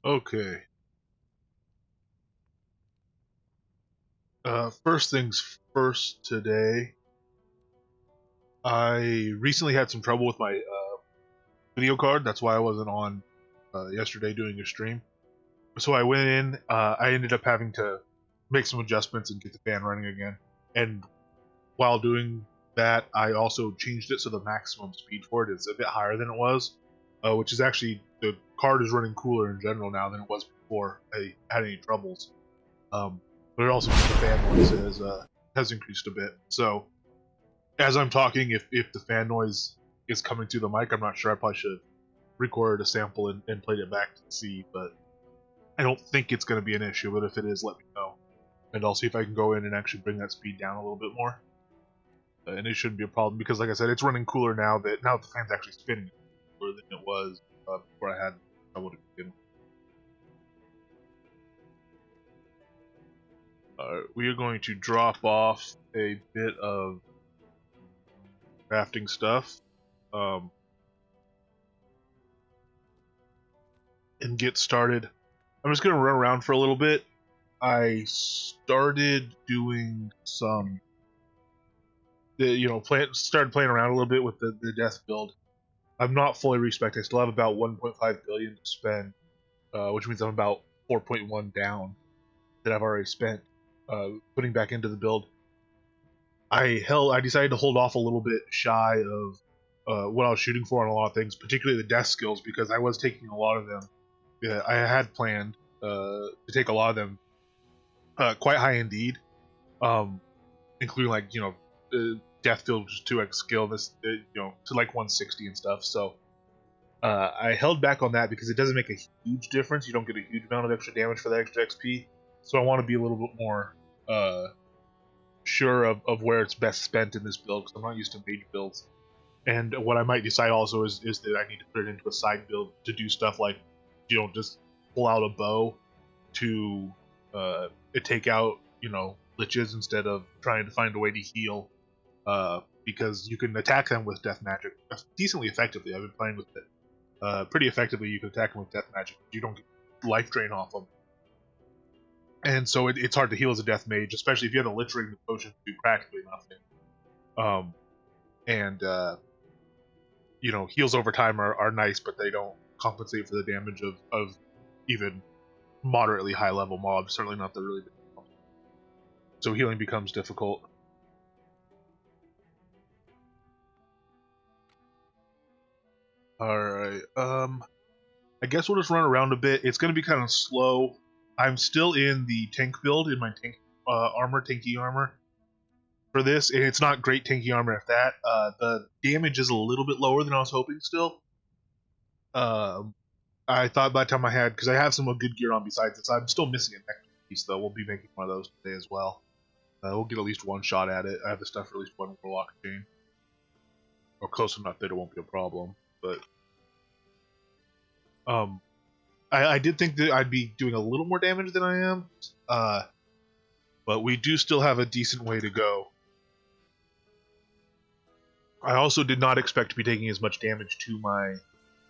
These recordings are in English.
Okay. First things first today. I recently had some trouble with my video card. That's why I wasn't on yesterday doing a stream. So I went in. I ended up having to make some adjustments and get the fan running again. And while doing that, I also changed it so the maximum speed for it is a bit higher than it was, which is actually the card is running cooler in general now than it was before I had any troubles. Um, but it also means the fan noise has increased a bit. So as I'm talking, if the fan noise is coming through the mic, I'm not sure. I probably should have recorded a sample and played it back to see, but I don't think it's going to be an issue. But if it is, let me know, and I'll see if I can go in and actually bring that speed down a little bit more. And it shouldn't be a problem because, like I said, it's running cooler now that the fan's actually spinning cooler than it was before I had trouble to begin. We are going to drop off a bit of crafting stuff and get started. I'm just going to run around for a little bit. I started doing some, started playing around a little bit with the death build. I'm not fully respec'd. I still have about 1.5 billion to spend, which means I'm about 4.1 down that I've already spent putting back into the build. I decided to hold off a little bit shy of what I was shooting for on a lot of things, particularly the death skills, because I was taking a lot of them. I had planned to take a lot of them quite high indeed, including death field, which is 2x skill, this to like 160 and stuff. So I held back on that because it doesn't make a huge difference. You don't get a huge amount of extra damage for that extra XP. So I want to be a little bit more sure of where it's best spent in this build because I'm not used to mage builds. And what I might decide also is that I need to put it into a side build to do stuff like, just pull out a bow to take out, liches instead of trying to find a way to heal. Because you can attack them with death magic decently effectively. I've been playing with it pretty effectively. You can attack them with death magic. You don't get life drain off them. And so it's hard to heal as a death mage, especially if you have a lich ring. The potions do practically nothing. Heals over time are nice, but they don't compensate for the damage of even moderately high level mobs. Certainly not the really big mobs. So healing becomes difficult. Alright, I guess we'll just run around a bit. It's going to be kind of slow. I'm still in the tank build, in my tank tanky armor for this, and it's not great tanky armor at that. The damage is a little bit lower than I was hoping still. I thought by the time I had, because I have some good gear on besides this, I'm still missing a neck piece though. We'll be making one of those today as well. We'll get at least one shot at it. I have the stuff for at least one warlock chain. Or close enough that it won't be a problem, but I did think that I'd be doing a little more damage than I am, but we do still have a decent way to go. I also did not expect to be taking as much damage to my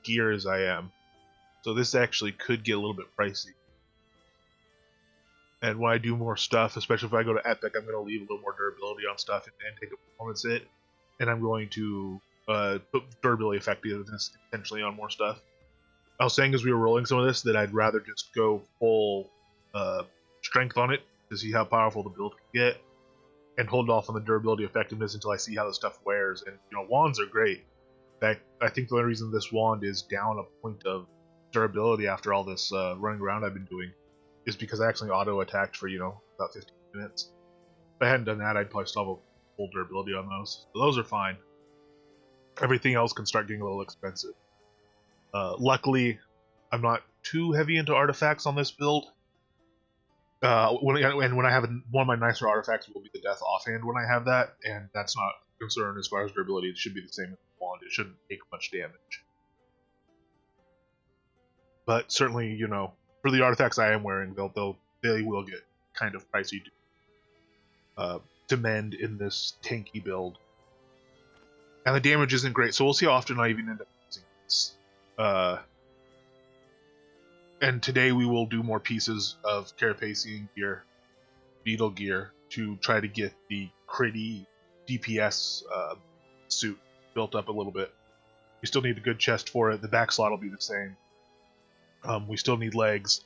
gear as I am, so this actually could get a little bit pricey. And when I do more stuff, especially if I go to Epic, I'm going to leave a little more durability on stuff and take a performance hit, and I'm going to put durability effectiveness potentially on more stuff. I was saying as we were rolling some of this that I'd rather just go full strength on it to see how powerful the build can get, and hold off on the durability effectiveness until I see how the stuff wears. And wands are great. In fact, I think the only reason this wand is down a point of durability after all this running around I've been doing is because I actually auto attacked for about 15 minutes. If I hadn't done that, I'd probably still have a full durability on those. So those are fine. Everything else can start getting a little expensive. Luckily, I'm not too heavy into artifacts on this build. When I have one of my nicer artifacts will be the Death Offhand when I have that, and that's not a concern as far as durability. It should be the same as the wand. It shouldn't take much damage. But certainly, for the artifacts I am wearing, they will get kind of pricey to mend in this tanky build. And the damage isn't great, so we'll see how often I even end up using this. And today we will do more pieces of Carapacean gear, Beetle gear, to try to get the critty DPS suit built up a little bit. We still need a good chest for it. The back slot will be the same. We still need legs.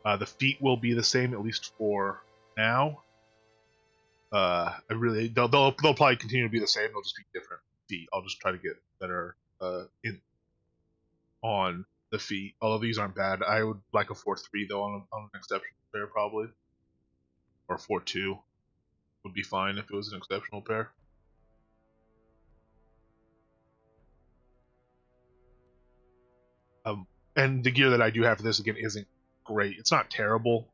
The feet will be the same, at least for now. They'll probably continue to be the same. They'll just be different feet. I'll just try to get better on the feet. Although these aren't bad. I would like a 4-3 though on an exceptional pair probably, or 4-2 would be fine if it was an exceptional pair. And the gear that I do have for this again isn't great. It's not terrible.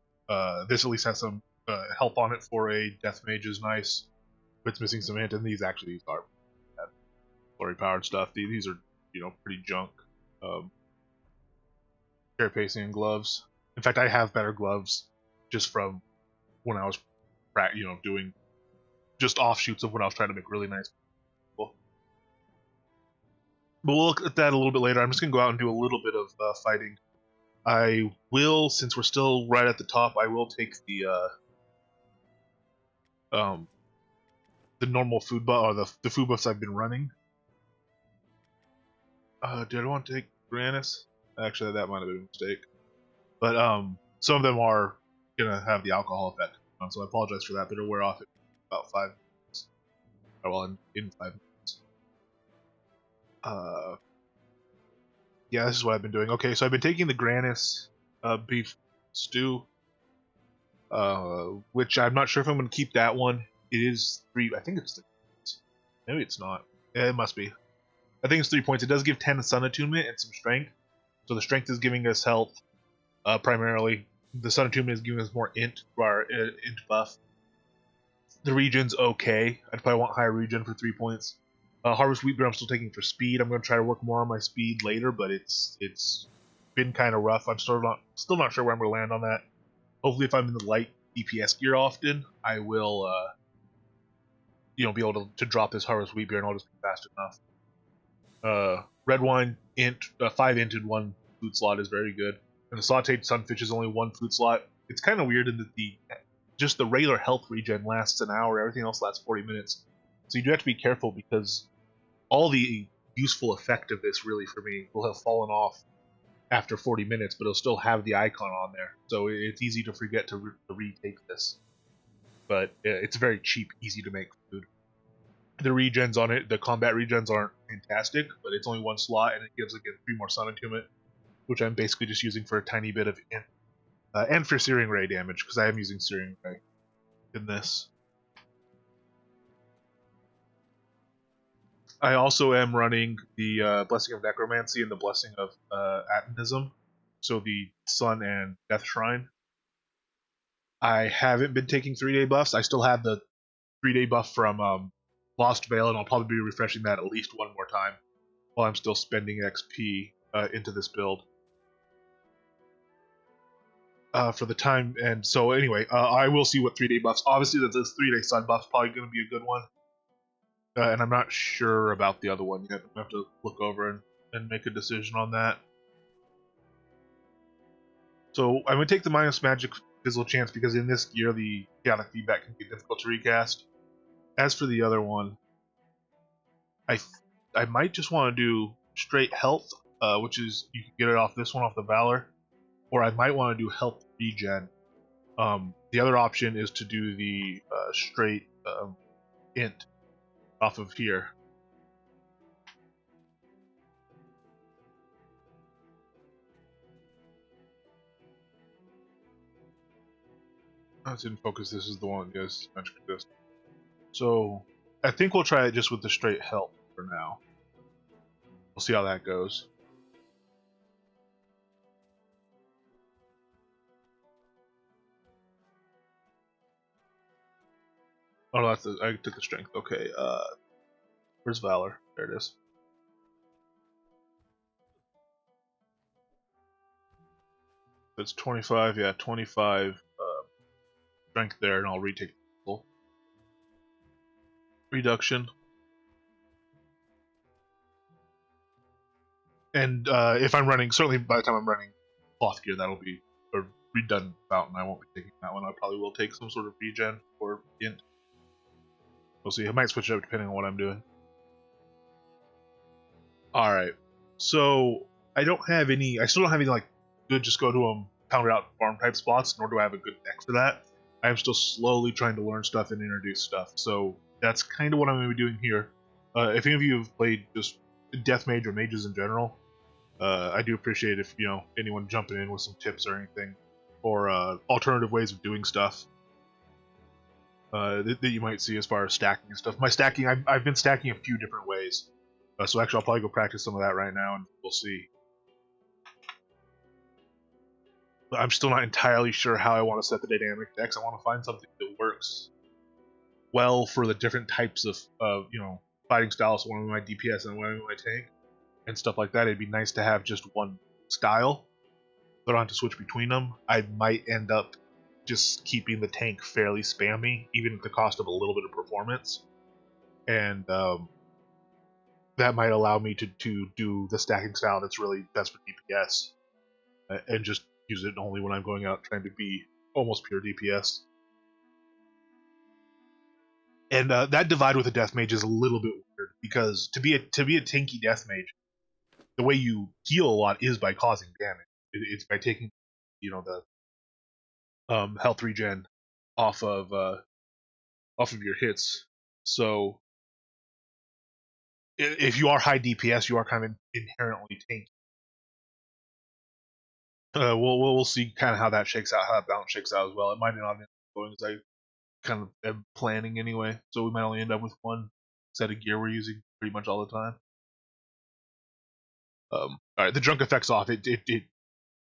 This at least has some health on it for a death mage is nice. But it's missing some hint, and these are glory powered stuff. These are pretty junk. Carapacean gloves. In fact, I have better gloves just from when I was doing just offshoots of when I was trying to make really nice. But we'll look at that a little bit later. I'm just going to go out and do a little bit of fighting. I will, since we're still right at the top, I will take the normal food buff, or the food buffs I've been running. Did I want to take Granis? Actually, that might have been a mistake. But some of them are going to have the alcohol effect, so I apologize for that, but it'll wear off in about 5 minutes. Well, in 5 minutes. Yeah, this is what I've been doing. Okay, so I've been taking the Granis beef stew, which I'm not sure if I'm going to keep that one. It is 3. I think it's 3 points. Maybe it's not. Yeah, it must be. I think it's 3 points. It does give 10 Sun Attunement and some strength. So the strength is giving us health primarily. The Sun Attunement is giving us more int for our int buff. The regen's okay. I'd probably want higher regen for 3 points. Harvest Wheat Beer I'm still taking for speed. I'm going to try to work more on my speed later, but it's been kind of rough. I'm still not sure where I'm going to land on that. Hopefully, if I'm in the light DPS gear often, I will be able to drop this Harvest Wheat Beer and I'll just be fast enough. Red wine, 5 inted 1 food slot is very good. And the sauteed sunfish is only 1 food slot. It's kind of weird in that just the regular health regen lasts an hour, everything else lasts 40 minutes. So you do have to be careful because all the useful effect of this really for me will have fallen off after 40 minutes, but it'll still have the icon on there. So it's easy to forget to retake this. But it's very cheap, easy to make food. The regens on it, the combat regens aren't fantastic, but it's only 1 slot and it gives again 3 more Sun Attunement, which I'm basically just using for a tiny bit of int. And for Searing Ray damage, because I am using Searing Ray in this. I also am running the Blessing of Necromancy and the Blessing of Atomism, so the Sun and Death Shrine. I haven't been taking 3-day buffs. I still have the 3-day buff from Lost Veil, and I'll probably be refreshing that at least 1 more time while I'm still spending XP into this build. For the time, and so anyway, I will see what 3-day buffs. Obviously, this 3-day Sun buff's probably going to be a good one. And I'm not sure about the other one yet. I'm going to have to look over and make a decision on that. So I'm going to take the minus magic fizzle chance because in this gear the chaotic feedback can be difficult to recast. As for the other one, I might just want to do straight health, which is you can get it off this one off the Valor, or I might want to do health regen. The other option is to do the straight int off of here. Oh, it's in focus. This is the one. Yes, mentioned this. So I think we'll try it just with the straight health for now. We'll see how that goes. Oh, no, I took the strength. Okay, where's Valor? There it is. It's 25, yeah, 25 strength there, and I'll retake the full reduction. And if I'm running, certainly by the time I'm running cloth gear, that'll be a redundant fountain. I won't be taking that one. I probably will take some sort of regen or int. We'll see. I might switch it up depending on what I'm doing. Alright. So, I still don't have any, like, good just go to them, pound it out farm type spots, nor do I have a good deck for that. I am still slowly trying to learn stuff and introduce stuff. So, that's kind of what I'm going to be doing here. If any of you have played just Death Mage or Mages in general, I do appreciate if, anyone jumping in with some tips or anything, or alternative ways of doing stuff. That you might see as far as stacking and stuff. My stacking, I've been stacking a few different ways. So actually, I'll probably go practice some of that right now, and we'll see. But I'm still not entirely sure how I want to set the dynamic decks. I want to find something that works well for the different types of, fighting styles. One of my DPS and one of my tank, and stuff like that. It'd be nice to have just one style, but I don't have to switch between them. I might end up just keeping the tank fairly spammy, even at the cost of a little bit of performance. And that might allow me to do the stacking style that's really best for DPS, and just use it only when I'm going out trying to be almost pure DPS. And that divide with a death mage is a little bit weird, because to be a tanky death mage, the way you heal a lot is by causing damage. It's by taking, the health regen off of your hits. So if you are high DPS, you are kind of inherently tanky. We'll see kind of how that shakes out, how that balance shakes out as well. It might not end up going as I kind of am planning anyway, so we might only end up with one set of gear we're using pretty much all the time. Alright, the drunk effect's off. It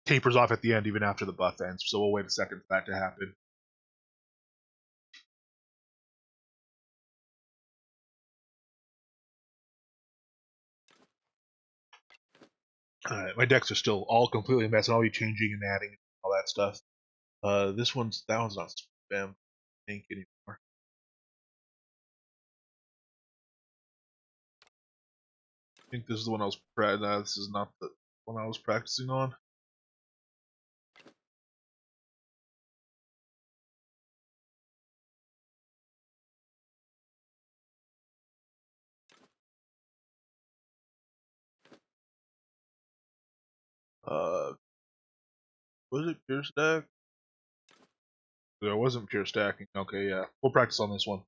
tapers off at the end even after the buff ends, so we'll wait a second for that to happen. Alright, my decks are still all completely a mess, and I'll be changing and adding and all that stuff. That one's not spam tank anymore. I think this is the one I was this is not the one I was practicing on. Was it pure stack? There wasn't pure stacking. Okay, yeah. We'll practice on this one.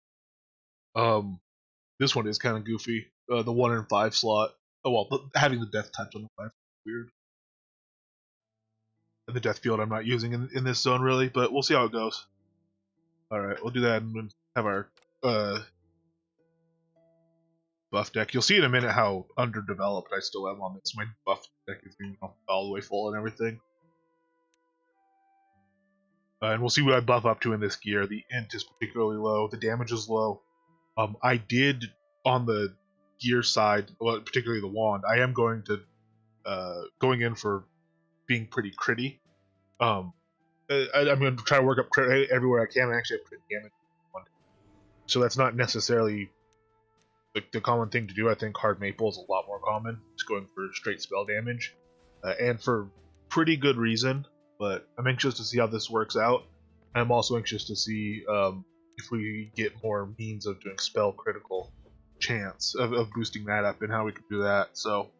This one is kind of goofy. The 1 in 5 slot. Oh well, having the death touch on the 5 is weird. And the death field I'm not using in this zone really, but we'll see how it goes. Alright, we'll do that and then have our buff deck. You'll see in a minute how underdeveloped I still am on this. My buff deck is being all the way full and everything. And we'll see what I buff up to in this gear. The int is particularly low. The damage is low. I did, on the gear side, well, particularly the wand, I am going in for being pretty critty. I'm going to try to work up crit everywhere I can and actually have crit damage. So that's not necessarily the common thing to do. I think hard maple is a lot more common. Just going for straight spell damage. And for pretty good reason. But I'm anxious to see how this works out. I'm also anxious to see if we get more means of doing spell critical chance of boosting that up and how we can do that. So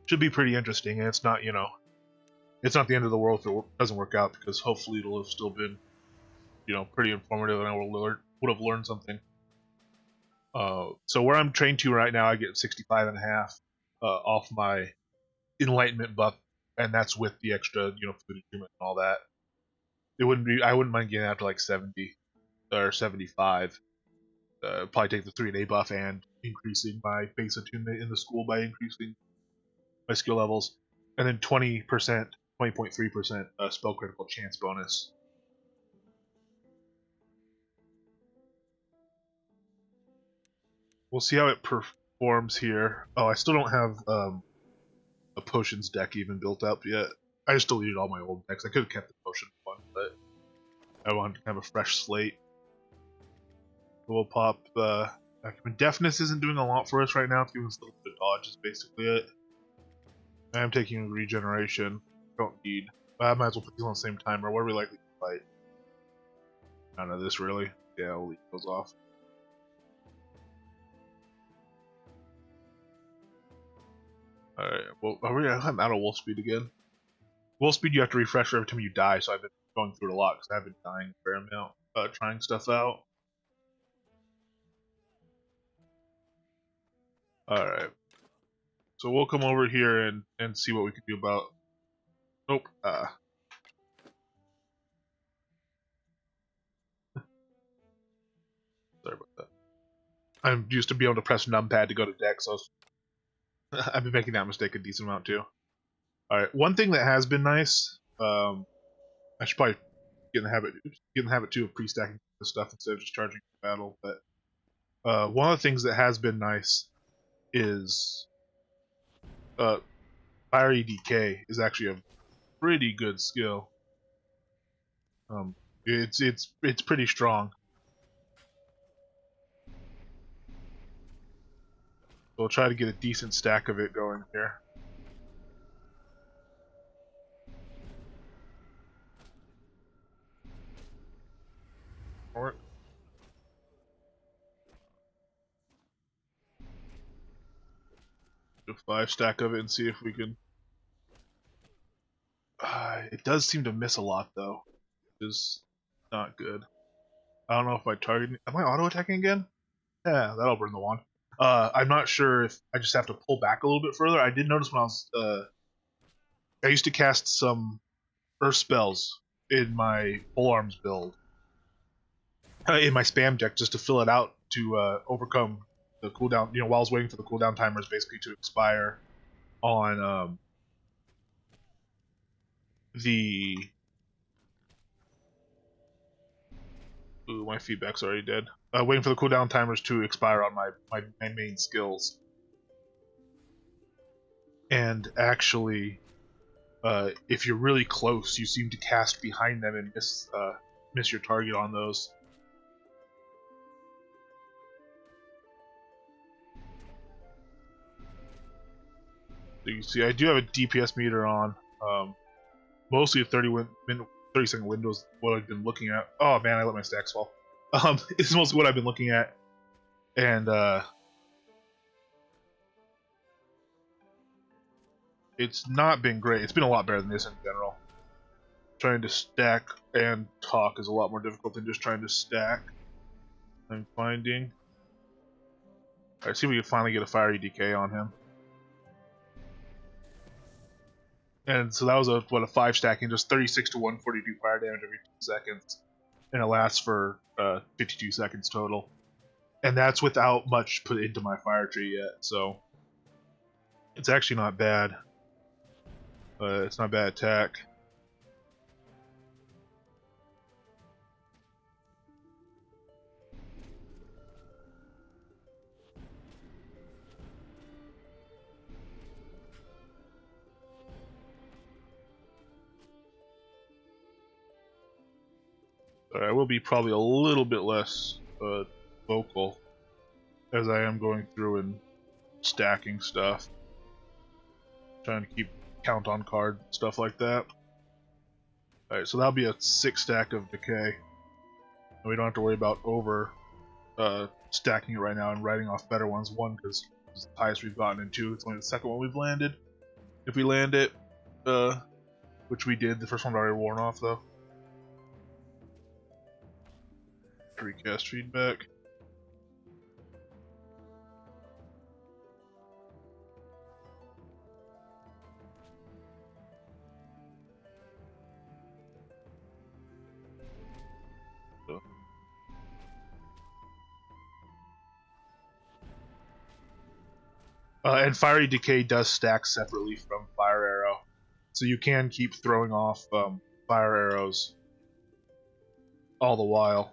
should be pretty interesting, and it's not it's not the end of the world if it doesn't work out, because hopefully it'll have still been pretty informative and I would have learned something. So where I'm trained to right now, I get 65.5 off my enlightenment buff, and that's with the extra food and human and all that. I wouldn't mind getting out to like 70 or 75. Probably take the 3-day buff and increasing my base attunement in the school by increasing my skill levels, and then 20.3% spell critical chance bonus. We'll see how it performs here. Oh, I still don't have a potions deck even built up yet. I just deleted all my old decks. I could have kept the potion one, but I wanted to have a fresh slate. We'll pop Deafness isn't doing a lot for us right now. It's giving us a little bit of dodge is basically it. I am taking a regeneration. Don't need. I might as well put these on the same timer. What are we likely to fight? I don't know this really. Yeah, we'll leave those off. Alright, well, I'm out of wolf speed again. Wolf speed you have to refresh every time you die, so I've been going through it a lot because I've been dying a fair amount, trying stuff out. Alright. So we'll come over here and see what we can do about... Nope. Sorry about that. I'm used to being able to press numpad to go to deck, so I've been making that mistake a decent amount too. Alright, one thing that has been nice, I should probably get in the habit too of pre-stacking the stuff instead of just charging the battle, but one of the things that has been nice is Fiery Decay is actually a pretty good skill. It's pretty strong. So we'll try to get a decent stack of it going here. Alright. Do a 5 stack of it and see if we can. It does seem to miss a lot though, which is not good. I don't know if I target. Am I auto attacking again? Yeah, that'll burn the wand. I'm not sure if I just have to pull back a little bit further. I did notice when I was I used to cast some earth spells in my polearms build, in my spam deck, just to fill it out to overcome the cooldown. While I was waiting for the cooldown timers basically to expire on the. Ooh, my feedback's already dead. Waiting for the cooldown timers to expire on my main skills. And actually, if you're really close, you seem to cast behind them and miss your target on those. So you see, I do have a DPS meter on. Mostly a 30-second window is what I've been looking at. Oh man, I let my stacks fall. It's mostly what I've been looking at, and it's not been great. It's been a lot better than this in general. Trying to stack and talk is a lot more difficult than just trying to stack. I'm finding. Alright, see if we can finally get a Fiery Decay on him. And so that was a 5 stacking, just 36 to 142 fire damage every 2 seconds. And it lasts for 52 seconds total. And that's without much put into my fire tree yet, so it's actually not bad. It's not a bad attack. I will be probably a little bit less vocal as I am going through and stacking stuff. Trying to keep count on card, stuff like that. Alright, so that'll be a 6 stack of decay. And we don't have to worry about over stacking it right now and writing off better ones. One, because it's the highest we've gotten, and 2, it's only the second one we've landed. If we land it, which we did, the first one already worn off though. Recast feedback. And Fiery Decay does stack separately from Fire Arrow, so you can keep throwing off Fire Arrows all the while.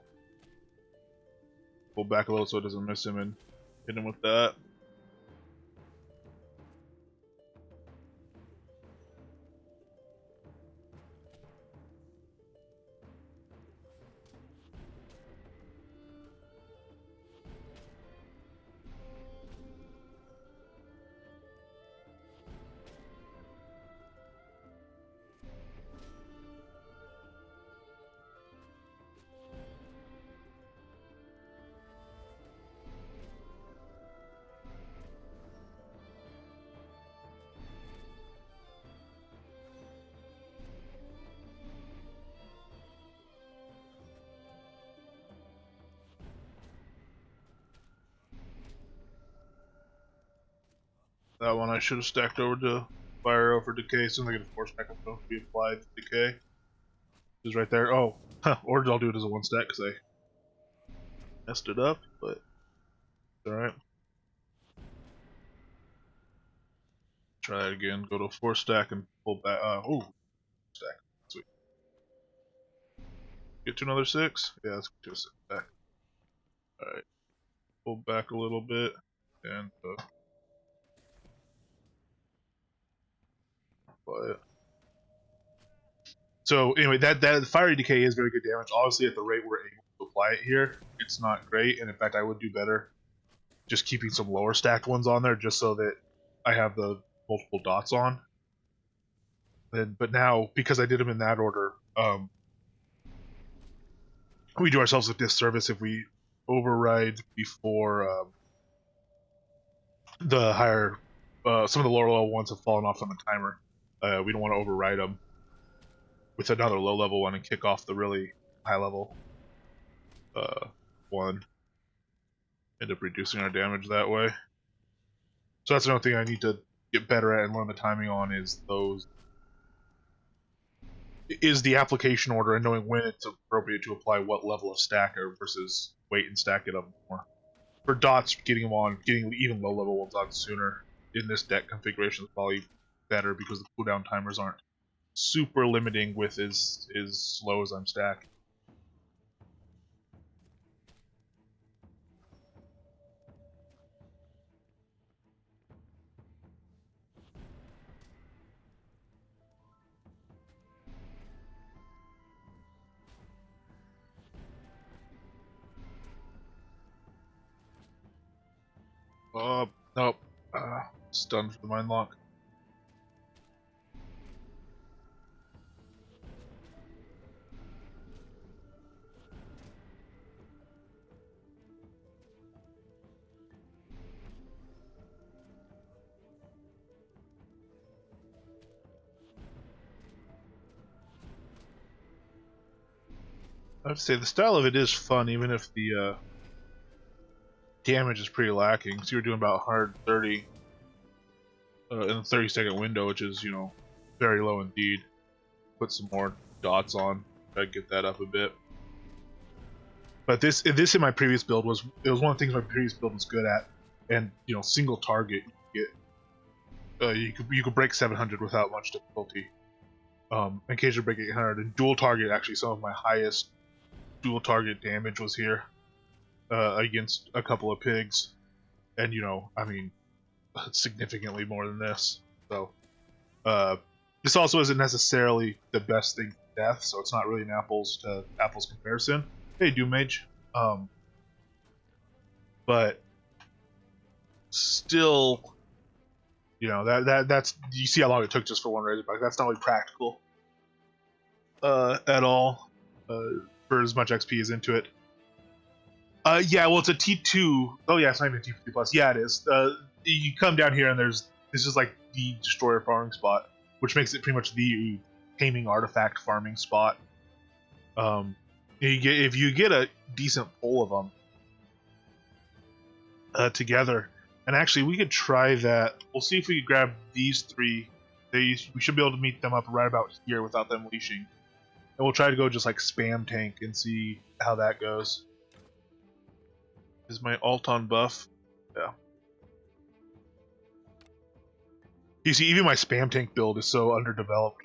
Pull back a little so it doesn't miss him and hit him with that. That one I should have stacked over to fire over decay. As soon as I get a 4-stack, I'm going to be applied to decay. Is right there. Oh, or I'll do it as a 1-stack because I messed it up, but it's alright. Try it again. Go to a 4-stack and pull back. Oh, stack. Sweet. Get to another 6. Yeah, let's get to a 6-stack. All right. Pull back a little bit and apply it. So anyway, that fiery decay is very good damage. Obviously, at the rate we're able to apply it here, it's not great. And in fact, I would do better just keeping some lower stacked ones on there, just so that I have the multiple dots on. But now, because I did them in that order, we do ourselves a disservice if we override before the higher. Some of the lower level ones have fallen off on the timer. We don't want to override them with another low level one and kick off the really high level one. End up reducing our damage that way. So that's another thing I need to get better at and learn the timing on is the application order and knowing when it's appropriate to apply what level of stacker versus wait and stack it up more. For dots, getting even low level ones on sooner in this deck configuration is probably better because the cooldown timers aren't super limiting with as slow as I'm stacking. Nope. Stunned for the mind lock. I have to say, the style of it is fun, even if the damage is pretty lacking. So you're doing about 130 in a 30-second window, which is, very low indeed. Put some more dots on, try to get that up a bit. But this in my previous build was one of the things my previous build was good at, and single target you could break 700 without much difficulty. Occasionally break 800, and dual target actually some of my highest dual target damage was here against a couple of pigs, and significantly more than this. So this also isn't necessarily the best thing for death, so it's not really an apples to apples comparison. Hey, Doom Mage, but still, that's you see how long it took just for one Razorback. That's not really practical at all for as much XP as into it. Yeah, well, it's a T2. Oh yeah, it's not even T2 plus. Yeah, it is. You come down here and this is like the destroyer farming spot, which makes it pretty much the taming artifact farming spot. If you get a decent pull of them together, and actually we could try that. We'll see if we could grab these 3. We should be able to meet them up right about here without them leashing, and we'll try to go just like spam tank and see how that goes. Is my alt on buff? Yeah. You see, even my spam tank build is so underdeveloped.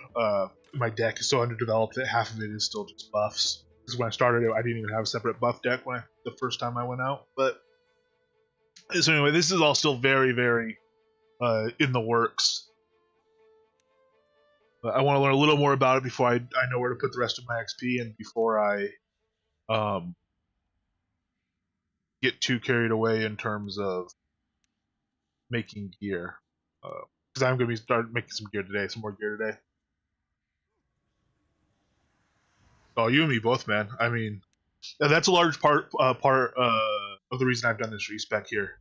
My deck is so underdeveloped that half of it is still just buffs. Because when I started it, I didn't even have a separate buff deck the first time I went out. But so anyway, this is all still very, very in the works. I want to learn a little more about it before I know where to put the rest of my XP and before I get too carried away in terms of making gear. Because I'm going to start making some more gear today. Oh, you and me both, man. I mean, that's a large part of the reason I've done this respec here.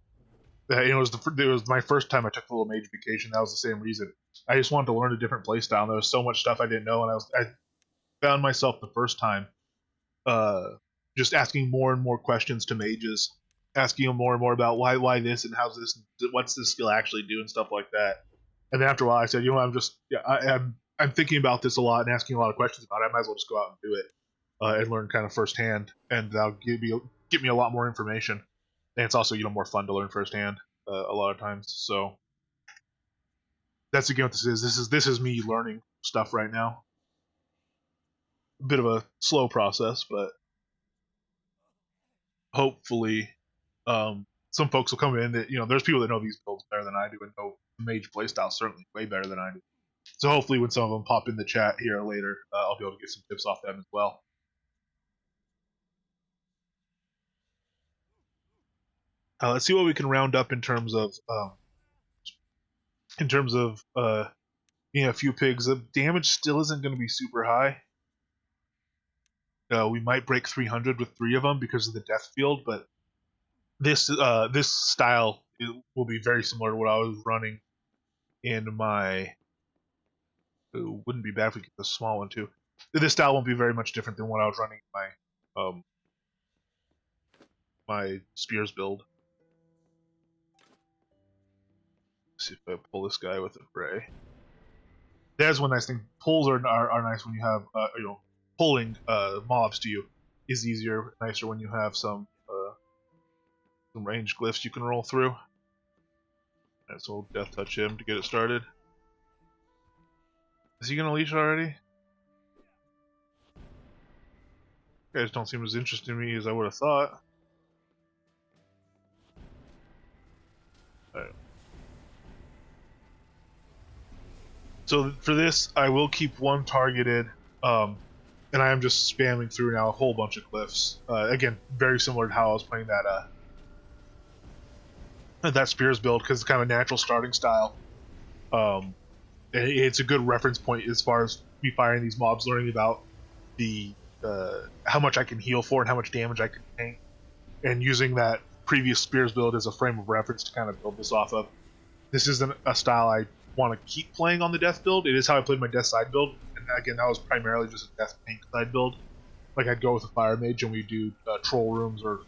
It was my first time I took a little Mage vacation. That was the same reason. I just wanted to learn a different playstyle. There was so much stuff I didn't know, and I found myself the first time just asking more and more questions to mages asking him more and more about why this and how's this, what's this skill actually do and stuff like that. And then after a while, I said, I'm thinking about this a lot and asking a lot of questions about it. I might as well just go out and do it and learn kind of firsthand, and that'll give me a lot more information. And it's also more fun to learn firsthand a lot of times. So that's again what this is. This is me learning stuff right now. A bit of a slow process, but hopefully some folks will come in that there's people that know these builds better than I do and know the Mage playstyle certainly way better than I do. So hopefully when some of them pop in the chat here later, I'll be able to get some tips off them as well. Let's see what we can round up in terms of being a few pigs. The damage still isn't going to be super high. We might break 300 with 3 of them because of the death field, but this style will be very similar to what I was running in my. It wouldn't be bad if we get the small one too. This style won't be very much different than what I was running in my spears build. Let's see if I pull this guy with a fray. That's one nice thing. Pulls are nice when you have pulling mobs to you is easier, nicer when you have some ranged glyphs you can roll through. Alright, so we'll death touch him to get it started. Is he gonna leash already? You guys don't seem as interested in me as I would have thought. Alright. So for this, I will keep one targeted, and I am just spamming through now a whole bunch of glyphs. Again, very similar to how I was playing that spears build, because it's kind of a natural starting style. It's a good reference point as far as me firing these mobs, learning about the how much I can heal for and how much damage I can tank, and using that previous spears build as a frame of reference to kind of build this off of. This isn't a style I want to keep playing on the death build. It is how I played my death side build, and again, that was primarily just a death tank side build. Like I'd go with a fire mage and we do troll rooms or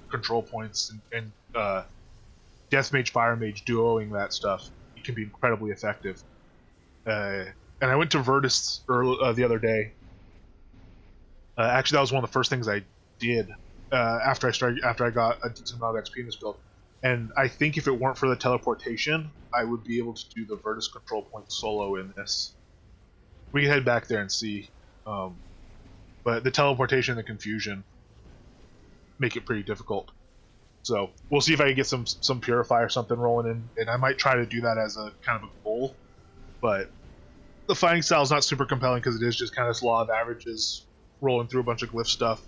control points, and death mage fire mage duoing that stuff. It can be incredibly effective. And I went to Virtus the other day. Actually, that was one of the first things I did after I got a decent amount of XP in this build. And I think if it weren't for the teleportation, I would be able to do the Virtus control point solo in this. We can head back there and see. But the teleportation and the confusion make it pretty difficult. So we'll see if I can get some Purify or something rolling in, and I might try to do that as a kind of a goal. But the fighting style is not super compelling because it is just kind of this law of averages, rolling through a bunch of glyph stuff.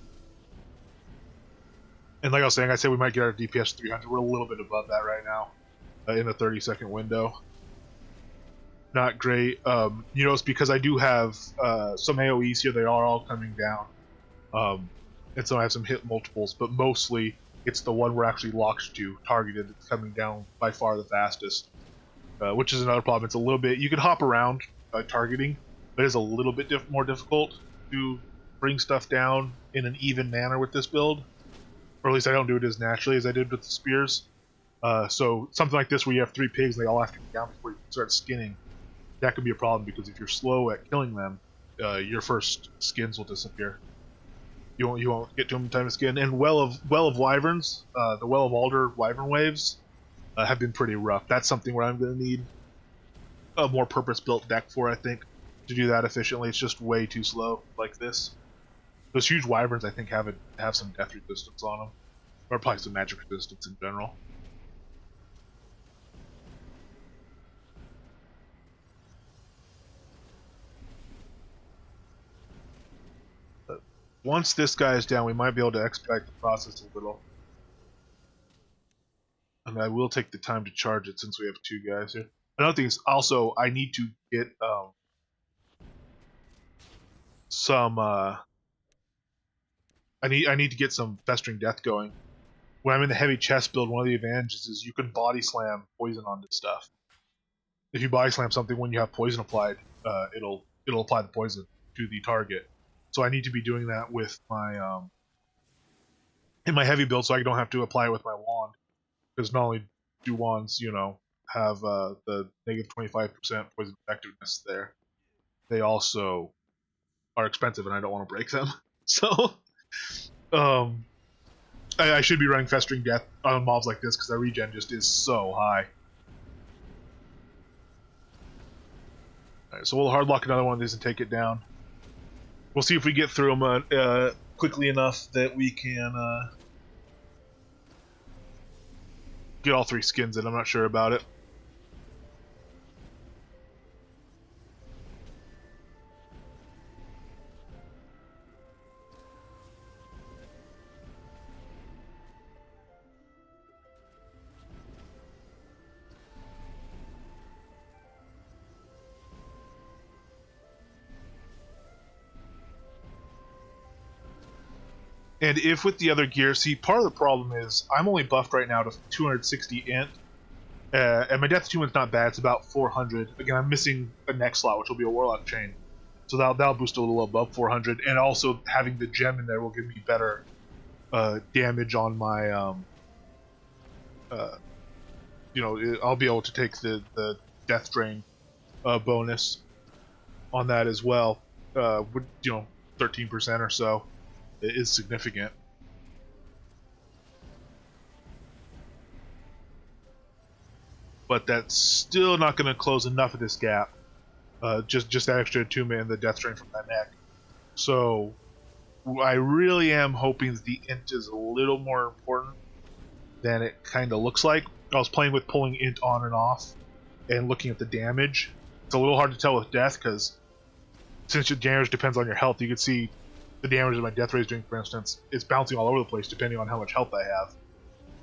And like I was saying, I said we might get our DPS 300. We're a little bit above that right now in a 30-second window. Not great. It's because I do have some AoEs here. They are all coming down. And so I have some hit multiples, but mostly it's the one we're actually locked to, targeted, that's coming down by far the fastest. Which is another problem. It's a little bit... You can hop around targeting, but it's a little bit more difficult to bring stuff down in an even manner with this build. Or at least I don't do it as naturally as I did with the spears. So something like this where you have 3 pigs and they all have to get down before you start skinning, that could be a problem because if you're slow at killing them, your first skins will disappear. You won't get to them in time to skin. And Well of Wyverns, the Well of Alder Wyvern waves have been pretty rough. That's something where I'm going to need a more purpose-built deck for, I think, to do that efficiently. It's just way too slow like this. Those huge Wyverns, I think, have some death resistance on them. Or probably some magic resistance in general. But once this guy is down, we might be able to expedite the process a little. And I will take the time to charge it since we have 2 guys here. Another thing is also I need to get some... I need to get some Festering Death going. When I'm in the heavy chest build, one of the advantages is you can body slam poison onto stuff. If you body slam something when you have poison applied, it'll apply the poison to the target. So I need to be doing that with my in my heavy build, so I don't have to apply it with my wand. because not only do wands, have the negative 25% poison effectiveness there, they also are expensive, and I don't want to break them. So, um, I should be running Festering Death on mobs like this because our regen just is so high. Alright, so we'll hard lock another one of these and take it down. We'll see if we get through them quickly enough that we can get all 3 skins in. I'm not sure about it. And if with the other gear, see, part of the problem is I'm only buffed right now to 260 int, and my death attunement's not bad. It's about 400. Again, I'm missing a next slot, which will be a Warlock chain, so that'll boost a little above 400. And also having the gem in there will give me better damage on my, I'll be able to take the death drain bonus on that as well. 13% or so. It is significant. But that's still not going to close enough of this gap. Just that extra attunement and the death drain from that neck. So I really am hoping that the int is a little more important than it kind of looks like. I was playing with pulling int on and off and looking at the damage. It's a little hard to tell with death because since your damage depends on your health, you can see the damage that my death ray is doing, for instance, it's bouncing all over the place depending on how much health I have.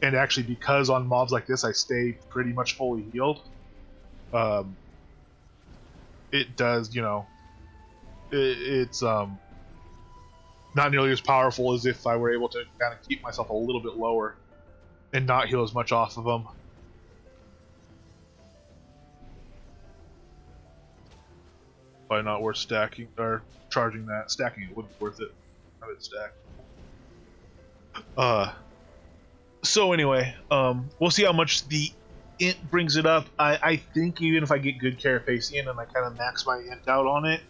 And actually, because on mobs like this I stay pretty much fully healed, it does, it's not nearly as powerful as if I were able to kind of keep myself a little bit lower and not heal as much off of them. Probably not worth stacking or charging that. Stacking it wouldn't be worth it. Have it stacked. So anyway, we'll see how much the int brings it up. I think even if I get good Carapacian and I kind of max my int out on it,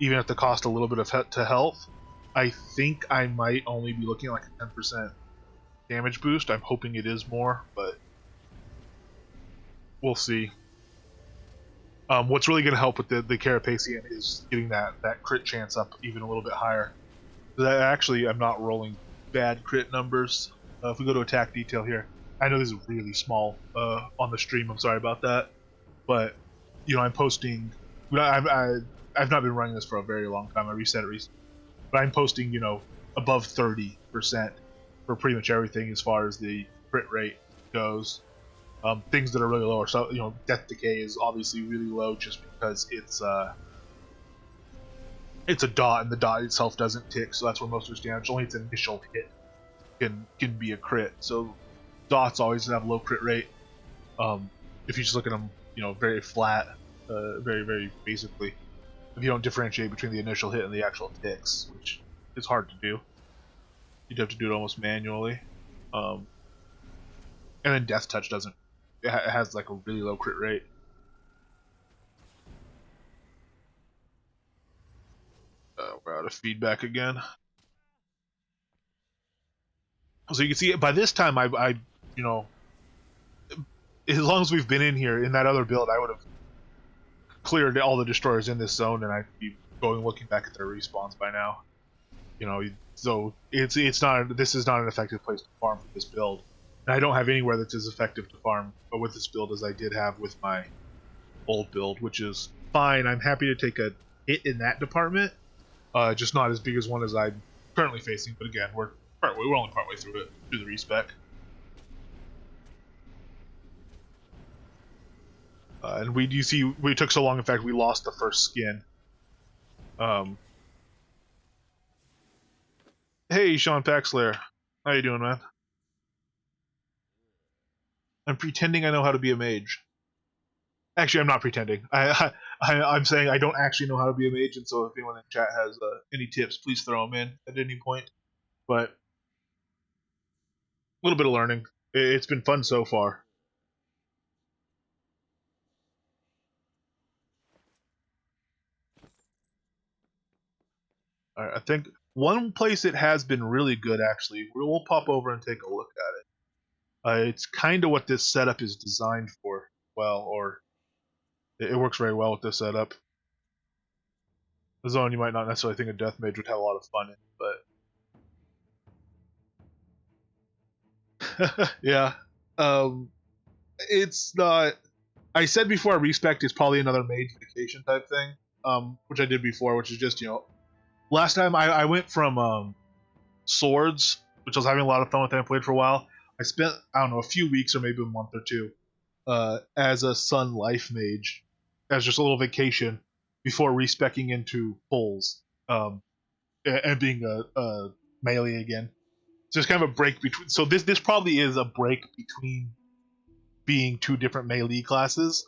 even at the cost a little bit of to health, I think I might only be looking at like a 10% damage boost. I'm hoping it is more, but we'll see. What's really going to help with the Carapacian is getting that crit chance up even a little bit higher. That actually, I'm not rolling bad crit numbers. If we go to attack detail here, I know this is really small on the stream. I'm sorry about that, but I'm posting. I've not been running this for a very long time. I reset it recently, but I'm posting above 30% for pretty much everything as far as the crit rate goes. Things that are really low are death decay is obviously really low just because it's a dot and the dot itself doesn't tick, so that's where most of its damage. Only its initial hit can be a crit. So dots always have low crit rate. If you just look at them, very flat, very very basically. If you don't differentiate between the initial hit and the actual ticks, which is hard to do, you'd have to do it almost manually. And then Death Touch doesn't. It has like a really low crit rate. We're out of feedback again. So you can see by this time, I as long as we've been in here in that other build, I would have cleared all the destroyers in this zone, and I'd be going looking back at their respawns by now. So it's not. This is not an effective place to farm for this build. And I don't have anywhere that's as effective to farm with this build as I did have with my old build, which is fine. I'm happy to take a hit in that department, just not as big as one as I'm currently facing. But again, we're only partway through the respec. And we took so long. In fact, we lost the first skin. Hey, Sean Paxler, how you doing, man? I'm pretending I know how to be a mage. Actually, I'm not pretending. I'm saying I don't actually know how to be a mage, and so if anyone in chat has any tips, please throw them in at any point. But a little bit of learning. It's been fun so far. I think one place it has been really good, actually. We'll pop over and take a look at it. It's kind of what this setup is designed for. Well, or it works very well with this setup. The zone you might not necessarily think a death mage would have a lot of fun in, but yeah, it's not. I said before, respect is probably another mage vacation type thing, which I did before, which is just last time I went from swords, which I was having a lot of fun with, and I played for a while. I spent, I don't know, a few weeks or maybe a month or two as a Sun Life Mage, as just a little vacation before respecing into pulls and being a melee again. So it's kind of a break between. So this probably is a break between being two different melee classes,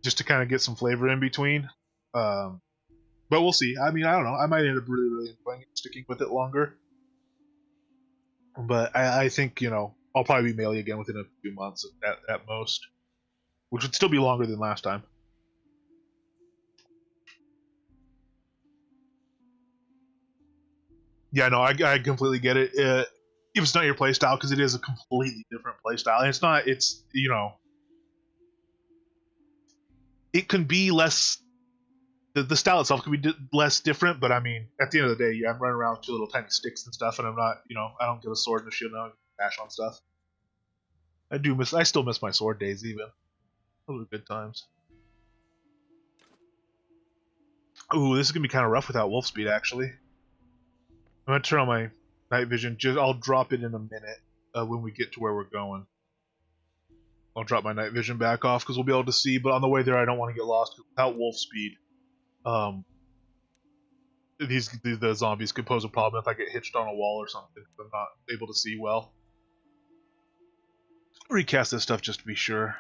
just to kind of get some flavor in between. Um, but we'll see. I mean, I don't know. I might end up really enjoying it, sticking with it longer. But I think I'll probably be melee again within a few months at most, which would still be longer than last time. Yeah, no, I completely get it. If it's not your playstyle, because it is a completely different playstyle, and it's not. It's it can be less. The style itself can be less different, but I mean, at the end of the day, yeah, I'm running around with two little tiny sticks and stuff, and I'm not, I don't get a sword and a shield, and I don't bash on stuff. I still miss my sword days, even. Those were good times. Ooh, this is gonna be kind of rough without wolf speed, actually. I'm gonna turn on my night vision. I'll drop it in a minute when we get to where we're going. I'll drop my night vision back off because we'll be able to see. But on the way there, I don't want to get lost. Without wolf speed, um, the zombies could pose a problem if I get hitched on a wall or something. I'm not able to see well. Recast this stuff just to be sure.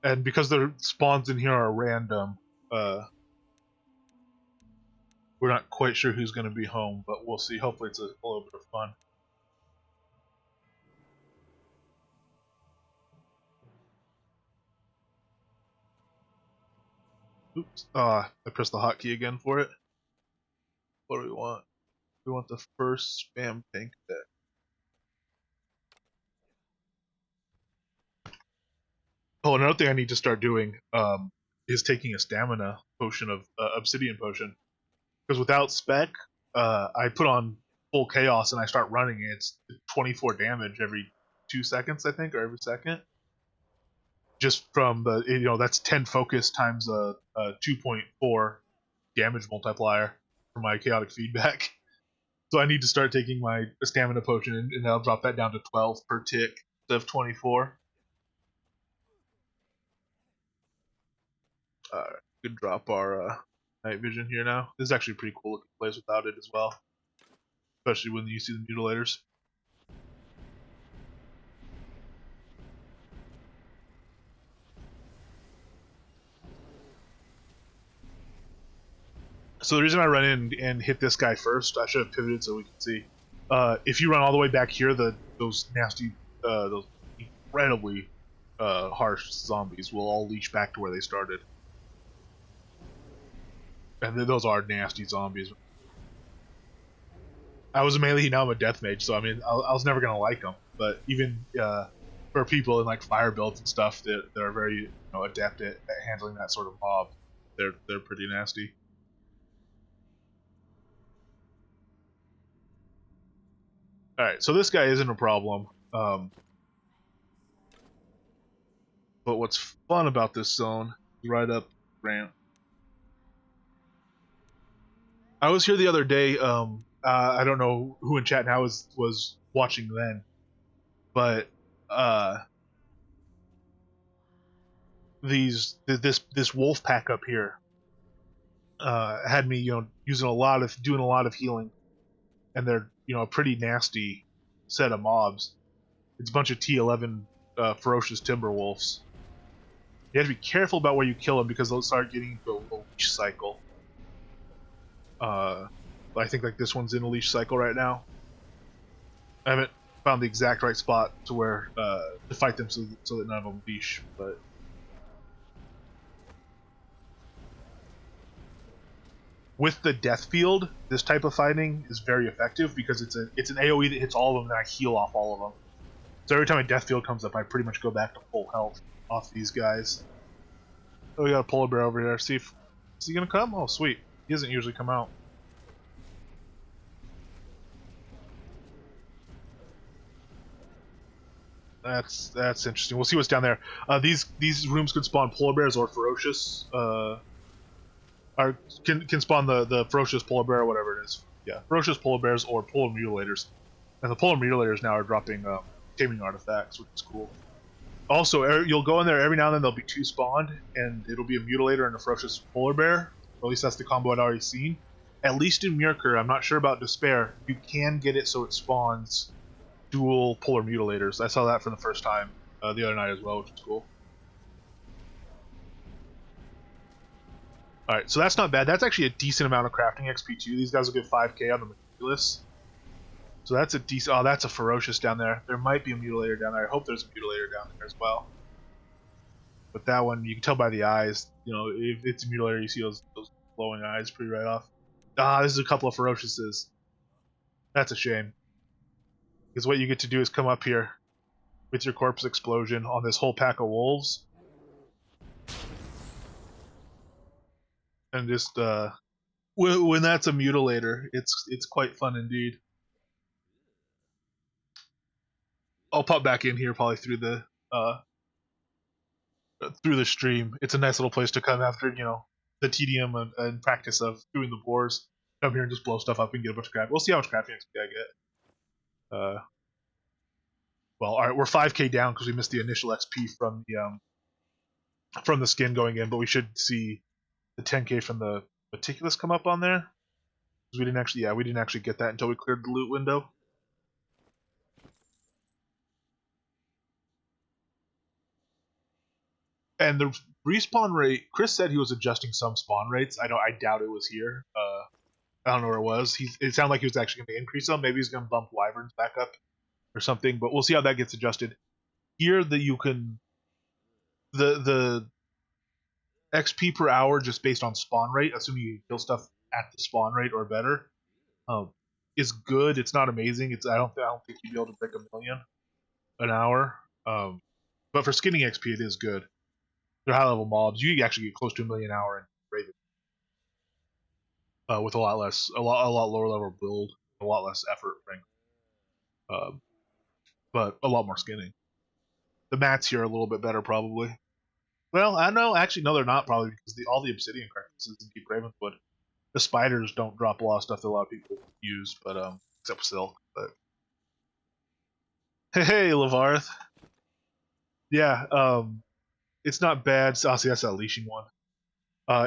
And because the spawns in here are random, we're not quite sure who's going to be home, but we'll see. Hopefully it's a little bit of fun. Oops. I pressed the hotkey again for it. What do we want? We want the first spam tank deck. Oh, another thing I need to start doing is taking a stamina potion of obsidian potion. Because without spec, I put on full chaos and I start running. And it's 24 damage every 2 seconds, I think, or every second. Just from that's 10 focus times a 2.4 damage multiplier for my chaotic feedback. So I need to start taking my stamina potion and I'll drop that down to 12 per tick instead of 24. Could drop our night vision here now. This is actually a pretty cool looking place without it as well, especially when you see the mutilators. So the reason I run in and hit this guy first, I should have pivoted so we can see. If you run all the way back here, those nasty, those incredibly harsh zombies will all leash back to where they started. And those are nasty zombies. I was a melee, now I'm a death mage, so I mean, I was never gonna like them. But even for people in like fire builds and stuff that are very adept at handling that sort of mob, they're pretty nasty. All right, so this guy isn't a problem. But what's fun about this zone is right up ramp. I was here the other day. I don't know who in chat now was watching then, but this wolf pack up here had me doing a lot of healing, and they're a pretty nasty set of mobs. It's a bunch of T11 ferocious timber wolves. You have to be careful about where you kill them because they'll start getting into a leash cycle. I think like this one's in a leash cycle right now. I haven't found the exact right spot to where to fight them so that none of them leash, but with the death field, this type of fighting is very effective because it's an AoE that hits all of them and I heal off all of them. So every time a death field comes up, I pretty much go back to full health off these guys. Oh, we got a polar bear over here. See if is he gonna come? Oh, sweet. He doesn't usually come out. That's interesting. We'll see what's down there. These rooms can spawn polar bears or ferocious. Or can spawn the ferocious polar bear or whatever it is. Yeah, ferocious polar bears or polar mutilators. And the polar mutilators now are dropping taming artifacts, which is cool. Also, you'll go in there every now and then. There'll be two spawned, and it'll be a mutilator and a ferocious polar bear. Or at least that's the combo I'd already seen. At least in Mirkur, I'm not sure about Despair. You can get it so it spawns dual polar mutilators. I saw that for the first time the other night as well, which is cool. Alright, so that's not bad. That's actually a decent amount of crafting XP too. These guys will get 5k on the Meticulous. So that's a decent... Oh, that's a Ferocious down there. There might be a Mutilator down there. I hope there's a Mutilator down there as well. But that one, you can tell by the eyes. You know, if it's a Mutilator, you see those glowing eyes pretty right off. Ah, this is a couple of Ferociouses. That's a shame. Because what you get to do is come up here with your Corpse Explosion on this whole pack of wolves. And just, when that's a Mutilator, it's quite fun indeed. I'll pop back in here probably through the stream. It's a nice little place to come after, you know, the tedium and practice of doing the boars. Come here and just blow stuff up and get a bunch of crafting. We'll see how much crafting XP I get. Well, all right, we're 5k down because we missed the initial XP from the skin going in, but we should see the 10k from the Meticulous come up on there. Because we didn't actually get that until we cleared the loot window. And the respawn rate, Chris said he was adjusting some spawn rates. I doubt it was here. I don't know where it was. It sounded like he was actually going to increase them. Maybe he's going to bump Wyverns back up or something. But we'll see how that gets adjusted. Here, that you can the XP per hour just based on spawn rate, assuming you kill stuff at the spawn rate or better, is good. It's not amazing. I don't think you'd be able to break 1 million an hour. But for skinning XP, it is good. They're high level mobs. You actually get close to 1 million an hour in Raven. With a lot lower level build, a lot less effort, frankly. But a lot more skinning. The mats here are a little bit better, probably. Well, I know. Actually, no, they're not, probably, because all the obsidian practices in Deep Ravenwood. The spiders don't drop a lot of stuff that a lot of people use, but except for silk. But hey, Lavarth. Yeah, it's not bad. Oh, see, that's that leashing one.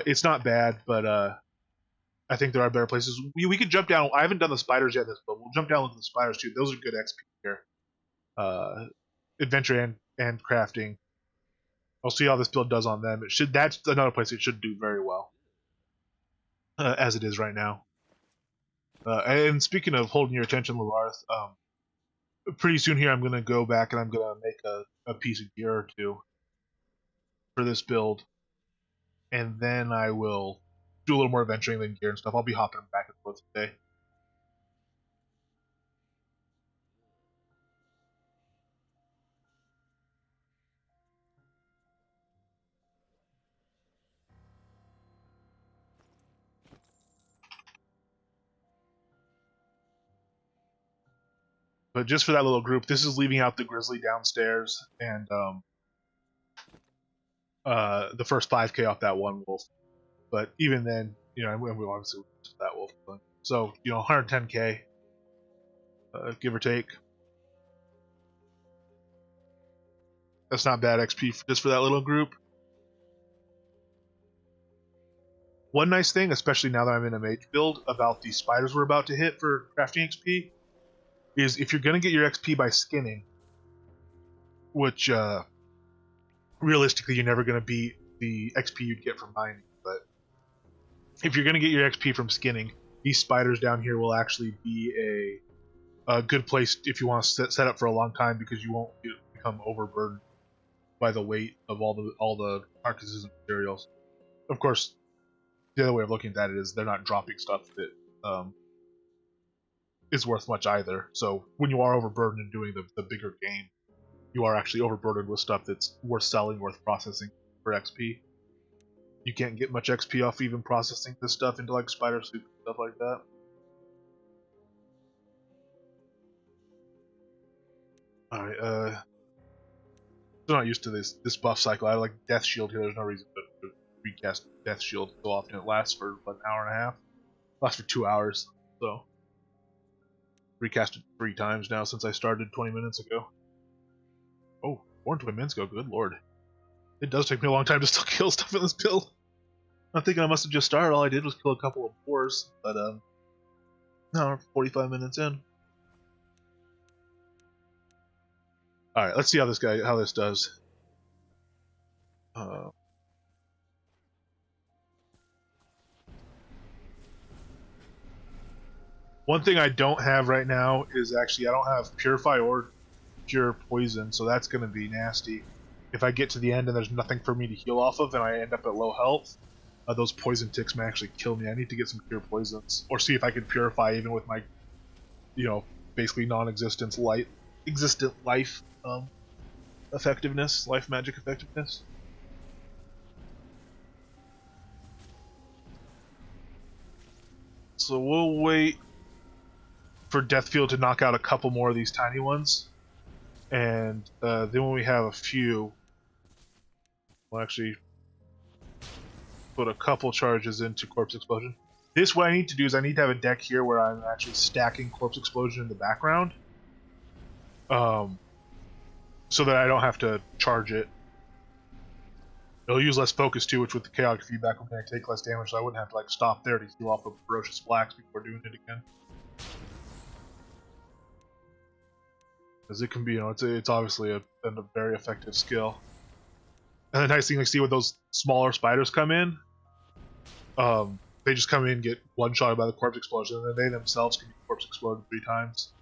It's not bad, but I think there are better places. We could jump down. I haven't done the spiders yet, but we'll jump down and look at the spiders too. Those are good XP here. Adventure and crafting. I'll see how this build does on them. That's another place it should do very well, as it is right now. And speaking of holding your attention, Lavarth, pretty soon here I'm going to go back and I'm going to make a piece of gear or two for this build, and then I will do a little more adventuring than gear and stuff. I'll be hopping back and forth today. But just for that little group, this is leaving out the grizzly downstairs and the first 5k off that one wolf. But even then, you know, we obviously that wolf. So, you know, 110k, give or take. That's not bad XP just for that little group. One nice thing, especially now that I'm in a mage build, about these spiders we're about to hit for crafting XP, is if you're going to get your XP by skinning, which realistically, you're never going to beat the XP you'd get from mining. But if you're going to get your XP from skinning, these spiders down here will actually be a good place if you want to set up for a long time, because you won't become overburdened by the weight of all the carcasses and materials. Of course, the other way of looking at it is they're not dropping stuff that is worth much either. So when you are overburdened and doing the bigger game, you are actually overburdened with stuff that's worth selling, worth processing for XP. You can't get much XP off even processing this stuff into like spider soup and stuff like that. Alright, still not used to this buff cycle. I like Death Shield here. There's no reason to recast Death Shield so often. It lasts for an hour and a half. It lasts for 2 hours. So recast it 3 times now since I started 20 minutes ago. Oh, more than 20 minutes ago. Good lord. It does take me a long time to still kill stuff in this build. I'm thinking I must have just started. All I did was kill a couple of boars, but no, 45 minutes in. All right, let's see how this does. One thing I don't have right now is actually I don't have Purify or Cure Poison, so that's going to be nasty. If I get to the end and there's nothing for me to heal off of and I end up at low health, those poison ticks may actually kill me. I need to get some Cure Poisons, or see if I can Purify even with my, basically non-existent life effectiveness, life magic effectiveness. So we'll wait for Deathfield to knock out a couple more of these tiny ones, and then when we have a few, we'll actually put a couple charges into Corpse Explosion. This, what I need to do is I need to have a deck here where I'm actually stacking Corpse Explosion in the background, so that I don't have to charge it. It'll use less focus too, which with the chaotic feedback will make take less damage, so I wouldn't have to like stop there to heal off of Ferocious Blacks before doing it again. Because it can be, it's obviously a very effective skill. And the nice thing, like, see when those smaller spiders come in, they just come in and get one-shotted by the Corpse Explosion, and then they themselves can be Corpse Exploded 3 times.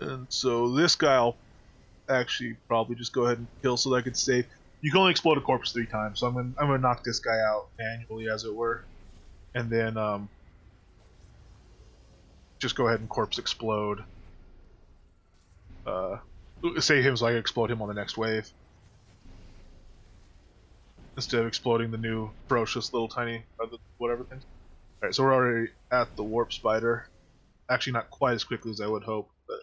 And so this guy I'll actually probably just go ahead and kill so that I can save. You can only explode a corpse 3 times, so I'm gonna knock this guy out manually, as it were, and then just go ahead and corpse explode. Save him so I can explode him on the next wave, instead of exploding the new ferocious little tiny whatever thing. Alright, so we're already at the warp spider. Actually, not quite as quickly as I would hope, but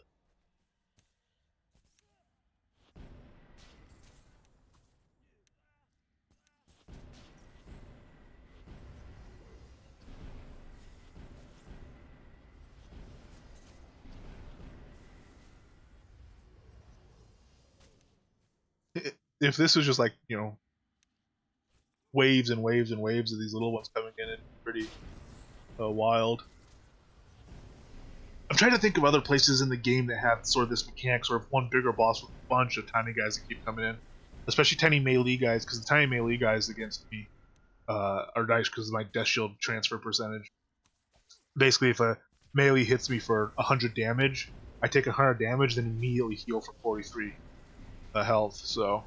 if this was just like, waves and waves and waves of these little ones coming in, it's pretty wild. I'm trying to think of other places in the game that have sort of this mechanic, sort of one bigger boss with a bunch of tiny guys that keep coming in, especially tiny melee guys, because the tiny melee guys against me are nice because of my Death Shield transfer percentage. Basically, if a melee hits me for 100 damage, I take 100 damage, then immediately heal for 43 health. So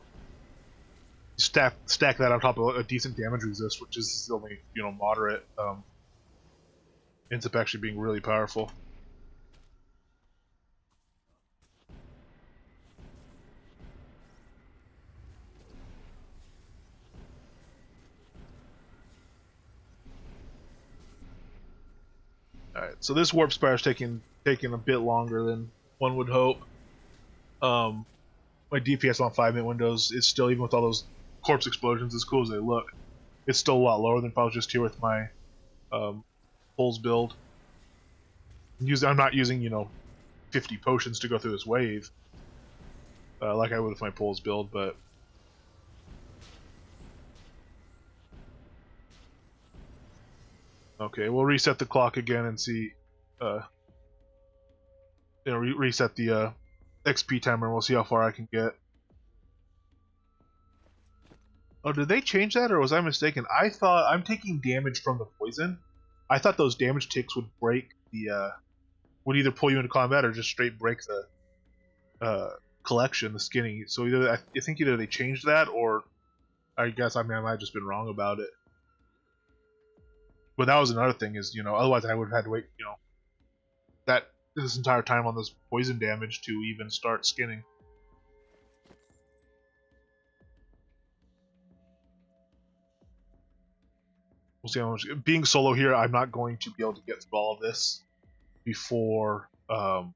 stack that on top of a decent damage resist, which is only moderate. Ends up actually being really powerful. Alright, so this warp spire is taking a bit longer than one would hope. My DPS on 5-minute windows is still, even with all those corpse explosions, as cool as they look, it's still a lot lower than if I was just here with my pulls build. I'm not using 50 potions to go through this wave like I would with my pulls build, but Okay, we'll reset the clock again and see. Reset the XP timer, and we'll see how far I can get. Oh, did they change that, or was I mistaken? I thought I'm taking damage from the poison. I thought those damage ticks would break the would either pull you into combat or just straight break the collection, the skinning. So either I think either they changed that, or I guess I might have just been wrong about it. But that was another thing is otherwise I would have had to wait that this entire time on this poison damage to even start skinning. We'll see how much. Being solo here, I'm not going to be able to get through all of this before the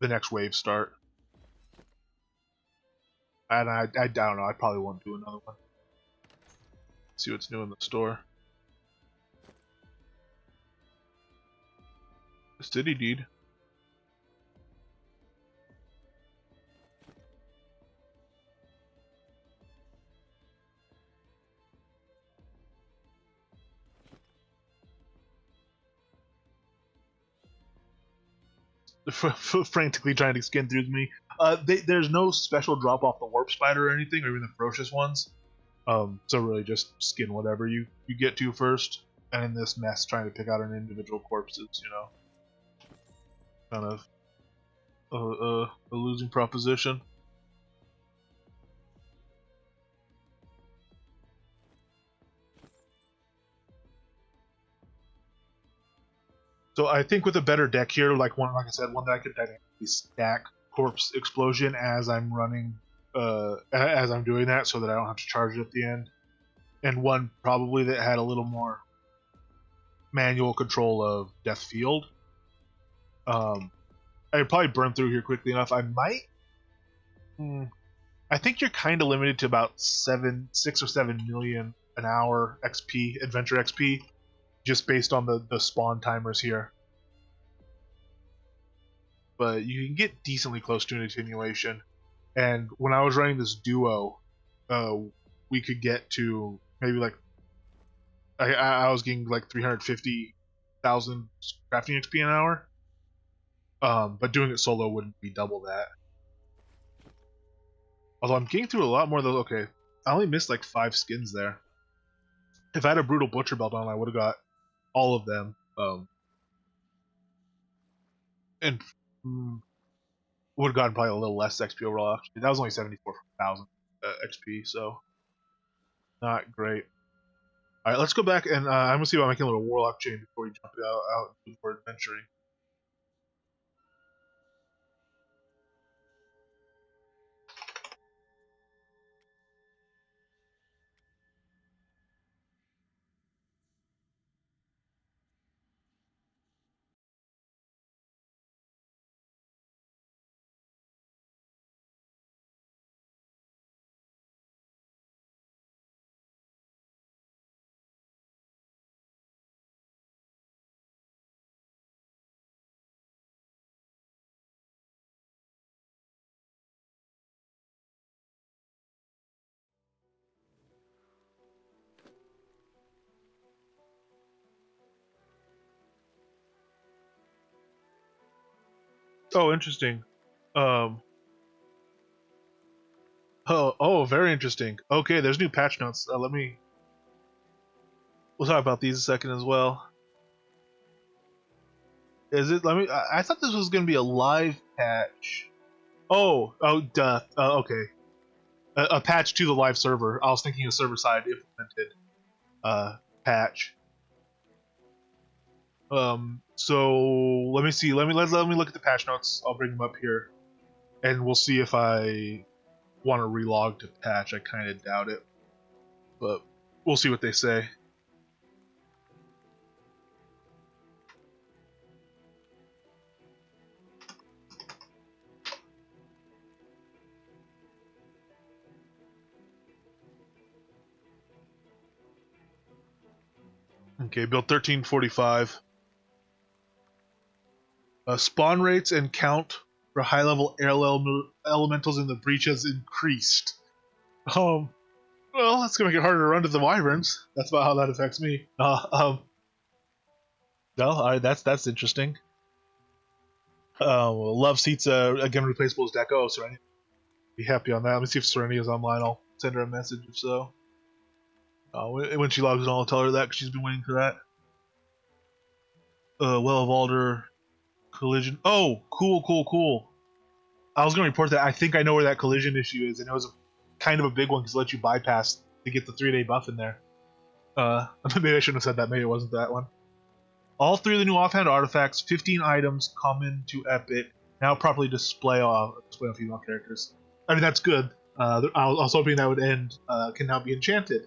next wave start. And I don't know. I probably won't do another one. See what's new in the store. City deed. Frantically trying to skin through me. There's no special drop off the warp spider or anything, or even the ferocious ones. So really just skin whatever you get to first. And in this mess, trying to pick out an individual corpses, kind of a losing proposition. So I think with a better deck here, like I said, one that I could dynamically stack corpse explosion as I'm running, as I'm doing that, so that I don't have to charge it at the end, and one probably that had a little more manual control of death field. I'd probably burn through here quickly enough. I might. I think you're kind of limited to about 6 or 7 million an hour XP, adventure XP, just based on the spawn timers here. But you can get decently close to an attenuation. And when I was running this duo, we could get to maybe like I was getting like 350,000 crafting XP an hour. But doing it solo wouldn't be double that. Although I'm getting through a lot more of those. Okay, I only missed like 5 skins there. If I had a brutal butcher belt on, I would have got all of them. And would have gotten probably a little less XP overall. Actually, that was only 74,000 XP, so not great. All right, let's go back and I'm gonna see about making a little warlock chain before we jump out for adventuring. Oh, interesting. Um, oh, very interesting. Okay, there's new patch notes. We'll talk about these a second as well. Is it? I thought this was gonna be a live patch. Oh, duh. Okay, a patch to the live server. I was thinking a server side implemented patch. So let me see. Let me look at the patch notes. I'll bring them up here, and we'll see if I want to relog to patch. I kind of doubt it, but we'll see what they say. Okay, build 1345. Spawn rates and count for high-level elementals in the breach has increased. Well, that's gonna make it harder to run to the wyverns. That's about how that affects me. No, that's interesting. Love seats again replaceable as Deco. Serenity, be happy on that. Let me see if Serenity is online. I'll send her a message if so. When she logs in, I'll tell her that because she's been waiting for that. Well of Alder collision. Oh, cool. I was gonna report that. I think I know where that collision issue is, and it was kind of a big one because it lets you bypass to get the 3-day buff in there. Maybe I shouldn't have said that. Maybe it wasn't that one. All 3 of the new offhand artifacts, 15 items common to Epic, now properly display on female characters. I mean, that's good. I was hoping that would end. Can now be enchanted.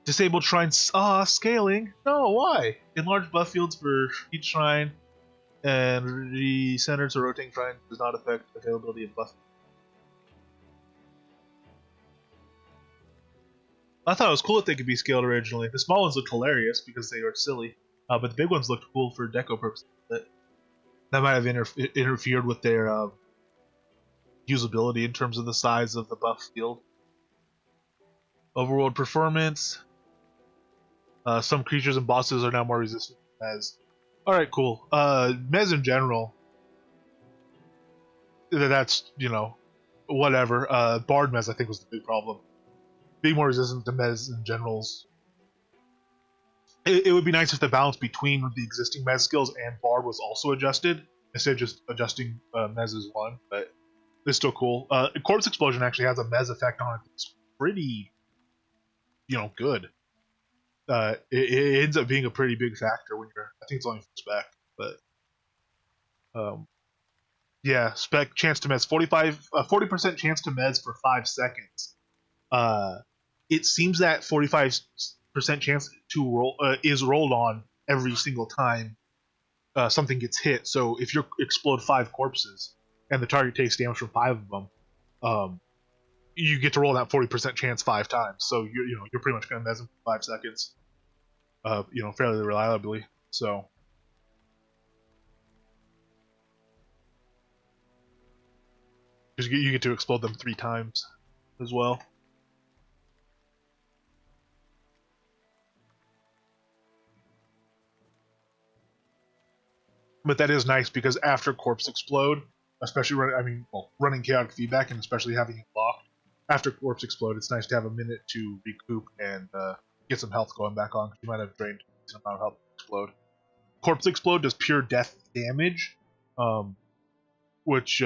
Disabled shrines. Scaling. No, why? Enlarge buff fields for each shrine, and recenter to rotating shrine does not affect availability of buff. I thought it was cool that they could be scaled originally. The small ones looked hilarious because they were silly, but the big ones looked cool for deco purposes. That might have interfered with their usability in terms of the size of the buff field. Overworld performance. Some creatures and bosses are now more resistant to Mez. Alright, cool. Mez in general. That's, whatever. Bard Mez, I think, was the big problem. Being more resistant to Mez in generals. It would be nice if the balance between the existing Mez skills and Bard was also adjusted, instead of just adjusting Mez's one, but it's still cool. Corpse Explosion actually has a Mez effect on it that's pretty, good. It ends up being a pretty big factor when I think it's only for spec, but yeah, spec chance to Mez 40% chance to Mez for 5 seconds. It seems that 45% chance to roll is rolled on every single time something gets hit. So if you explode 5 corpses and the target takes damage from 5 of them, you get to roll that 40% chance 5 times. So you're pretty much going to Mez them for 5 seconds. Fairly reliably. So. You get to explode them 3 times as well. But that is nice because after Corpse Explode, especially running Chaotic Feedback and especially having it locked, after Corpse Explode, it's nice to have a minute to recoup and get some health going back on because you might have drained some amount of health to explode. Corpse Explode does pure death damage, which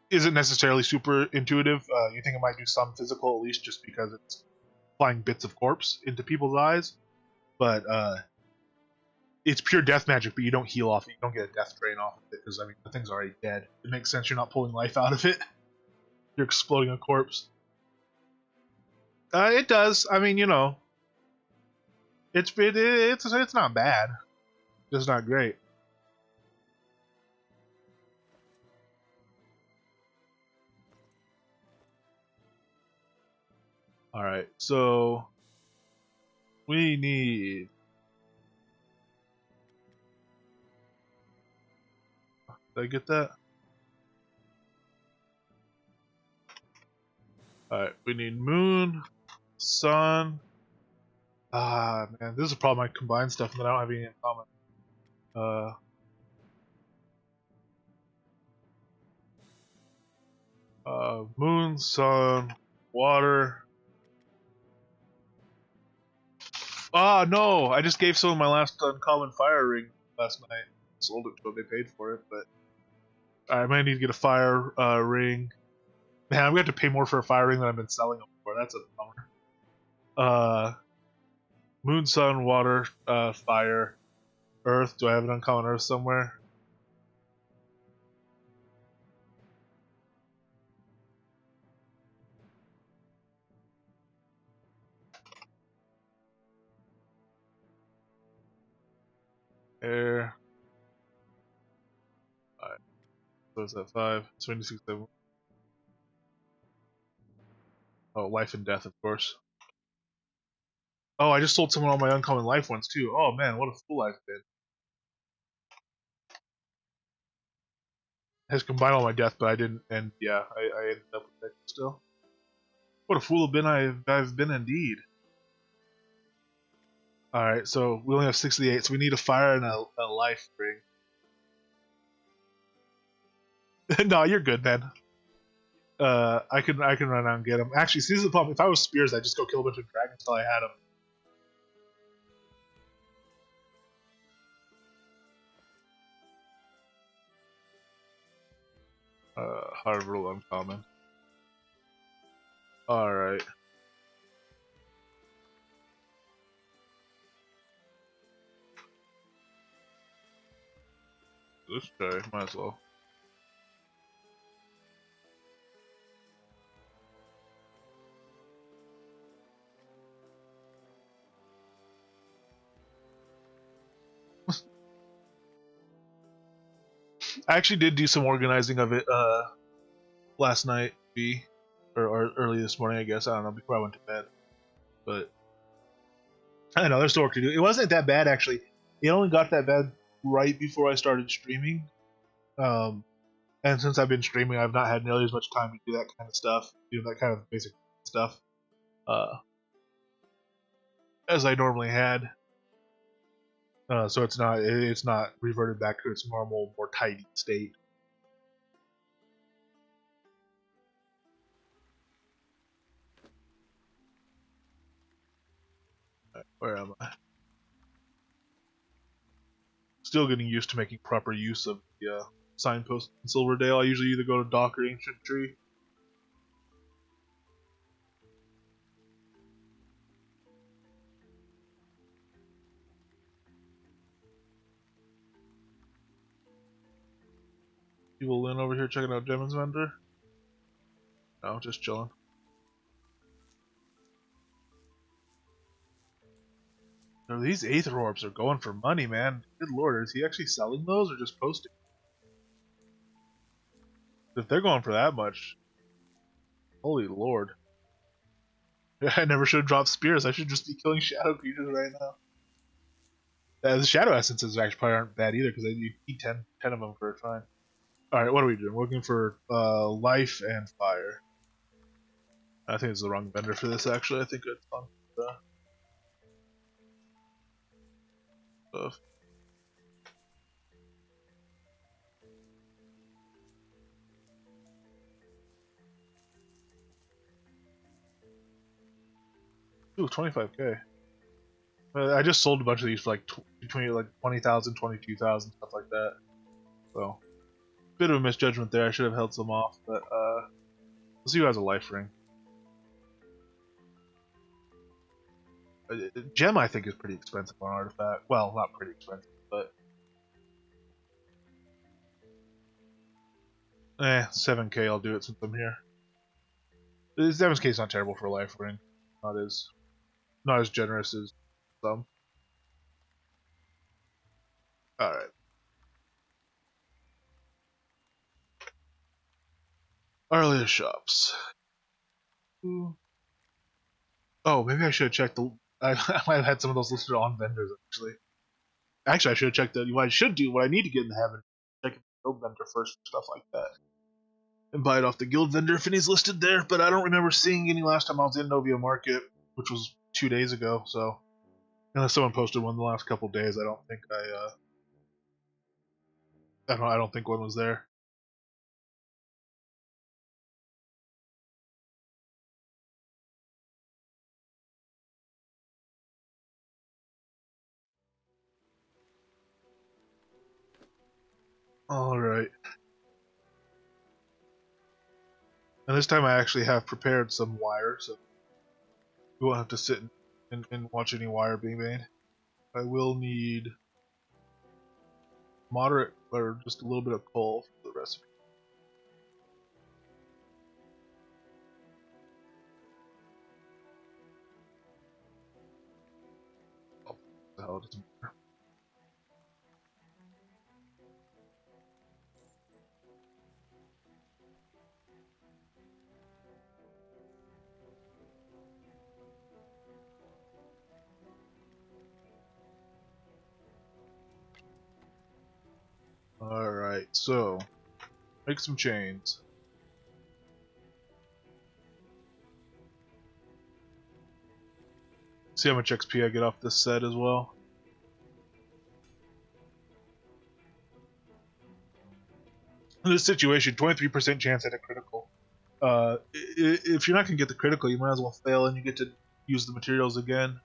isn't necessarily super intuitive. You think it might do some physical, at least just because it's flying bits of corpse into people's eyes. But it's pure death magic, but you don't heal off it. You don't get a death drain off of it because the thing's already dead. It makes sense you're not pulling life out of it. You're exploding a corpse. It does. It's not bad. It's not great. All right, so we need. Did I get that? Alright, we need moon, sun. Man, this is probably my combined stuff that I don't have any in common. Moon, sun, water. No! I just gave some of my last uncommon fire ring last night. Sold it to them, they paid for it, but I might need to get a fire ring. Man, I'm going to have to pay more for a fire ring than I've been selling them for. That's a bummer. Moon, sun, water, fire, earth. Do I have an uncommon earth somewhere? Air. Alright. So is that 5? It's 26, 7. Oh, life and death, of course. Oh, I just sold someone all my uncommon life ones too. Oh man, what a fool I've been. has combined all my death, but I didn't, and yeah, I ended up with that still. What a fool I've been indeed. Alright, so we only have 68, so we need a fire and a life ring. No, you're good, man. I can run out and get him. Actually, see, this is the problem. If I was Spears, I'd just go kill a bunch of dragons until I had them. Hard rule uncommon. Alright. This guy, might as well. I actually did do some organizing of it last night, or early this morning, I guess. I don't know, before I went to bed. But I don't know, there's still work to do. It wasn't that bad, actually. It only got that bad right before I started streaming. And since I've been streaming, I've not had nearly as much time to do that kind of stuff, that kind of basic stuff, uh, as I normally had. So it's not reverted back to its normal, more tidy state. Where am I? Still getting used to making proper use of the signpost in Silverdale. I usually either go to Dock or Ancient Tree. Evil Lynn over here checking out Gemin's vendor. No, just chilling. No, these Aether Orbs are going for money, man. Good lord, is he actually selling those or just posting? If they're going for that much, holy lord. I never should have dropped spears. I should just be killing shadow creatures right now. The shadow essences actually probably aren't bad either because you need 10 of them for a try. Alright, what are we doing? We're looking for life and fire. I think it's the wrong vendor for this actually. I think it's on the stuff. Ooh, 25k. I just sold a bunch of these for like between like 20,000, 22,000, stuff like that. So, bit of a misjudgment there. I should have held some off, but let's see who has a life ring. Gem, I think, is pretty expensive on Artifact. Well, not pretty expensive, but 7k. I'll do it since I'm here. 7k is not terrible for a life ring. Not as generous as some. All right. Earlier shops. Ooh. Oh, maybe I should have checked the. I might have had some of those listed on vendors actually. Actually, I should have checked the. What I should do, what I need to get in the habit, check the guild vendor first, stuff like that, and buy it off the guild vendor if any's listed there. But I don't remember seeing any last time I was in Novia Market, which was 2 days ago. So unless someone posted one the last couple days, I don't think I don't think one was there. All right. And this time I actually have prepared some wire, so we won't have to sit and watch any wire being made. I will need moderate or just a little bit of coal for the recipe. Oh, the hell, it doesn't matter. Alright, so Make some chains. See how much XP I get off this set as well. In this situation, 23% chance at a critical. If you're not going to get the critical, you might as well fail and you get to use the materials again.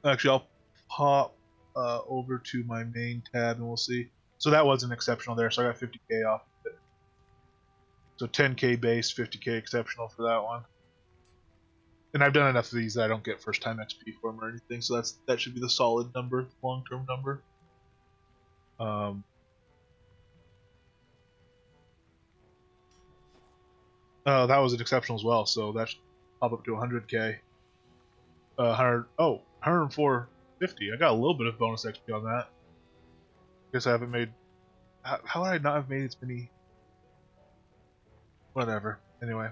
Actually, I'll pop over to my main tab and we'll see. So that wasn't exceptional there, so I got 50k off of it. So 10k base, 50k exceptional for that one. And I've done enough of these that I don't get first time XP for them or anything, so that should be the solid number, long term number. That was an exceptional as well, so that should pop up to 100k. 104.50. I got a little bit of bonus XP on that. Guess I haven't made. How would I not have made as many? Whatever. Anyway.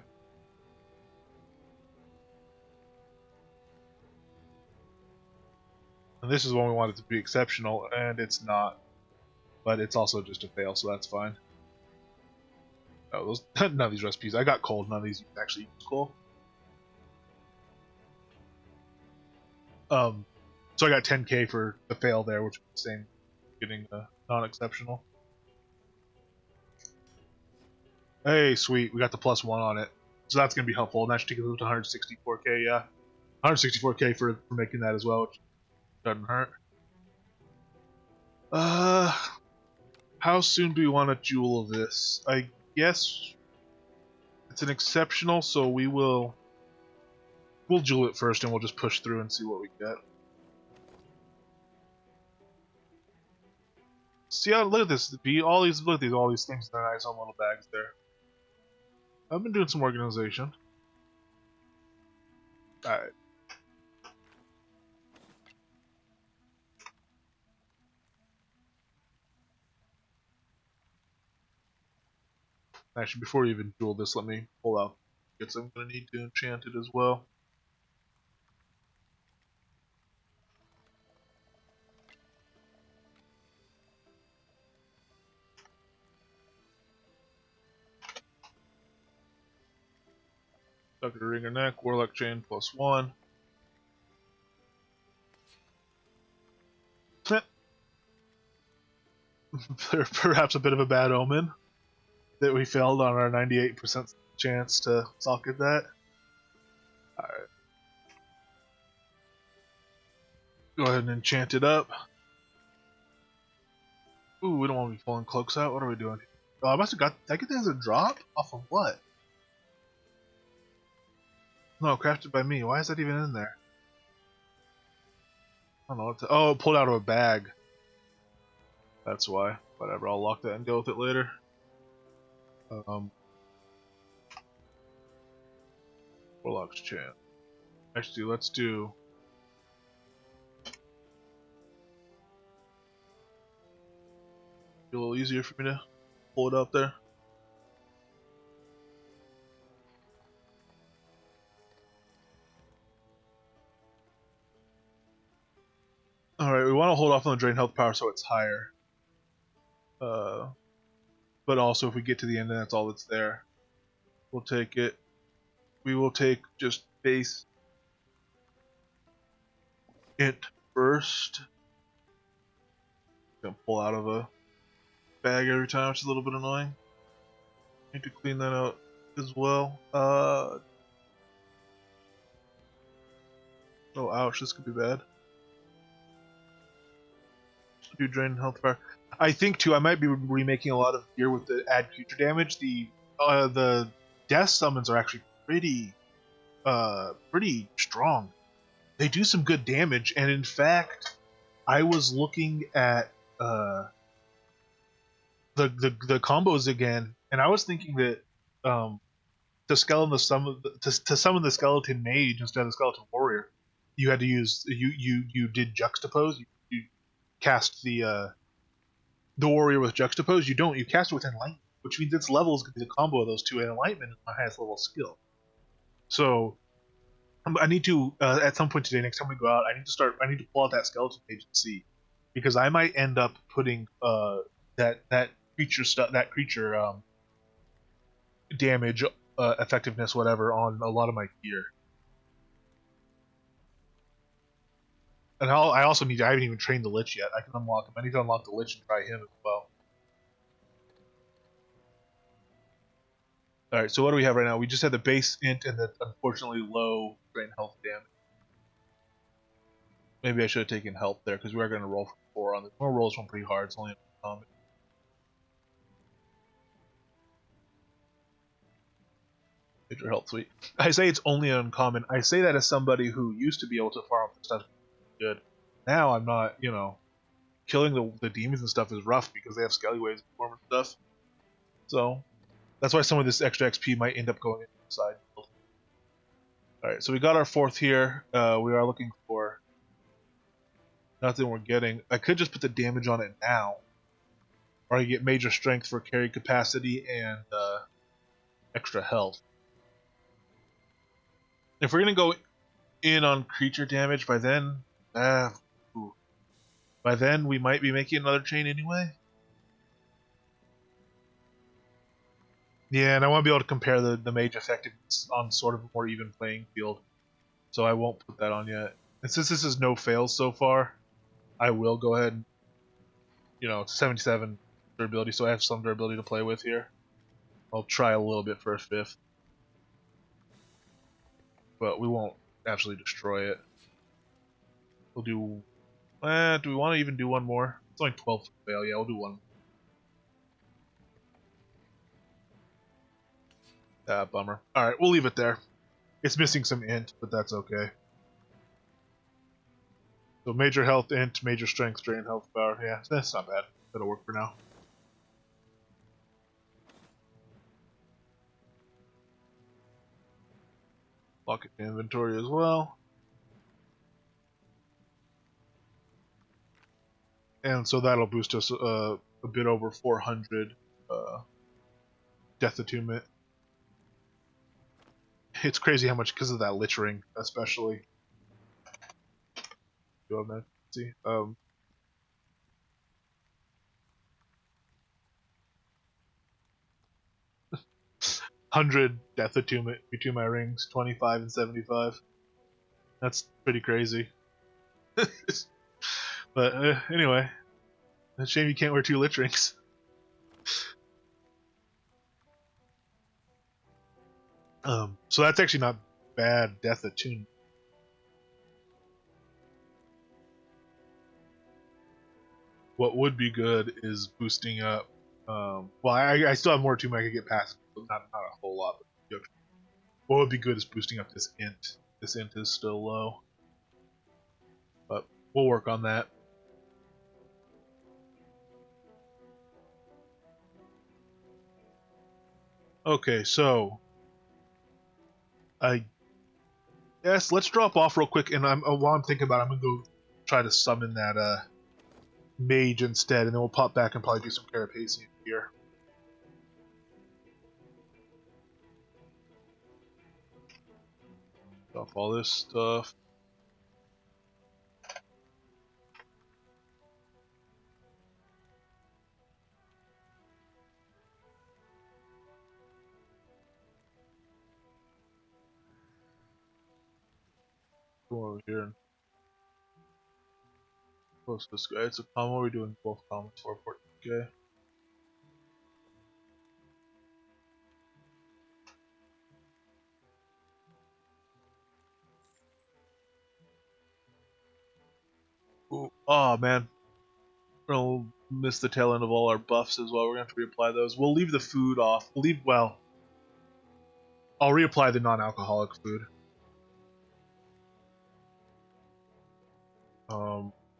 And this is when we want it to be exceptional, and it's not. But it's also just a fail, so that's fine. Oh, those none of these recipes. I got cold. None of these actually use coal. So I got 10k for the fail there, which is the same, getting non-exceptional. Hey, sweet, we got the +1 on it, so that's gonna be helpful. And that should take us up to 164k. Yeah, 164k for making that as well, which doesn't hurt. How soon do we want to jewel this? I guess it's an exceptional, so we'll jewel it first, and we'll just push through and see what we get. See how, look at this. Look at all these things in their nice on little bags there. I've been doing some organization. Alright. Actually, before we even jewel this, let me pull out. Guess I'm gonna need to enchant it as well. Tucker to Ringer Neck, Warlock Chain +1. Perhaps a bit of a bad omen that we failed on our 98% chance to socket that. Alright. Go ahead and enchant it up. Ooh, we don't want to be pulling cloaks out. What are we doing? Oh, I must have got. Did I get that as a drop? Off of what? No, crafted by me. Why is that even in there? I don't know what to. Oh, it pulled out of a bag. That's why. Whatever, I'll lock that and deal with it later. Warlock's chant. Actually, let's do. Be a little easier for me to pull it out there. Alright, we want to hold off on the drain health power so it's higher. But also, if we get to the end and that's all that's there, we'll take it. We will take just base int first. Gonna pull out of a bag every time, which is a little bit annoying. Need to clean that out as well. Oh, ouch, this could be bad. Do drain health power. I think too, I might be remaking a lot of gear with the add future damage. The death summons are actually pretty strong. They do some good damage, and in fact, I was looking at the combos again, and I was thinking that to summon the skeleton mage instead of the skeleton warrior, you had to use you did juxtapose. You cast the warrior with juxtapose. You don't. You cast it with enlightenment, which means its level is going to be the combo of those two, and enlightenment is my highest level skill. So I need to at some point today, next time we go out, I need to pull out that skeleton page and see, because I might end up putting that creature damage, effectiveness, whatever, on a lot of my gear. And I also I haven't even trained the Lich yet. I can unlock him. I need to unlock the Lich and try him as well. Alright, so what do we have right now? We just had the base int and the unfortunately low drain health damage. Maybe I should have taken help there, because we are going to roll for 4 on this. We'll roll this one pretty hard. It's only uncommon. Major health, sweet. I say it's only uncommon. I say that as somebody who used to be able to farm up the stuff good. Now I'm not, you know, killing the demons and stuff is rough because they have scallyways and form and stuff. So that's why some of this extra XP might end up going into the side build. Alright, so we got our 4th here. We are looking for nothing we're getting. I could just put the damage on it now. Or I get major strength for carry capacity and extra health. If we're going to go in on creature damage, by then we might be making another chain anyway. Yeah, and I want to be able to compare the mage effectiveness on sort of a more even playing field. So I won't put that on yet. And since this is no fails so far, I will go ahead and, you know, it's 77 durability, so I have some durability to play with here. I'll try a little bit for a 5th. But we won't absolutely destroy it. We'll do... do we want to even do one more? It's only 12 for fail. Yeah, we'll do one. Bummer. Alright, we'll leave it there. It's missing some int, but that's okay. So major health int, major strength, drain health power. Yeah, that's not bad. That'll work for now. Lock it in inventory as well. And so that'll boost us a bit over 400 death attunement. It's crazy how much, because of that Lich Ring, especially. Go ahead, man. See. 100 death attunement between my rings, 25 and 75. That's pretty crazy. But anyway, it's a shame you can't wear 2 Lich Rings. So that's actually not bad death attunement. What would be good is boosting up. Well, I still have more attunement I could get past, but not a whole lot. But what would be good is boosting up this int. This int is still low, but we'll work on that. Okay, so I guess let's drop off real quick, and while I'm thinking about it, I'm gonna go try to summon that Mage instead, and then we'll pop back and probably do some Carapacian here. Drop all this stuff. Go over here and post this guy. It's a combo. We're doing both combos for 14k. Ooh. Oh man, we're gonna miss the tail end of all our buffs as well. We're gonna have to reapply those. We'll leave the food off. I'll reapply the non-alcoholic food.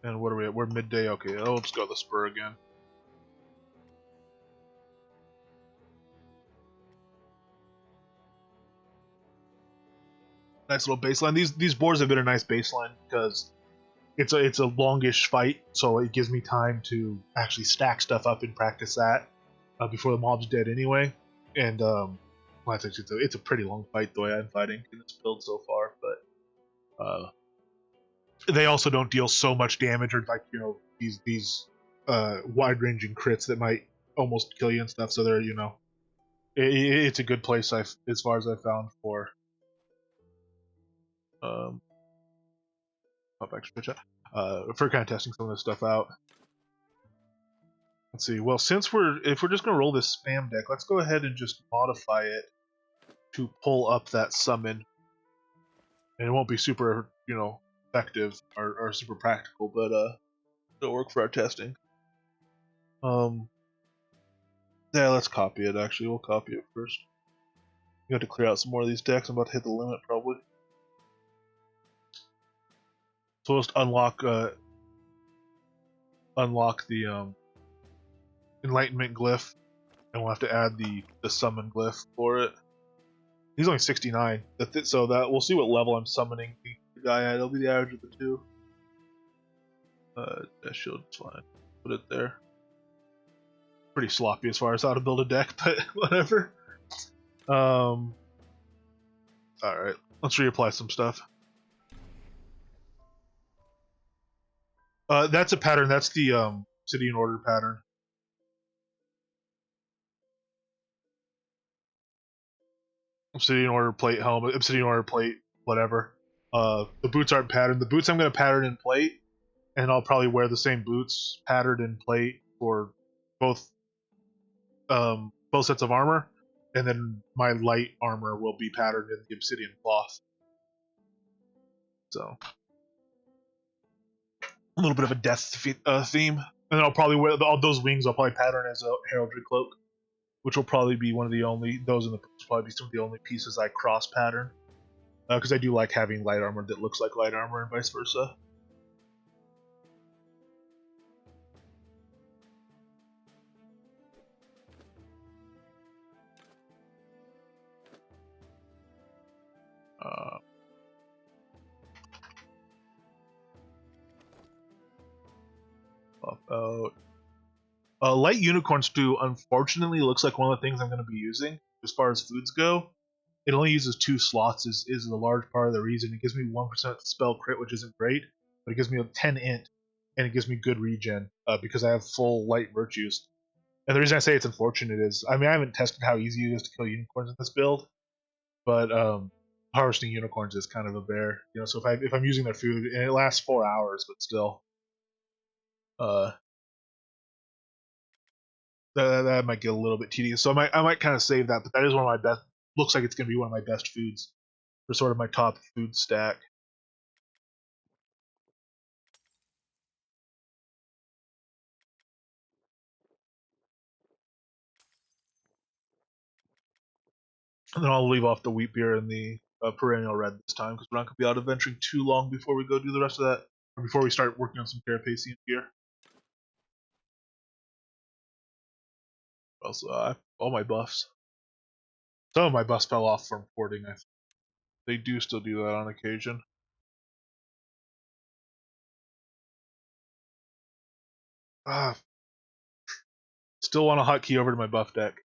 And what are we at? We're midday. Okay, I'll just go to the spur again. Nice little baseline. These boars have been a nice baseline because it's a longish fight, so it gives me time to actually stack stuff up and practice that before the mob's dead anyway. And well, it's a pretty long fight the way I'm fighting in this build so far, but they also don't deal so much damage, or like, you know, these wide-ranging crits that might almost kill you and stuff. So they're, it's a good place as far as I found for pop extra chat, for kind of testing some of this stuff out. Let's see. Well, if we're just gonna roll this spam deck, let's go ahead and just modify it to pull up that summon, and it won't be super, effective or super practical, but it'll work for our testing. Yeah, let's copy it. Actually, we'll copy it first. You have to clear out some more of these decks. I'm about to hit the limit probably. So let's unlock the Enlightenment glyph, and we'll have to add the summon glyph for it. He's only 69, so that we'll see what level I'm summoning the guy at. It'll be the average of the two. That shield's fine. Put it there. Pretty sloppy as far as how to build a deck, but whatever. Alright, let's reapply some stuff. That's a pattern. That's the Obsidian Order pattern. Obsidian Order plate helmet, Obsidian Order plate, whatever. The boots aren't patterned. The boots I'm going to pattern in plate, and I'll probably wear the same boots patterned in plate for both sets of armor, and then my light armor will be patterned in the Obsidian cloth. So a little bit of a death theme, and then I'll probably wear all those wings. I'll probably pattern as a heraldry cloak, which will probably be one of the only probably be some of the only pieces I cross pattern, because I do like having light armor that looks like light armor and vice versa. Pop out. Light Unicorn Stew, unfortunately, looks like one of the things I'm going to be using as far as foods go. It only uses 2 slots, is a large part of the reason. It gives me 1% spell crit, which isn't great, but it gives me a 10 int, and it gives me good regen, because I have full light virtues. And the reason I say it's unfortunate is, I haven't tested how easy it is to kill unicorns in this build, but harvesting unicorns is kind of a bear. So if I'm using their food, and it lasts 4 hours, but still, that might get a little bit tedious. So I might kind of save that, but that is one of my best. Looks like it's going to be one of my best foods for sort of my top food stack. And then I'll leave off the wheat beer and the perennial red this time, because we're not going to be out adventuring too long before we go do the rest of that, or before we start working on some Carapacean gear. Also, all my buffs. Some of my buffs fell off from porting. I think they do still do that on occasion. Still want a hotkey over to my buff deck.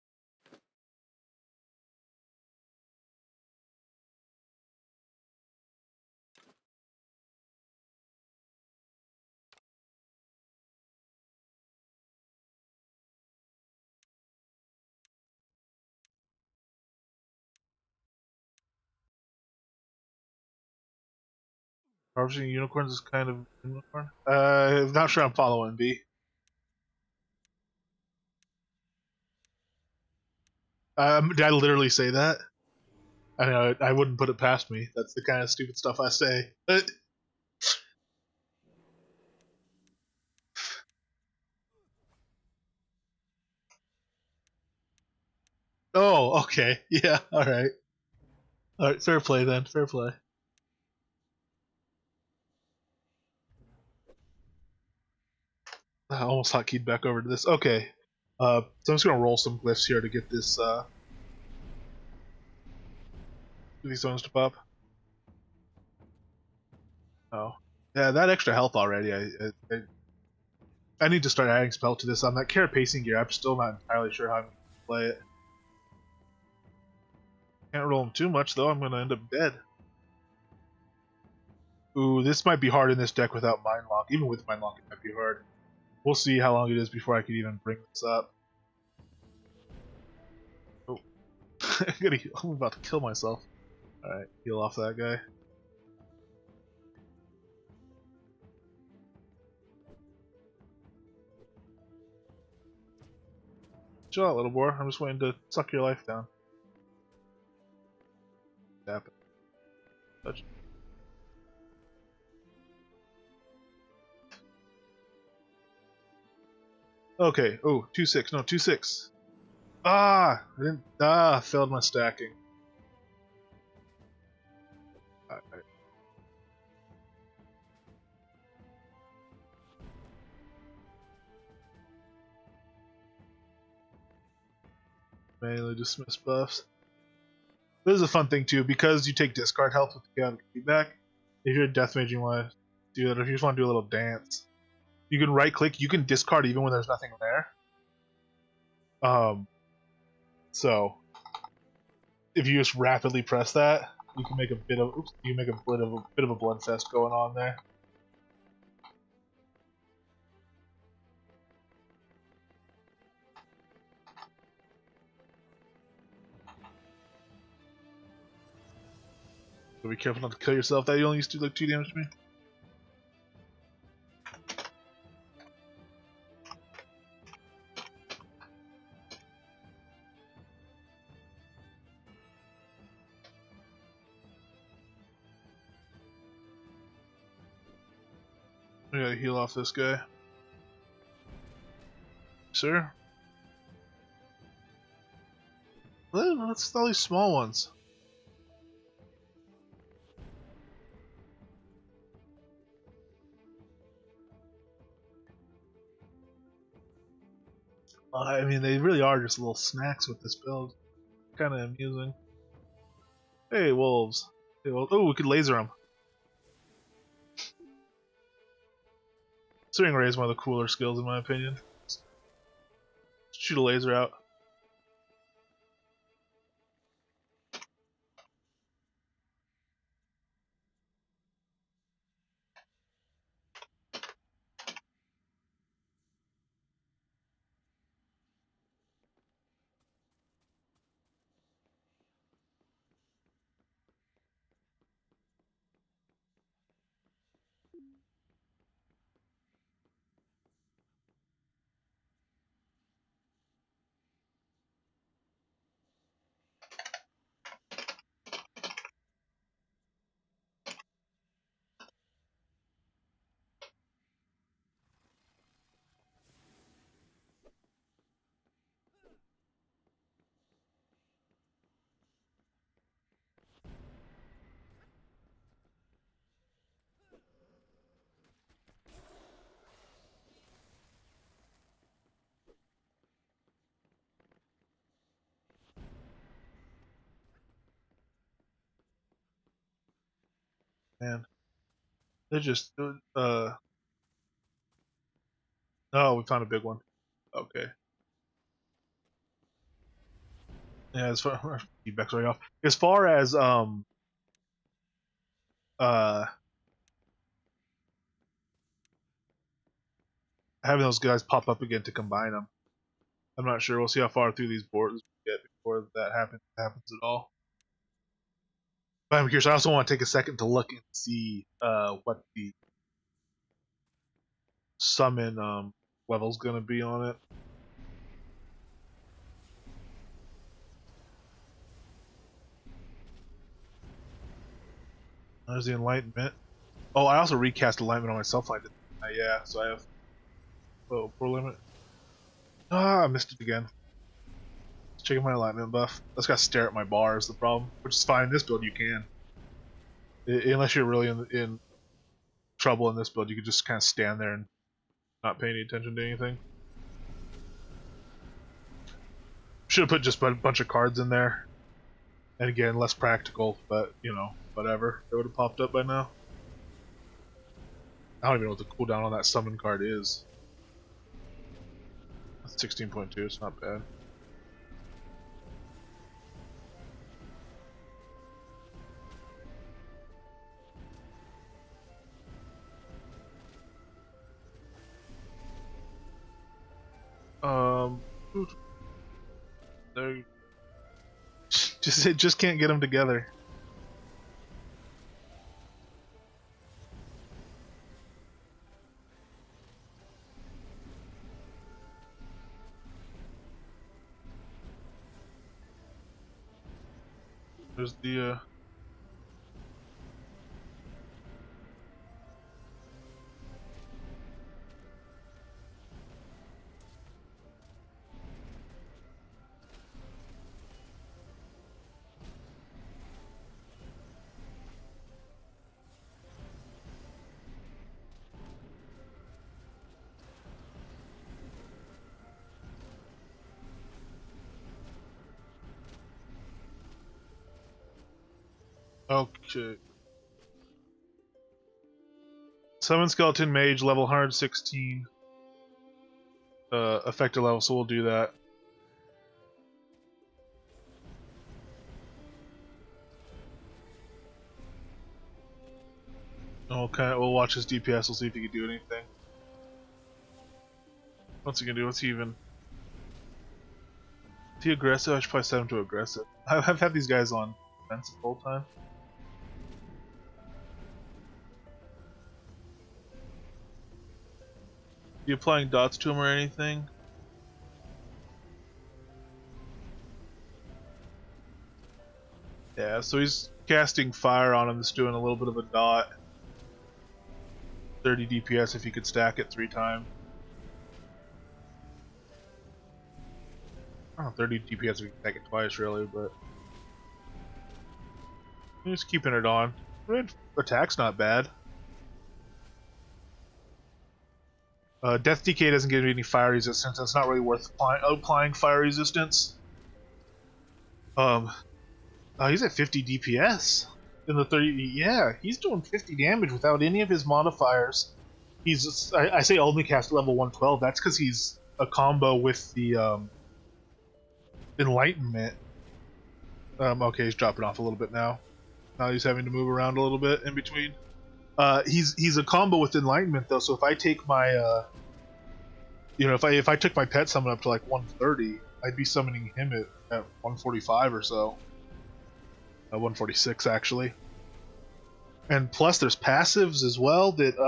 Harvesting unicorns is kind of unicorn. I'm not sure I'm following B. Did I literally say that? I know I wouldn't put it past me. That's the kind of stupid stuff I say. Oh, okay. Yeah, alright. Alright, fair play then. Fair play. I almost hotkeyed back over to this. Okay. So I'm just gonna roll some glyphs here to get this these ones to pop. Oh. Yeah, that extra health already. I need to start adding spell to this. On that Carapacean gear, I'm still not entirely sure how I'm gonna play it. Can't roll them too much though, I'm gonna end up dead. Ooh, this might be hard in this deck without Mind Lock. Even with Mind Lock, it might be hard. We'll see how long it is before I can even bring this up. Oh. I'm about to kill myself. Alright, heal off that guy. Chill out, little boy. I'm just waiting to suck your life down. Tap it. Touch. Okay. Oh, 2-6. No, 2-6. Ah! I didn't. Ah! Failed my stacking. Alright. Manually dismiss buffs. This is a fun thing too, because you take discard health with the chaotic feedback. If you're a death mage, you want to do that. If you just want to do a little dance, you can right click. You can discard even when there's nothing there. So if you just rapidly press that, you can make a bit of a blood fest going on there. So be careful not to kill yourself. That you only used to do like 2 damage to me. I gotta heal off this guy. Sir? Well, that's all these small ones. I mean, they really are just little snacks with this build. Kind of amusing. Hey, wolves. Hey, wolves. Oh, we could laser them. Searing Ray is one of the cooler skills in my opinion. Shoot a laser out. Man, they're just oh, we found a big one. Okay. Yeah, as far feedback's right off. As far as uh having those guys pop up again to combine them, I'm not sure. We'll see how far through these boards we get before that happens at all. But I'm curious. I also want to take a second to look and see what the summon level's gonna be on it. There's the Enlightenment. Oh, I also recast Enlightenment on myself. I did. Yeah, so I have. Oh, poor limit. Ah, I missed it again. Checking my Enlightenment buff. I just gotta stare at my bar is the problem, which is fine. In this build, you can. Unless you're really in trouble in this build, you could just kind of stand there and not pay any attention to anything. Should have put just a bunch of cards in there. And again, less practical, but you know, whatever. It would have popped up by now. I don't even know what the cooldown on that summon card is. That's 16.2, it's not bad. They just can't get them together. There's the okay. Summon Skeleton Mage, level 116. Effector level, so we'll do that. Okay, we'll watch his DPS, we'll see if he can do anything. What's he gonna do? What's he even? Is he aggressive? I should probably set him to aggressive. I've had these guys on defensive the whole time. You applying dots to him or anything? Yeah, so he's casting fire on him. That's doing a little bit of a dot. 30 DPS if he could stack it 3 times. Oh, 30 DPS if he can stack it twice, really, but he's keeping it on. Attack's not bad. Death Decay doesn't give you any fire resistance. It's not really worth applying fire resistance. He's at 50 DPS in the 30. Yeah, he's doing 50 damage without any of his modifiers. I say only cast level 112. That's because he's a combo with the Enlightenment. Okay, he's dropping off a little bit now. Now he's having to move around a little bit in between. He's a combo with Enlightenment though. So if I take my if I took my pet summon up to like 130, I'd be summoning him at 145 or so. 146 actually. And plus there's passives as well that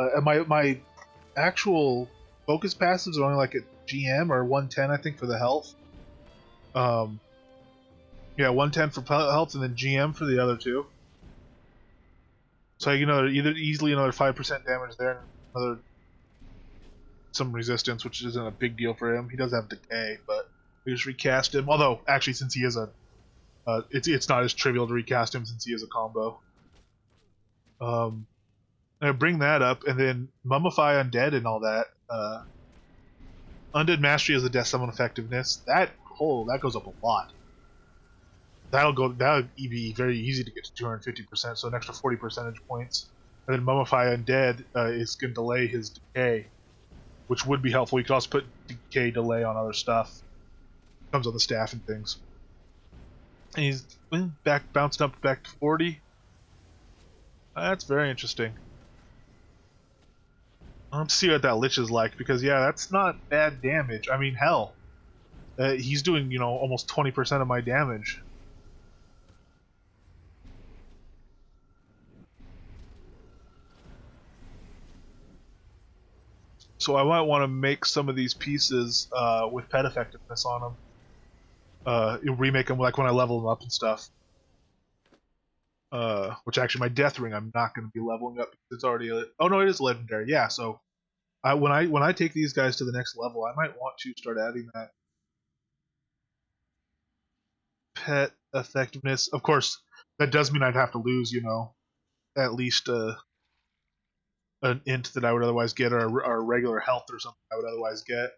my actual focus passives are only like at GM or 110 I think for the health. Yeah, 110 for health and then GM for the other two. So either easily another 5% damage there and some resistance, which isn't a big deal for him. He does have decay, but we just recast him. Although actually since he is a it's not as trivial to recast him since he is a combo. I bring that up, and then Mummify Undead and all that. Undead Mastery is the Death Summon effectiveness. That goes up a lot. That'll be very easy to get to 250%, so an extra 40 percentage points. And then Mummify Undead is going to delay his decay, which would be helpful. You could also put decay delay on other stuff. Comes on the staff and things. And he's bouncing up back to 40. That's very interesting. Let's see what that Lich is like, because yeah, that's not bad damage. I mean, hell, he's doing almost 20% of my damage. So I might want to make some of these pieces with pet effectiveness on them. Remake them like when I level them up and stuff. Which actually my Death Ring I'm not going to be leveling up because it's already oh no, it is legendary. Yeah, so when I take these guys to the next level, I might want to start adding that pet effectiveness. Of course, that does mean I'd have to lose, at least an int that I would otherwise get, or regular health or something I would otherwise get.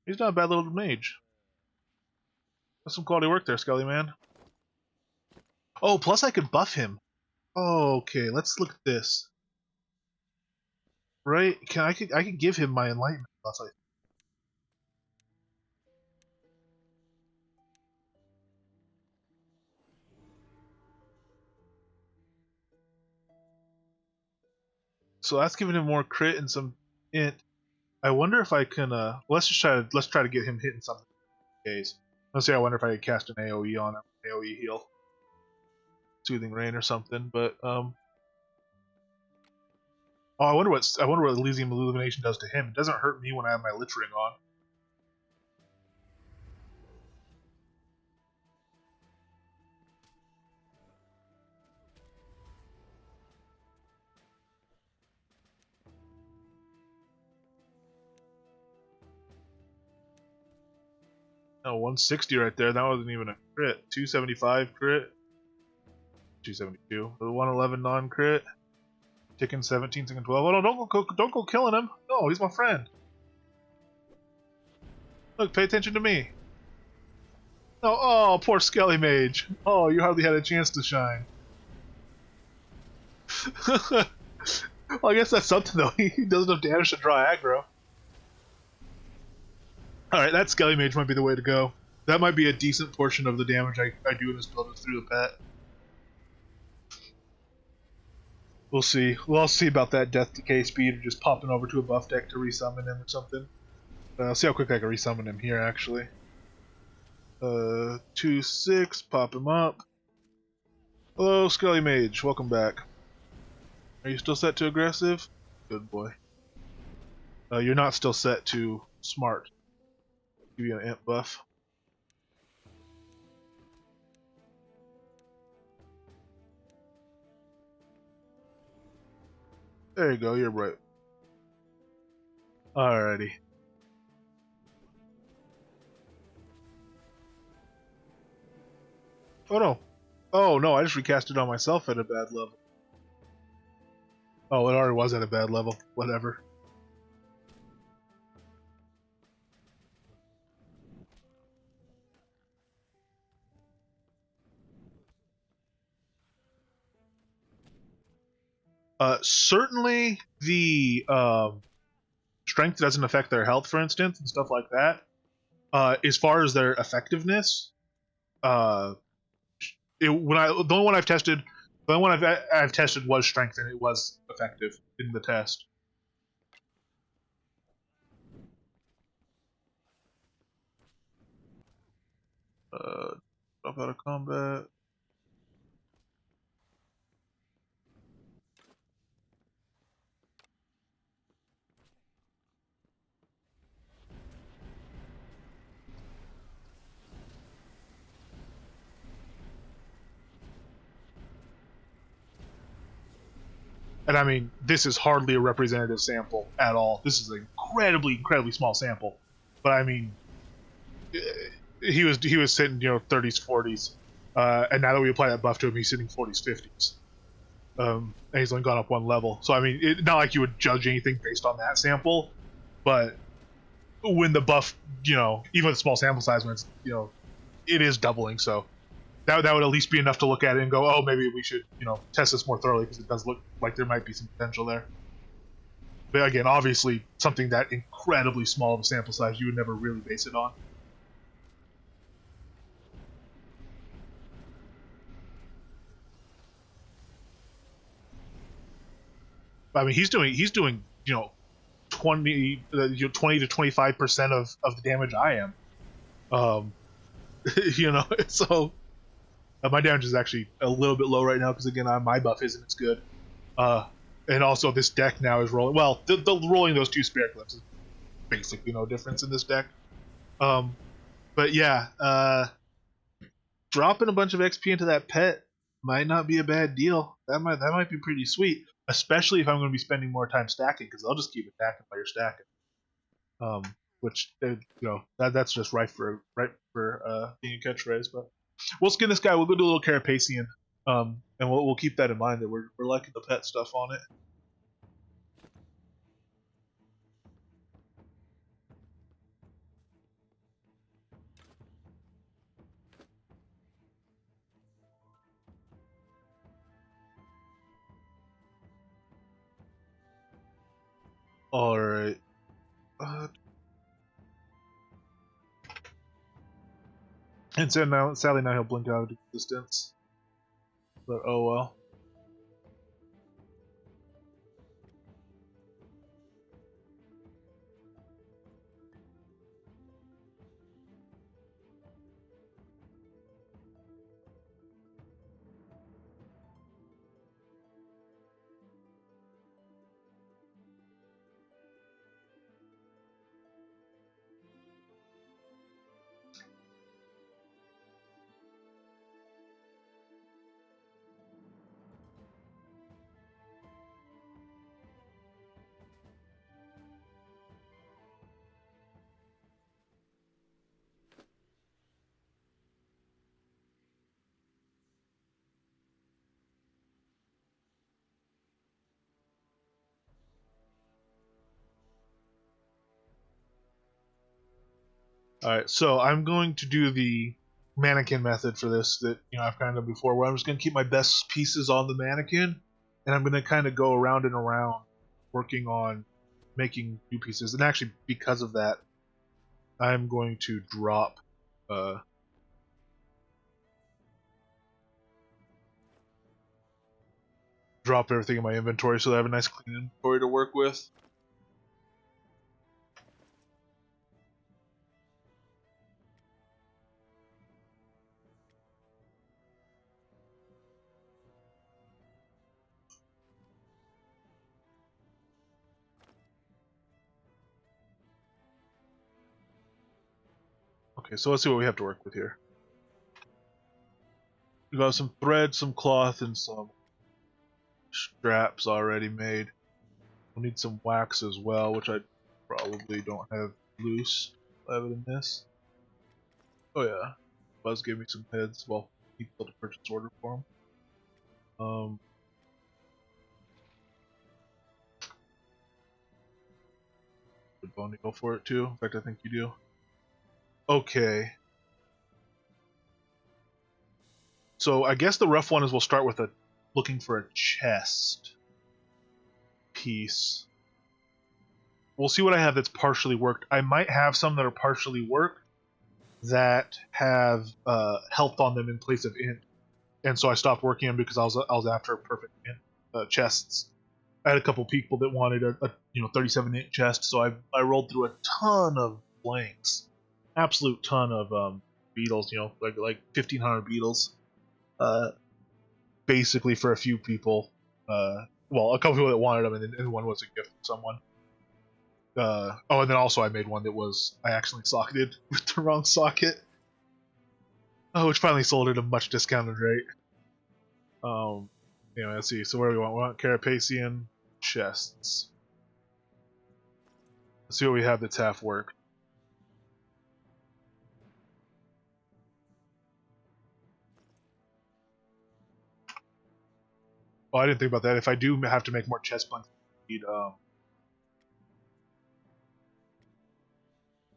He's not a bad little mage. That's some quality work there, Skelly Man. Oh, plus I could buff him. Oh, okay, let's look at this. Right? I could give him my enlightenment plus I. So that's giving him more crit and some int. I wonder if I can. Let's try to get him hitting something. Case. Let's see. I wonder if I could cast an AOE on him. AOE heal, Soothing Rain or something. But oh, I wonder what Elysium Illumination does to him. It doesn't hurt me when I have my Lich Ring on. Oh, 160 right there. That wasn't even a crit. 275 crit. 272. The 111 non-crit. Ticking 17, ticking 12. Oh no! Don't go killing him. No, he's my friend. Look, pay attention to me. No, oh, poor Skelly Mage. Oh, you hardly had a chance to shine. Well, I guess that's something though. He does enough damage to draw aggro. Alright, that Skelly Mage might be the way to go. That might be a decent portion of the damage I do in this build is through the pet. We'll see. We'll see about that Death Decay speed or just popping over to a buff deck to resummon him or something. I'll see how quick I can resummon him here, actually. 2-6, pop him up. Hello, Skelly Mage. Welcome back. Are you still set to aggressive? Good boy. You're not still set to smart. Give you an amp buff. There you go, you're right. Alrighty. Oh no. Oh no, I just recast it on myself at a bad level. Oh, it already was at a bad level. Whatever. Certainly the strength doesn't affect their health, for instance, and stuff like that. As far as their effectiveness, the only one I've tested was strength, and it was effective in the test. Drop out of combat. And I mean, this is hardly a representative sample at all. This is an incredibly small sample. But I mean, he was sitting 30s, 40s, and now that we apply that buff to him, he's sitting 40s, 50s. And he's only gone up one level. So I mean, not like you would judge anything based on that sample, but when the buff, even with a small sample size, when it's it is doubling. So that would at least be enough to look at it and go, oh, maybe we should test this more thoroughly because it does look like there might be some potential there. But again, obviously, something that incredibly small of a sample size, you would never really base it on. I mean, he's doing 20 to 25% of the damage I am. So my damage is actually a little bit low right now because again, my buff isn't as good. And also this deck now is rolling. Well, the rolling those two spare clips is basically no difference in this deck. But yeah, dropping a bunch of XP into that pet might not be a bad deal. That might be pretty sweet, especially if I'm going to be spending more time stacking because I'll just keep attacking while you're stacking. Which that's just right for being a catchphrase. But we'll skin this guy. We'll go do a little Carapacian, and we'll keep that in mind that we're liking the pet stuff on it. All right. And so sadly now he'll blink out of existence. But oh well. Alright, so I'm going to do the mannequin method for this that I've kind of done before, where I'm just going to keep my best pieces on the mannequin, and I'm going to kind of go around and around working on making new pieces. And actually, because of that, I'm going to drop everything in my inventory so that I have a nice clean inventory to work with. Okay, so let's see what we have to work with here. We got some thread, some cloth, and some straps already made. We'll need some wax as well, which I probably don't have loose. I have it in this. Oh yeah, Buzz gave me some heads. Well, he filled a purchase order for him. Would Boney go for it too? In fact, I think you do. Okay. So I guess the rough one is we'll start with looking for a chest piece. We'll see what I have that's partially worked. I might have some that are partially worked that have health on them in place of int, and so I stopped working them because I was after perfect int chests. I had a couple people that wanted a 37 int chest, so I rolled through a ton of blanks, absolute ton of beetles, like 1,500 beetles, basically for a few people. Well, a couple people that wanted them, and one was a gift from someone. And then also I made one that I actually socketed with the wrong socket, which finally sold at a much discounted rate. Let's see. So where do we want? We want Carapacian chests. Let's see what we have that's half work. Oh, I didn't think about that. If I do have to make more chest blanks, I need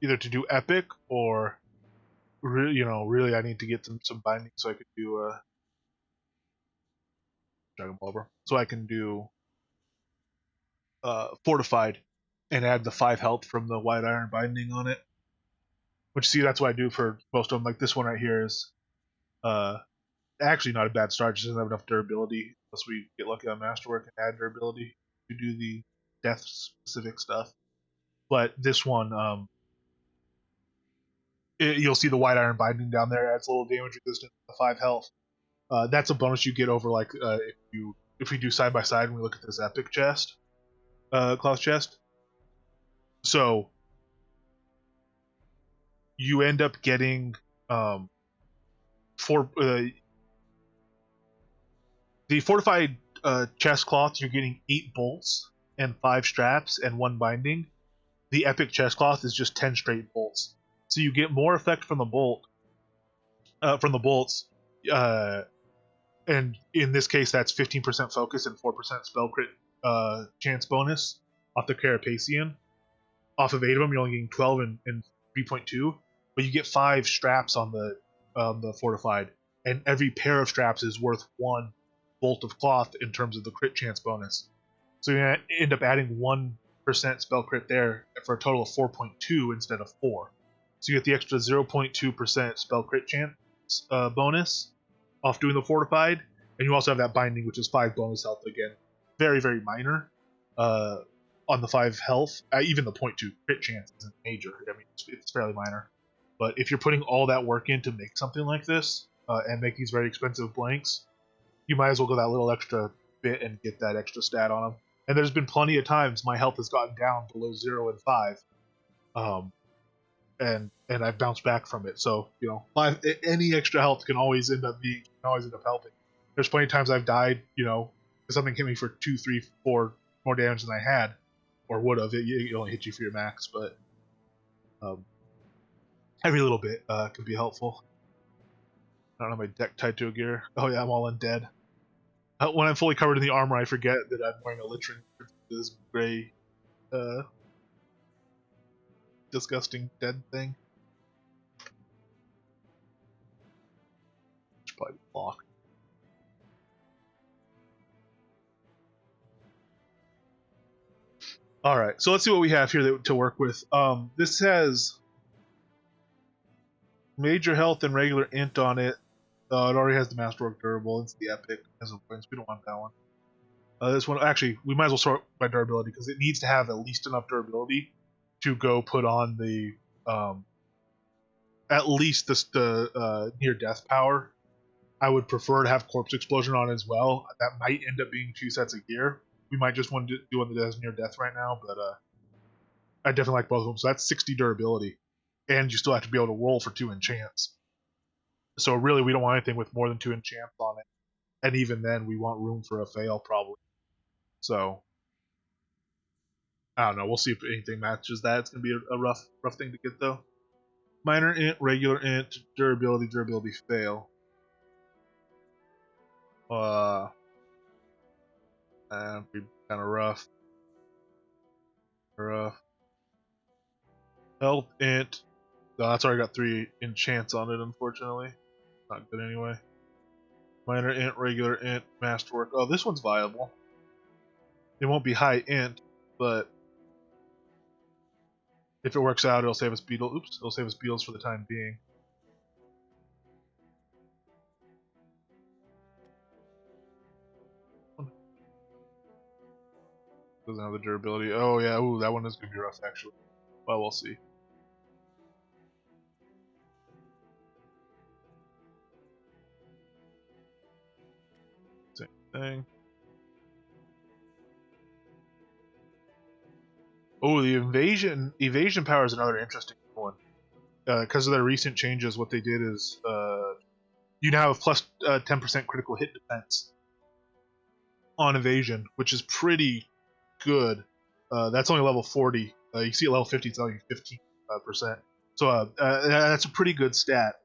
either to do epic or really I need to get some binding so I could do Dragon Ball, so I can do fortified and add the 5 health from the white iron binding on it. Which, see, that's what I do for most of them. Like this one right here is actually not a bad start. Just doesn't have enough durability unless we get lucky on masterwork and add durability to do the death specific stuff. But this one, you'll see the white iron binding down there adds a little damage resistance to 5 health. That's a bonus you get over if we do side by side and we look at this epic chest, cloth chest. So you end up getting the fortified chest cloth. You're getting 8 bolts and 5 straps and 1 binding. The epic chest cloth is just 10 straight bolts. So you get more effect from the bolts. And in this case, that's 15% focus and 4% spell crit chance bonus off the Carapacian. Off of 8 of them, you're only getting 12 and 3.2, but you get 5 straps on the fortified, and every pair of straps is worth 1 bolt of cloth in terms of the crit chance bonus. So you end up adding 1% spell crit there for a total of 4.2 instead of 4. So you get the extra 0.2% spell crit chance bonus off doing the fortified, and you also have that binding, which is 5 bonus health again. Very, very minor on the 5 health. Even the 0.2 crit chance isn't major. I mean, it's fairly minor. But if you're putting all that work in to make something like this and make these very expensive blanks, you might as well go that little extra bit and get that extra stat on them. And there's been plenty of times my health has gotten down below 0 and 5. And I've bounced back from it. So any extra health can always end up helping. There's plenty of times I've died, something hit me for 2, 3, 4 more damage than I had, or would have. It only hit you for your max, but every little bit can be helpful. I don't have my deck tied to a gear. Oh yeah, I'm all undead. When I'm fully covered in the armor, I forget that I'm wearing a Litrin, this gray, disgusting dead thing. should probably block. All right, so let's see what we have here to work with. This has major health and regular int on it. It already has the masterwork durable. It's the epic as a points. We don't want that one. This one, actually, we might as well sort by durability because it needs to have at least enough durability to go put on the at least the near death power. I would prefer to have corpse explosion on as well. That might end up being 2 sets of gear. We might just want to do one that has near death right now, but I definitely like both of them. So that's 60 durability, and you still have to be able to roll for 2 enchants. So really, we don't want anything with more than 2 enchants on it, and even then, we want room for a fail probably. So I don't know. We'll see if anything matches that. It's gonna be a rough thing to get though. Minor int, regular int, durability, fail. That'd be kind of rough. Health int. No, that's already got 3 enchants on it, unfortunately. Not good anyway. Minor int, regular int, masterwork. Oh, this one's viable. It won't be high int, but if it works out, it'll save us beetle. Oops, it'll save us beetles for the time being. Doesn't have the durability. Oh yeah, ooh, that one is gonna be rough actually. Well, we'll see. Same thing. Oh, the evasion power is another interesting one. Because of their recent changes, what they did is you now have plus 10% critical hit defense on evasion, which is pretty good. That's only level 40. You see at level 50, it's only 15%. So that's a pretty good stat.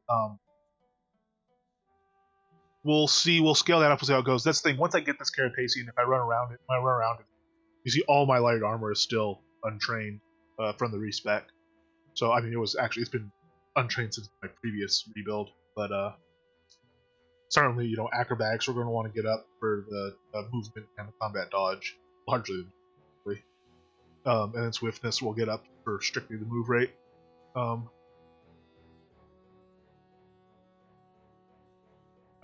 We'll see. We'll scale that up. We'll see how it goes. That's the thing. Once I get this Carapace, and if I run around it, you see all my light armor is still untrained from the respec. So I mean, it's been untrained since my previous rebuild, but certainly acrobatics we're going to want to get up for the movement and the combat dodge largely, and then swiftness will get up for strictly the move rate. I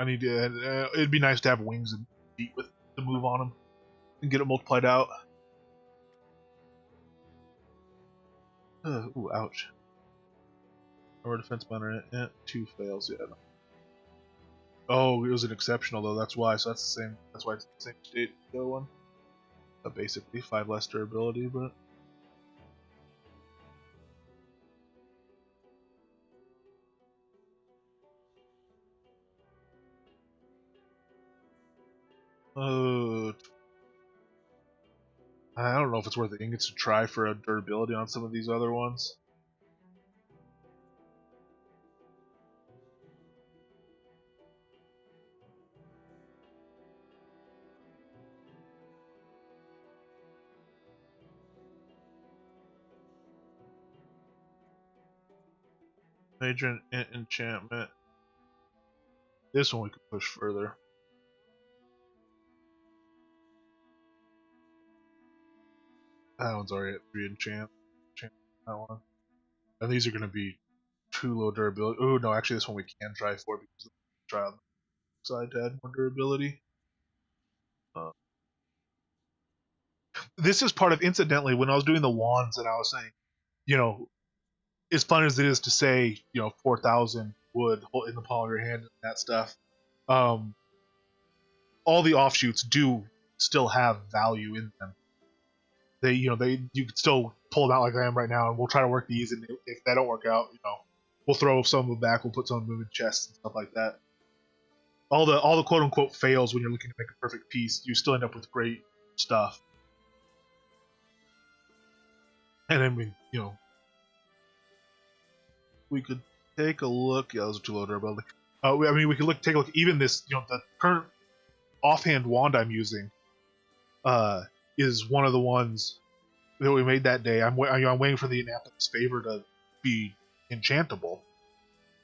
need to. It'd be nice to have wings and feet with the move on them and get it multiplied out. Ooh, ouch. Or defense minor int, 2 fails. Yeah. No. Oh, it was an exceptional though. That's why. So that's the same. That's why it's the same state as the other one. Basically, 5 less durability, but. I don't know if it's worth the ingots to try for a durability on some of these other ones. Major enchantment. This one we could push further. That one's already at 3 enchant. That one. And these are going to be too low durability. Oh no, actually this one we can try for because the try on the side to add more durability. This is part of, incidentally, when I was doing the wands and I was saying, as fun as it is to say, 4,000 wood in the palm of your hand and that stuff, all the offshoots do still have value in them. You can still pull them out like I am right now, and we'll try to work these. And if that don't work out, we'll throw some of them back. We'll put some of them in chests and stuff like that. All the quote unquote fails when you're looking to make a perfect piece, you still end up with great stuff. And then we could take a look. Yeah, those are too low durability. We could take a look. Even this, the current offhand wand I'm using, is one of the ones that we made that day. I'm waiting for the Annapolis Favor to be enchantable,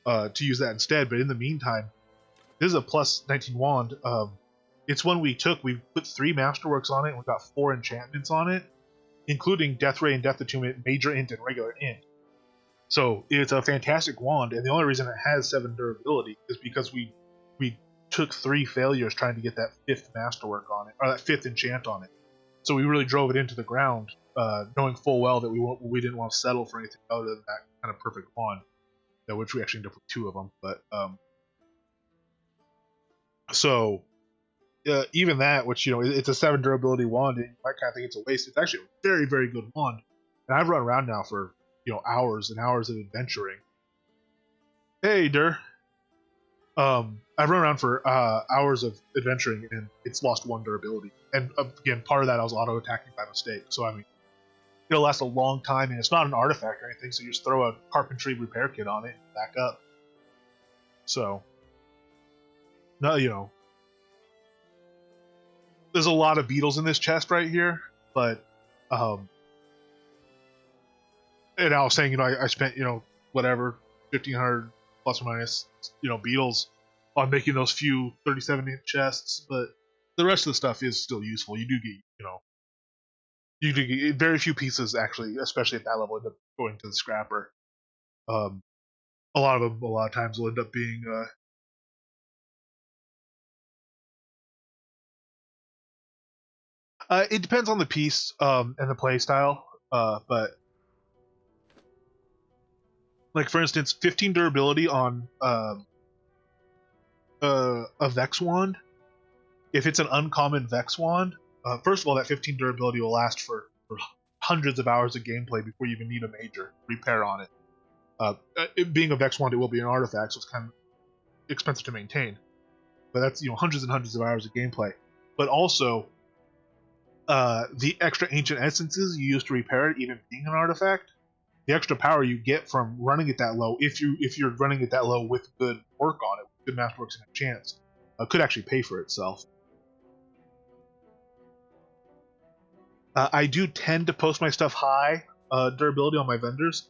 to use that instead. But in the meantime, This is a plus 19 wand. It's one we took. We put 3 masterworks on it, and we got 4 enchantments on it, including Death Ray and Death Attunement, Major Int, and Regular Int. So it's a fantastic wand, and the only reason it has 7 durability is because we took 3 failures trying to get that 5th masterwork on it, or that 5th enchant on it. So we really drove it into the ground, knowing full well that we didn't want to settle for anything other than that kind of perfect wand, which we actually ended up with 2 of them. But so even that, which it's a 7 durability wand, and you might kind of think it's a waste. It's actually a very, very good wand, and I've run around now for hours and hours of adventuring. Hey, Dur. I've run around for hours of adventuring, and it's lost 1 durability. And again, part of that I was auto attacking by mistake. So I mean, it'll last a long time, and it's not an artifact or anything. So you just throw a carpentry repair kit on it and back up. So, no, there's a lot of beetles in this chest right here, but and I was saying, I spent, whatever, 1,500 plus or minus, beetles on making those few 37-inch chests, but the rest of the stuff is still useful. You do get very few pieces, actually, especially at that level, end up going to the scrapper. A lot of times will end up being it depends on the piece and the play style, but like, for instance, 15 durability on a Vex wand. If it's an uncommon Vex wand, first of all, that 15 durability will last for hundreds of hours of gameplay before you even need a major repair on it. It being a Vex wand, it will be an artifact, so it's kind of expensive to maintain. But that's hundreds and hundreds of hours of gameplay. But also, the extra ancient essences you use to repair it, even being an artifact, the extra power you get from running it that low, if you're running it that low with good work on it, with good masterworks and enchants, could actually pay for itself. I do tend to post my stuff high durability on my vendors,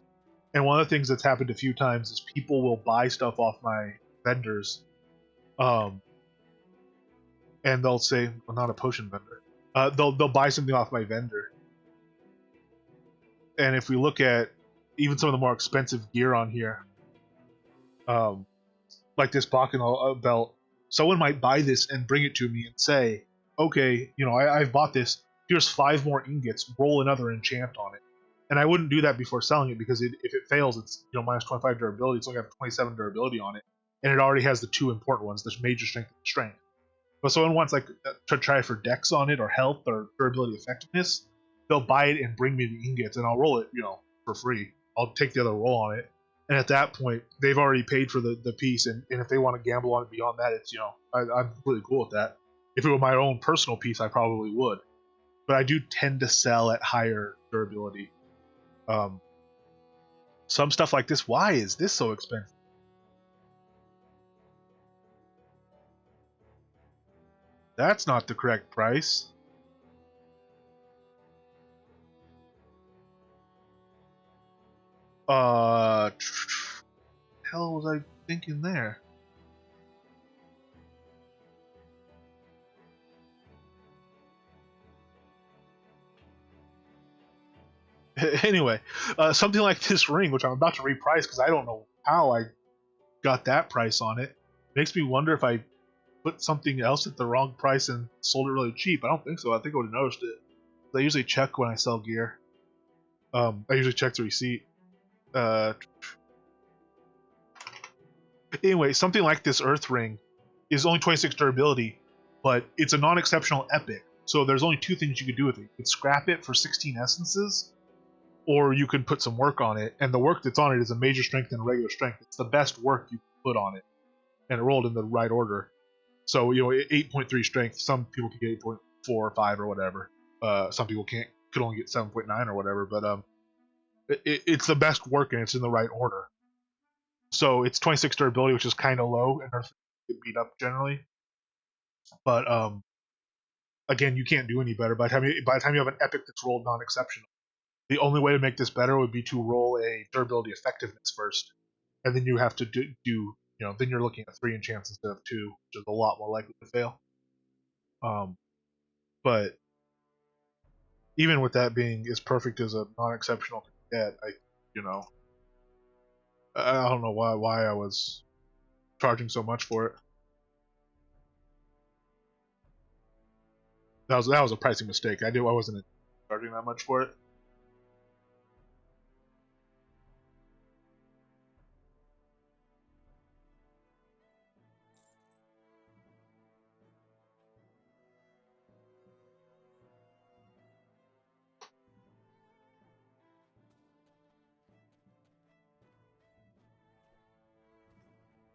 and one of the things that's happened a few times is people will buy stuff off my vendors, and they'll say, well, not a potion vendor. They'll buy something off my vendor, and if we look at even some of the more expensive gear on here, like this Bacchanal belt, someone might buy this and bring it to me and say, okay, I've bought this, here's 5 more ingots, roll another enchant on it. And I wouldn't do that before selling it, because if it fails, it's minus 25 durability, it's only got 27 durability on it, and it already has the 2 important ones, the Major Strength and Strength. But someone wants to try for dex on it, or health, or durability effectiveness, they'll buy it and bring me the ingots, and I'll roll it for free. I'll take the other roll on it, and at that point they've already paid for the piece, and if they want to gamble on it beyond that, it's I'm completely cool with that. If it were my own personal piece, I probably would, but I do tend to sell at higher durability. Some stuff like this, why is this so expensive? That's not the correct price. Hell was I thinking there? Anyway, something like this ring, which I'm about to reprice because I don't know how I got that price on it, makes me wonder if I put something else at the wrong price and sold it really cheap. I don't think so. I think I would have noticed it. I usually check when I sell gear. I usually check the receipt. Anyway, something like this Earth Ring is only 26 durability, but it's a non-exceptional epic. So there's only 2 things you could do with it. You could scrap it for 16 essences, or you can put some work on it. And the work that's on it is a Major Strength and a Regular Strength. It's the best work you can put on it, and it rolled in the right order. So 8.3 strength. Some people can get 8.4 or 5 or whatever. Some people could only get 7.9 or whatever. But it's the best work, and it's in the right order. So it's 26 durability, which is kind of low, and Earth get beat up generally. But again, you can't do any better. By the time you have an epic that's rolled non-exceptional, the only way to make this better would be to roll a durability effectiveness first, and then you have to do then you're looking at 3 enchants instead of 2, which is a lot more likely to fail. But even with that being as perfect as a non-exceptional can get, I don't know why I was charging so much for it. That was a pricing mistake. I wasn't charging that much for it.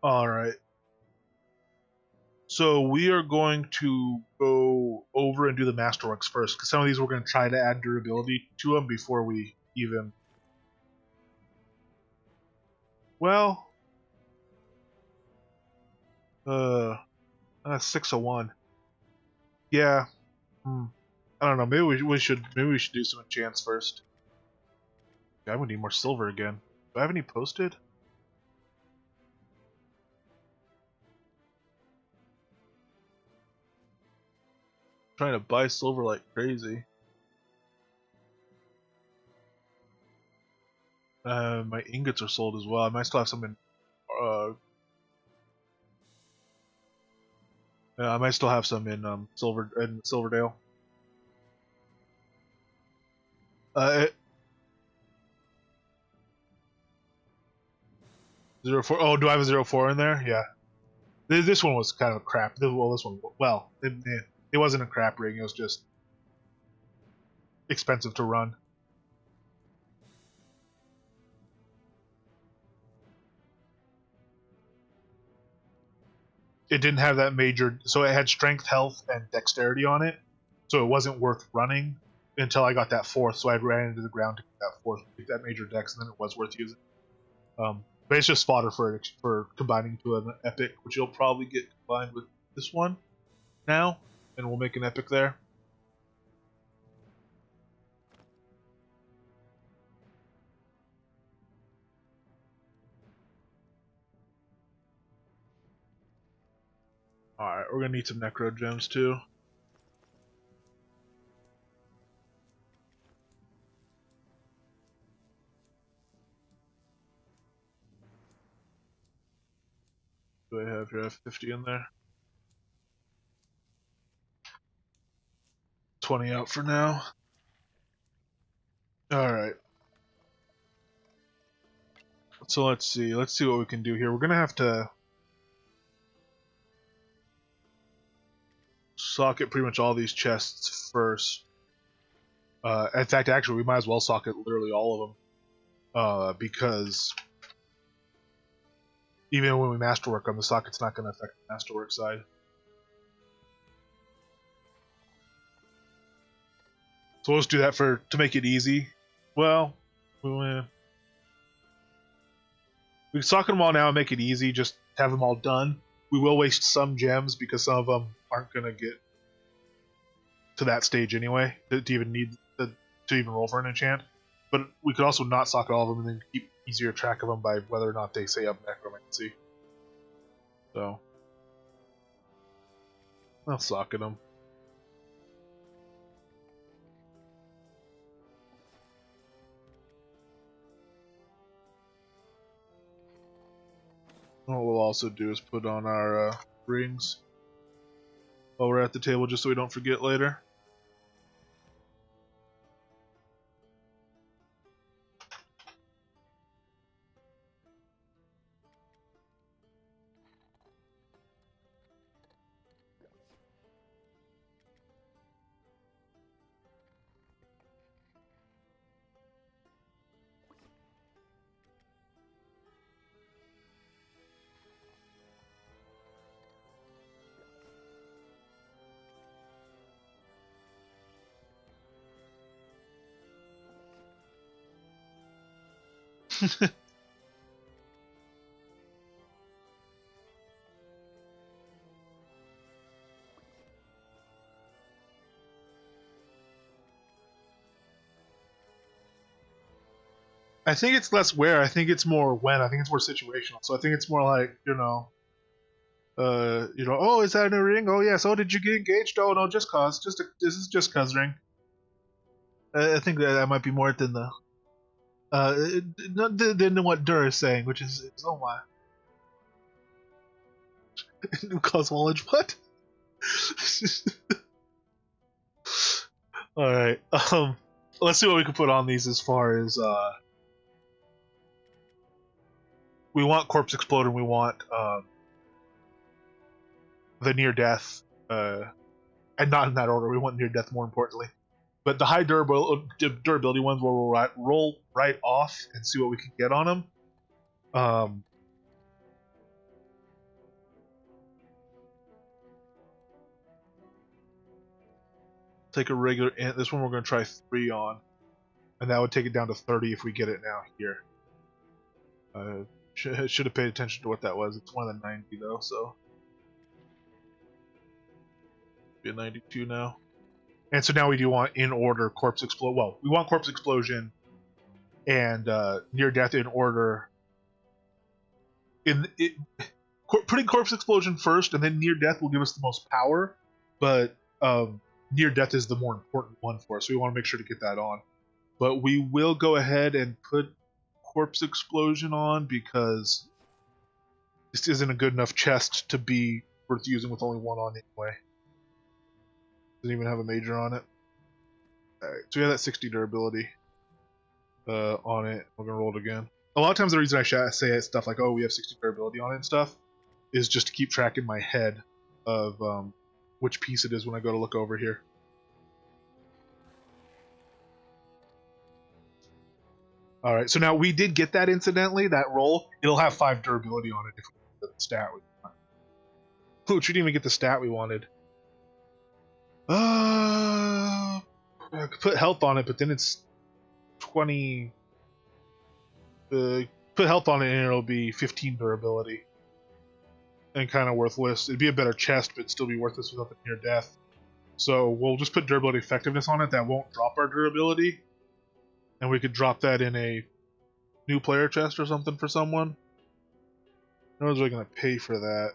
All right. So we are going to go over and do the masterworks first, because some of these we're going to try to add durability to them before we even. Well, 601. Yeah. I don't know. Maybe we should do some enchants first. Yeah, I'm gonna need more silver again. Do I have any posted? I'm trying to buy silver like crazy. My ingots are sold as well. I might still have some in. I might still have some in Silverdale. 04. Oh, do I have a 04 in there? Yeah. This one was kind of crap. This one. Well, it wasn't a crap ring. It was just expensive to run. It didn't have that major, so it had strength, health, and dexterity on it, so it wasn't worth running until I got that 4th. So I ran into the ground to get that 4th, get that major dex, and then it was worth using. But it's just fodder for combining to an epic, which you'll probably get combined with this one now, and we'll make an epic there. Alright, we're gonna need some necro gems too. Do I have your F50 in there? 20 out for now. Alright. So let's see what we can do here. We're gonna have to socket pretty much all these chests first. In fact, actually, we might as well socket literally all of them, because even when we masterwork on the socket's not going to affect the masterwork side. So let's do that to make it easy. Well, we can socket them all now and make it easy. Just have them all done. We will waste some gems because some of them aren't going to get to that stage anyway to even need to even roll for an enchant. But we could also not socket all of them and then keep easier track of them by whether or not they say up necromancy. So I'll socket them. What we'll also do is put on our rings while we're at the table, just so we don't forget later. I think it's less where. I think it's more when. I think it's more situational. So I think it's more like, oh, is that in a ring? Oh yes. Oh, did you get engaged? Oh no, just cause. This is just cause ring. I think that might be more than the than what Dur is saying, which is oh my. Cause knowledge what? All right. Let's see what we can put on these as far as we want corpse explode and we want the near death, and not in that order. We want near death more importantly. But the high durability ones we'll roll right off and see what we can get on them. Take a regular int. This one we're going to try 3 on, and that would take it down to 30 if we get it now here. Should have paid attention to what that was. It's one of the 90 though, so be a 92 now. And so now we do want in order corpse explode. Well, we want corpse explosion and near death in order. Putting corpse explosion first and then near death will give us the most power, but near death is the more important one for us. So we want to make sure to get that on. But we will go ahead and put corpse explosion on because this isn't a good enough chest to be worth using with only one on anyway. Doesn't even have a major on it. Alright, so we have that 60 durability on it. We're gonna roll it again. A lot of times the reason I say stuff like, oh, we have 60 durability on it and stuff, is just to keep track in my head of which piece it is when I go to look over here. Alright, so now we did get that incidentally, that roll. It'll have 5 durability on it if we get the stat we want. Ooh, we didn't even get the stat we wanted. I could put health on it, but then it's 20. Put health on it and it'll be 15 durability. And kind of worthless. It'd be a better chest, but still be worthless without the near death. So we'll just put durability effectiveness on it. That won't drop our durability. And we could drop that in a new player chest or something for someone. No one's really going to pay for that.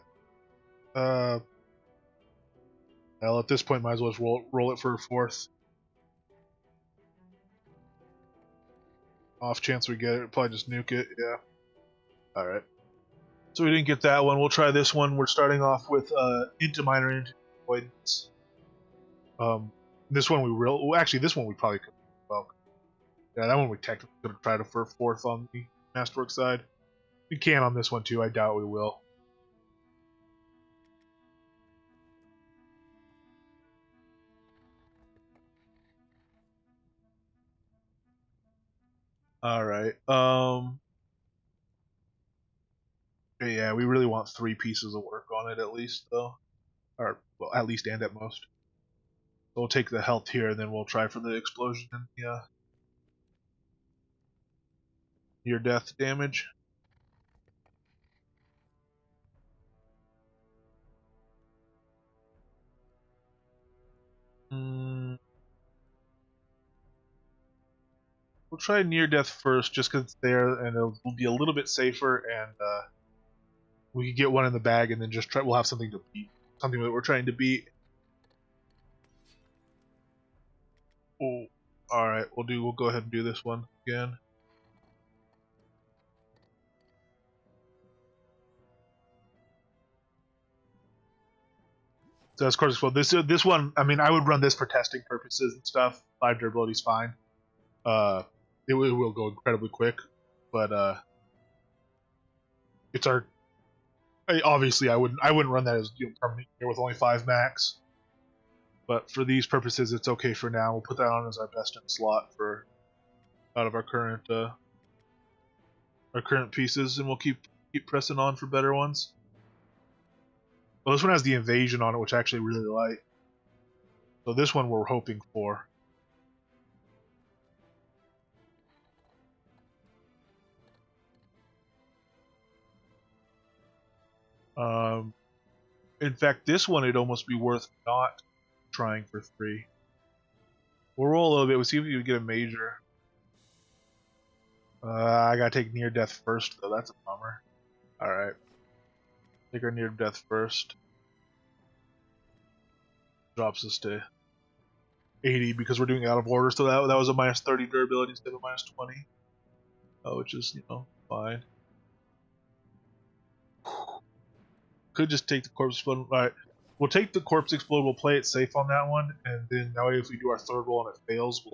Well, at this point, might as well just roll it for a 4th. Off chance we get it, probably just nuke it, yeah. Alright. So we didn't get that one. We'll try this one. We're starting off with into minor, into avoidance. This one this one we probably could. Well, yeah, that one we technically could have tried for a 4th on the Masterwork side. We can on this one too. I doubt we will. Alright. Yeah, we really want 3 pieces of work on it at least, though. Or, well, at least and at most. We'll take the health here, and then we'll try for the explosion and the near death damage. We'll try near death first, just because it's there, and it'll be a little bit safer, and we can get one in the bag, and then just try. We'll have something to beat, something that we're trying to beat. Oh, all right. We'll go ahead and do this one again. So of course, well, this one. I mean, I would run this for testing purposes and stuff. 5 durability is fine. It will go incredibly quick, but it's our. Obviously, I wouldn't run that as permanent here with only 5 max. But for these purposes, it's okay for now. We'll put that on as our best in slot for out of our current pieces, and we'll keep pressing on for better ones. Well, this one has the Evasion on it, which I actually really like. So this one we're hoping for. In fact, this one it'd almost be worth not trying for 3. We'll roll a little bit. We'll see if we can get a major. I gotta take near death first, though. That's a bummer. Alright. Take our near death first. Drops us to 80 because we're doing out of order, so that was a minus 30 durability instead of a minus 20. Which is, fine. Could just take the corpse explode. Alright. We'll take the corpse explode, we'll play it safe on that one, and then that way if we do our third roll and it fails, we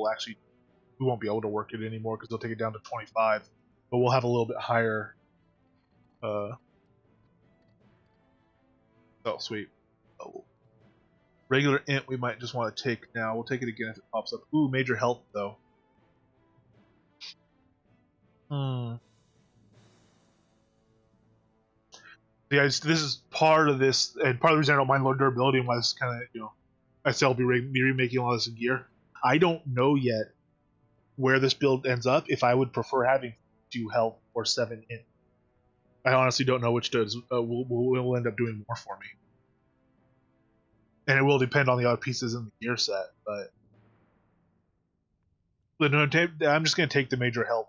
won't be able to work it anymore because they'll take it down to 25. But we'll have a little bit higher. Oh, sweet. Oh. Regular int we might just want to take now. We'll take it again if it pops up. Ooh, major health though. Yeah, this is part of this, and part of the reason I don't mind low durability and why this is kind of, I say I'll be remaking a lot of this in gear. I don't know yet where this build ends up, if I would prefer having 2 health or 7 int. I honestly don't know which does will end up doing more for me. And it will depend on the other pieces in the gear set, but I'm just going to take the major health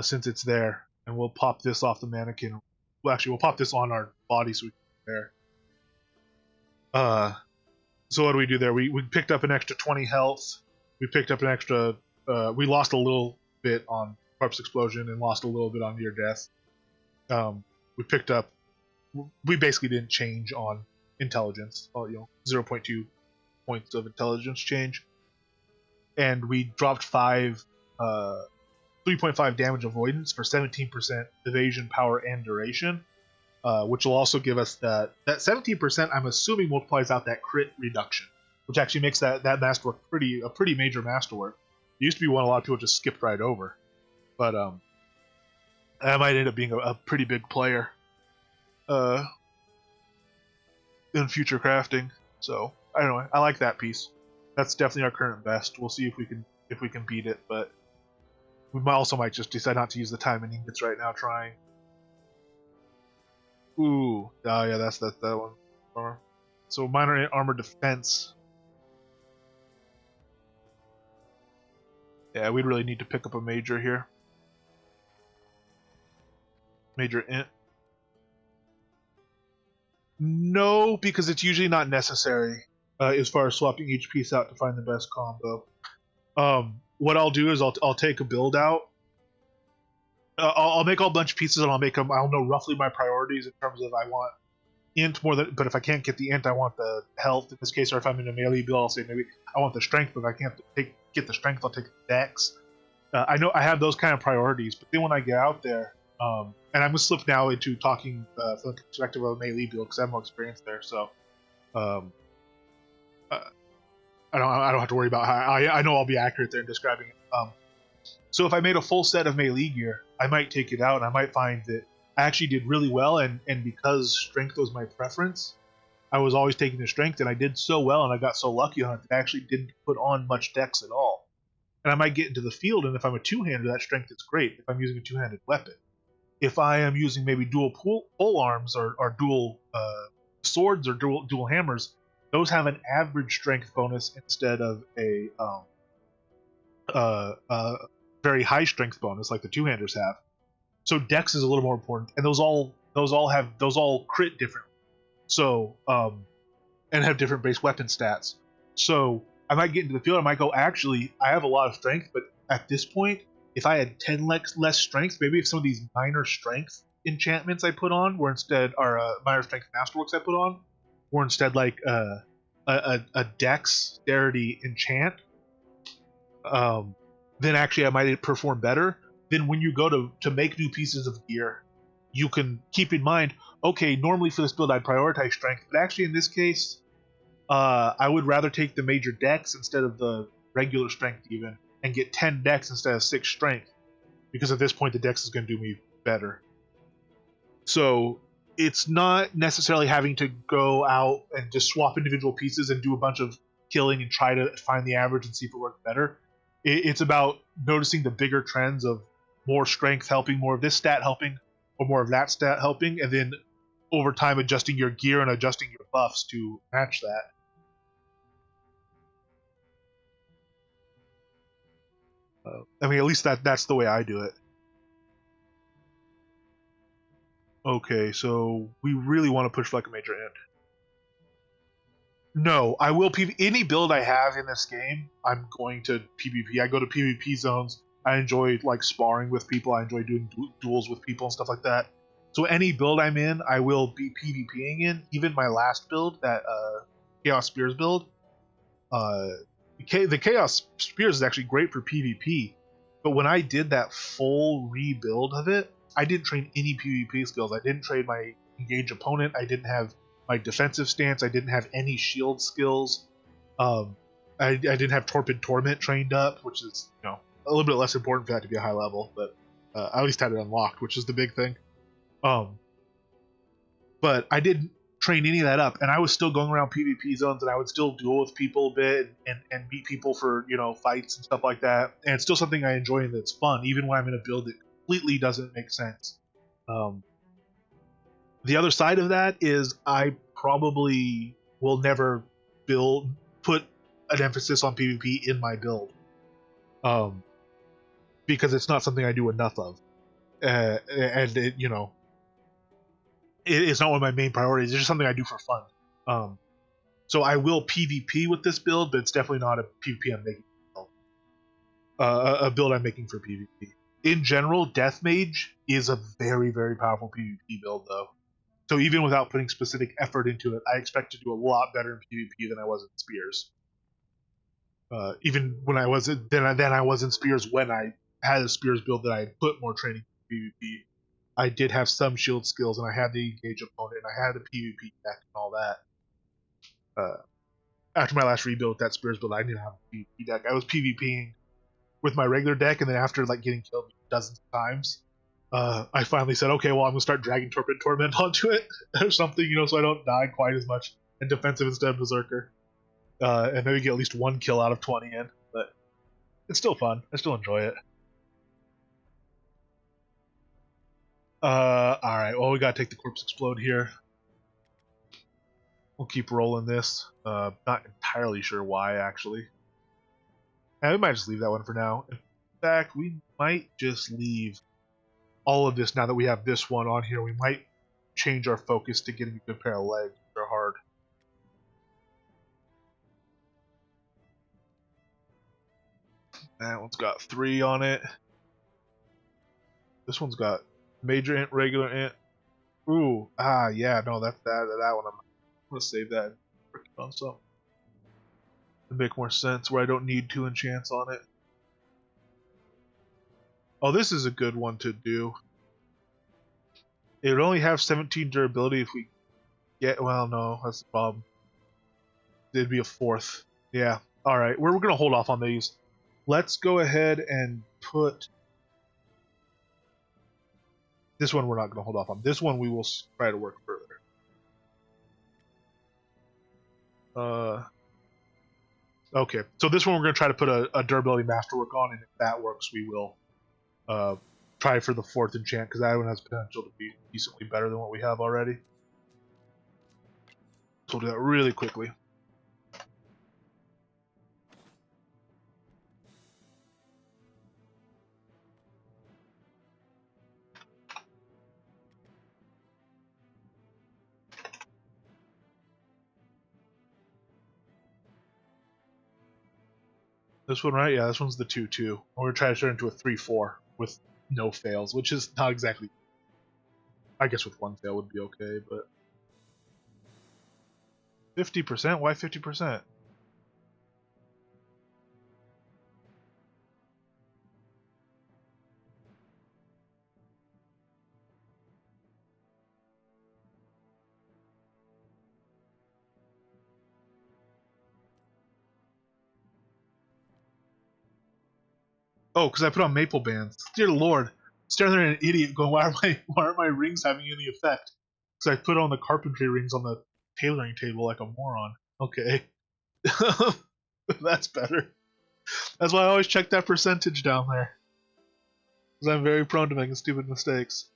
since it's there, and we'll pop this off the mannequin. Well, actually, we'll pop this on our body so we can there. So what do we do there? We picked up an extra 20 health. We picked up an extra. We lost a little bit on corpse explosion and lost a little bit on near death. We picked up. We basically didn't change on intelligence. 0.2 points of intelligence change, and we dropped 3.5 damage avoidance for 17% evasion, power, and duration, which will also give us that 17%. I'm assuming multiplies out that crit reduction, which actually makes that masterwork a pretty major masterwork. It used to be one a lot of people just skipped right over, but that might end up being a pretty big player in future crafting. So I don't know. I like that piece. That's definitely our current best. We'll see if we can beat it, but we might just decide not to use the time and ingots right now trying. Ooh. Oh yeah, that's that one. So minor armor defense. Yeah, we'd really need to pick up a major here. Major int. No, because it's usually not necessary as far as swapping each piece out to find the best combo. What I'll do is I'll take a build out. I'll make a bunch of pieces and I'll know roughly my priorities in terms of I want int more than, but if I can't get the int, I want the health in this case, or if I'm in a melee build, I'll say maybe I want the strength, but if I can't get the strength, I'll take the dex. I know I have those kind of priorities, but then when I get out there, and I'm gonna slip now into talking from the perspective of a melee build because I have more experience there, so I don't have to worry about how I know I'll be accurate there in describing it. So if I made a full set of melee gear, I might take it out and I might find that I actually did really well, and because strength was my preference, I was always taking the strength, and I did so well and I got so lucky on it that I actually didn't put on much dex at all. And I might get into the field, and if I'm a two-hander, that strength is great if I'm using a two-handed weapon. If I am using maybe dual pole arms or dual swords or dual hammers, those have an average strength bonus instead of a very high strength bonus like the two-handers have. So dex is a little more important, and those all crit different. So and have different base weapon stats. So I might get into the field. I might go, actually, I have a lot of strength, but at this point, if I had 10 less strength, maybe if some of these minor strength enchantments I put on were instead, or minor strength masterworks I put on, were instead like a dexterity enchant, then actually I might perform better. Then when you go to make new pieces of gear, you can keep in mind, okay, normally for this build I'd prioritize strength, but actually in this case, I would rather take the major dex instead of the regular strength even, and get 10 dex instead of 6 strength, because at this point the dex is going to do me better. So it's not necessarily having to go out and just swap individual pieces and do a bunch of killing and try to find the average and see if it works better. It's about noticing the bigger trends of more strength helping, more of this stat helping, or more of that stat helping, and then over time adjusting your gear and adjusting your buffs to match that. I mean, at least that's the way I do it. Okay, so we really want to push for like a major end. No, I will PvP. Any build I have in this game, I'm going to PvP. I go to PvP zones. I enjoy like sparring with people. I enjoy doing duels with people and stuff like that. So any build I'm in, I will be PvPing in. Even my last build, that Chaos Spears build, uh, the Chaos Spears is actually great for PvP. But when I did that full rebuild of it, I didn't train any PvP skills. I didn't train my engage opponent. I didn't have my defensive stance. I didn't have any shield skills. I didn't have Torpid Torment trained up, which is a little bit less important for that to be a high level, but I at least had it unlocked, which is the big thing. But I didn't train any of that up, and I was still going around PvP zones, and I would still duel with people a bit and beat people for fights and stuff like that. And it's still something I enjoy and that's fun, even when I'm in a build that completely doesn't make sense. The other side of that is I probably will never put an emphasis on PvP in my build, because it's not something I do enough of, and it's not one of my main priorities. It's just something I do for fun. So I will PvP with this build, but it's definitely not a PvP I'm making. A build I'm making for PvP. In general, Death Mage is a very, very powerful PvP build, though. So even without putting specific effort into it, I expect to do a lot better in PvP than I was in Spears. Even when I was than I was in Spears when I had a Spears build that I had put more training in PvP. I did have some shield skills, and I had the engage opponent, and I had the PvP deck and all that. After my last rebuild with that Spears build, I didn't have a PvP deck. I was PvPing with my regular deck, and then after like getting killed dozens of times, I finally said, okay, well, I'm gonna start dragging Torpid Torment onto it or something, so I don't die quite as much in defensive instead of Berserker, and maybe get at least one kill out of 20 in. But it's still fun. I still enjoy it. All right. Well, we gotta take the Corpse Explode here. We'll keep rolling this. Not entirely sure why, actually. We might just leave that one for now. In fact, we might just leave all of this now that we have this one on here. We might change our focus to getting a good pair of legs. They're hard. That one's got 3 on it. This one's got major int, regular int. Ooh, yeah, no, that's that one. I'm gonna save that and work on something to make more sense where I don't need 2 enchants on it. Oh, this is a good one to do. It would only have 17 durability if we get. Well, no, that's the problem. It'd be a 4th. Yeah. All right, we're gonna hold off on these. Let's go ahead and put this one. We're not gonna hold off on this one. We will try to work further. Okay, so this one we're gonna try to put a durability masterwork on, and if that works, we will try for the 4th enchant, because that one has potential to be decently better than what we have already. So we'll do that really quickly. This one, right? Yeah, this one's the 2/2. We're gonna try to turn it into a 3/4 with no fails, which is not exactly. I guess with 1 fail would be okay, but 50%? Why 50%? Oh, because I put on maple bands. Dear Lord, staring there an idiot going, why aren't my rings having any effect? Because I put on the carpentry rings on the tailoring table like a moron. Okay. That's better. That's why I always check that percentage down there. Because I'm very prone to making stupid mistakes.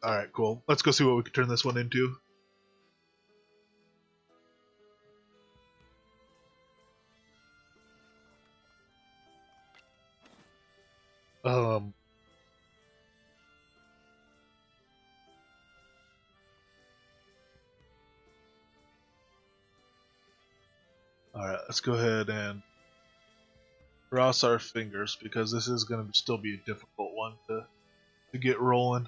Alright, cool. Let's go see what we can turn this one into. Um, Alright, let's go ahead and cross our fingers because this is going to still be a difficult one to get rolling.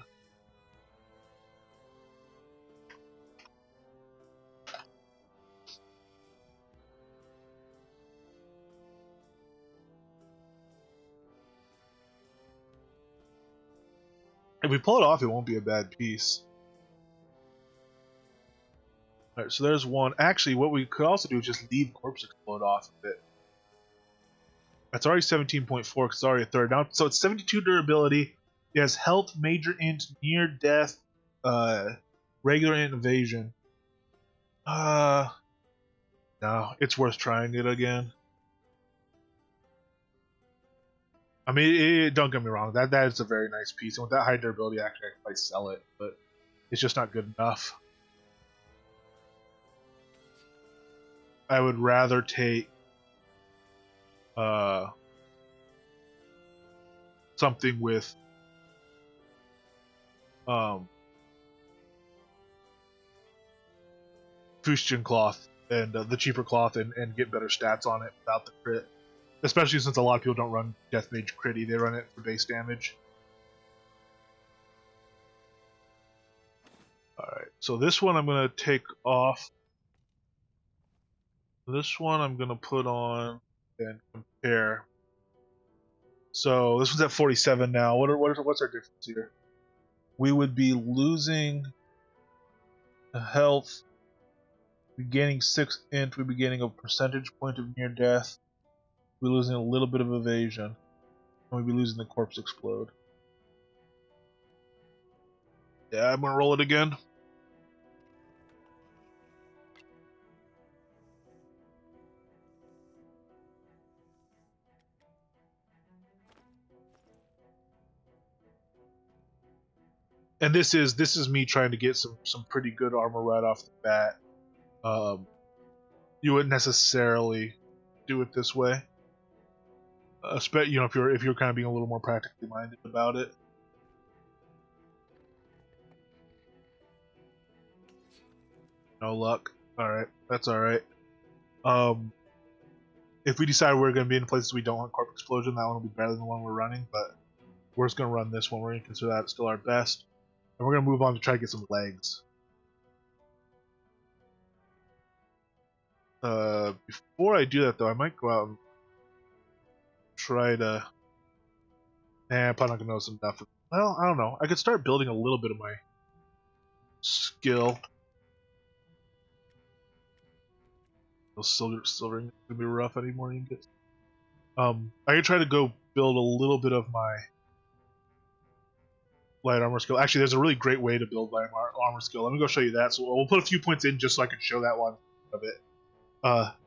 If we pull it off, it won't be a bad piece. Alright, so there's one. Actually, what we could also do is just leave Corpse Explode off of it. That's already 17.4 because it's already a third. Now, so it's 72 durability. It has health, major int, near death, regular int, evasion. No, it's worth trying it again. I mean, don't get me wrong. That is a very nice piece, and with that high durability, actually, I could probably sell it, but it's just not good enough. I would rather take something with fustian cloth and the cheaper cloth and get better stats on it without the crit. Especially since a lot of people don't run Death Mage critty, they run it for base damage. Alright, so this one I'm going to take off. This one I'm going to put on and compare. So this one's at 47 now. What's our difference here? We would be losing health, we'd be gaining 6 int, we'd be gaining a percentage point of near death, we'd be losing a little bit of evasion, and we'd be losing the Corpse Explode. Yeah, I'm gonna roll it again. And this is me trying to get some pretty good armor right off the bat. You wouldn't necessarily do it this way, if you're kind of being a little more practically minded about it. No luck. All right, that's all right. If we decide we're going to be in places we don't want Corpse Explosion, that one will be better than the one we're running. But we're just going to run this one. We're going to consider that still our best, and we're going to move on to try to get some legs. Before I do that, though, I might go out and try to. I'm probably not going to notice enough. Well, I don't know. I could start building a little bit of my skill. Silvering gonna be rough any more ingots. I could try to go build a little bit of my light armor skill. Actually, there's a really great way to build light armor skill. Let me go show you that. So we'll put a few points in just so I can show that one of it.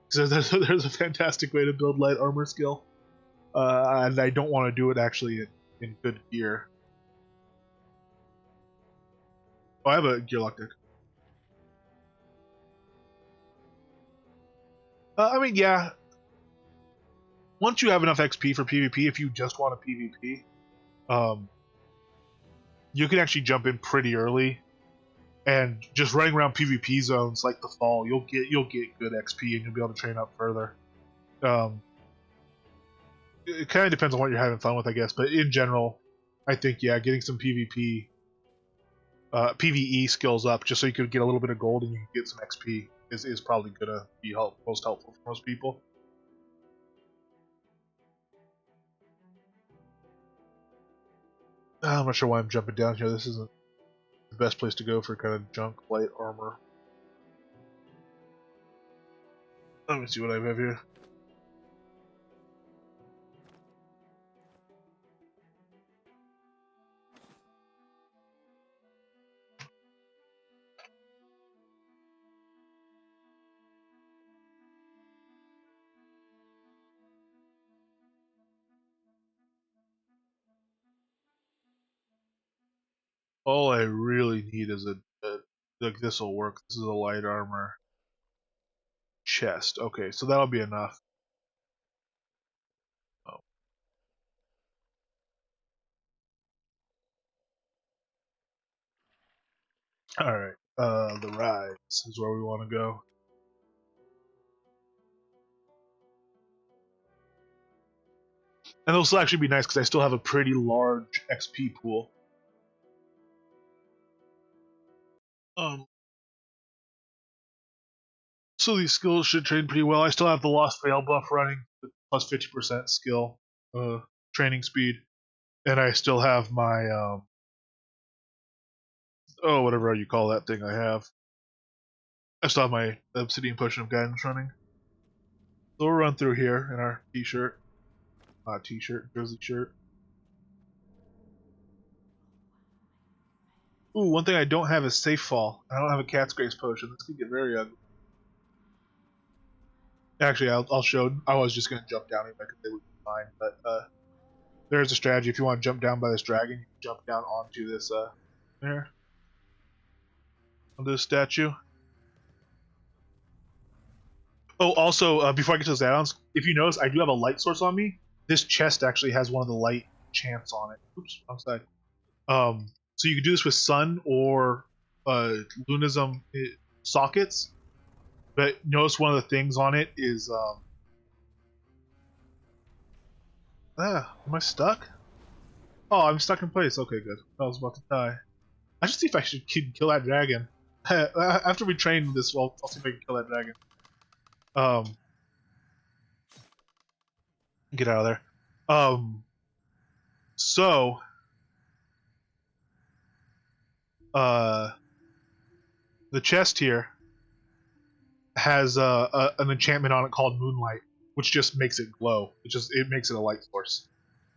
So there's a fantastic way to build light armor skill, and I don't want to do it actually in good gear. Oh, I have a gear lock deck. I mean, yeah. Once you have enough XP for PvP, if you just want a PvP, you can actually jump in pretty early, and just running around PvP zones like the fall, you'll get good XP and you'll be able to train up further. It kind of depends on what you're having fun with, I guess, but in general, I think getting some PvE skills up just so you could get a little bit of gold and you can get some XP is probably gonna be most helpful for most people. I'm not sure why I'm jumping down here. This isn't the best place to go for kind of junk light armor. Let me see what I have here. All I really need is like this will work. This is a light armor chest. Okay, so that'll be enough. Oh. Alright, the rise is where we want to go. And this will actually be nice because I still have a pretty large XP pool. So these skills should train pretty well. I still have the Lost Veil buff running, plus 50% skill, training speed, and I still have my whatever you call that thing I have. I still have my Obsidian Potion of Guidance running. So we'll run through here in our t-shirt, jersey shirt. Ooh, one thing I don't have is Safe Fall. I don't have a Cat's Grace Potion. This could get very ugly. Actually, I'll show. I was just going to jump down anyway because they would be fine. But there's a strategy. If you want to jump down by this dragon, you can jump down onto this there, onto this statue. Oh, also, before I get to those add-ons, if you notice, I do have a light source on me. This chest actually has one of the light chants on it. Oops, wrong side. So you can do this with sun or lunism sockets. But notice one of the things on it is am I stuck? Oh, I'm stuck in place. Okay, good. I was about to die. I should see if I should kill that dragon. After we train this, I'll see if I can kill that dragon. Get out of there. So, the chest here has an enchantment on it called Moonlight, which just makes it glow. It makes it a light source.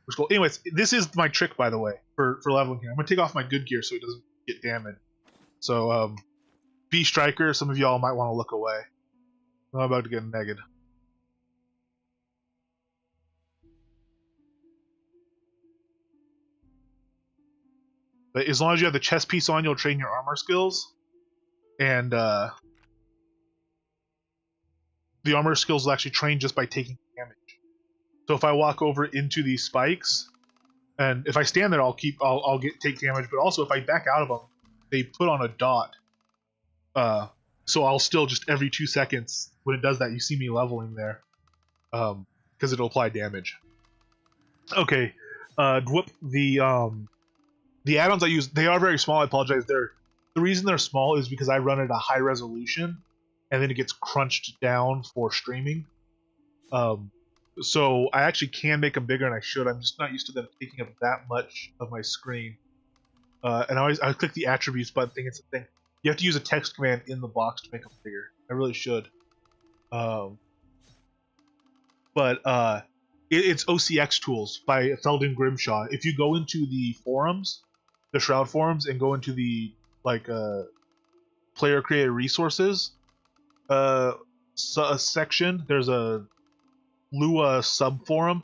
Which cool. Anyways, this is my trick, by the way, for leveling here. I'm gonna take off my good gear so it doesn't get damaged. So, B Striker, some of y'all might want to look away. I'm about to get negged. But as long as you have the chest piece on, you'll train your armor skills. And the armor skills will actually train just by taking damage. So if I walk over into these spikes, and if I stand there, I'll take damage. But also, if I back out of them, they put on a dot. So I'll still just every 2 seconds when it does that, you see me leveling there, because it'll apply damage. Okay, the add-ons I use, they are very small. I apologize. The reason they're small is because I run at a high resolution, and then it gets crunched down for streaming. So I actually can make them bigger, and I should. I'm just not used to them taking up that much of my screen. And I click the attributes button thing. It's a thing. You have to use a text command in the box to make them bigger. I really should. But it's OCX Tools by Felden Grimshaw. If you go into the forums, the Shroud forums, and go into the player created resources section, there's a Lua sub forum,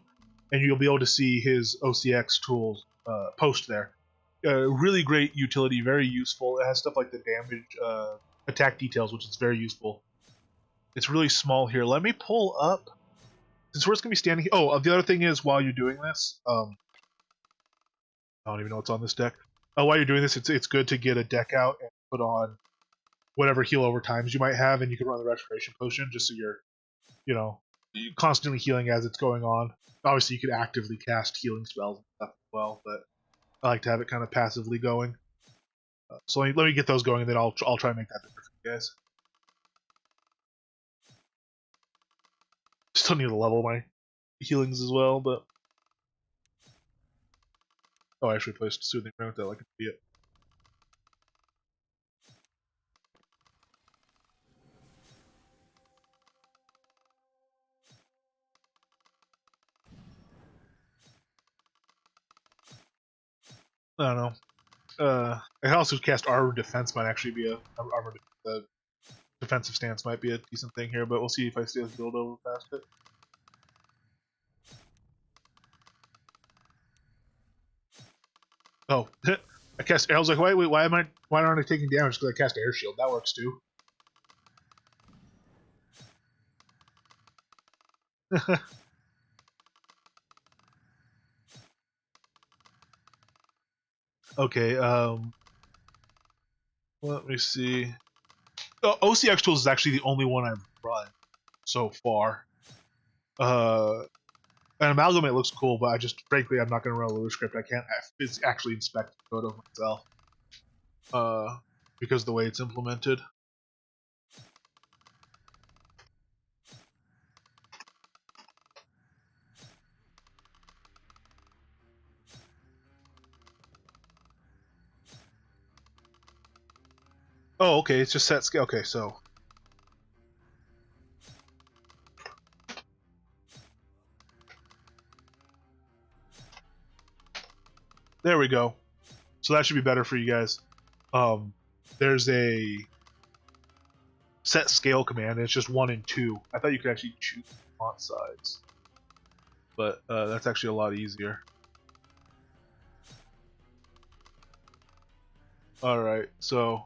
and you'll be able to see his OCX Tools post there. Really great utility, very useful. It has stuff like the damage attack details, which is very useful. It's really small here. Let me pull up, since we're just going to be standing here. Oh, the other thing is, while you're doing this, I don't even know what's on this deck. While you're doing this, it's good to get a deck out and put on whatever heal over times you might have, and you can run the Restoration Potion just so you're, constantly healing as it's going on. Obviously, you could actively cast healing spells and stuff as well, but I like to have it kind of passively going. So let me get those going, and then I'll try and make that bigger for you guys. Still need to level my healings as well, but I actually placed Soothing Ring with that like an idiot. I don't know. I also cast Armor Defense might actually be the defensive stance might be a decent thing here, but we'll see if I stay with build over past it. Oh, I cast. I was like, wait, why aren't I taking damage? Because I cast Air Shield. That works too. Okay. Let me see. OCX Tools is actually the only one I've run so far. An Amalgamate looks cool, but frankly, I'm not going to run a loader script. I can't actually inspect the code of myself because of the way it's implemented. Oh, okay, it's just set scale. Okay, so there we go. So that should be better for you guys. There's a set scale command, and it's just 1 and 2. I thought you could actually choose font size, but that's actually a lot easier. Alright, so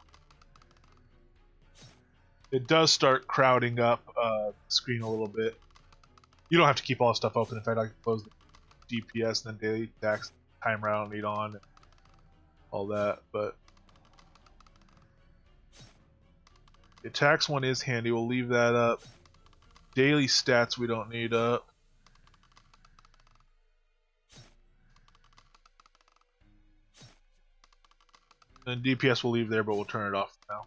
it does start crowding up the screen a little bit. You don't have to keep all the stuff open. In fact, I can close the DPS and then daily tax timer I don't need on and all that, but the attacks one is handy. We'll leave that up. Daily stats we don't need up. And DPS we'll leave there, but we'll turn it off now.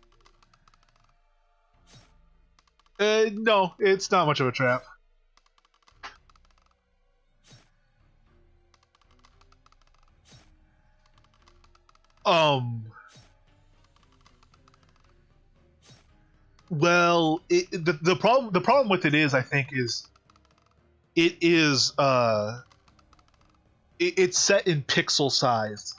No, it's not much of a trap. Well, the problem with it is, I think, is it's set in pixel size.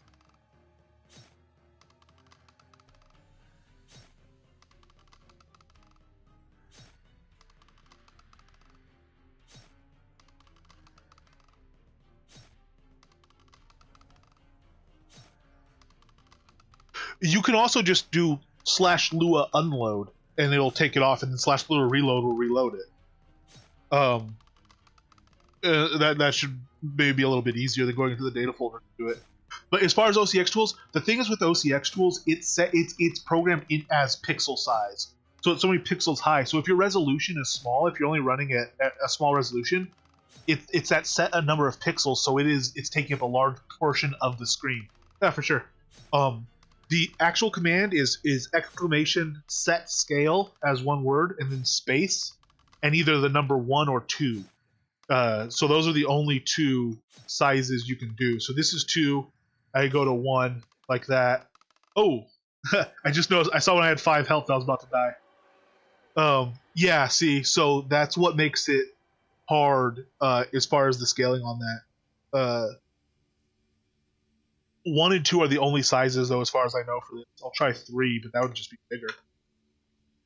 You can also just do /Lua unload, and it'll take it off, and then /Lua reload will reload it. That should maybe be a little bit easier than going into the data folder to do it. But as far as OCX tools, the thing is with OCX tools, it's programmed in as pixel size, so it's so many pixels high. So if your resolution is small, if you're only running at a small resolution, it's that set a number of pixels, so it's taking up a large portion of the screen. Yeah, for sure. The actual command is exclamation set scale as one word and then space and either the number 1 or 2. So those are the only 2 sizes you can do. So this is 2. I go to 1 like that. Oh, I just noticed. I saw when I had 5 health, I was about to die. Yeah. See, so that's what makes it hard as far as the scaling on that. 1 and 2 are the only sizes, though, as far as I know for this. I'll try 3, but that would just be bigger.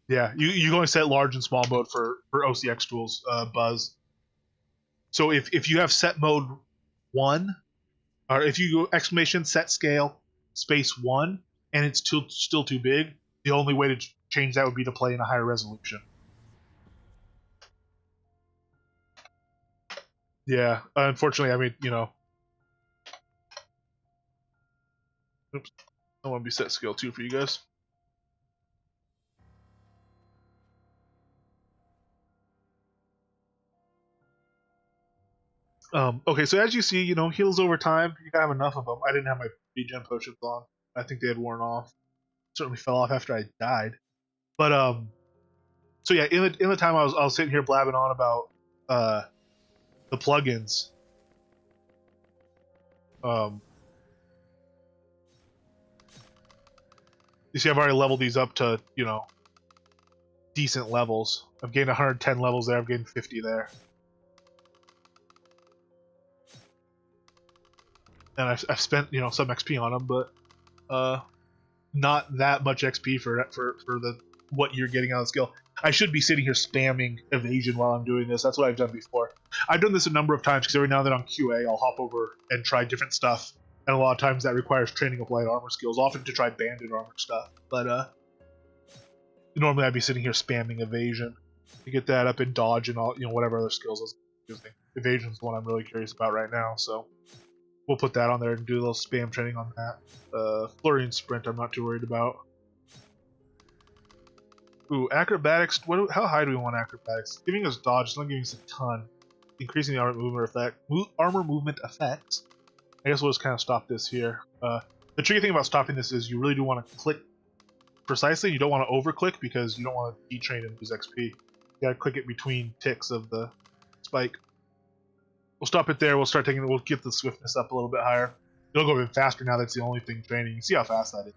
Yeah, you can only set large and small mode for OCX tools, Buzz. So if you have set mode 1, or if you go exclamation set scale space 1, and it's still too big, the only way to change that would be to play in a higher resolution. Yeah, unfortunately, I mean, oops, I want to be set scale 2 for you guys. Okay, so as you see, heals over time. You gotta have enough of them. I didn't have my regen potions on. I think they had worn off. Certainly fell off after I died. But so yeah, in the time I was sitting here blabbing on about the plugins. You see, I've already leveled these up to decent levels. I've gained 110 levels there. I've gained 50 there. And I've spent some XP on them, but not that much XP for the what you're getting out of the skill. I should be sitting here spamming evasion while I'm doing this. That's what I've done before. I've done this a number of times because every now and then on QA I'll hop over and try different stuff, and a lot of times that requires training up light armor skills, often to try banded armor stuff. But normally I'd be sitting here spamming evasion to get that up in dodge and all whatever other skills I was using. Evasion's the one I'm really curious about right now, so we'll put that on there and do a little spam training on that. Flurry and sprint I'm not too worried about. Ooh, acrobatics. How high do we want acrobatics? Giving us dodge, it's not giving us a ton. Increasing the armor movement effects. I guess we'll just kind of stop this here. The tricky thing about stopping this is you really do want to click precisely. You don't want to over-click because you don't want to detrain and lose XP. You gotta click it between ticks of the spike. We'll stop it there. We'll get the swiftness up a little bit higher. It'll go even faster now. That's the only thing training. You see how fast that is.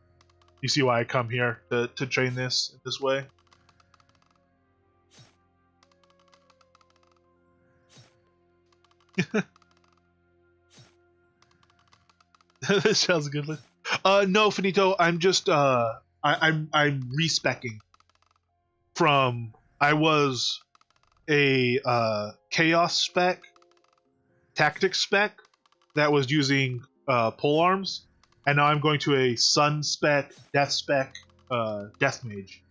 You see why I come here to train this way. This sounds good. No, Finito. I'm just I'm respec'ing from. I was a chaos spec, tactics spec that was using pole arms, and now I'm going to a sun spec, death spec, death mage.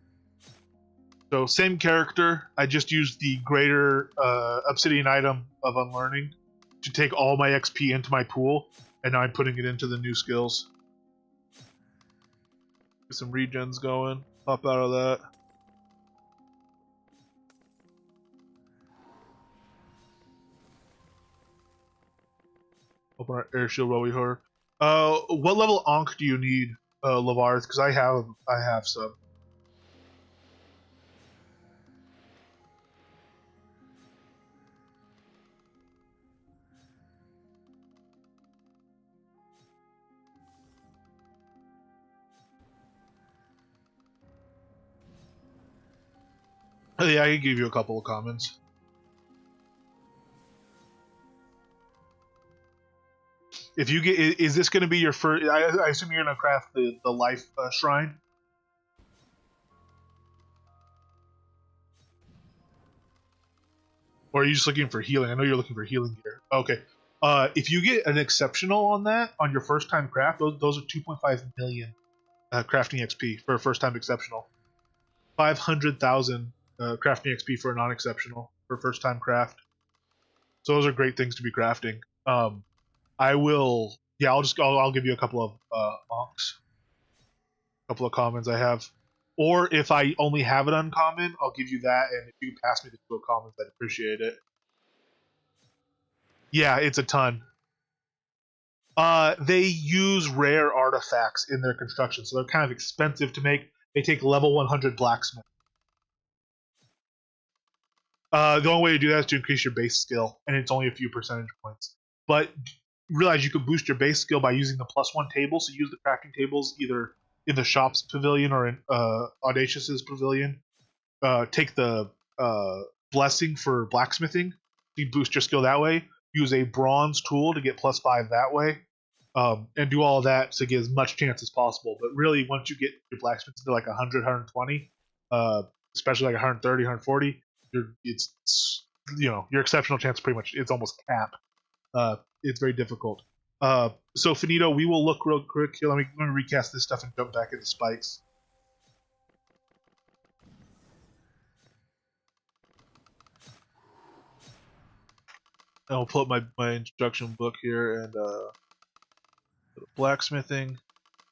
So same character. I just used the greater obsidian item of unlearning to take all my XP into my pool, and now I'm putting it into the new skills. Get some regens going. Pop out of that. Open our air shield while we hurry. What level Ankh do you need, Lavarth? Because I have some. Yeah, I can give you a couple of commons. If you get, is this going to be your first? I assume you're going to craft the life shrine. Or are you just looking for healing? I know you're looking for healing here. Okay. If you get an exceptional on that on your first time craft, those are 2.5 million crafting XP for a first time exceptional. 500,000 crafting XP for a non exceptional for first time craft. So those are great things to be crafting. I will. Yeah, I'll give you a couple of monks, a couple of commons I have, or if I only have it uncommon, I'll give you that. And if you pass me the two commons, I'd appreciate it. Yeah, it's a ton. They use rare artifacts in their construction, so they're kind of expensive to make. They take level 100 blacksmith. The only way to do that is to increase your base skill, and it's only a few percentage points. But realize you could boost your base skill by using the +1 table. So use the crafting tables either in the shop's pavilion or in Audacious's pavilion. Take the blessing for blacksmithing. You boost your skill that way. Use a bronze tool to get +5 that way. And do all of that to get as much chance as possible. But really, once you get your blacksmiths to like 100, 120, especially like 130, 140, your exceptional chance pretty much it's almost capped. It's very difficult. So Finito, we will look real quick here. Let me recast this stuff and jump back into spikes. And I'll pull up my instruction book here and blacksmithing.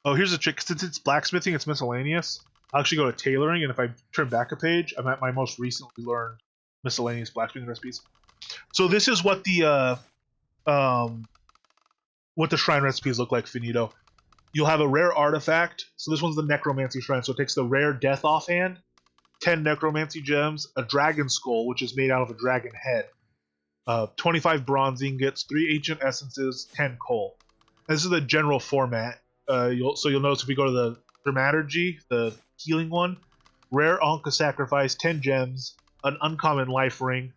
Oh, here's a trick. Since it's blacksmithing, it's miscellaneous. I'll actually go to tailoring, and if I turn back a page, I'm at my most recently learned miscellaneous blacksmithing recipes. So this is what the shrine recipes look like, Finito. You'll have a rare artifact. So this one's the necromancy shrine. So it takes the rare death offhand, 10 necromancy gems, a dragon skull, which is made out of a dragon head, 25 bronze ingots, 3 ancient essences, 10 coal. This is the general format. You'll notice if we go to the dramaturgy, the healing one, rare Anka sacrifice, 10 gems, an uncommon life ring,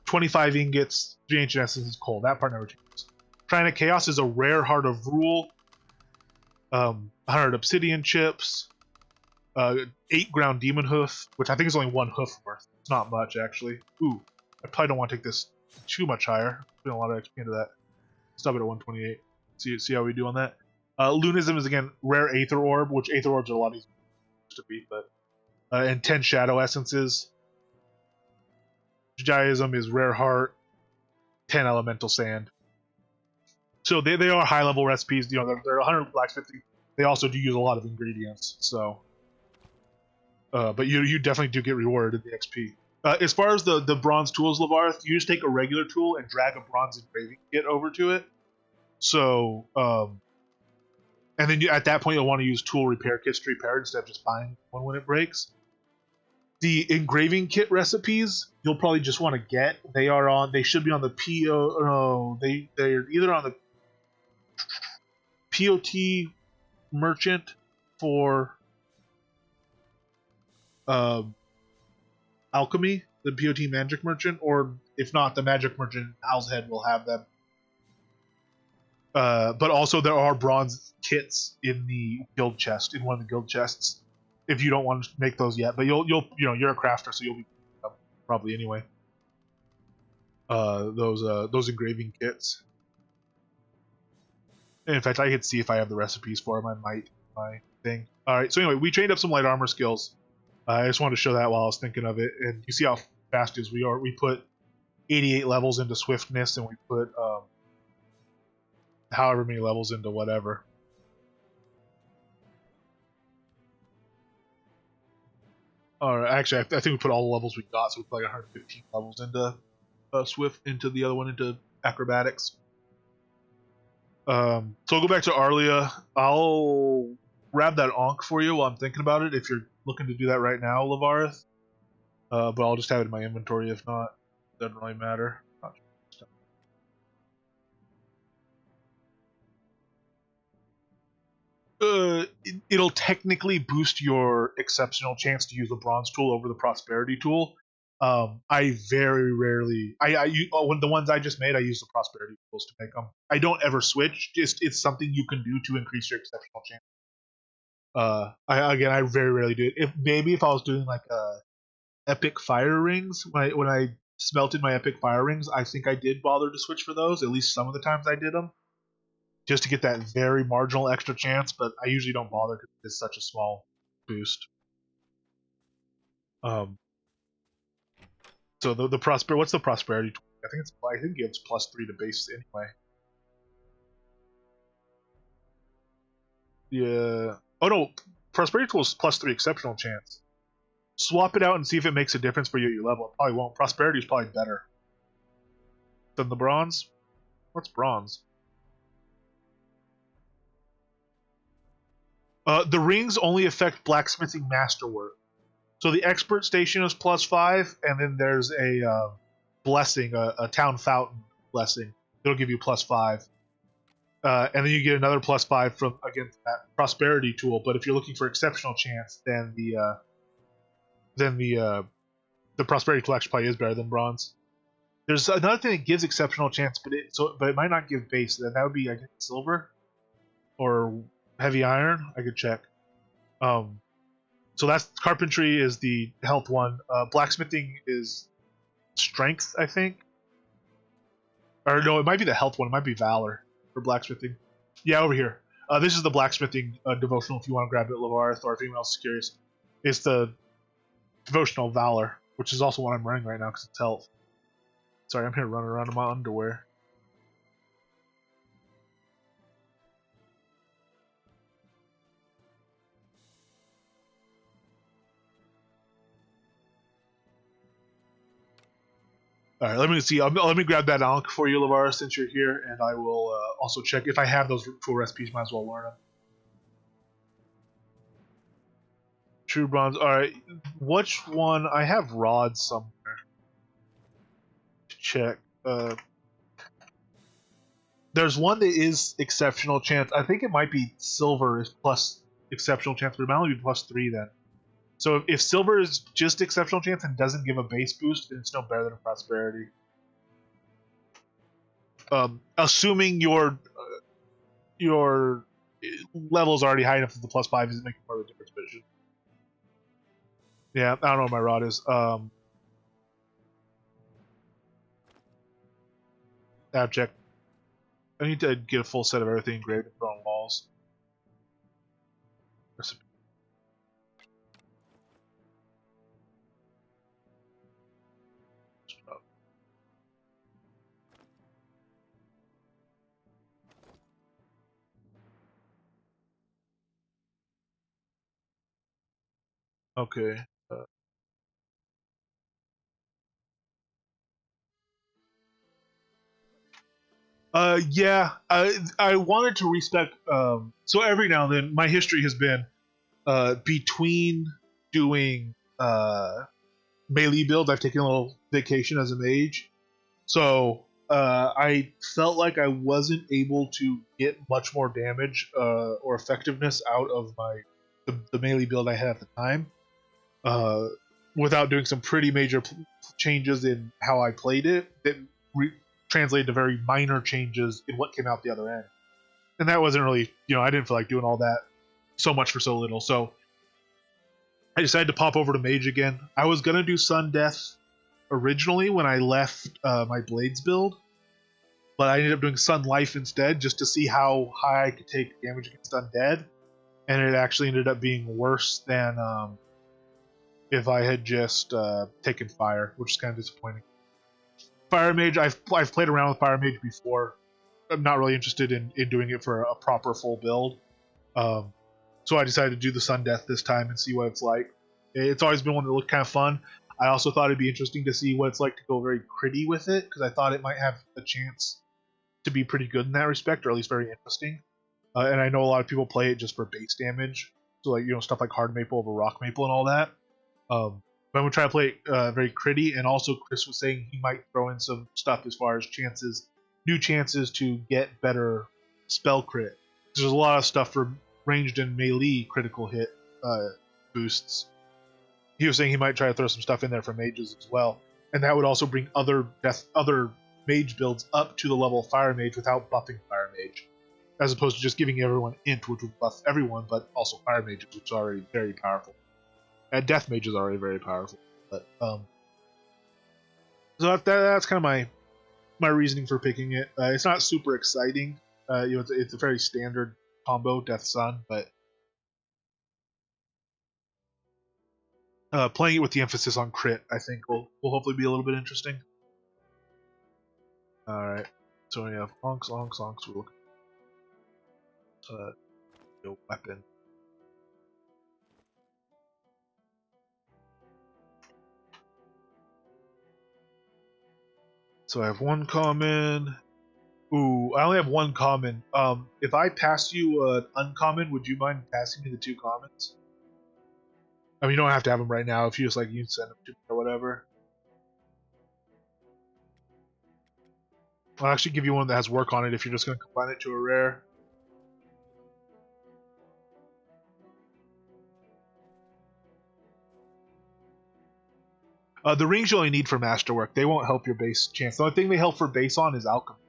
25 ingots, 3 ancient essences, coal. That part never changes. Shrine of Chaos is a rare Heart of Rule, 100 obsidian chips, 8 ground demon hoof, which I think is only 1 hoof worth. It's not much, actually. Ooh, I probably don't want to take this too much higher. Putting a lot of XP into that. Stop it at 128. See how we do on that. Lunism is again rare Aether Orb, which Aether Orbs are a lot easier to beat, but and 10 Shadow Essences. Jaiism is rare Heart, 10 Elemental Sand. So they are high level recipes. They're 100 blacksmithing. They also do use a lot of ingredients. So But you definitely do get rewarded in the XP. As far as the bronze tools, Lavarth, you just take a regular tool and drag a bronze engraving kit over to it. So, and then at that point you'll want to use tool repair kits to repair it instead of just buying one when it breaks. The engraving kit recipes you'll probably just want to get. They should be on the PO. No, they're either on the POT merchant for alchemy, the POT magic merchant, or if not, the magic merchant Owl's Head will have them. But also there are bronze kits in the guild chest, in one of the guild chests, if you don't want to make those yet. But you're a crafter, so you'll be probably anyway. Those engraving kits. And in fact, I could see if I have the recipes for them. I might my thing. All right. So anyway, we trained up some light armor skills. I just wanted to show that while I was thinking of it, and you see how fast is we are. We put 88 levels into swiftness, and we put however many levels into whatever. Or actually, I think we put all the levels we got, so we put like 115 levels into Swift, into the other one, into Acrobatics. So I'll go back to Arlia. I'll grab that Ankh for you while I'm thinking about it, if you're looking to do that right now, Lavarth. But I'll just have it in my inventory if not. Doesn't really matter. It'll technically boost your exceptional chance to use the bronze tool over the prosperity tool. I very rarely, when the ones I just made, I use the prosperity tools to make them. I don't ever switch. Just it's something you can do to increase your exceptional chance. I very rarely do it. If I was doing like epic fire rings, when I smelted my epic fire rings, I think I did bother to switch for those. At least some of the times I did them, just to get that very marginal extra chance. But I usually don't bother because it's such a small boost. So the prosper, what's the prosperity tool? I think it gives +3 to base anyway. Yeah. Oh no, prosperity tool is +3 exceptional chance. Swap it out and see if it makes a difference for you at your level. It probably won't. Prosperity is probably better than the bronze. What's bronze? The rings only affect blacksmithing masterwork. So the expert station is +5, and then there's a blessing, a town fountain blessing. It'll give you +5. And then you get another +5 from against that prosperity tool. But if you're looking for exceptional chance, then the prosperity tool actually probably is better than bronze. There's another thing that gives exceptional chance, but it might not give base. Then that would be, I guess, silver or heavy iron. I could check. So that's carpentry is the health one. Blacksmithing is strength, I think. Or no, it might be the health one. It might be valor for blacksmithing. Yeah, over here. This is the blacksmithing devotional. If you want to grab it, Lavarth, or if anyone else is curious, it's the devotional valor, which is also what I'm wearing right now because it's health. Sorry, I'm here running around in my underwear. All right, let me see. Let me grab that Ankh for you, Lavar, since you're here, and I will also check if I have those tool recipes. Might as well learn them. True bronze. All right, which one? I have rods somewhere. Check. There's one that is exceptional chance. I think it might be silver is plus exceptional chance, but it might only be +3 then. So if silver is just exceptional chance and doesn't give a base boost, then it's no better than a prosperity. Assuming your level is already high enough that the +5 isn't making more of a difference. But it should. Yeah, I don't know what my rod is. Abject. I need to get a full set of everything engraved and put on walls. Recipe. Okay. Yeah, I wanted to respec. So every now and then, my history has been between doing melee builds. I've taken a little vacation as a mage, so I felt like I wasn't able to get much more damage or effectiveness out of the melee build I had at the time, uh, without doing some pretty major changes in how I played it that translated to very minor changes in what came out the other end. And that wasn't really, I didn't feel like doing all that so much for so little. So I decided to pop over to Mage again. I was gonna do Sun Death originally when I left my Blades build, but I ended up doing Sun Life instead just to see how high I could take damage against undead, and it actually ended up being worse than if I had just taken Fire, which is kind of disappointing. Fire Mage, I've played around with Fire Mage before. I'm not really interested in doing it for a proper full build. So I decided to do the Sun Death this time and see what it's like. It's always been one that looked kind of fun. I also thought it'd be interesting to see what it's like to go very critty with it, because I thought it might have a chance to be pretty good in that respect, or at least very interesting. And I know a lot of people play it just for base damage, so like stuff like Hard Maple over Rock Maple and all that. But I'm gonna try to play it very critty, and also Chris was saying he might throw in some stuff as far as new chances to get better spell crit. There's a lot of stuff for ranged and melee critical hit boosts. He was saying he might try to throw some stuff in there for mages as well, and that would also bring other mage builds up to the level of Fire Mage without buffing Fire Mage, as opposed to just giving everyone Int, which would buff everyone, but also Fire Mages, which is already very powerful. And Death Mage is already very powerful. But so that's kind of my reasoning for picking it. It's not super exciting. It's a very standard combo, Death Sun, but playing it with the emphasis on crit, I think will hopefully be a little bit interesting. All right, so we have onks. We're looking at weapon. So I have one common. Ooh, I only have one common. If I pass you an uncommon, would you mind passing me the two commons? I mean, you don't have to have them right now. If you just you can send them to me or whatever. I'll actually give you one that has work on it if you're just going to combine it to a rare. The rings you only need for masterwork. They won't help your base chance. The only thing they help for base on is alchemy.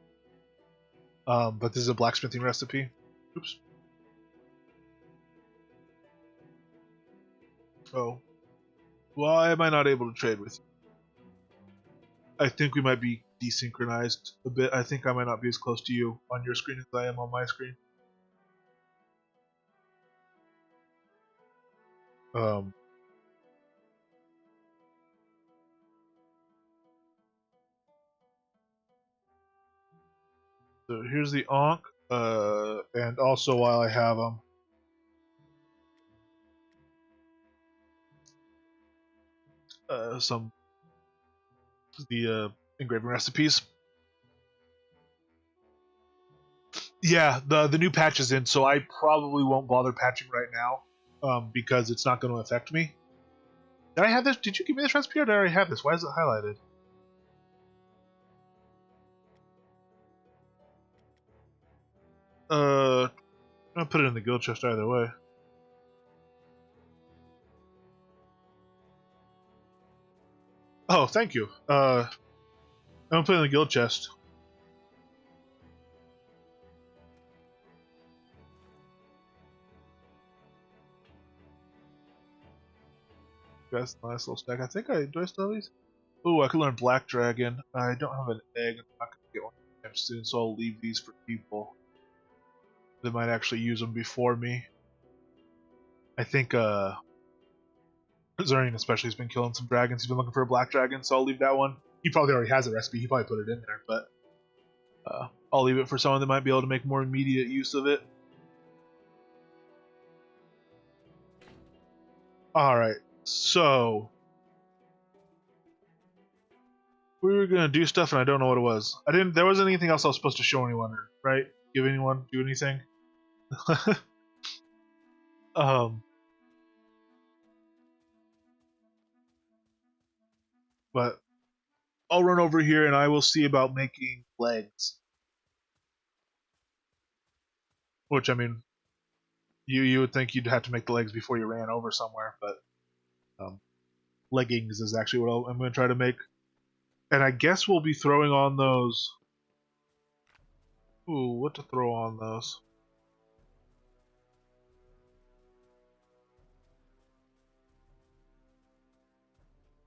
But this is a blacksmithing recipe. Oops. Oh. Why am I not able to trade with you? I think we might be desynchronized a bit. I think I might not be as close to you on your screen as I am on my screen. So here's the Ankh, and also while I have them, some the engraving recipes. Yeah, the new patch is in, so I probably won't bother patching right now, because it's not going to affect me. Did I have this? Did you give me this recipe, or did I already have this? Why is it highlighted? I'll put it in the guild chest either way. Oh, thank you. I'm gonna put it in the guild chest. That's a nice little stack. I think do I still have these? Oh, I could learn Black Dragon. I don't have an egg. I'm not gonna get one anytime soon, so I'll leave these for people that might actually use them before me. I think Zurian especially has been killing some dragons. He's been looking for a black dragon, so I'll leave that one. He probably already has a recipe. He probably put it in there, but I'll leave it for someone that might be able to make more immediate use of it. All right. So we were gonna do stuff, and I don't know what it was. I didn't. There wasn't anything else I was supposed to show anyone, right? Give anyone, do anything. um, but I'll run over here, and I will see about making legs. Which I mean, you would think you'd have to make the legs before you ran over somewhere, but um, leggings is actually what I'm going to try to make. And I guess we'll be throwing on those. Ooh, what to throw on those?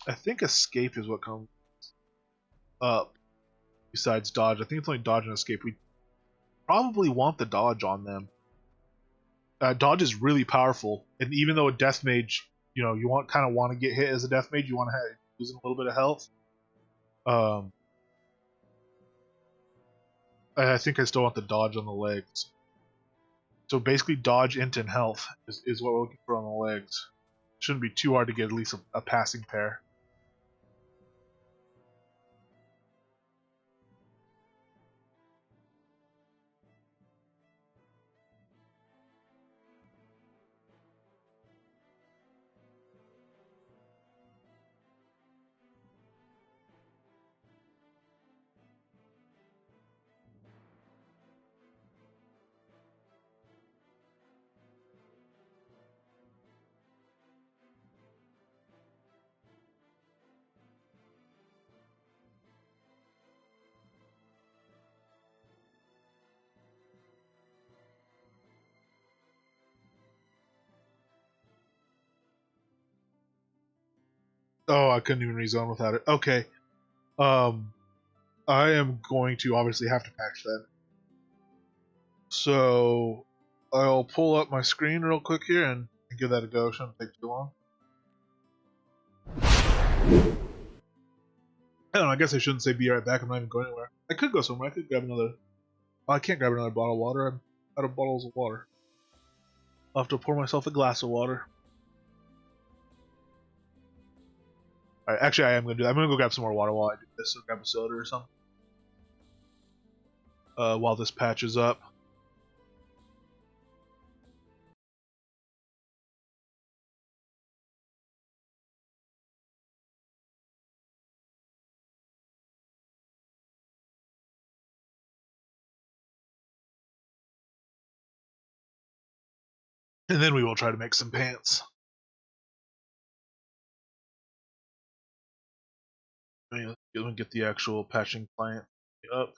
I think escape is what comes up besides dodge. I think it's only dodge and escape. We probably want the dodge on them. Dodge is really powerful, and even though a death mage, you kind of want to get hit as a death mage, you want to have losing a little bit of health. Um, I think I still want the dodge on the legs. So basically, dodge, int, and health is what we're looking for on the legs. Shouldn't be too hard to get at least a passing pair. Oh, I couldn't even rezone without it. Okay. Um, I am going to obviously have to patch that. So I'll pull up my screen real quick here and give that a go. Shouldn't take too long. I don't know, I guess I shouldn't say be right back. I'm not even going anywhere. I could go somewhere. I could grab another. Oh, I can't grab another bottle of water. I'm out of bottles of water. I'll have to pour myself a glass of water. Alright, actually, I am going to do that. I'm going to go grab some more water while I do this. So grab a soda or something. While this patches up. And then we will try to make some pants. Let me get the actual patching client up.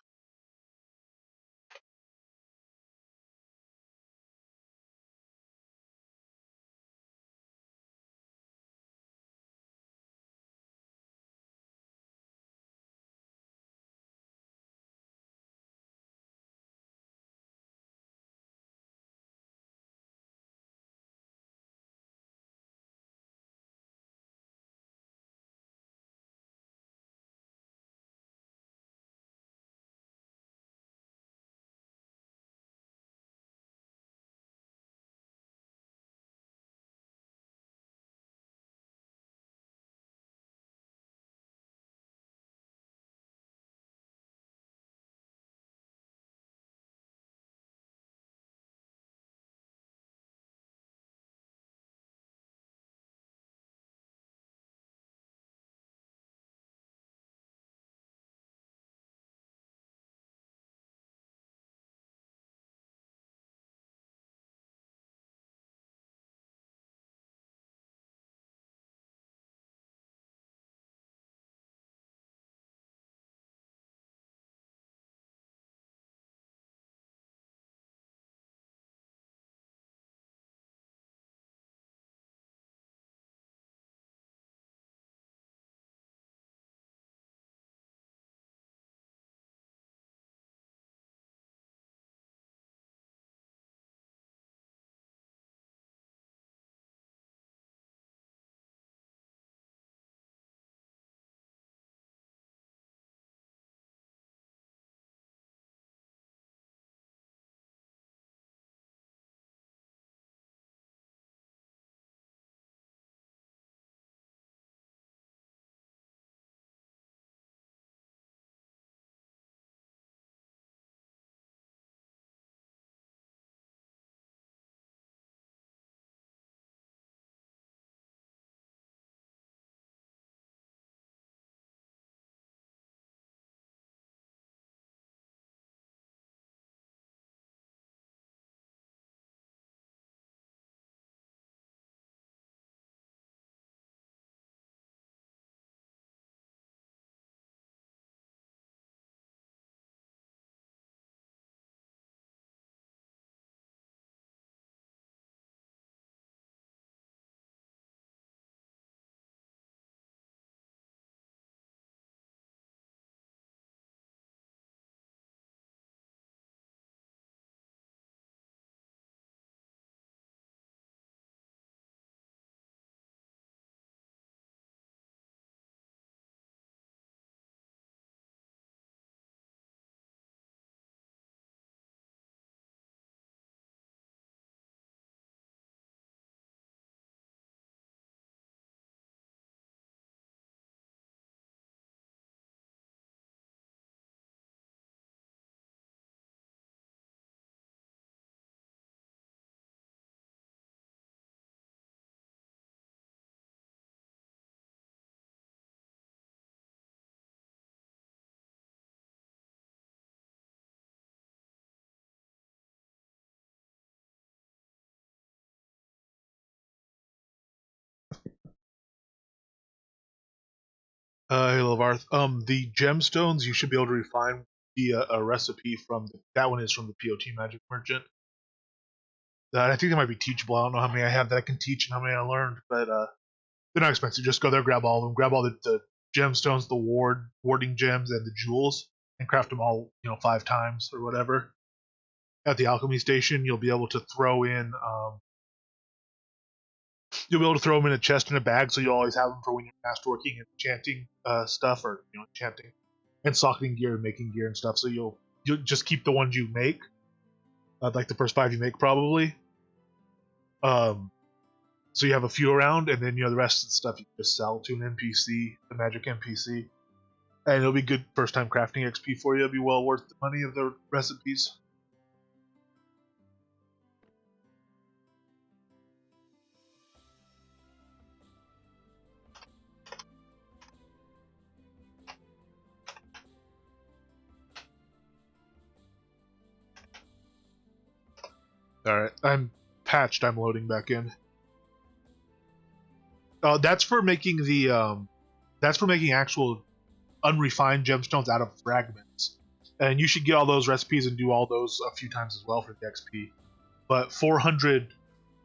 Hey, Lavarth. The gemstones you should be able to refine via a recipe from that one is from the POT Magic Merchant. I think they might be teachable. I don't know how many I have that I can teach and how many I learned, but they're not expensive. Just go there, grab all of them, grab all the gemstones, the warding gems, and the jewels, and craft them all, 5 times or whatever. At the alchemy station, you'll be able to throw in you'll be able to throw them in a chest and a bag, so you always have them for when you're masterworking and enchanting stuff, or enchanting and socketing gear and making gear and stuff. So you'll just keep the ones you make, like the first 5 you make probably. Um, so you have a few around, and then the rest of the stuff you just sell to an NPC, the magic NPC, and it'll be good first time crafting XP for you. It'll be well worth the money of the recipes. All right, I'm patched. I'm loading back in. That's for making that's for making actual unrefined gemstones out of fragments. And you should get all those recipes and do all those a few times as well for the XP. But 400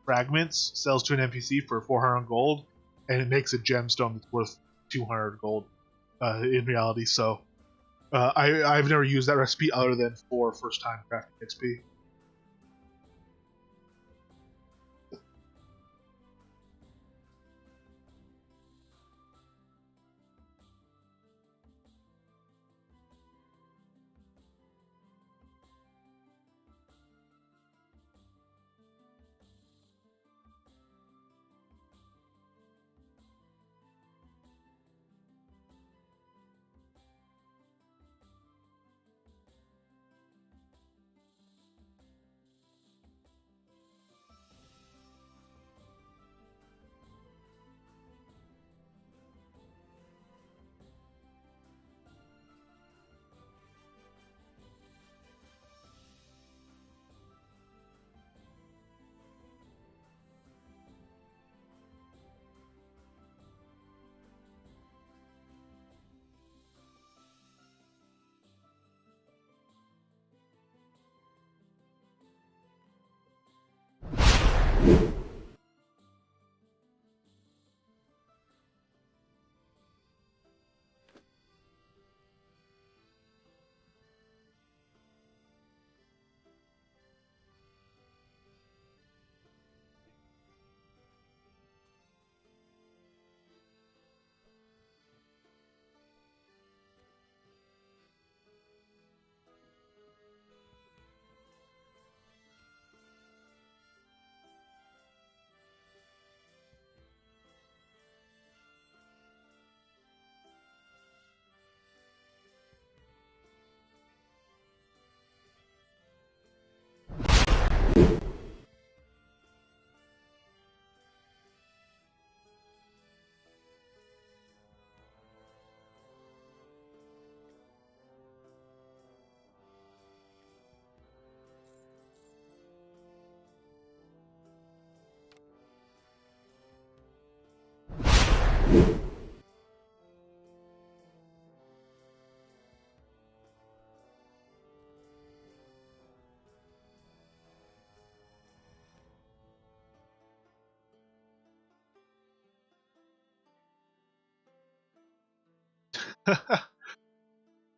fragments sells to an NPC for 400 gold, and it makes a gemstone that's worth 200 gold in reality. So I've never used that recipe other than for first time crafting XP.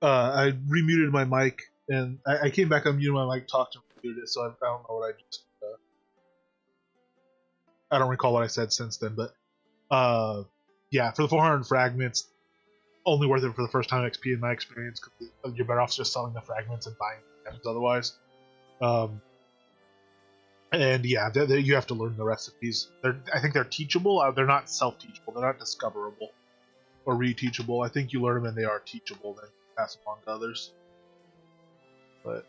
I remuted my mic, and I came back unmuted my mic, talked and muted it, so I don't know what I just. I don't recall what I said since then, but yeah, for the 400 fragments, only worth it for the first time XP in my experience, because you're better off just selling the fragments and buying gems otherwise. And yeah, you have to learn the recipes. I think they're teachable. They're not self-teachable. They're not discoverable or re-teachable. I think you learn them and they are teachable, then pass them on to others. But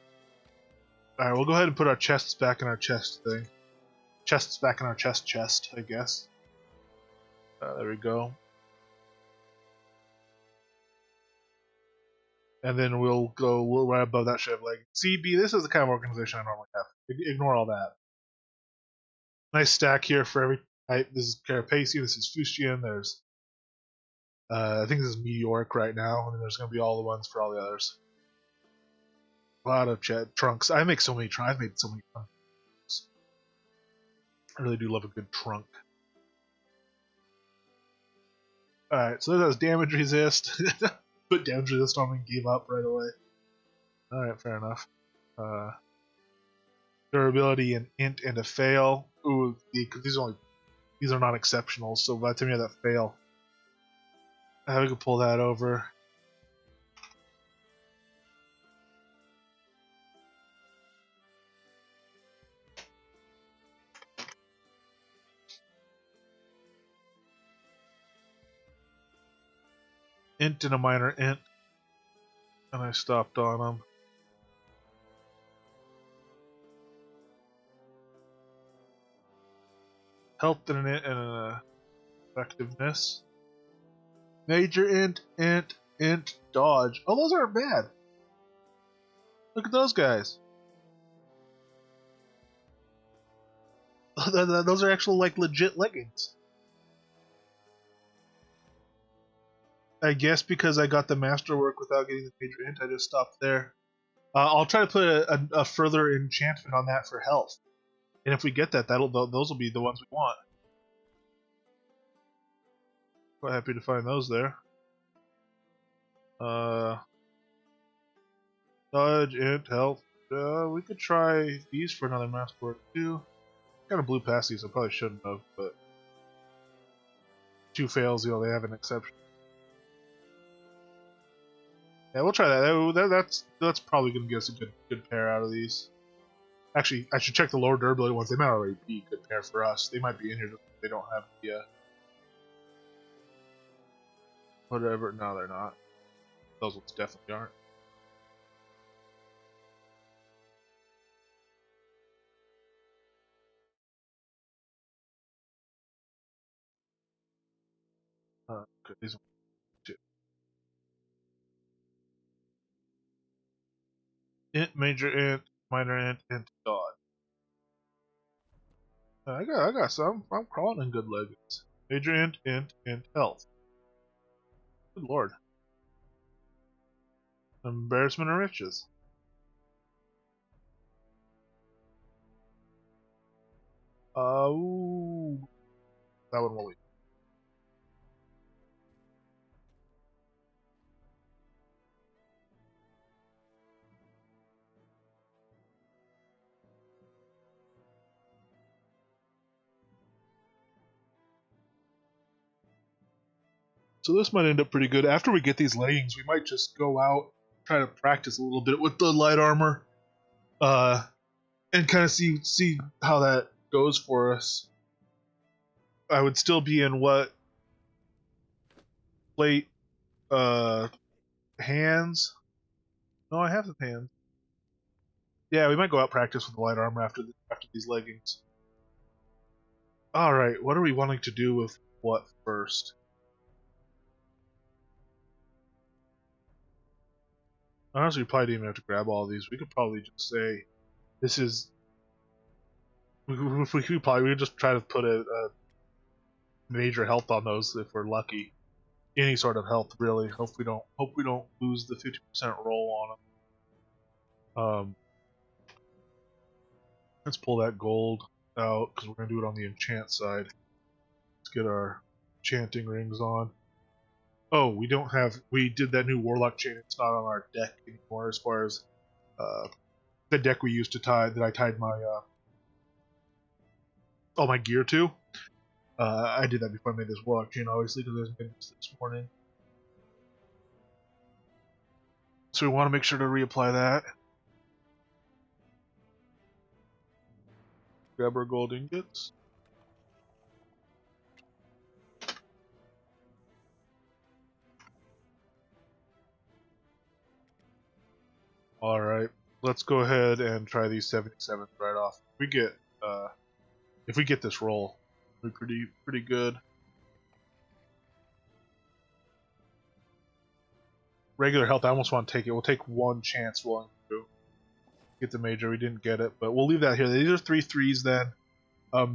all right, we'll go ahead and put our chests back in our chest thing. Chests back in our chest, I guess. There we go. And then we'll go right above that ship. Like, CB, this is the kind of organization I normally have. Ignore all that. Nice stack here for every type. This is Carapace, this is Fustian, there's I think this is meteoric right now, and then there's going to be all the ones for all the others. A lot of trunks. I make so many trunks. I've made so many trunks. I really do love a good trunk. Alright, so that has damage resist. Put damage resist on me and gave up right away. Alright, fair enough. Durability, an int, and a fail. Ooh, because these are not exceptional, so by the time you have that fail, we can pull that over. Int and a minor int. And I stopped on them. Health and an int and an effectiveness. Major int, dodge. Oh, those aren't bad. Look at those guys. Those are actual, like, legit leggings. I guess because I got the masterwork without getting the major int, I just stopped there. I'll try to put a further enchantment on that for health, and if we get that, those will be the ones we want. Quite happy to find those there. Dodge, int, health. We could try these for another masterwork too. Kind of blew past these. I probably shouldn't have, but 2 fails. You know, they have an exception. Yeah, we'll try that. That's probably going to get us a good pair out of these. Actually, I should check the lower durability ones. They might already be a good pair for us. They might be in here just they don't have the whatever. No, they're not. Those ones definitely aren't. Okay, these ones too. Int, major int, minor int, dodge. I got some. I'm crawling in good leggings. Major int, health. Good lord. Embarrassment of riches. Ooh. That one will leave. So this might end up pretty good. After we get these leggings, we might just go out, try to practice a little bit with the light armor, and kind of see how that goes for us. I would still be in what plate hands? No, I have the hands. Yeah, we might go out practice with the light armor after these leggings. All right, what are we wanting to do with what first? Honestly, we probably didn't even have to grab all of these. We could probably just say, this is... We could just try to put a major health on those if we're lucky. Any sort of health, really. Hope we don't lose the 50% roll on them. Let's pull that gold out, because we're going to do it on the enchant side. Let's get our enchanting rings on. Oh, we did that new warlock chain. It's not on our deck anymore as far as the deck we used to that I tied my all my gear to. I did that before I made this warlock chain, obviously, because there's been this morning. So we want to make sure to reapply that. Grab our gold ingots. Alright, let's go ahead and try these 77s right off. If we get this roll, it'll be pretty good. Regular health, I almost want to take it. We'll take one chance rolling through. Get the major, we didn't get it, but we'll leave that here. These are 3 threes then.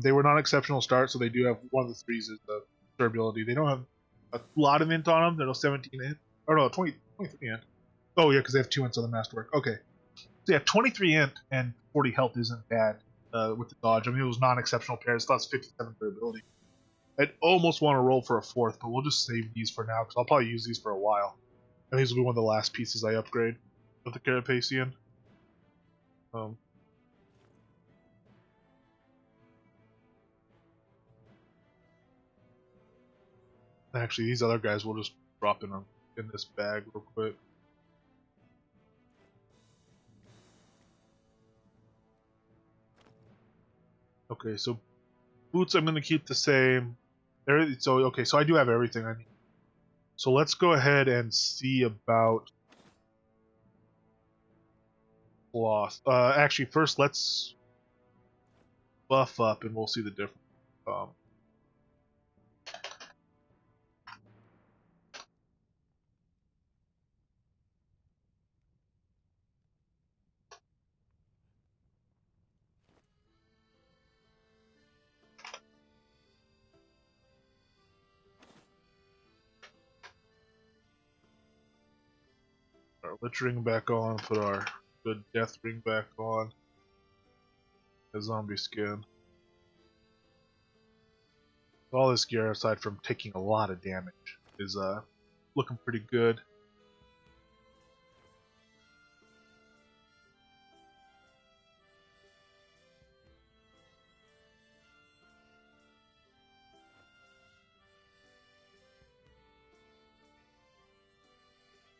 They were not exceptional start, so they do have one of the 3s is the durability. They don't have a lot of int on them. There's 17 int. Or no, 23 int. Oh, yeah, because they have 2 ints on the masterwork. Okay. So yeah, 23 int and 40 health isn't bad with the dodge. I mean, it was non-exceptional pairs. That's 57 durability. I'd almost want to roll for a 4th, but we'll just save these for now because I'll probably use these for a while. And these will be one of the last pieces I upgrade of the Carapacian. Actually, these other guys will just drop in this bag real quick. Okay, so boots I'm going to keep the same. So I do have everything I need. So let's go ahead and see about cloth. Actually, first let's buff up and we'll see the difference. Our Lich Ring back on, put our good Death Ring back on. A zombie skin. All this gear, aside from taking a lot of damage, is looking pretty good.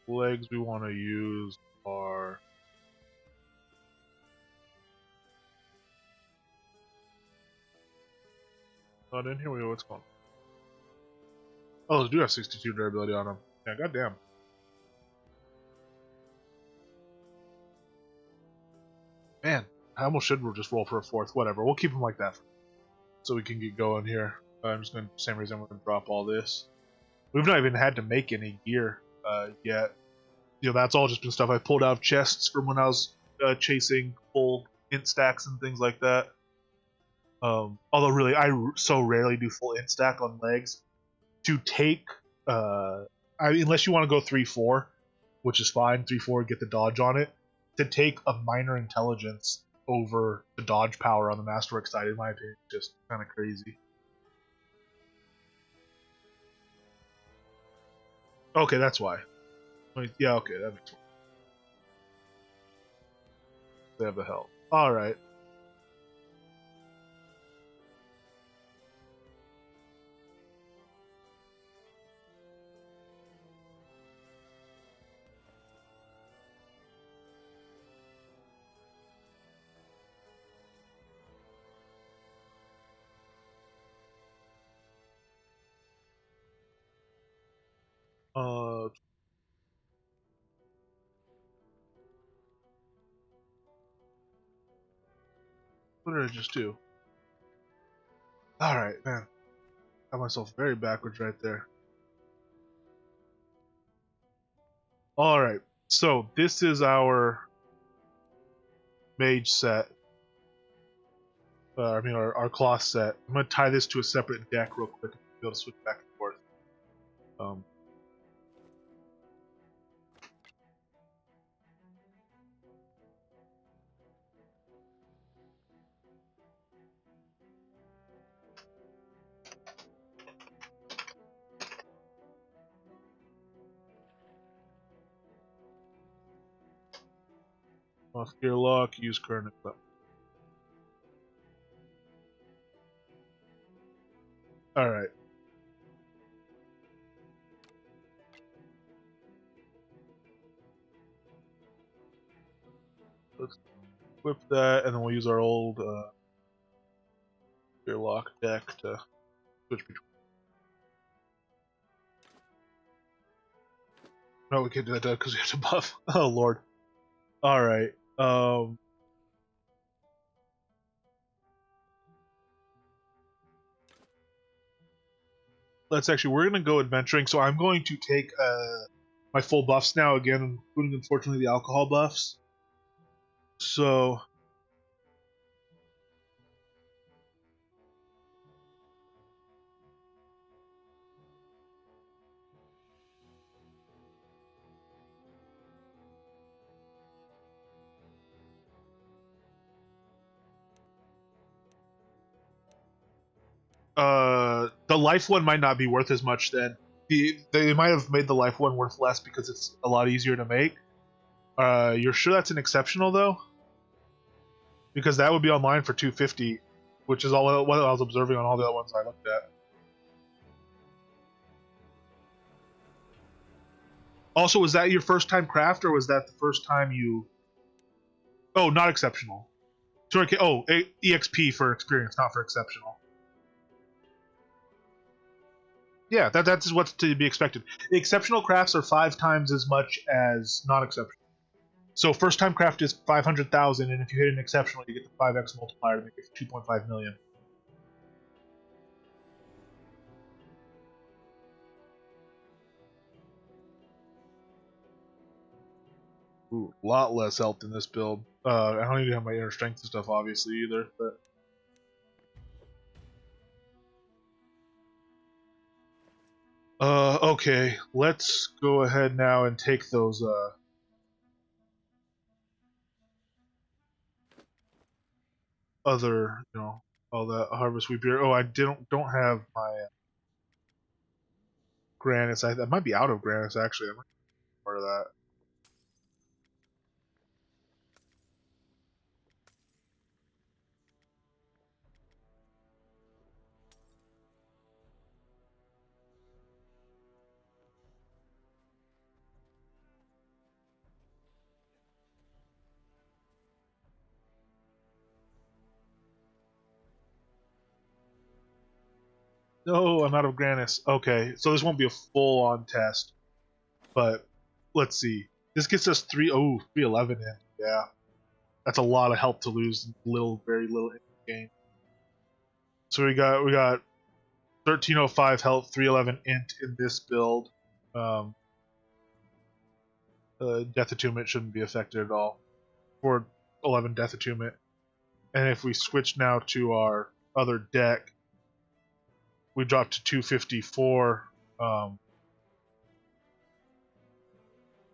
Legs we want to use are not in here. We know what's going on. Oh, they do have 62 durability on them. Yeah, goddamn. Man, I almost should just roll for a 4th. Whatever, we'll keep them like that so we can get going here. I'm just going to, same reason I'm going to drop all this. We've not even had to make any gear yet. You know, that's all just been stuff I pulled out of chests from when I was chasing full int stacks and things like that. Although really, I so rarely do full int stack on legs. To take, unless you want to go 3-4, which is fine, 3-4, get the dodge on it. To take a minor intelligence over the dodge power on the Masterwork side, in my opinion, is just kind of crazy. Okay, that's why. Yeah, okay, that makes sense. They have the health. Alright. What did I just do? Alright, man. Got myself very backwards right there. Alright, so this is our Mage set. Our cloth set. I'm going to tie this to a separate deck real quick and be able to switch back and forth. Off gear lock, use current equipment. Alright. Let's equip that, and then we'll use our old gear lock deck to switch between. No, we can't do that because we have to buff. Oh, lord. Alright. We're going to go adventuring, so I'm going to take my full buffs now, again, including, unfortunately, the alcohol buffs. So... The life one might not be worth as much then. They might have made the life one worth less because it's a lot easier to make. You're sure that's an exceptional though? Because that would be online for 250, which is all what I was observing on all the other ones I looked at. Also, was that your first time craft, or was that the first time you? Oh, not exceptional. Sorry, oh, EXP for experience, not for exceptional. Yeah, that's what's to be expected. The exceptional crafts are 5 times as much as non-exceptional. So first time craft is 500,000, and if you hit an exceptional, you get the 5x multiplier to make it 2.5 million. Ooh, a lot less health in this build. I don't even have my inner strength and stuff, obviously, either. But okay, let's go ahead now and take those other, all that harvest wheat beer. Oh, I don't have my granites. I might be out of granites actually. I might be part of that. No, I'm out of granites. Okay, so this won't be a full-on test, but let's see. This gets us 311 in. Yeah, that's a lot of health to lose in very little in the game. So we got 1305 health, 311 int in this build. Death attunement shouldn't be affected at all for 11 death attunement. And if we switch now to our other deck, we drop to 254,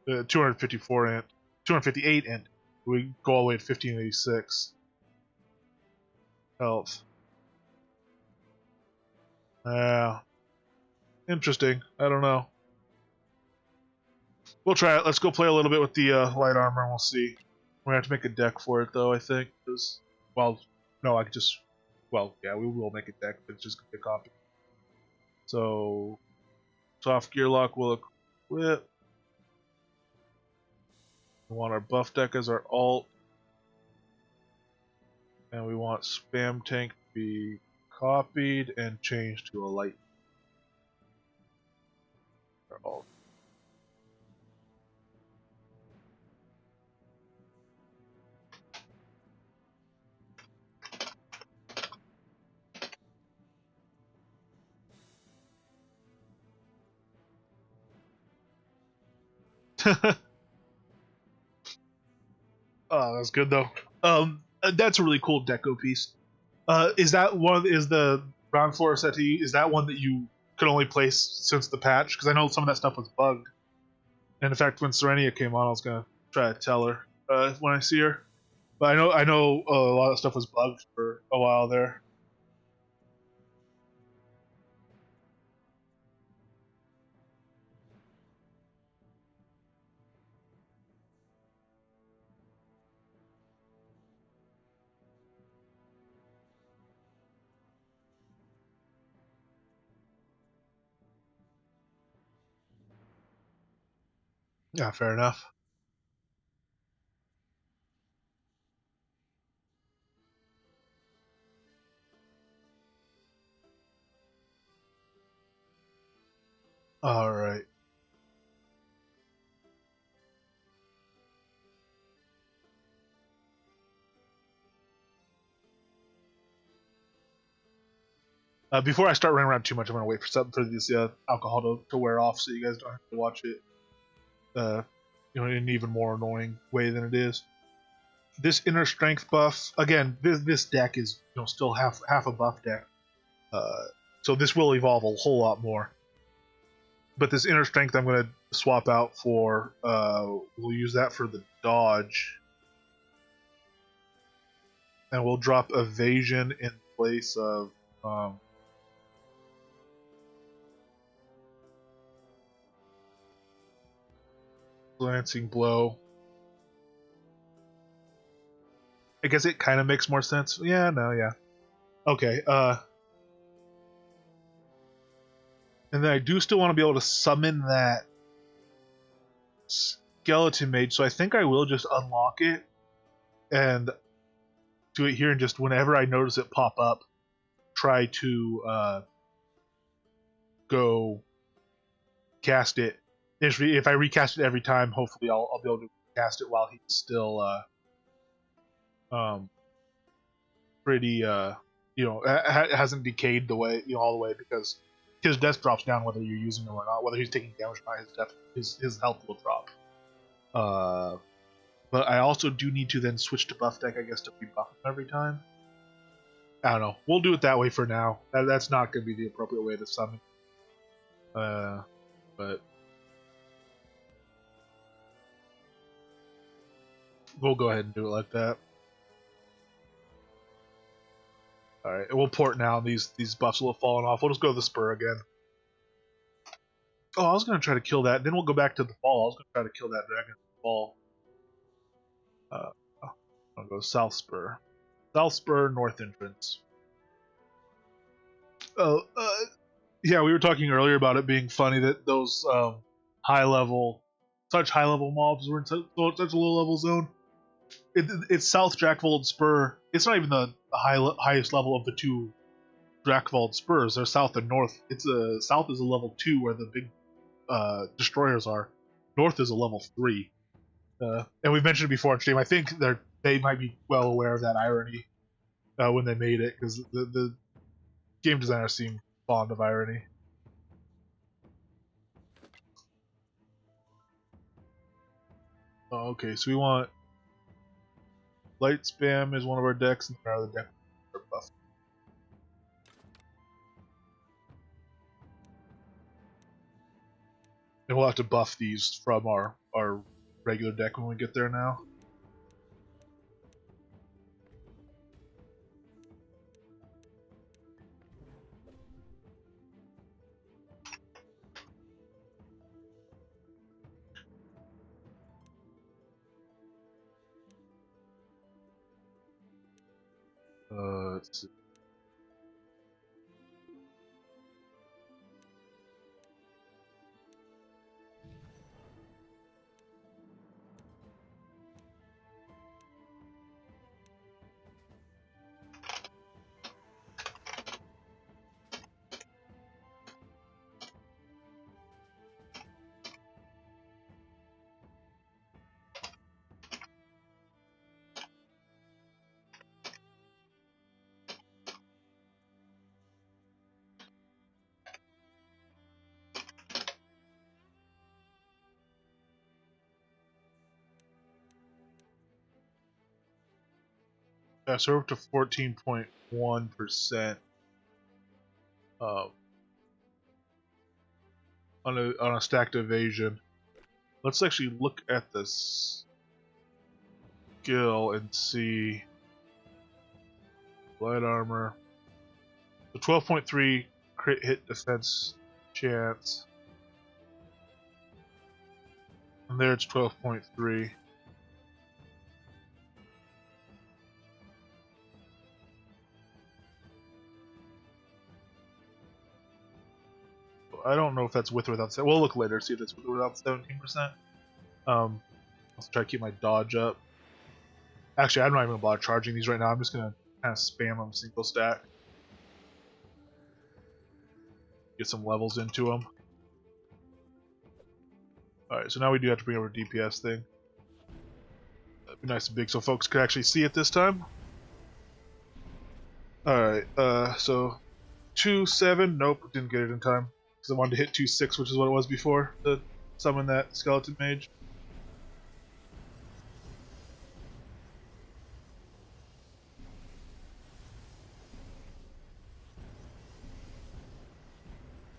254 int, 258 int. We go all the way to 1586 health. Interesting. I don't know. We'll try it. Let's go play a little bit with the light armor and we'll see. We're gonna have to make a deck for it though, I think. Because, well, no, I could just, well, yeah, we will make a deck, but it's just gonna be a copy. So, soft gear lock will equip. We want our buff deck as our alt. And we want spam tank to be copied and changed to a light. Our alt. Oh, that's good though. That's a really cool deco piece. Is that one? Is the ground floor settee? Is that one that you could only place since the patch? Because I know some of that stuff was bugged. And in fact, when Serenia came on, I was gonna try to tell her when I see her. But I know a lot of stuff was bugged for a while there. Yeah, fair enough. All right. Before I start running around too much, I'm gonna wait for something for this alcohol to wear off, so you guys don't have to watch it. In an even more annoying way than it is. This inner strength buff again. This deck is still half a buff deck, so this will evolve a whole lot more. But this inner strength I'm going to swap out for. We'll use that for the dodge, and we'll drop evasion in place of Glancing blow. I guess it kind of makes more sense. Yeah, no, yeah. Okay, and then I do still want to be able to summon that skeleton mage, so I think I will just unlock it and do it here, and just whenever I notice it pop up, try to go cast it. If I recast it every time, hopefully I'll be able to cast it while he's still pretty hasn't decayed the way all the way, because his death drops down whether you're using him or not. Whether he's taking damage or not, his health will drop. But I also do need to then switch to buff deck, I guess, to rebuff him every time. I don't know. We'll do it that way for now. That's not going to be the appropriate way to summon. But we'll go ahead and do it like that. Alright, we'll port now. These buffs will have fallen off. We'll just go to the spur again. Oh, I was going to try to kill that. Then we'll go back to the fall. I was going to try to kill that dragon in the fall. I'll go south spur. South spur, north entrance. Yeah, we were talking earlier about it being funny that those such high level mobs were in such a low level zone. It's South Drakvold Spur. It's not even the highest level of the two Drakvold Spurs. They're south and north. South is a level 2 where the big destroyers are. North is a level 3. And we've mentioned it before on stream. I think they might be well aware of that irony when they made it, because the game designers seem fond of irony. Oh, okay, so we want light spam is one of our decks, and our other deck are buff. And we'll have to buff these from our regular deck when we get there now. Let's see. Yeah, so we're up to 14.1% on a stacked evasion. Let's actually look at the skill and see. Light armor. The 12.3 crit hit defense chance. And there it's 12.3. I don't know if that's with or without. We'll look later, see if it's with or without 17%. Let's try to keep my dodge up. Actually, I'm not even gonna bother charging these right now. I'm just gonna kind of spam them single stack. Get some levels into them. Alright, so now we do have to bring over DPS thing. That'd be nice and big so folks could actually see it this time. Alright, so 2-7, nope, didn't get it in time. Because I wanted to hit 2-6, which is what it was before, to summon that skeleton mage.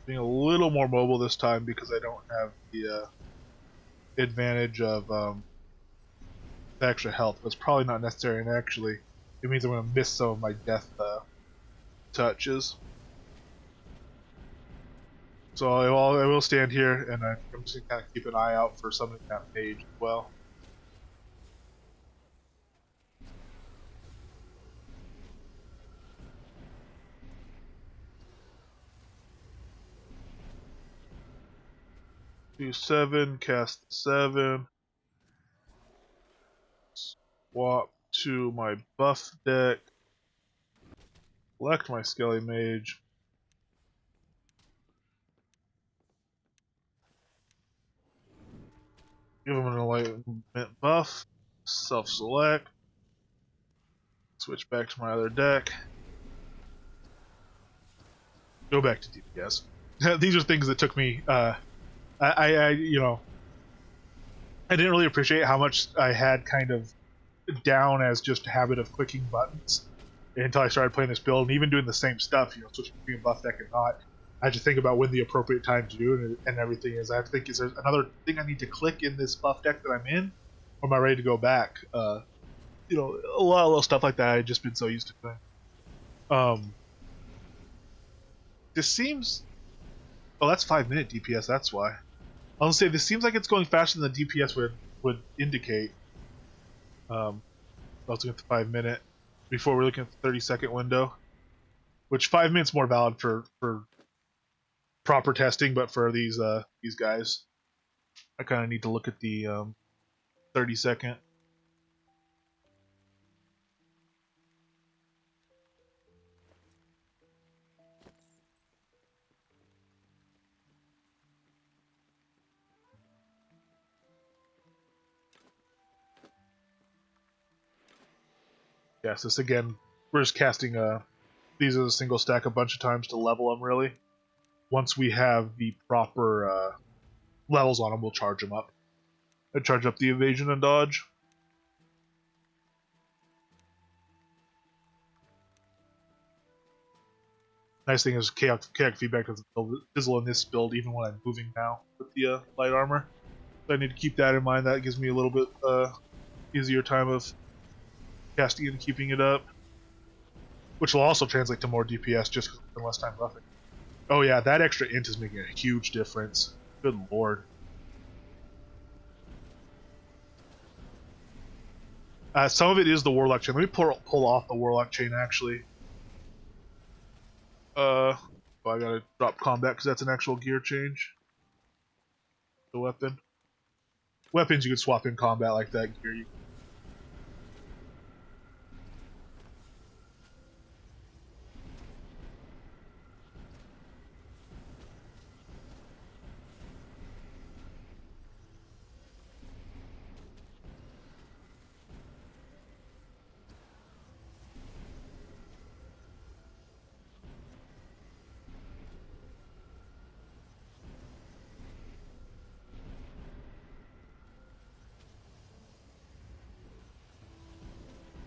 Being a little more mobile this time because I don't have the advantage of the extra health, but it's probably not necessary, and actually it means I'm going to miss some of my death touches. So I will stand here, and I'm just gonna kind of keep an eye out for something that Mage as well. Do 7, cast 7. Swap to my buff deck. Select my Skelly Mage. Give him an enlightenment buff. Self-select. Switch back to my other deck. Go back to DPS. These are things that took me. I didn't really appreciate how much I had kind of down as just a habit of clicking buttons until I started playing this build, and even doing the same stuff, switching between buff deck and not. I had to think about when the appropriate time to do it and everything is. I have to think, is there another thing I need to click in this buff deck that I'm in, or am I ready to go back? A lot of little stuff like that I've just been so used to doing. This seems. Oh, that's 5-minute DPS. That's why. I'll say this seems like it's going faster than the DPS would indicate. I was looking at the 5-minute before we're looking at the 30-second window, which 5 minutes more valid for proper testing, but for these guys, I kind of need to look at the 30-second. Yes, this again, we're just casting these as a single stack a bunch of times to level them, really. Once we have the proper levels on them, we'll charge them up. I charge up the evasion and dodge. Nice thing is chaotic feedback doesn't fizzle in this build even when I'm moving now with the light armor. So I need to keep that in mind. That gives me a little bit easier time of casting it and keeping it up, which will also translate to more DPS just because I less time buffing. Oh yeah, that extra int is making a huge difference. Good lord. Some of it is the warlock chain. Let me pull off the warlock chain actually. I gotta drop combat because that's an actual gear change. The weapon. Weapons you can swap in combat like that. Gear you.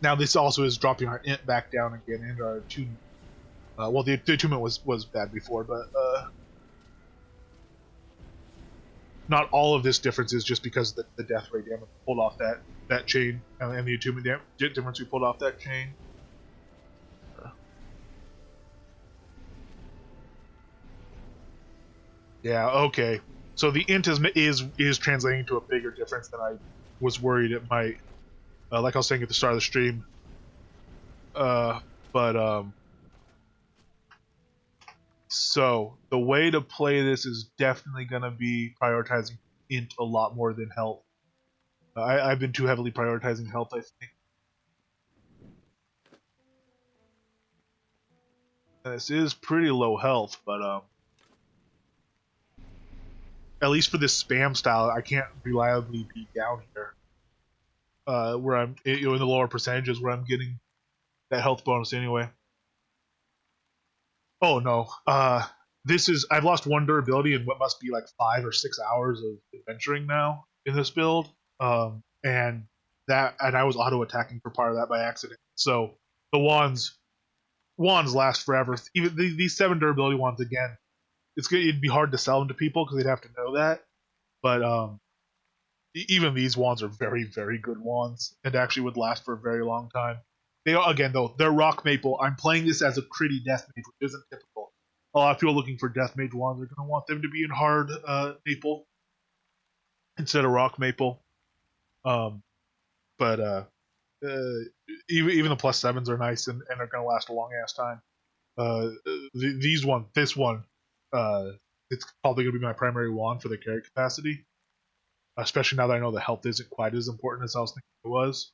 Now this also is dropping our int back down again and our attunement. Well, the attunement was bad before, but not all of this difference is just because the death rate damage pulled off that chain and the attunement difference we pulled off that chain. Yeah, okay. So the int is translating to a bigger difference than I was worried it might. Like I was saying at the start of the stream. So the way to play this is definitely going to be prioritizing int a lot more than health. I've been too heavily prioritizing health, I think. And this is pretty low health, but at least for this spam style, I can't reliably be down here. Where I'm in the lower percentages where I'm getting that health bonus anyway. Oh no. I've lost 1 durability in what must be like 5 or 6 hours of adventuring now in this build. And I was auto attacking for part of that by accident. So the wands last forever. Even these 7 durability wands again. It'd be hard to sell them to people because they'd have to know that. But even these wands are very, very good wands and actually would last for a very long time. They are, again though, they're rock maple. I'm playing this as a critty death mage, which isn't typical. a lot of people looking for Death Mage wands are going to want them to be in hard maple instead of rock maple. Um, but even the +7s are nice and are going to last a long ass time. This one, it's probably going to be my primary wand for the carry capacity, especially now that I know the health isn't quite as important as I was thinking it was.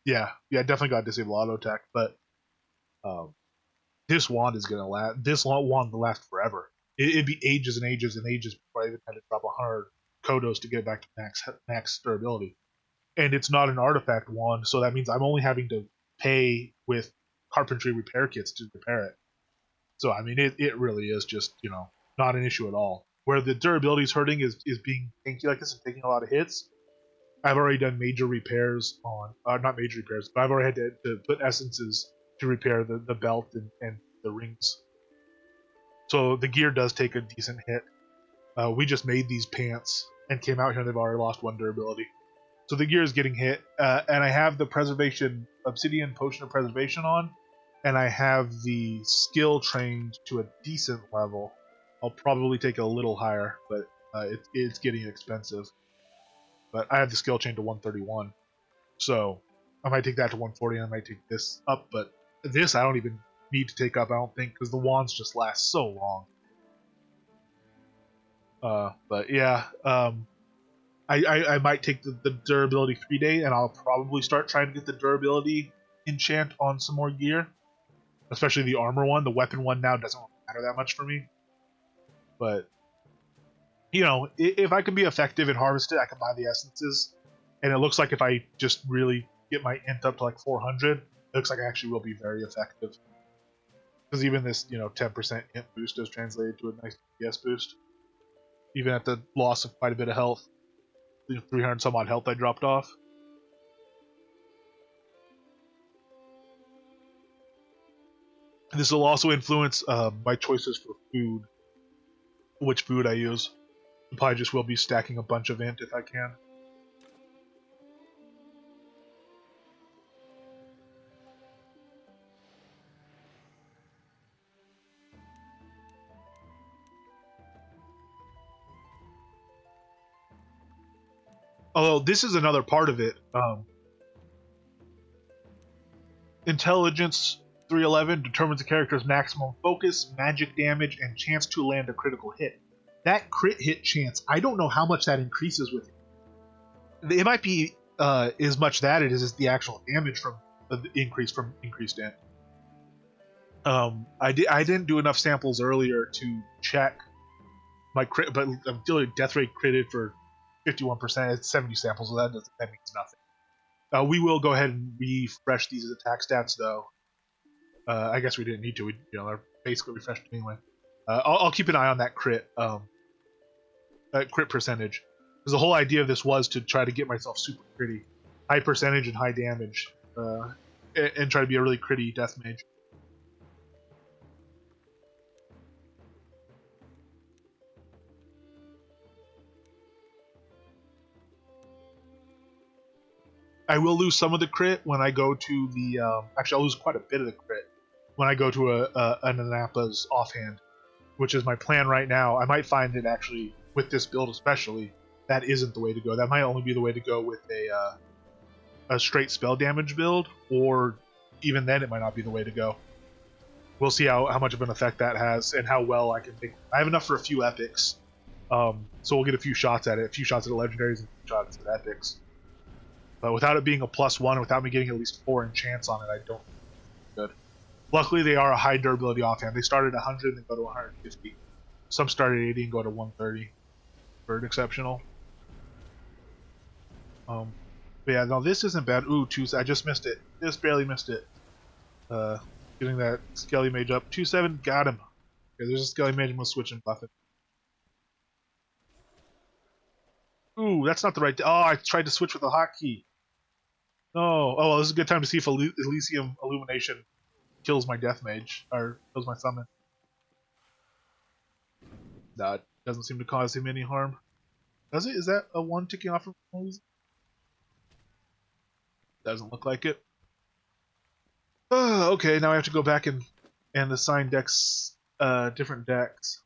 Yeah, definitely got to disable auto attack, but um, this wand is going to last. This wand will last forever. It'd be ages and ages and ages before I even had to drop 100 Kodos to get back to max durability. And it's not an artifact wand, so that means I'm only having to pay with carpentry repair kits to repair it. So I mean, it really is just not an issue at all. Where the durability is hurting is being tanky like this and taking a lot of hits. I've already done major repairs on, not major repairs, but I've already had to put essences to repair the belt and the rings. So the gear does take a decent hit. We just made these pants and came out here and they've already lost 1 durability. So the gear is getting hit, and I have the obsidian potion of preservation on, and I have the skill trained to a decent level. I'll probably take it a little higher, but it's getting expensive. But I have the skill chain to 131, so I might take that to 140, and I might take this up, but this I don't even need to take up, I don't think, because the wands just last so long. But yeah, I might take the durability 3-day, and I'll probably start trying to get the durability enchant on some more gear, especially the armor one. The weapon one now doesn't matter that much for me, but if I can be effective and harvest it, I can buy the essences, and it looks like if I just really get my int up to like 400, it looks like I actually will be very effective. Because even this 10% int boost is translated to a nice DPS boost, even at the loss of quite a bit of health. 300 some odd health I dropped off. This will also influence my choices for food, which food I use. I probably just will be stacking a bunch of int if I can. Although this is another part of it. Intelligence 311 determines the character's maximum focus, magic damage, and chance to land a critical hit. That crit hit chance, I don't know how much that increases with it. It might be as much that it is the actual damage from the increase from increased int. I didn't do enough samples earlier to check my crit, but I'm dealing death rate critted for 51%. It's 70 samples, so that means nothing. We will go ahead and refresh these attack stats, though. I guess we didn't need to. They're basically refreshed anyway. I'll keep an eye on that crit percentage, because the whole idea of this was to try to get myself super critty, high percentage and high damage, and try to be a really critty death mage. I will lose some of the crit when I go to the. Actually, I'll lose quite a bit of the crit when I go to an Annapa's offhand, which is my plan right now. I might find that actually, with this build especially, that isn't the way to go. That might only be the way to go with a straight spell damage build, or even then, it might not be the way to go. We'll see how much of an effect that has and how well I can take. I have enough for a few epics, so we'll get a few shots at it, a few shots at the legendaries and a few shots at epics. But without it being a +1, without me getting at least 4 enchants on it, I don't think it's good. Luckily, they are a high durability offhand. They start at 100 and go to 150. Some start at 80 and go to 130 for an exceptional. But yeah, no, this isn't bad. Ooh, I just missed it. Just barely missed it. Getting that Skelly Mage up. 2-7, got him. Okay, there's a Skelly Mage, and we'll switch and buff it. Ooh, that's not the right... Oh, I tried to switch with a hotkey. Oh, well, this is a good time to see if Elysium Illumination kills my Death Mage, or kills my summon. No, it doesn't seem to cause him any harm. Does it? Is that a 1 ticking off of Elysium? Doesn't look like it. Okay, now I have to go back and and assign decks, different decks.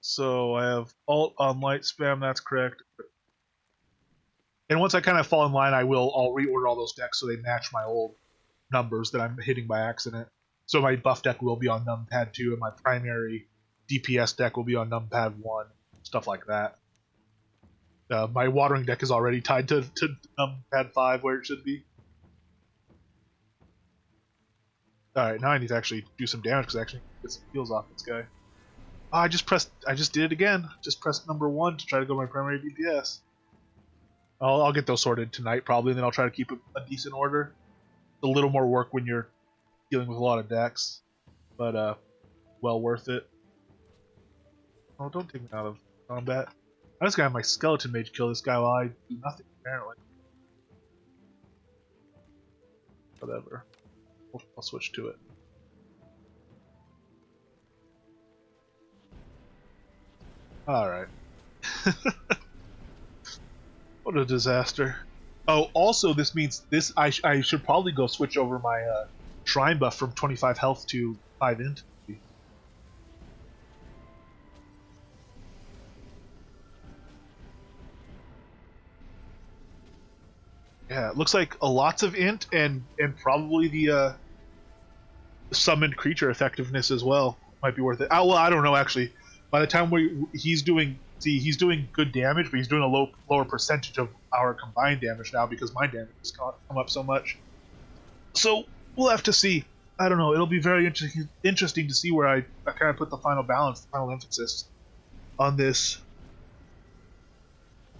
So I have alt on light spam, that's correct. And once I kind of fall in line, I'll reorder all those decks so they match my old numbers that I'm hitting by accident. So my buff deck will be on numpad 2, and my primary DPS deck will be on numpad 1, stuff like that. My watering deck is already tied to numpad 5 where it should be. Alright, now I need to actually do some damage because I actually get some heals off this guy. Oh, I just did it again. Just pressed number 1 to try to go my primary DPS. I'll get those sorted tonight probably, and then I'll try to keep a decent order. It's a little more work when you're dealing with a lot of decks, but well worth it. Oh, don't take me out of combat. I'm just gonna have my skeleton mage kill this guy while I do nothing, apparently. Whatever. I'll switch to it. Alright. What a disaster. Oh, also this means this I should probably go switch over my shrine buff from 25 health to 5 int. Yeah, it looks like lots of int and probably the summoned creature effectiveness as well might be worth it. Well, I don't know actually. By the time he's doing good damage, but he's doing a lower percentage of our combined damage now because my damage has come up so much. So we'll have to see. I don't know. It'll be very interesting to see where I kind of put the final balance, the final emphasis on this,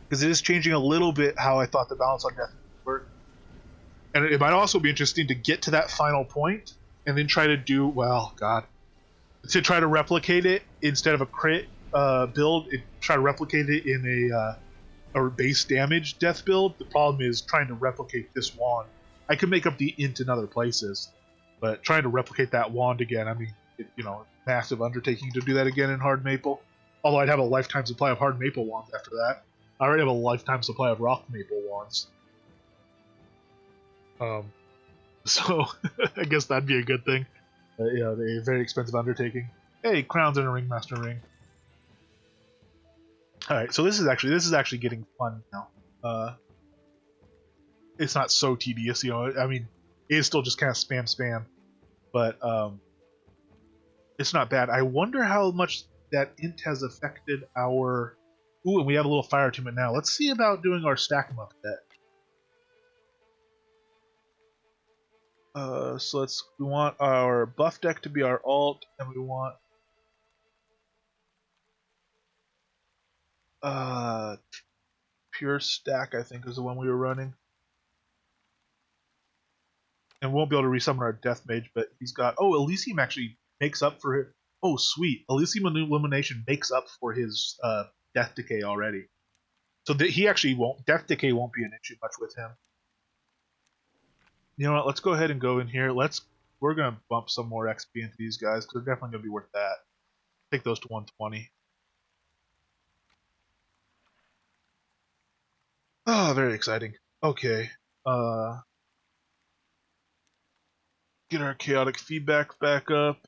because it is changing a little bit how I thought the balance on death would work. And it might also be interesting to get to that final point and then try to do, well, God, to try to replicate it instead of a crit build, try to replicate it in a base damage death build. The problem is trying to replicate this wand. I could make up the int in other places, but trying to replicate that wand again, I mean, massive undertaking to do that again in hard maple. Although I'd have a lifetime supply of hard maple wands after that. I already have a lifetime supply of rock maple wands. So I guess that'd be a good thing. A very expensive undertaking. Hey, crowns and a ringmaster ring. All right, so this is actually getting fun now. It's not so tedious, I mean, it is still just kind of spam, but it's not bad. I wonder how much that int has affected our. Ooh, and we have a little fire attunement now. Let's see about doing our stack 'em up deck. So we want our buff deck to be our alt, and we want pure stack, I think, is the one we were running. And we won't be able to resummon our death mage, but he's got. Oh, Elysium actually makes up for it. Oh, sweet! Elysium Illumination makes up for his death decay already. So he actually won't. Death decay won't be an issue much with him. You know what? Let's go ahead and go in here. We're gonna bump some more XP into these guys because they're definitely gonna be worth that. Take those to 120. Oh, very exciting. Okay. Get our chaotic feedback back up.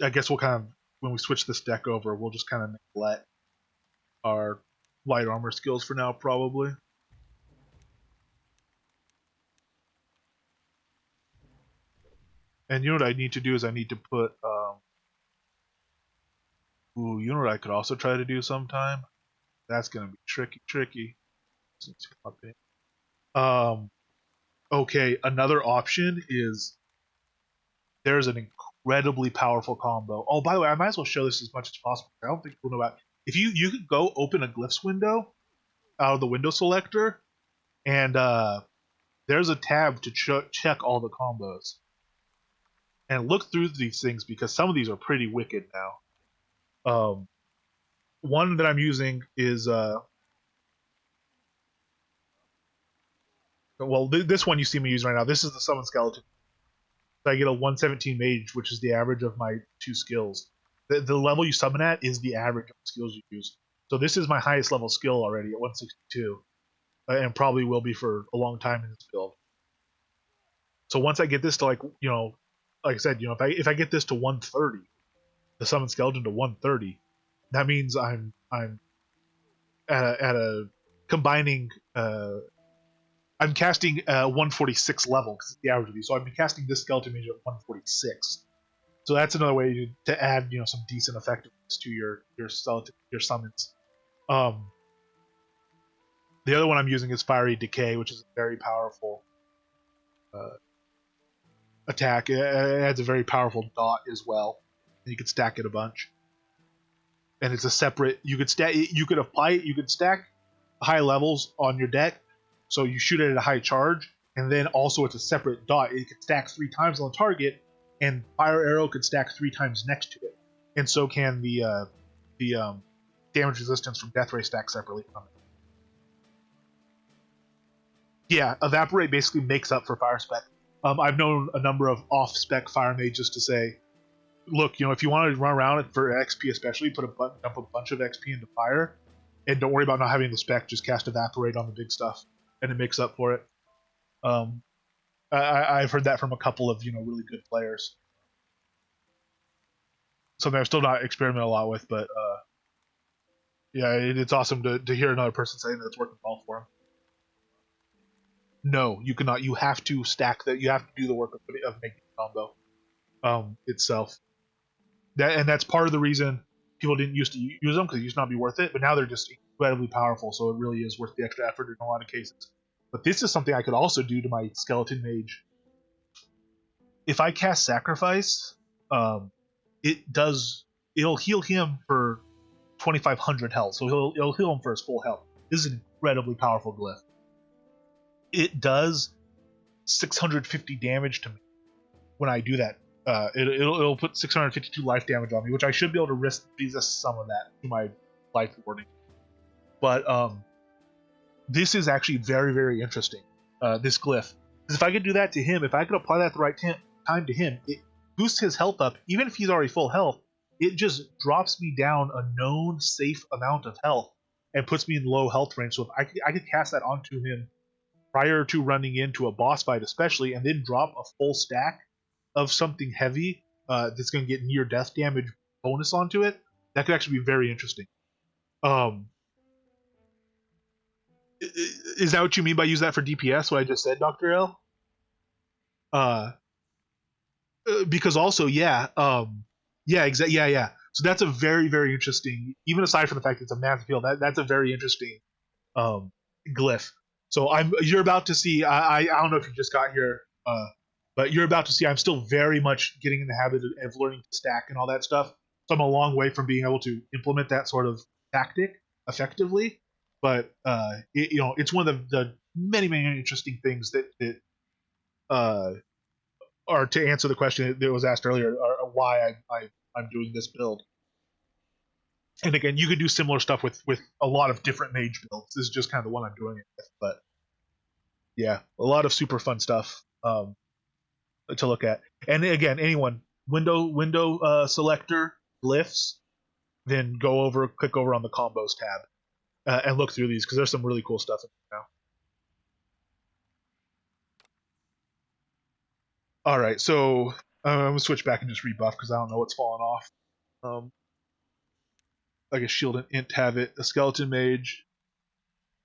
I guess we'll kind of, when we switch this deck over, we'll just kind of neglect our light armor skills for now, probably. And you know what I need to do is I need to put, ooh, you know what I could also try to do sometime? That's going to be tricky. Okay, another option is there's an incredibly powerful combo. Oh, by the way, I might as well show this as much as possible. I don't think people know about it. If you could go open a glyphs window out of the window selector, and there's a tab to check all the combos. And look through these things because some of these are pretty wicked now. One that I'm using is this one you see me using right now. This is the summon skeleton. So I get a 117 mage, which is the average of my 2 skills. The level you summon at is the average of the skills you use. So this is my highest level skill already at 162, and probably will be for a long time in this build. So once I get this to like I said, if I get this to 130, the summon skeleton to 130, that means I'm at a combining. I'm casting 146 level because it's the average of these. So I'd be casting this skeleton mage at 146. So that's another way to add some decent effectiveness to your summons. The other one I'm using is Fiery Decay, which is a very powerful attack. It adds a very powerful dot as well, and you can stack it a bunch. And it's a separate. You could stack. You could apply it. You could stack high levels on your deck, so you shoot it at a high charge, and then also it's a separate dot. It can stack 3 times on the target, and Fire Arrow could stack 3 times next to it, and so can the damage resistance from Death Ray stack separately from it. Yeah, Evaporate basically makes up for Fire Spec. I've known a number of off-spec Fire Mages to say, look, if you want to run around for XP especially, dump a bunch of XP into Fire, and don't worry about not having the spec, just cast Evaporate on the big stuff, and it makes up for it. I've heard that from a couple of really good players. Something I'm still not experimenting a lot with, but yeah, it's awesome to hear another person saying that it's working well for them. No, you cannot. You have to stack that. You have to do the work of making the combo itself. That's part of the reason people didn't used to use them, because it used to not be worth it. But now they're just incredibly powerful, so it really is worth the extra effort in a lot of cases. But this is something I could also do to my Skeleton Mage. If I cast Sacrifice, it'll heal him for 2,500 health, so it'll heal him for his full health. This is an incredibly powerful glyph. It does 650 damage to me when I do that. It'll put 652 life damage on me, which I should be able to resist some of that to my life warding. But this is actually very, very interesting. This glyph, because if I could do that to him, if I could apply that at the right time to him, it boosts his health up. Even if he's already full health, it just drops me down a known safe amount of health and puts me in low health range. So if I could cast that onto him prior to running into a boss fight, especially, and then drop a full stack of something heavy that's going to get near death damage bonus onto it, that could actually be very interesting. Is that what you mean by use that for DPS? What I just said, Dr. L? Because also, yeah, yeah. So that's a very, very interesting. Even aside from the fact that it's a massive field, that's a very interesting glyph. So you're about to see. I don't know if you just got here, but you're about to see. I'm still very much getting in the habit of learning to stack and all that stuff. So I'm a long way from being able to implement that sort of tactic effectively. But it's one of the many, many interesting things that are, to answer the question that was asked earlier, are why I'm doing this build. And again, you could do similar stuff with a lot of different mage builds. This is just kind of the one I'm doing it with. But yeah, a lot of super fun stuff to look at. And again, anyone window selector glyphs, then click over on the combos tab and look through these, because there's some really cool stuff in there now. All right, so I'm gonna switch back and just rebuff because I don't know what's falling off. I guess shield and int have it. A skeleton mage.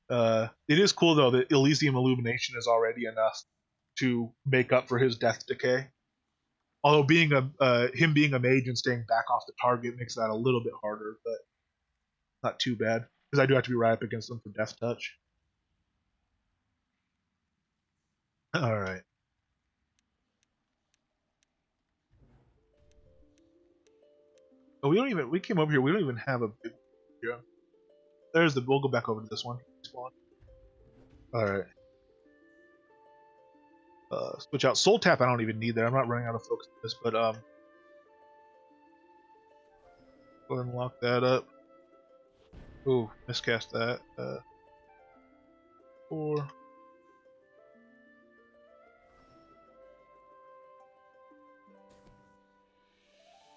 It is cool though that Elysium Illumination is already enough to make up for his death decay. Although him being a mage and staying back off the target makes that a little bit harder, but not too bad, because I do have to be right up against them for death touch. All right. Oh, we came over here. We don't even have a big one. We'll go back over to this one. All right. Switch out Soul Tap. I don't even need that. I'm not running out of focus on this, but go ahead and lock that up. Ooh, miscast that. 4.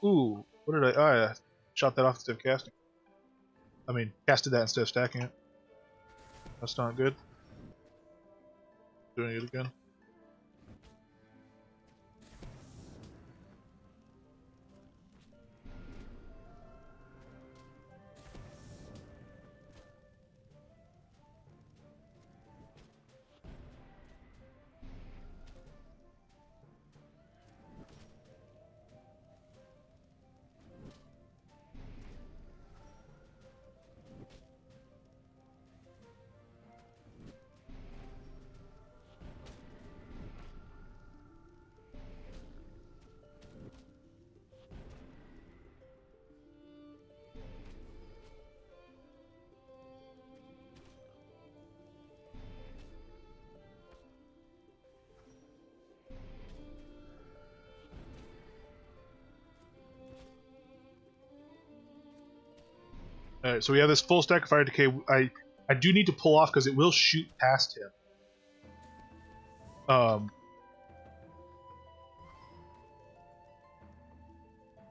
Ooh, what did I? Oh yeah, shot that off instead of casting. I mean, casted that instead of stacking it. That's not good. Doing it again. Alright, so we have this full stack of Fire Decay. I do need to pull off because it will shoot past him.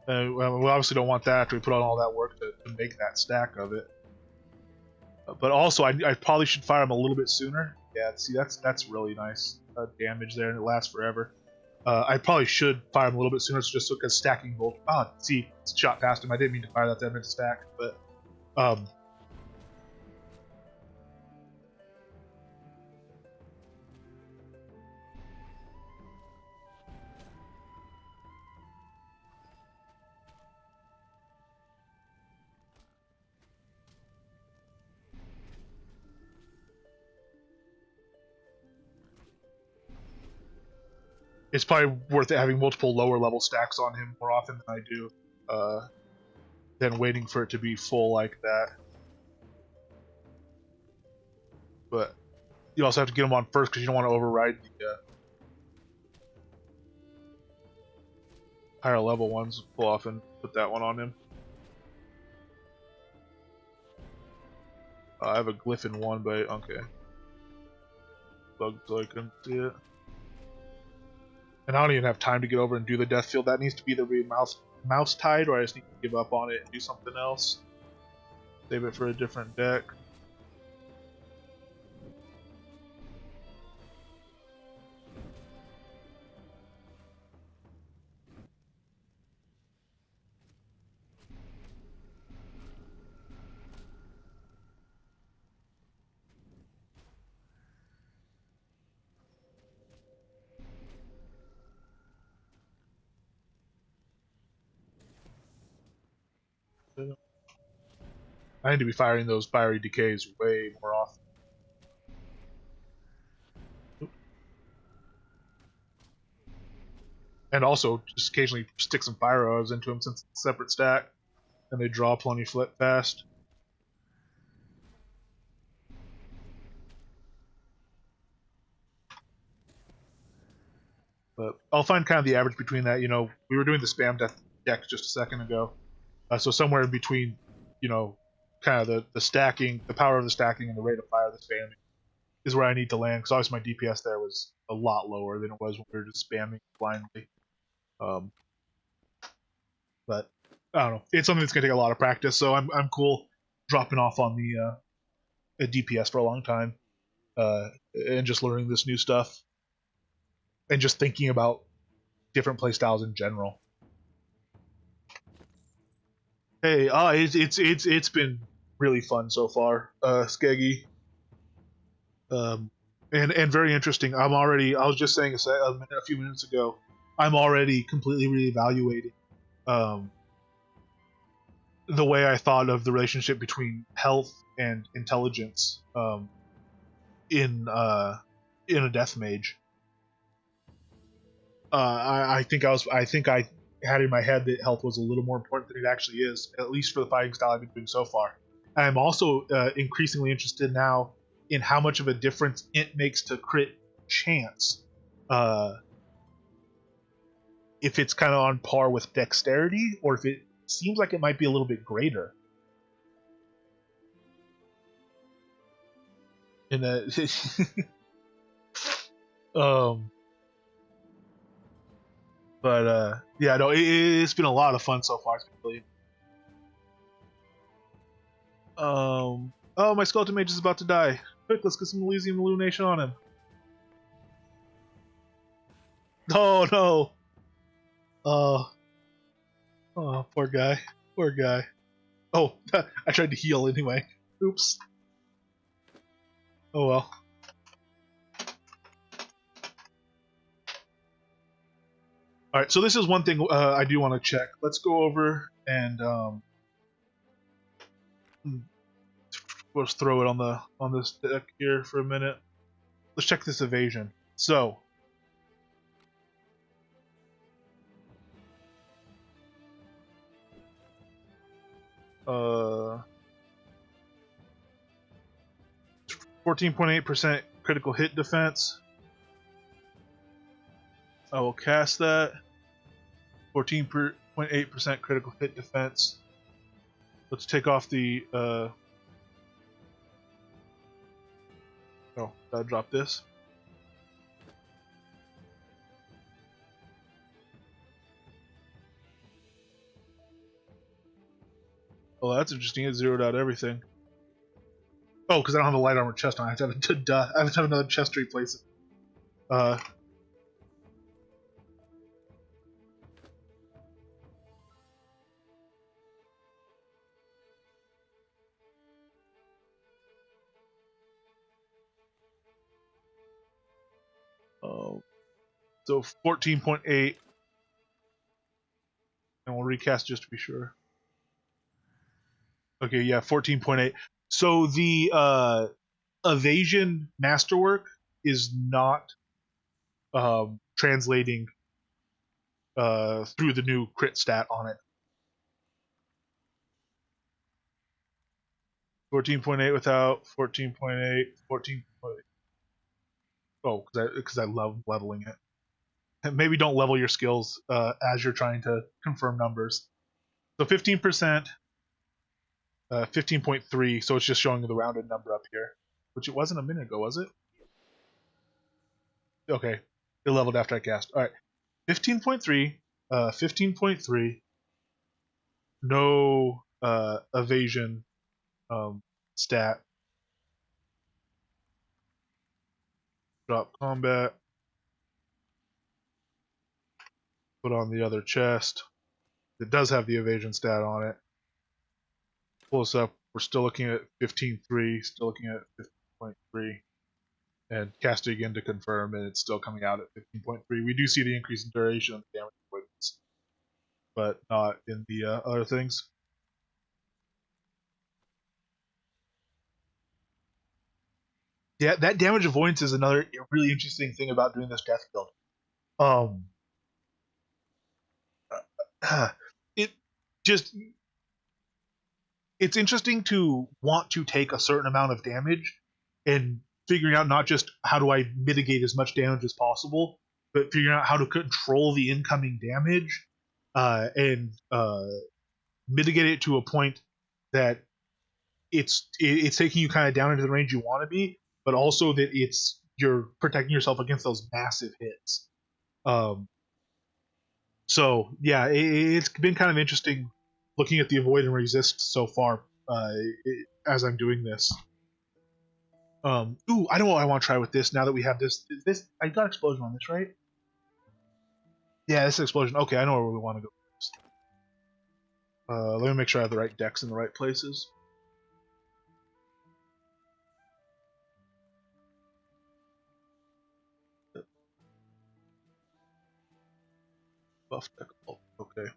Well, we obviously don't want that after we put on all that work to make that stack of it. But also, I probably should fire him a little bit sooner. Yeah, see, that's really nice damage there, and it lasts forever. I probably should fire him a little bit sooner, just so because stacking bolt. Ah, see, it's shot past him. I didn't mean to fire that. I meant to stack, but it's probably worth it having multiple lower level stacks on him more often than I do, than waiting for it to be full like that. But you also have to get him on first because you don't want to override the higher level ones. Pull off and put that one on him. I have a glyph in one, but okay. Bug so I couldn't see it. And I don't even have time to get over and do the death field. That needs to be the mouse tide, or I just need to give up on it and do something else. Save it for a different deck. I need to be firing those fiery decays way more often. And also, just occasionally stick some fire arrows into them since it's a separate stack, and they draw plenty fast. But I'll find kind of the average between that. You know, we were doing the spam death deck just a second ago, so somewhere in between, you know, kind of the stacking, the power of the stacking, and the rate of fire of the spamming is where I need to land. Because obviously my DPS there was a lot lower than it was when we were just spamming blindly. But I don't know. It's something that's gonna take a lot of practice, so I'm cool dropping off on the DPS for a long time, and just learning this new stuff, and just thinking about different playstyles in general. Hey, it's been really fun so far, Skeggy, and very interesting. I was just saying a few minutes ago, I'm already completely reevaluating the way I thought of the relationship between health and intelligence in a death mage. I think I had in my head that health was a little more important than it actually is, at least for the fighting style I've been doing so far. I'm also increasingly interested now in how much of a difference it makes to crit chance. If it's kind of on par with dexterity, or if it seems like it might be a little bit greater. In a but yeah, no, it's been a lot of fun so far. It's been really... Oh, my skeleton mage is about to die. Quick, let's get some Elysium Illumination on him. Oh no. Oh, poor guy. Poor guy. Oh, I tried to heal anyway. Oops. Oh well. Alright, so this is one thing I do want to check. Let's go over and let's throw it on this deck here for a minute. Let's check this evasion. So 14.8% critical hit defense. I will cast that. 14.8% critical hit defense. Let's take off the. Oh, gotta drop this. Oh, that's interesting. It zeroed out everything. Oh, because I don't have a light armor chest on. I have to have, I have to have another chest to replace it. So 14.8, and we'll recast just to be sure. Okay, yeah, 14.8. So the Evasion masterwork is not translating through the new crit stat on it. 14.8 without 14.8, 14. Oh, because I love leveling it. And maybe don't level your skills as you're trying to confirm numbers. So 15%, 15.3. So it's just showing the rounded number up here, which it wasn't a minute ago, was it? Okay, it leveled after I cast. All right, 15.3, 15.3. No evasion stat. Drop combat. Put on the other chest. It does have the evasion stat on it. Pull this up. We're still looking at 15.3. Still looking at 15.3. And cast it again to confirm, and it's still coming out at 15.3. We do see the increase in duration of the damage avoidance, but not in the other things. Yeah, that damage avoidance is another really interesting thing about doing this death build. Um, it just it's interesting to want to take a certain amount of damage and figuring out not just how do I mitigate as much damage as possible, but figuring out how to control the incoming damage and mitigate it to a point that it's taking you kind of down into the range you want to be, but also that you're protecting yourself against those massive hits. So yeah, it's been kind of interesting looking at the avoid and resist so far as I'm doing this. Ooh, I know what I want to try with this now that we have this. This I got explosion on this, right? Yeah, this explosion. Okay, I know where we want to go next. Let me make sure I have the right decks in the right places. Buff deck. Oh, okay.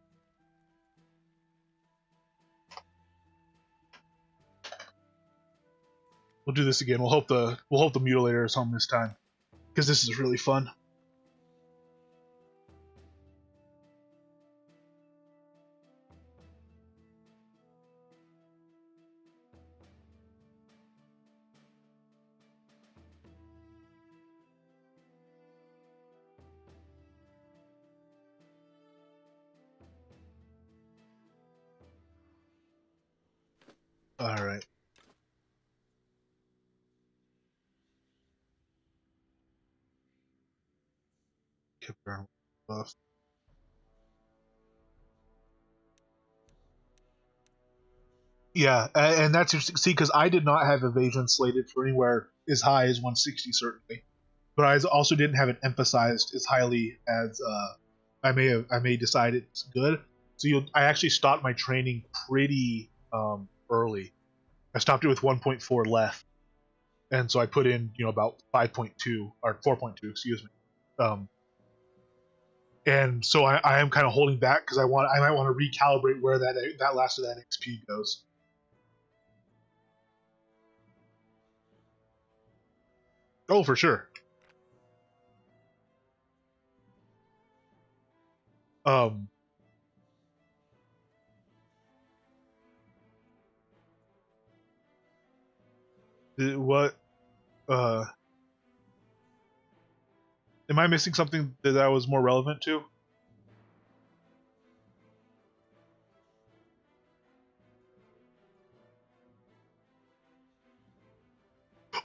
We'll do this again. We'll hope the mutilator is home this time, because this is really fun. All right. Buff. Yeah, and that's interesting. See, because I did not have evasion slated for anywhere as high as 160, certainly, but I also didn't have it emphasized as highly as I may decide it's good. So I actually stopped my training pretty early. I stopped it with 1.4 left, and so I put in about 5.2 or 4.2, excuse me. And so I am kind of holding back because I might want to recalibrate where that last of that XP goes. Oh, for sure. Um, what? Uh, am I missing something that I was more relevant to?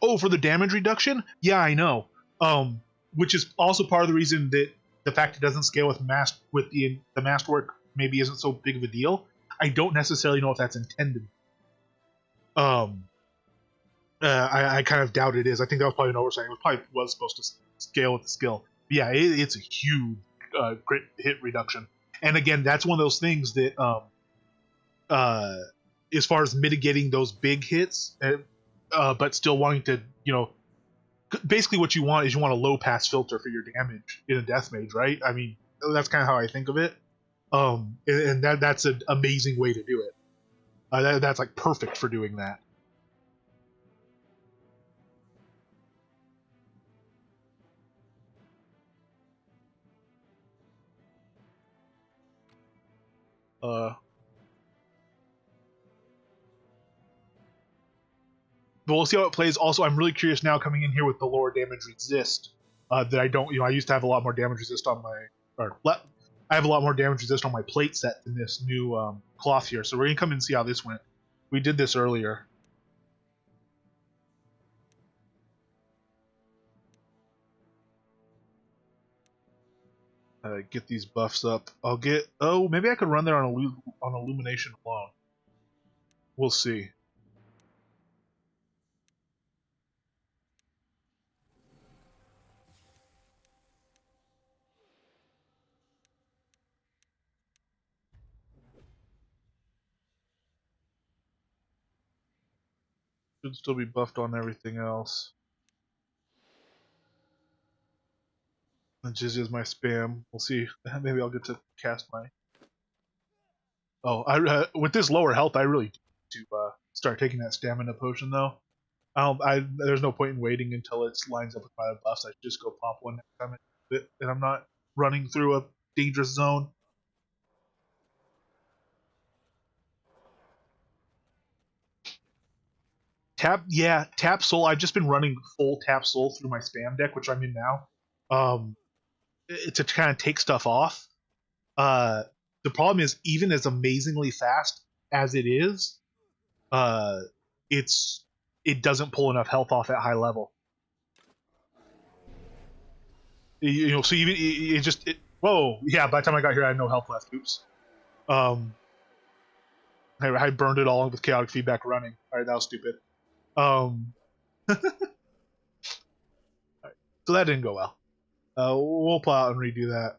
Oh, for the damage reduction? Yeah, I know. Which is also part of the reason that the fact it doesn't scale with the masterwork maybe isn't so big of a deal. I don't necessarily know if that's intended. I kind of doubt it is. I think that was probably an oversight. It probably was supposed to scale with the skill. But yeah, it's a huge crit hit reduction. And again, that's one of those things that, as far as mitigating those big hits, but still wanting to, basically what you want is you want a low pass filter for your damage in a death mage, right? I mean, that's kind of how I think of it. And that's an amazing way to do it. That's like perfect for doing that. But we'll see how it plays. Also, I'm really curious now coming in here with the lower damage resist that I don't. I used to have a lot more damage resist on I have a lot more damage resist on my plate set than this new cloth here. So we're gonna come in and see how this went. We did this earlier. Get these buffs up. I'll get. Oh, maybe I could run there on illumination alone. We'll see. Should still be buffed on everything else. And just is my spam. We'll see. Maybe I'll get to cast my. Oh, with this lower health, I really need to start taking that stamina potion though. There's no point in waiting until it lines up with my buffs. I should just go pop one next time and I'm not running through a dangerous zone. Tap soul. I've just been running full tap soul through my spam deck, which I'm in now. To kind of take stuff off. The problem is, even as amazingly fast as it is, it doesn't pull enough health off at high level. So even whoa, yeah. By the time I got here, I had no health left. Oops. I burned it all with chaotic feedback running. All right, that was stupid. Right. So that didn't go well. We'll pull out and redo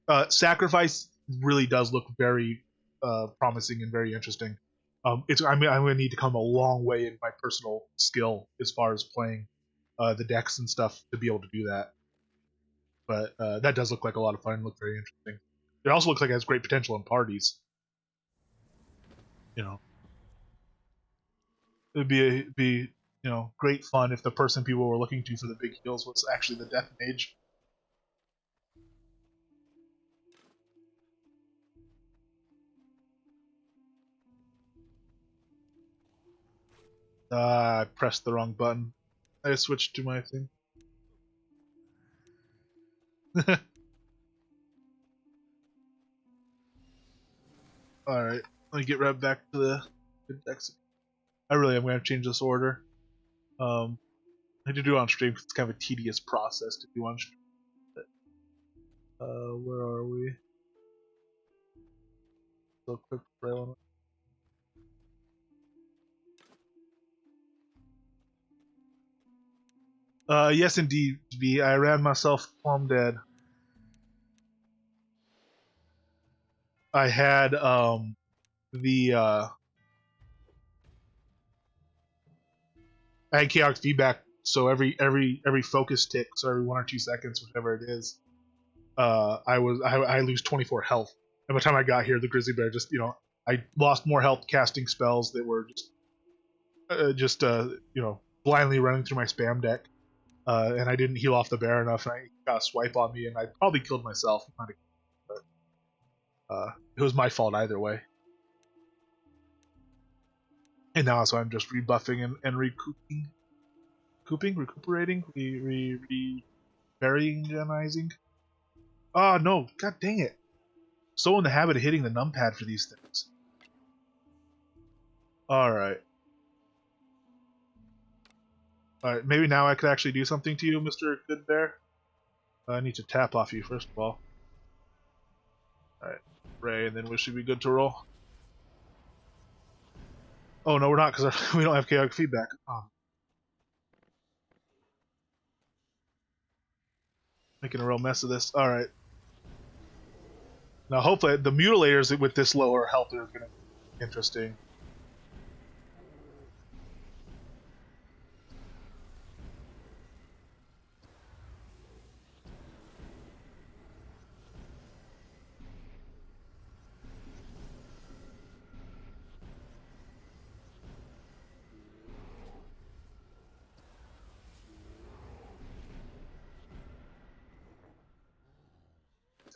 that. Sacrifice really does look very promising and very interesting. I'm going to need to come a long way in my personal skill as far as playing the decks and stuff to be able to do that. But that does look like a lot of fun and look very interesting. It also looks like it has great potential in parties. It'd be great fun if the person people were looking to for the big heals was actually the Death Mage. I pressed the wrong button. I switched to my thing. Alright, let me get right back to the decks. I really am going to change this order. I need to do it on stream because it's kind of a tedious process to do on stream. Where are we? So quick rail. Yes indeed, V. I ran myself plumb dead. I had I had chaotic feedback, so every focus tick, so every 1 or 2 seconds, whichever it is, I lose 24 health. And by the time I got here, the grizzly bear just I lost more health casting spells that were just blindly running through my spam deck, and I didn't heal off the bear enough, and I got a swipe on me, and I probably killed myself. But it was my fault either way. And now so I'm just rebuffing and recuperating, buryingizing. Oh no, god dang it. So in the habit of hitting the numpad for these things. Alright. Alright, maybe now I could actually do something to you, Mr. Good Bear. I need to tap off you first of all. Alright, Ray, and then we should be good to roll. Oh no, we're not, because we don't have chaotic feedback. Making a real mess of this. Alright. Now hopefully the mutilators with this lower health are going to be interesting.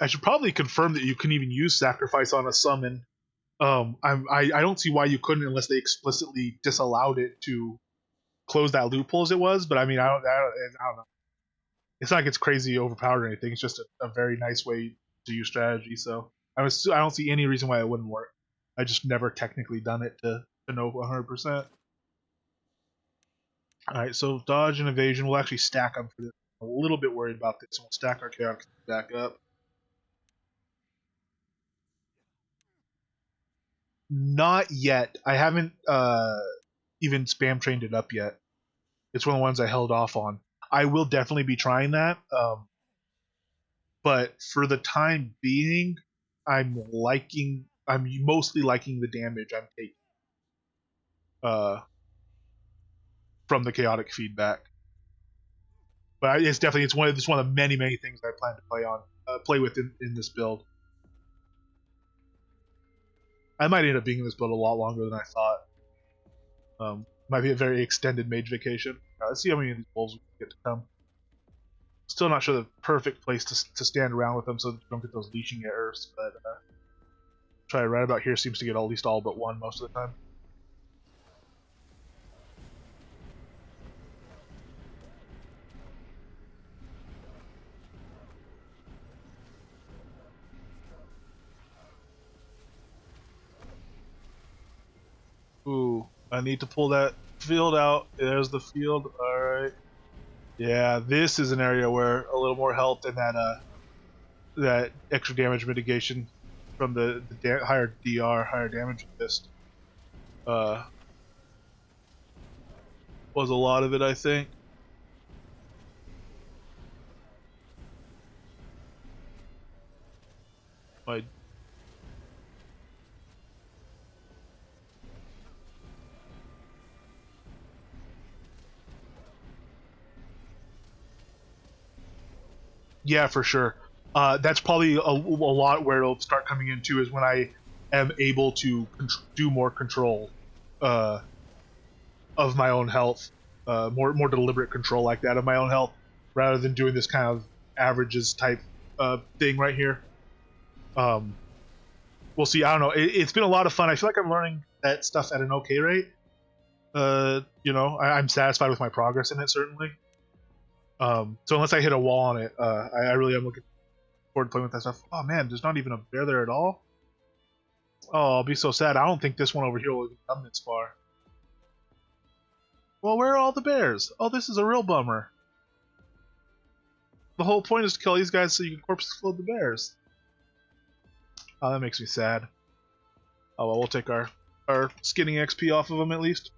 I should probably confirm that you can even use sacrifice on a summon. I don't see why you couldn't unless they explicitly disallowed it to close that loophole as it was. But I mean, I don't know. It's not like it's crazy overpowered or anything. It's just a very nice way to use strategy. So I don't see any reason why it wouldn't work. I just never technically done it to know 100%. All right, so dodge and evasion. We'll actually stack them for this. I'm a little bit worried about this. We'll stack our chaotic back up. Not yet. I haven't even spam trained it up yet. It's one of the ones I held off on. I will definitely be trying that. But for the time being, I'm mostly liking the damage I'm taking from the chaotic feedback. But it's one of the many things I plan to play with in this build. I might end up being in this build a lot longer than I thought. Might be a very extended mage vacation. Let's see how many of these wolves we get to come. Still not sure the perfect place to stand around with them so that you don't get those leashing errors, but try right about here seems to get at least all but one most of the time. Ooh, I need to pull that field out. There's the field. Alright. Yeah, this is an area where a little more health and that extra damage mitigation from the higher DR, higher damage fist, was a lot of it, I think. My Yeah, for sure. That's probably a lot where it'll start coming into is when I am able to do more control uh, of my own health, more deliberate control like that of my own health, rather than doing this kind of averages type thing right here. We'll see. I don't know. It's been a lot of fun. I feel like I'm learning that stuff at an okay rate. I'm satisfied with my progress in it, certainly. So unless I hit a wall on it, I really am looking forward to playing with that stuff. Oh man, there's not even a bear there at all? Oh, I'll be so sad. I don't think this one over here will even come this far. Well, where are all the bears? Oh, this is a real bummer. The whole point is to kill these guys so you can corpse explode the bears. Oh, that makes me sad. Oh well, we'll take our skinning XP off of them at least.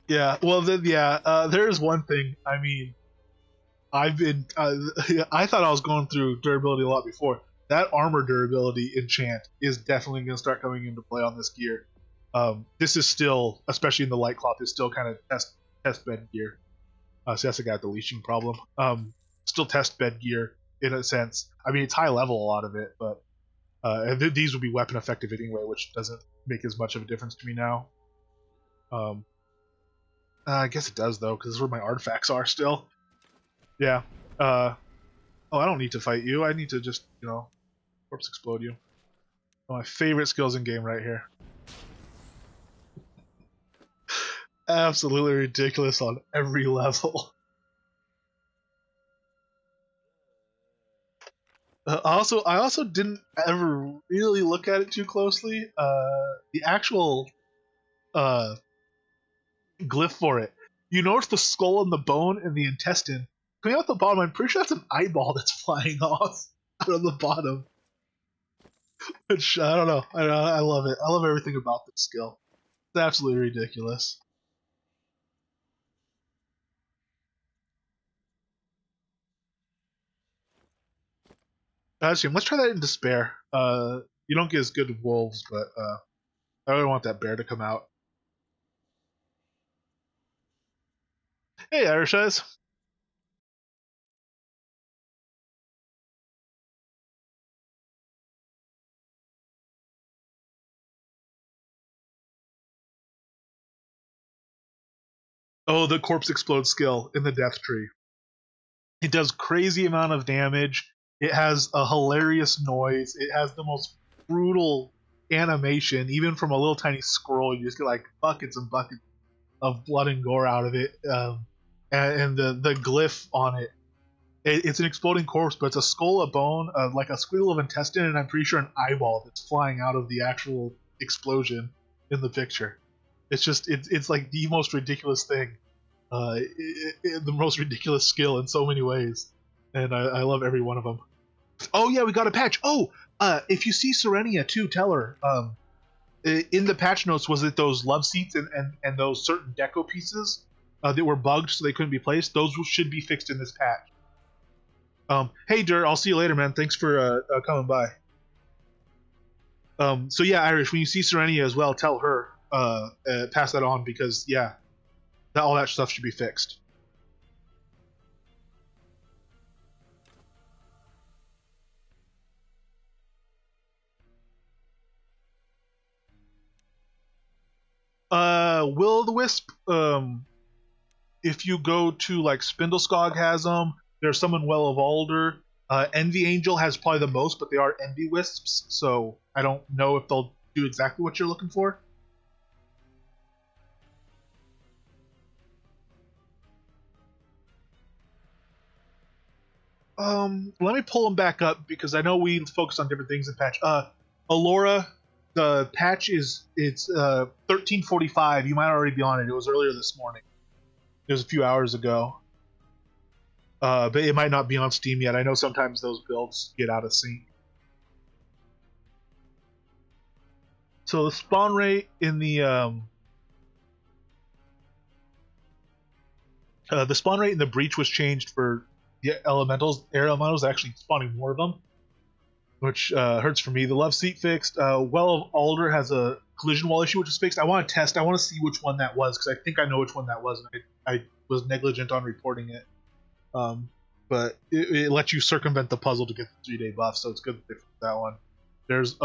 Yeah, well, there's one thing. I mean, I've been, I thought I was going through durability a lot before. That armor durability enchant is definitely going to start coming into play on this gear. This is still, especially in the light cloth, is still kind of test bed gear. So that's the guy with the leashing problem. Still test bed gear in a sense. I mean, it's high level, a lot of it, but these would be weapon effective anyway, which doesn't make as much of a difference to me now. I guess it does though, because this is where my artifacts are still. Yeah. Oh, I don't need to fight you. I need to just, corpse explode you. One of my favorite skills in game right here. Absolutely ridiculous on every level. I also didn't ever really look at it too closely. The actual uh, glyph for it. You notice the skull and the bone and the intestine coming out the bottom. I'm pretty sure that's an eyeball that's flying off out of the bottom. Which I don't know. I love it. I love everything about this skill. It's absolutely ridiculous. Actually, let's try that in despair. You don't get as good wolves, but I really want that bear to come out. Hey, Irish Eyes. Oh, the corpse explode skill in the death tree. It does crazy amount of damage. It has a hilarious noise. It has the most brutal animation. Even from a little tiny scroll, you just get like buckets and buckets of blood and gore out of it. And the glyph on it, it's an exploding corpse, but it's a skull, a bone, like a squiggle of intestine, and I'm pretty sure an eyeball that's flying out of the actual explosion in the picture. It's just it's like the most ridiculous thing, the most ridiculous skill in so many ways, and I love every one of them. Oh yeah, we got a patch. Oh, if you see Serenia too, tell her. In the patch notes, was it those love seats and those certain deco pieces that were bugged so they couldn't be placed? Those should be fixed in this patch. Hey, Dur, I'll see you later, man. Thanks for coming by. So yeah, Irish, when you see Serenia as well, tell her, pass that on because yeah, all that stuff should be fixed. Will o' the Wisp. If you go to like Spindleskog has them. There's some in Well of Alder. Envy Angel has probably the most, but they are Envy Wisps, so I don't know if they'll do exactly what you're looking for. Let me pull them back up because I know we focused on different things in patch. Alora, the patch it's 13:45. You might already be on it. It was earlier this morning. It was a few hours ago. But it might not be on Steam yet. I know sometimes those builds get out of sync. So the spawn rate in the spawn rate in the breach was changed for the elementals. Air elementals actually spawning more of them, which hurts for me. The love seat fixed. Well of Alder has a collision wall issue which is fixed. I want to test. I want to see which one that was because I think I know which one that was, and I was negligent on reporting it. But it lets you circumvent the puzzle to get the 3-day buff, so it's good that they fixed that one. There's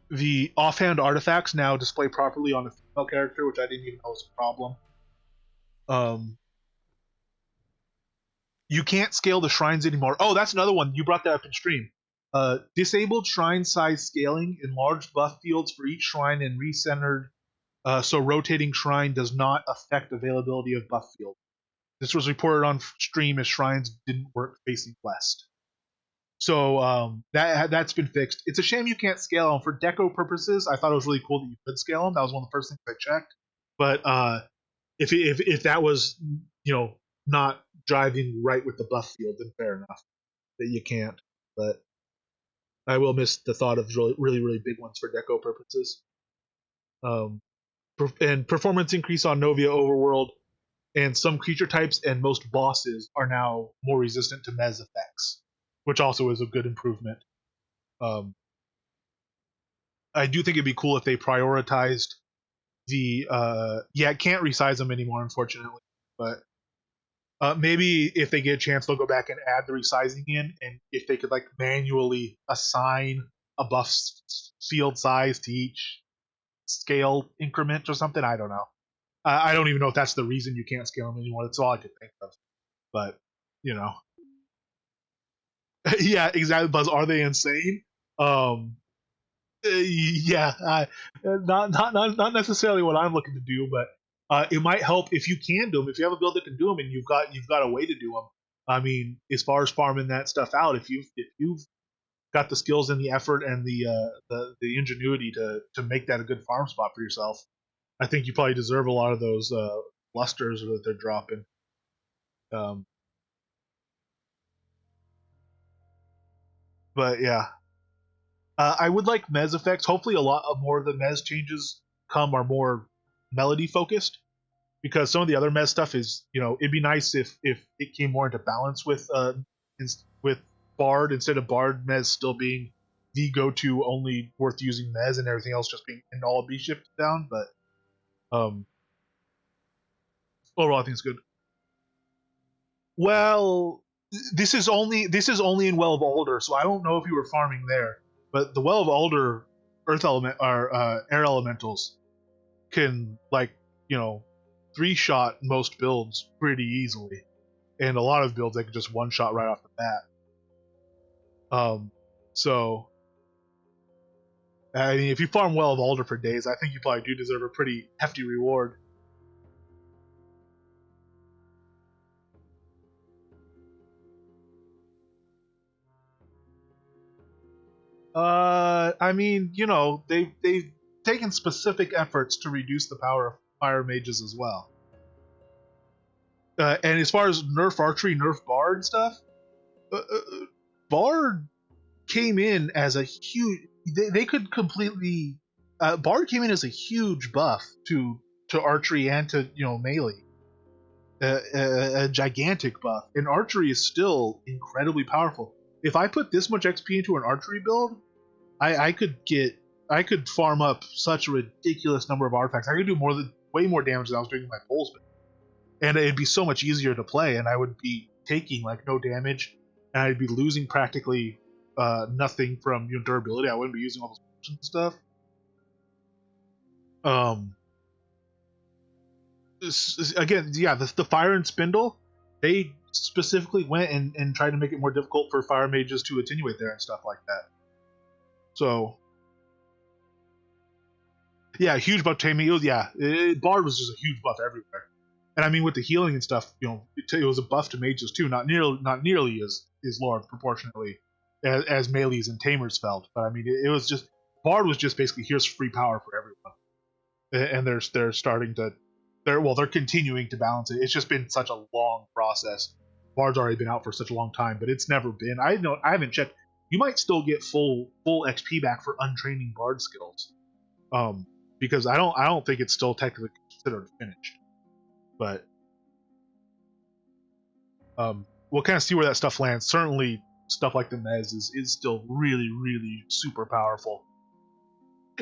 the offhand artifacts now display properly on the female character, which I didn't even know was a problem. You can't scale the shrines anymore. Oh, that's another one. You brought that up in stream. Disabled shrine size scaling, enlarged buff fields for each shrine, and recentered so rotating shrine does not affect availability of buff field. This was reported on stream as shrines didn't work facing west. So that's been fixed. It's a shame you can't scale them for deco purposes. I thought it was really cool that you could scale them. That was one of the first things I checked. But if that was not driving right with the buff field, then fair enough that you can't. But I will miss the thought of really big ones for deco purposes. And performance increase on Novia Overworld, and some creature types and most bosses are now more resistant to mez effects, which also is a good improvement. I do think it'd be cool if they prioritized the I can't resize them anymore, unfortunately, but maybe if they get a chance, they'll go back and add the resizing in, and if they could like manually assign a buff field size to each scale increment or something. I don't know. I don't even know if that's the reason you can't scale them anymore. That's all I could think of. But you know, yeah, exactly. Buzz, are they insane? Yeah, not necessarily what I'm looking to do, but it might help if you can do them. If you have a build that can do them, and you've got a way to do them, I mean, as far as farming that stuff out, if you've got the skills and the effort and the ingenuity to make that a good farm spot for yourself, I think you probably deserve a lot of those lusters that they're dropping. Um, but yeah, I would like Mez effects. Hopefully, a lot of more of the Mez changes come are more melody focused, because some of the other Mez stuff is, it'd be nice if it came more into balance with Bard, instead of Bard Mez still being the go-to only worth using Mez and everything else just being an all B shifted down. But um, overall, I think it's good. Well, this is only in Well of Alder, so I don't know if you were farming there. But the Well of Alder Earth element or air elementals can, like, you know 3-shot most builds pretty easily, and a lot of builds they can just 1-shot right off the bat. So I mean, if you farm Well of Alder for days, I think you probably do deserve a pretty hefty reward. I mean, they've taken specific efforts to reduce the power of fire mages as well. And as far as nerf archery, nerf bard and stuff, bard came in as a huge. They could completely. Bard came in as a huge buff to archery and to melee. A gigantic buff, and archery is still incredibly powerful. If I put this much XP into an archery build, I could farm up such a ridiculous number of artifacts. I could do way more damage than I was doing with my poles, and it'd be so much easier to play. And I would be taking like no damage, and I'd be losing practically nothing from durability. I wouldn't be using all those potions and stuff. Um, Again, yeah, the fire and spindle, they specifically went and tried to make it more difficult for fire mages to attenuate there and stuff like that. So yeah, huge buff to me. Bard was just a huge buff everywhere. And I mean, with the healing and stuff, it was a buff to mages too. Not nearly as large proportionately as melees and tamers felt. But I mean, it was just Bard was just basically, here's free power for everyone, and they're starting to they're continuing to balance it. It's just been such a long process. Bard's already been out for such a long time, but it's never been. I haven't checked. You might still get full XP back for untraining Bard skills, um, because I don't think it's still technically considered finished. But we'll kind of see where that stuff lands. Certainly, stuff like the Mez is still really, really super powerful.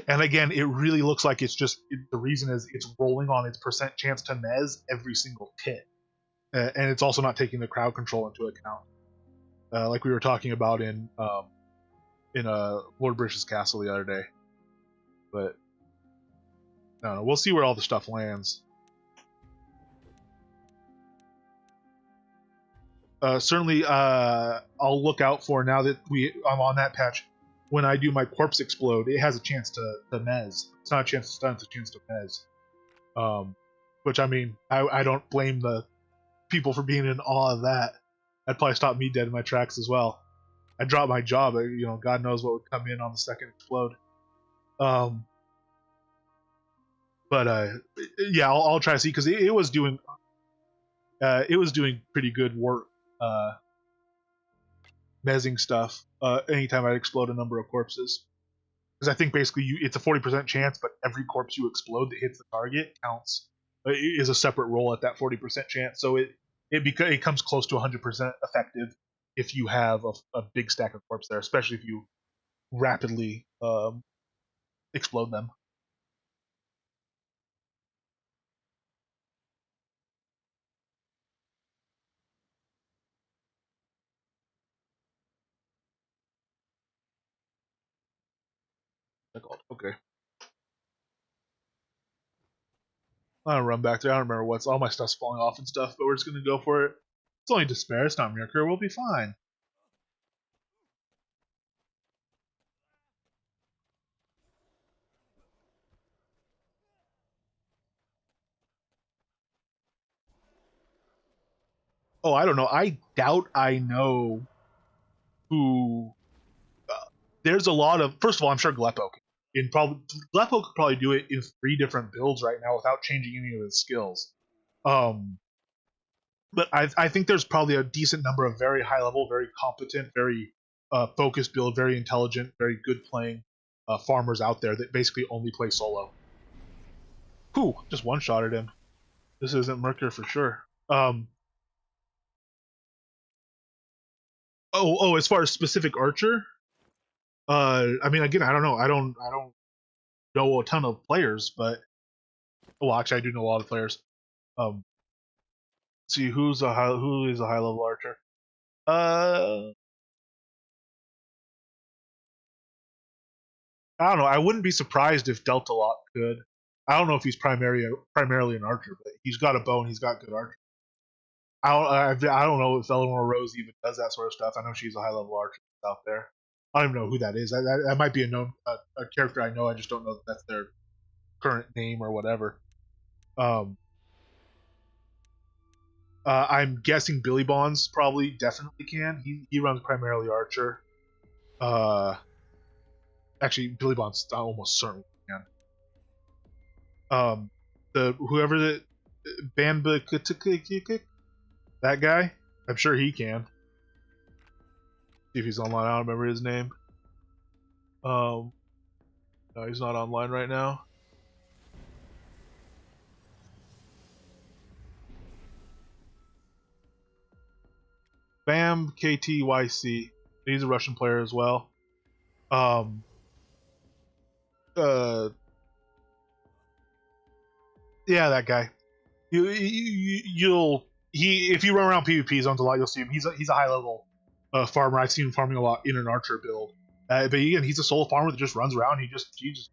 And again, it really looks like the reason is it's rolling on its percent chance to Mez every single hit, and it's also not taking the crowd control into account, like we were talking about in Lord Brish's castle the other day. But I don't know. We'll see where all the stuff lands. Certainly, I'll look out for, now that I'm on that patch. When I do my corpse explode, it has a chance to mez. It's not a chance to stun; it's a chance to mez. Which, I mean, I don't blame the people for being in awe of that. That'd probably stop me dead in my tracks as well. I dropped my job. God knows what would come in on the second explode. Um, but yeah, I'll try to see, because it was doing pretty good work. Mezzing stuff anytime I'd explode a number of corpses. Because I think basically it's a 40% chance, but every corpse you explode that hits the target counts. Is a separate roll at that 40% chance. So it comes close to 100% effective if you have a big stack of corpse there, especially if you rapidly explode them. Okay. I'll run back there. I don't remember what's all my stuff's falling off and stuff, but we're just gonna go for it. It's only despair. It's not Mirror. We'll be fine. Oh, I don't know. I doubt I know who. There's a lot of. First of all, I'm sure Gleppo could probably do it in 3 different builds right now without changing any of his skills. Um, but I think there's probably a decent number of very high level, very competent, very focused build, very intelligent, very good playing farmers out there that basically only play solo. Whew, just one shot at him. This isn't Mercury for sure. As far as specific archer, I mean, again, I don't know. I don't know a ton of players, but well, actually, I do know a lot of players. Um, see who is a high level archer. Uh, I don't know. I wouldn't be surprised if Delta Lock could. I don't know if he's primarily an archer, but he's got a bow and he's got good archer. I don't know if Eleanor Rose even does that sort of stuff. I know she's a high level archer out there. I don't even know who that is. That might be a character I know. I just don't know that that's their current name or whatever. Um, I'm guessing Billy Bonds probably definitely can. He runs primarily archer. Uh, Actually, Billy Bonds almost certainly can. The whoever the Banba that guy, I'm sure he can. See if he's online. I don't remember his name. No, he's not online right now. Bam KTYC. He's a Russian player as well. Um, yeah, that guy. You'll if you run around PvP zones a lot, you'll see him. He's a high level farmer. I've seen him farming a lot in an archer build. But again, he's a solo farmer that just runs around. He just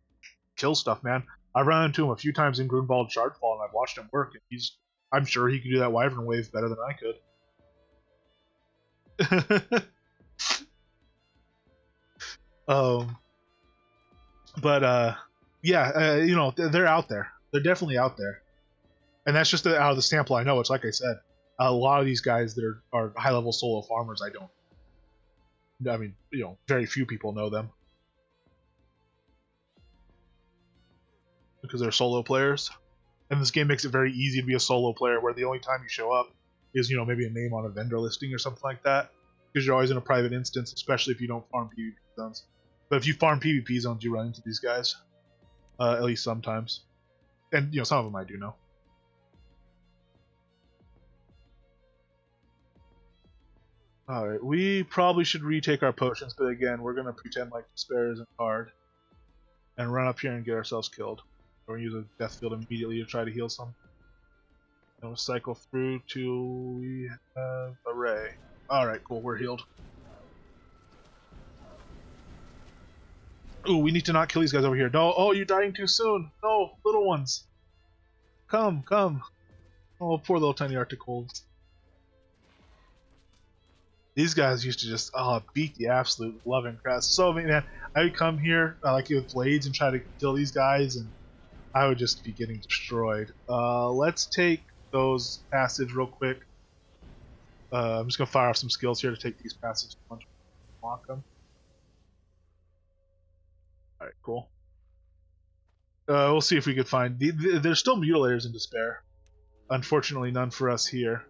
kills stuff, man. I've run into him a few times in Grunwald Shardfall, and I've watched him work. And I'm sure he could do that Wyvern wave better than I could. um, but yeah, they're out there. They're definitely out there, and that's just out of the sample I know. It's like I said, a lot of these guys that are high level solo farmers. I mean, very few people know them because they're solo players. And this game makes it very easy to be a solo player, where the only time you show up is maybe a name on a vendor listing or something like that, because you're always in a private instance, especially if you don't farm PvP zones. But if you farm PvP zones, you run into these guys, at least sometimes, and some of them I do know. All right, we probably should retake our potions, but again, we're gonna pretend like despair isn't hard, and run up here and get ourselves killed, or use a death field immediately to try to heal some. And we'll cycle through till we have a ray. Alright, cool, we're healed. Ooh, we need to not kill these guys over here. No, oh, you're dying too soon. No, little ones. Come. Oh, poor little tiny Arctic wolves. These guys used to just beat the absolute loving crap. So, man, I would come here like with blades and try to kill these guys, and I would just be getting destroyed. Let's take those passage real quick. I'm just gonna fire off some skills here to take these passages and lock them. All right, cool. We'll see if we could find. There's still mutilators in despair. Unfortunately, none for us here.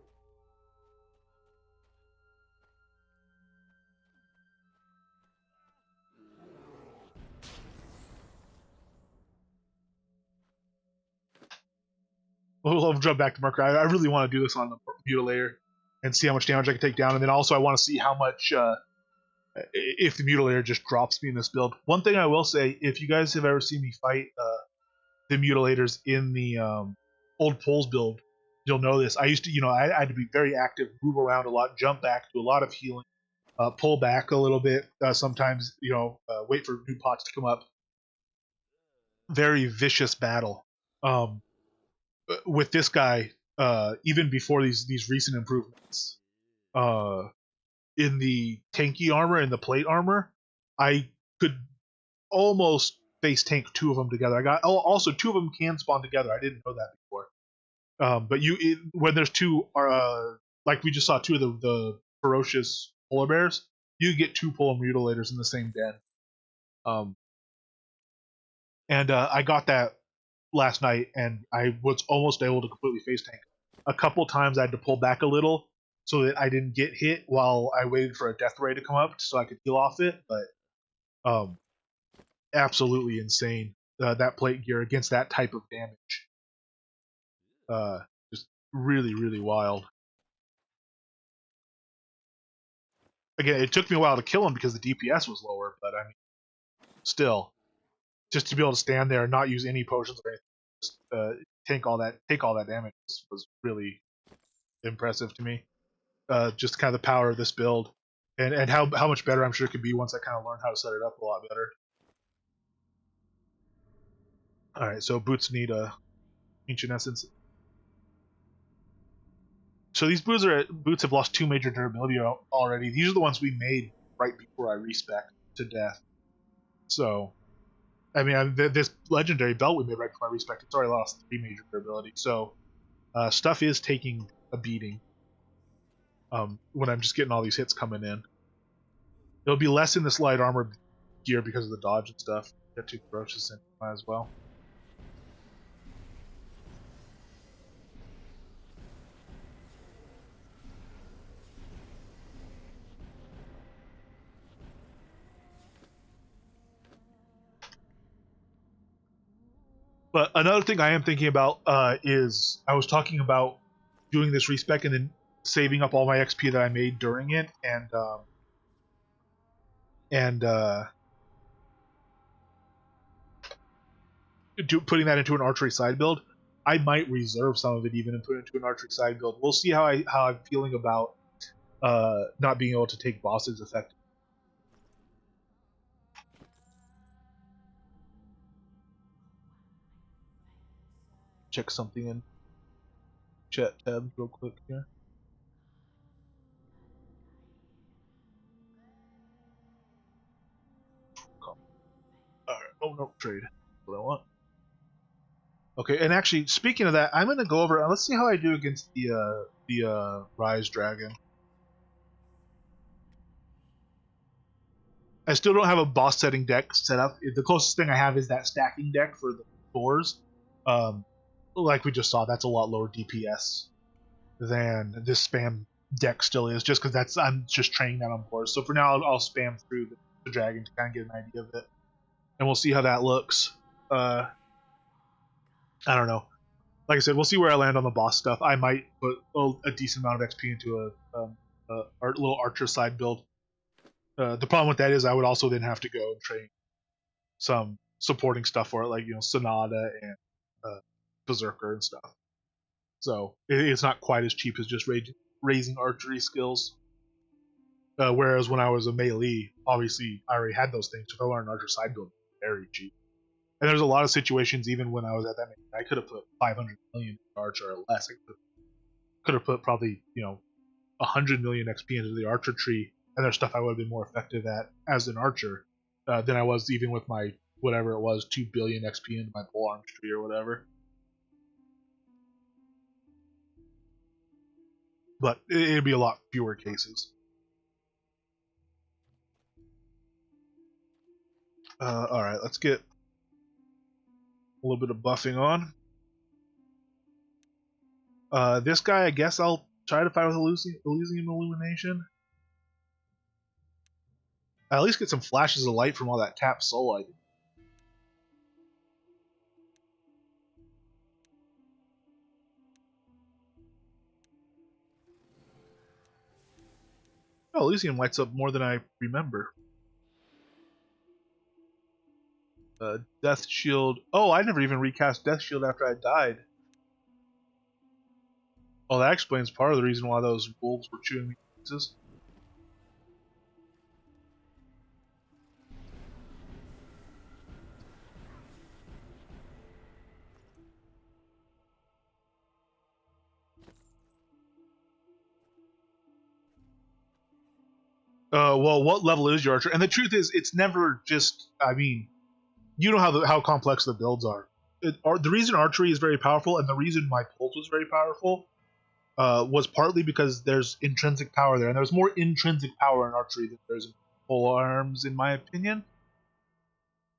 We'll jump back to Marker. I really want to do this on the mutilator and see how much damage I can take down, and then also I want to see how much if the mutilator just drops me in this build. One thing I will say, if you guys have ever seen me fight the mutilators in the old Poles build, you'll know this. I used to, I had to be very active, move around a lot, jump back, do a lot of healing, pull back a little bit. Sometimes, wait for new pots to come up. Very vicious battle. With this guy, even before these recent improvements, in the tanky armor and the plate armor, I could almost face tank 2 of them together. I got also 2 of them can spawn together. I didn't know that before. But when there's 2 like we just saw two of the ferocious polar bears. You get two polar mutilators in the same den. And I got that last night, and I was almost able to completely face tank. A couple times I had to pull back a little so that I didn't get hit while I waited for a death ray to come up so I could heal off it. But absolutely insane, that plate gear against that type of damage. Just really, really wild. Again, it took me a while to kill him because the DPS was lower, but I mean, still, just to be able to stand there and not use any potions or anything, just take all that damage was really impressive to me. Just kind of the power of this build, and how much better I'm sure it could be once I kind of learn how to set it up a lot better. All right, so boots need a ancient essence. So these boots have lost 2 major durability already. These are the ones we made right before I respec to death. So, I mean, this legendary belt we made right before I respec, it's already lost 3 major durability. So, stuff is taking a beating when I'm just getting all these hits coming in. It'll be less in this light armor gear because of the dodge and stuff. Got 2 ferocious in as well. But another thing I am thinking about is I was talking about doing this respec and then saving up all my XP that I made during it, and putting that into an archery side build. I might reserve some of it even and put it into an archery side build. We'll see how I'm feeling about not being able to take bosses effectively. Check something in chat tab real quick here. Alright, oh no, trade. What I want. Okay, and actually, speaking of that, I'm gonna go over. Let's see how I do against the Rise Dragon. I still don't have a boss setting deck set up. The closest thing I have is that stacking deck for the boars. Like we just saw, that's a lot lower DPS than this spam deck still is, just because I'm just training that on boards. So for now, I'll spam through the dragon to kind of get an idea of it, and we'll see how that looks. I don't know. Like I said, we'll see where I land on the boss stuff. I might put a decent amount of XP into a little archer side build. The problem with that is I would also then have to go and train some supporting stuff for it, like Sonata and Berserker and stuff. So it's not quite as cheap as just raising archery skills. Whereas when I was a melee, obviously I already had those things. So if I learned archer side build, very cheap. And there's a lot of situations, even when I was at that, I could have put 500 million in archer or less. I could have put probably 100 million XP into the archer tree, and there's stuff I would have been more effective at as an archer than I was even with my whatever it was 2 billion XP into my pole arms tree or whatever. But it'd be a lot fewer cases. All right, let's get a little bit of buffing on. This guy, I guess I'll try to fight with Elysium Illumination. I at least get some flashes of light from all that tap soul I did. Oh, Elysium lights up more than I remember. Death Shield. Oh, I never even recast Death Shield after I died. Oh, that explains part of the reason why those wolves were chewing me to pieces. Well, what level is your archer? And the truth is, it's never just. I mean, you know how complex the builds are. The reason archery is very powerful, and the reason my pulse was very powerful, was partly because there's intrinsic power there, and there's more intrinsic power in archery than there's in pole arms, in my opinion.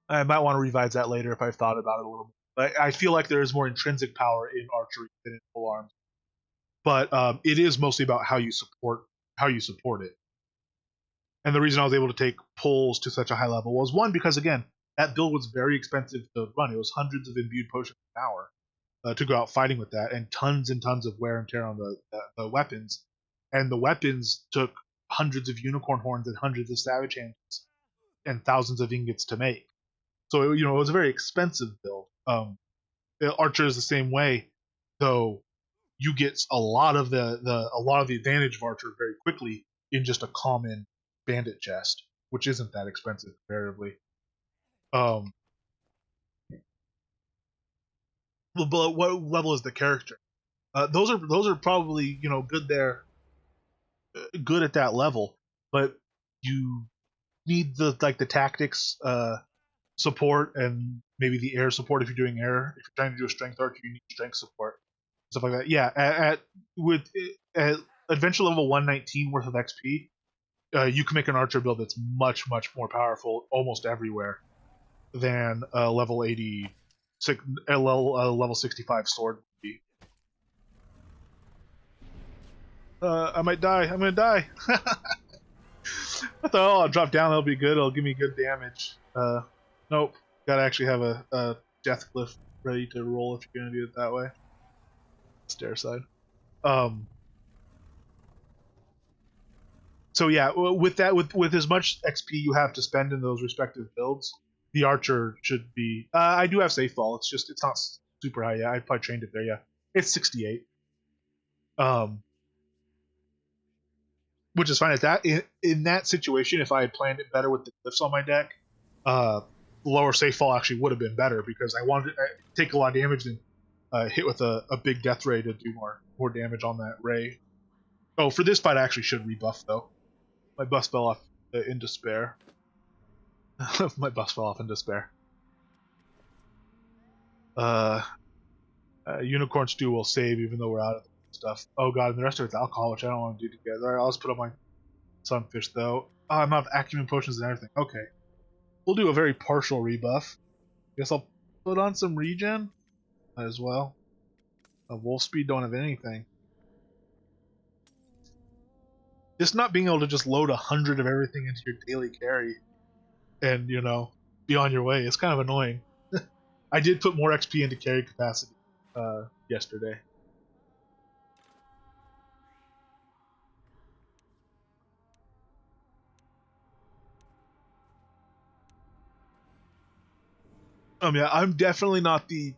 I might want to revise that later if I've thought about it a little bit. But I feel like there is more intrinsic power in archery than in pole arms. But it is mostly about how you support it. And the reason I was able to take pulls to such a high level was, one, because again, that build was very expensive to run. It was hundreds of imbued potions an hour to go out fighting with that, and tons of wear and tear on the weapons. And the weapons took hundreds of unicorn horns and hundreds of savage hands and thousands of ingots to make. So it was a very expensive build. Archer is the same way, though. You get a lot of the advantage of Archer very quickly in just a common bandit chest, which isn't that expensive comparatively. But what level is the character? Those are probably good there, good at that level, but you need the tactics support and maybe the air support if you're doing air. If you're trying to do a strength archer, you need strength support, stuff like that. Yeah, at adventure level 119 worth of XP, you can make an archer build that's much more powerful almost everywhere than level 80, level 65 sword would be. I might die. I'm gonna die. I thought, I'll drop down. That'll be good. It'll give me good damage. Nope. Gotta actually have a death glyph ready to roll if you're gonna do it that way. Stair side. So yeah, with as much XP you have to spend in those respective builds, the archer should be. I do have safe fall. It's not super high. Yeah, I probably trained it there. Yeah, it's 68. Which is fine at that. In that situation, if I had planned it better with the glyphs on my deck, lower safe fall actually would have been better because I wanted to take a lot of damage and hit with a big death ray to do more damage on that ray. Oh, for this fight, I actually should rebuff though. My buff fell off in despair. My buff fell off in despair. Unicorn Stew will save even though we're out of stuff. Oh god, and the rest of it's alcohol, which I don't want to do together. Alright, I'll just put on my Sunfish though. Oh, I'm out of acumen potions and everything. Okay. We'll do a very partial rebuff. Guess I'll put on some regen as well. Wolf Speed don't have anything. Just not being able to just load 100 of everything into your daily carry and, be on your way. It's kind of annoying. I did put more XP into carry capacity yesterday. Yeah, I'm definitely not the,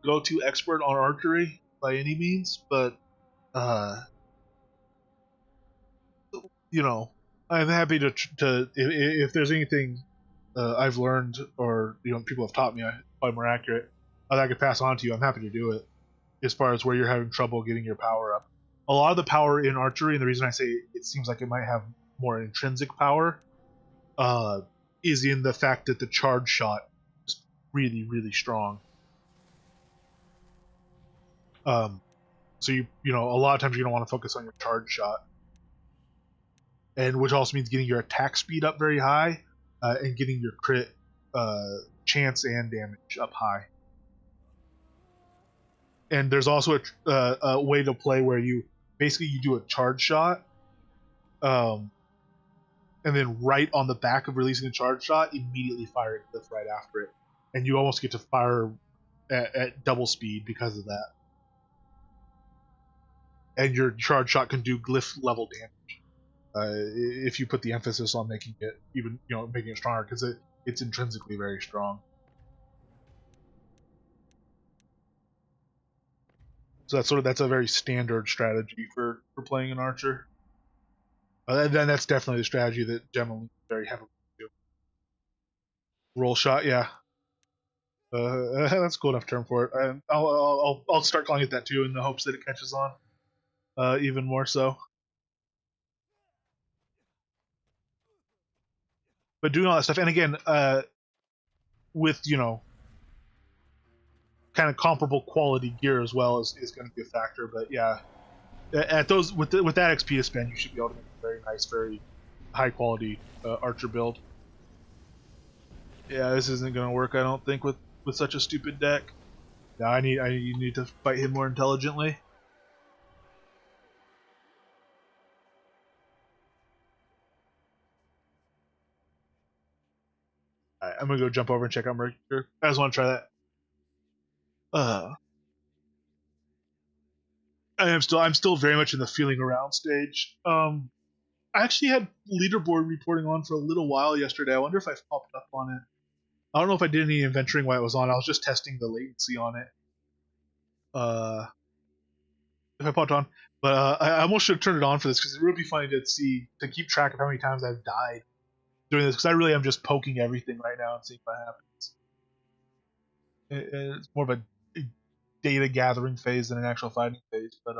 go-to expert on archery by any means, but, I'm happy to if there's anything I've learned or people have taught me, I'm more accurate, that I could pass on to you. I'm happy to do it. As far as where you're having trouble getting your power up, a lot of the power in archery, and the reason I say it seems like it might have more intrinsic power, is in the fact that the charge shot is really strong. So a lot of times you're gonna want to focus on your charge shot, and which also means getting your attack speed up very high, and getting your crit chance and damage up high. And there's also a way to play where you do a charge shot, and then right on the back of releasing the charge shot, immediately fire a glyph right after it, and you almost get to fire at double speed because of that. And your charge shot can do glyph level damage if you put the emphasis on making it even, making it stronger, because it's intrinsically very strong. So that's a very standard strategy for playing an archer. And then that's definitely the strategy that generally very heavily do. Roll shot, yeah. That's a cool enough term for it. I'll start calling it that too, in the hopes that it catches on, even more so. But doing all that stuff, and again, with kind of comparable quality gear as well is going to be a factor. But yeah, At those with that XP to spend, you should be able to make a very nice, very high quality archer build. Yeah, this isn't gonna work. I don't think with such a stupid deck. Yeah, I need to fight him more intelligently. Alright, I'm gonna go jump over and check out Mercury. I just want to try that. Uh, I'm still very much in the feeling around stage. I actually had leaderboard reporting on for a little while yesterday. I wonder if I popped up on it. I don't know if I did any adventuring while it was on. I was just testing the latency on it. If I popped on, but I almost should have turned it on for this because it would be funny to keep track of how many times I've died doing this because I really am just poking everything right now and seeing what happens. It's more of a data gathering phase than an actual fighting phase, but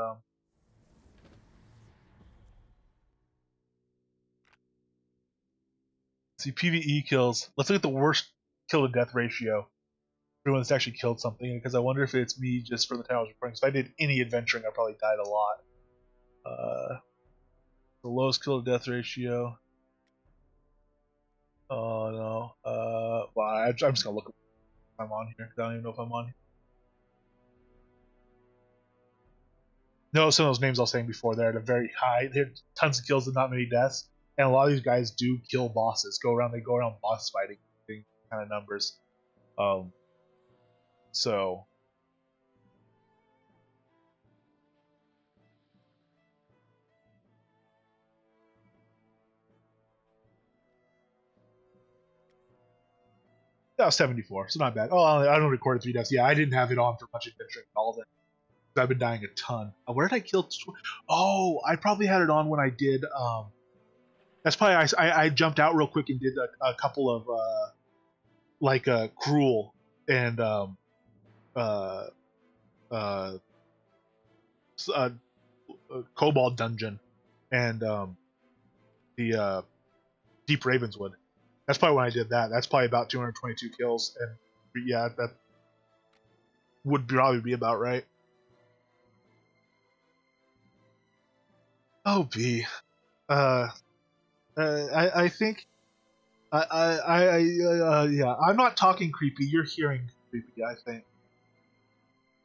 see PVE kills. Let's look at the worst kill to death ratio. Everyone that's actually killed something, because I wonder if it's me just for the time I was recording. If I did any adventuring, I probably died a lot. The lowest kill to death ratio. Oh no. Well, I'm just gonna look if I'm on here. I don't even know if I'm on here. No, some of those names I was saying before, they're at a very high. They have tons of kills and not many deaths. And a lot of these guys do kill bosses. They go around boss fighting, kind of numbers. So that was 74, so not bad. Oh, I don't record 3 deaths. Yeah, I didn't have it on for much adventuring at all then. I've been dying a ton. Where did I kill? Oh, I probably had it on when I did. That's probably I jumped out real quick and did a couple of like cruel and uh, uh, Cobalt Dungeon and the Deep Ravenswood. That's probably when I did that. That's probably about 222 kills, and yeah, that would probably be about right. Oh, B. Uh, I think yeah. I'm not talking creepy. You're hearing creepy. I think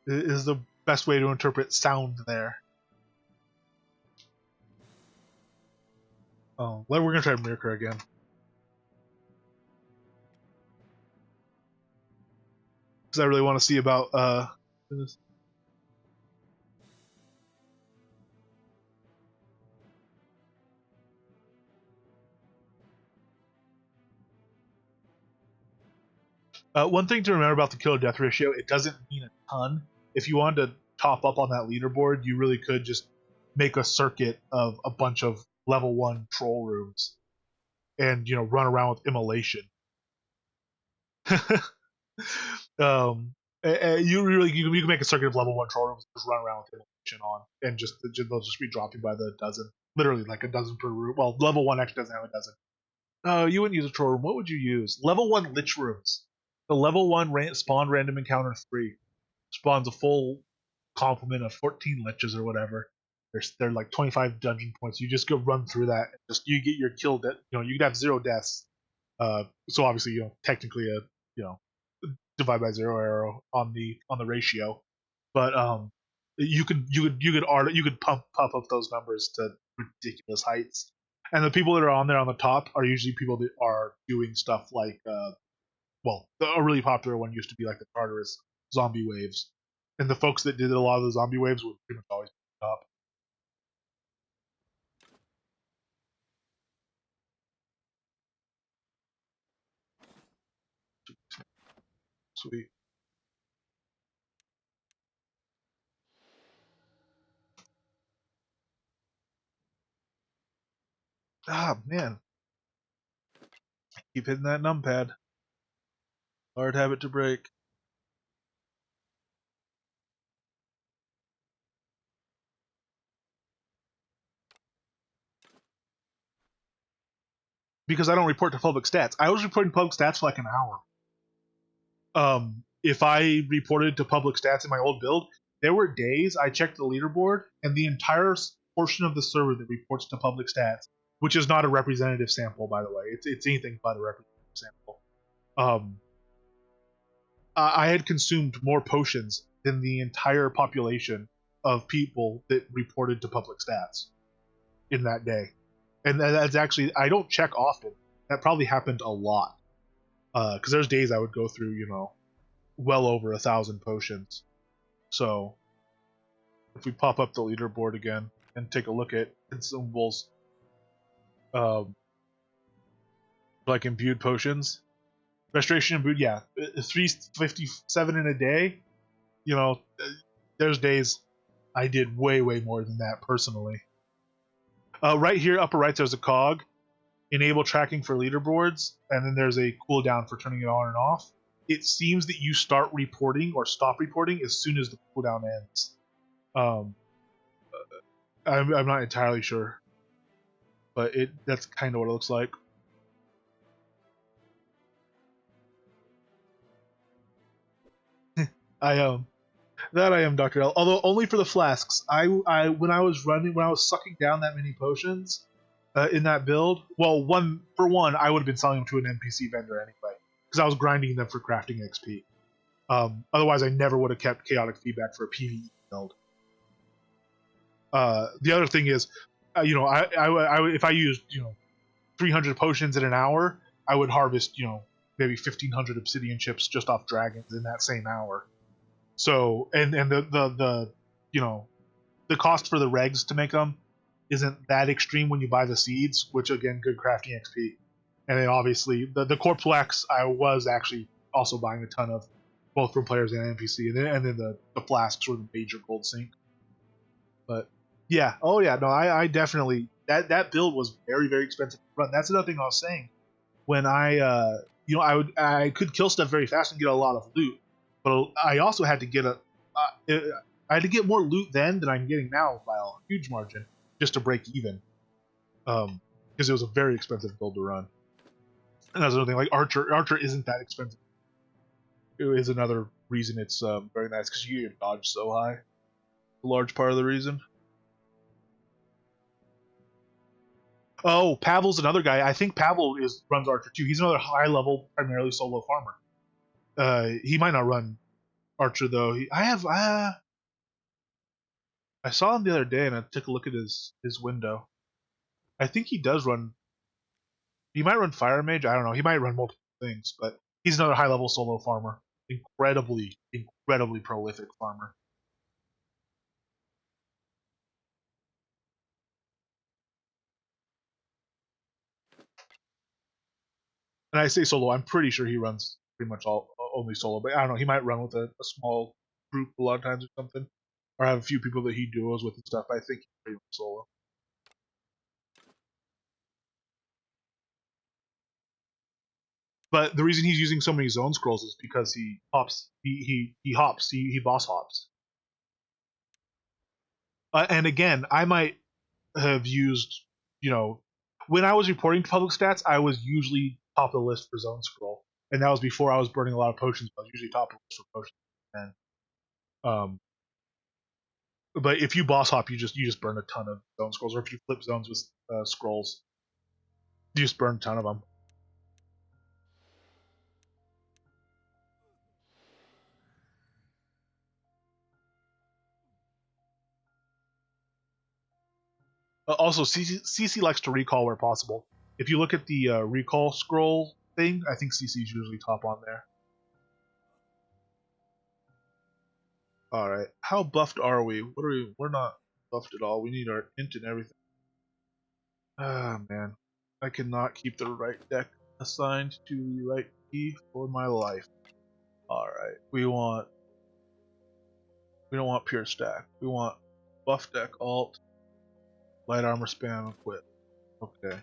is the best way to interpret sound there. Oh, we're gonna try Mirror again. Because I really want to see about this. One thing to remember about the kill to death ratio, it doesn't mean a ton. If you wanted to top up on that leaderboard, you really could just make a circuit of a bunch of level 1 troll rooms and run around with immolation. You can make a circuit of level 1 troll rooms, just run around with immolation on, and they'll just be dropping by the dozen, literally like a dozen per room. Well, level 1 actually doesn't have a dozen. You wouldn't use a troll room. What would you use? Level 1 lich rooms. The level 1 spawn random encounter 3 spawns a full complement of 14 liches or whatever. They're like 25 dungeon points. You just go run through that. You get your kill. You could have 0 deaths. So obviously, technically divide by 0 arrow on the ratio, but you could pump up those numbers to ridiculous heights. And the people that are on there on the top are usually people that are doing stuff like a really popular one used to be like the Tartarus zombie waves, and the folks that did a lot of the zombie waves would pretty much always be on top. Sweet. Ah, man. Keep hitting that numpad. Hard habit to break. Because I don't report to public stats. I was reporting public stats for like an hour. If I reported to public stats in my old build, there were days I checked the leaderboard and the entire portion of the server that reports to public stats, which is not a representative sample, by the way. It's anything but a representative sample. I had consumed more potions than the entire population of people that reported to public stats in that day. And that's actually, I don't check often. That probably happened a lot. Because there's days I would go through, well over 1,000 potions. So, if we pop up the leaderboard again and take a look at consumables, like imbued potions, restoration imbued, yeah, 357 in a day. There's days I did way more than that personally. Right here, upper right, there's a cog. Enable tracking for leaderboards, and then there's a cooldown for turning it on and off. It seems that you start reporting or stop reporting as soon as the cooldown ends. I'm not entirely sure, but that's kind of what it looks like. I am Dr. L. Although only for the flasks. When I was sucking down that many potions in that build, well, I would have been selling them to an NPC vendor anyway, because I was grinding them for crafting XP. Otherwise, I never would have kept chaotic feedback for a PvE build. The other thing is, if I used 300 potions in an hour, I would harvest maybe 1,500 obsidian chips just off dragons in that same hour. So and the cost for the regs to make them isn't that extreme when you buy the seeds, which again, good crafting XP. And then obviously the corpse wax I was actually also buying a ton of, both from players and NPC, and then the flasks were the major gold sink. But yeah, no, I definitely that build was very expensive to run. That's another thing I was saying. When I could kill stuff very fast and get a lot of loot, but I also had to get I had to get more loot then than I'm getting now by a huge margin just to break even. Because it was a very expensive build to run. And that's another thing. Like Archer isn't that expensive. It is another reason it's very nice, because you get dodge so high. A large part of the reason. Oh, Pavel's another guy. I think Pavel runs Archer too. He's another high level, primarily solo farmer. He might not run Archer though. I saw him the other day and I took a look at his window. I think he does run. He might run Fire Mage. I don't know. He might run multiple things, but he's another high level solo farmer. Incredibly prolific farmer. And I say solo. I'm pretty sure he runs pretty much only solo, but I don't know. He might run with a small group a lot of times or something, or have a few people that he duos with and stuff. I think he's pretty much solo. But the reason he's using so many zone scrolls is because he hops. He hops. He boss hops. And again, I might have used, when I was reporting to public stats, I was usually top of the list for zone scroll, and that was before I was burning a lot of potions. I was usually top of the list for potions. And but if you boss hop, you just burn a ton of zone scrolls, or if you flip zones with scrolls, you just burn a ton of them. Also, CC likes to recall where possible. If you look at the recall scroll thing, I think CC is usually top on there. All right, how buffed are we? What are we? We're not buffed at all. We need our int and everything. Ah, man, I cannot keep the right deck assigned to the right key for my life. All right, we don't want pure stack. We want buff deck alt, light armor spam, equip. Okay.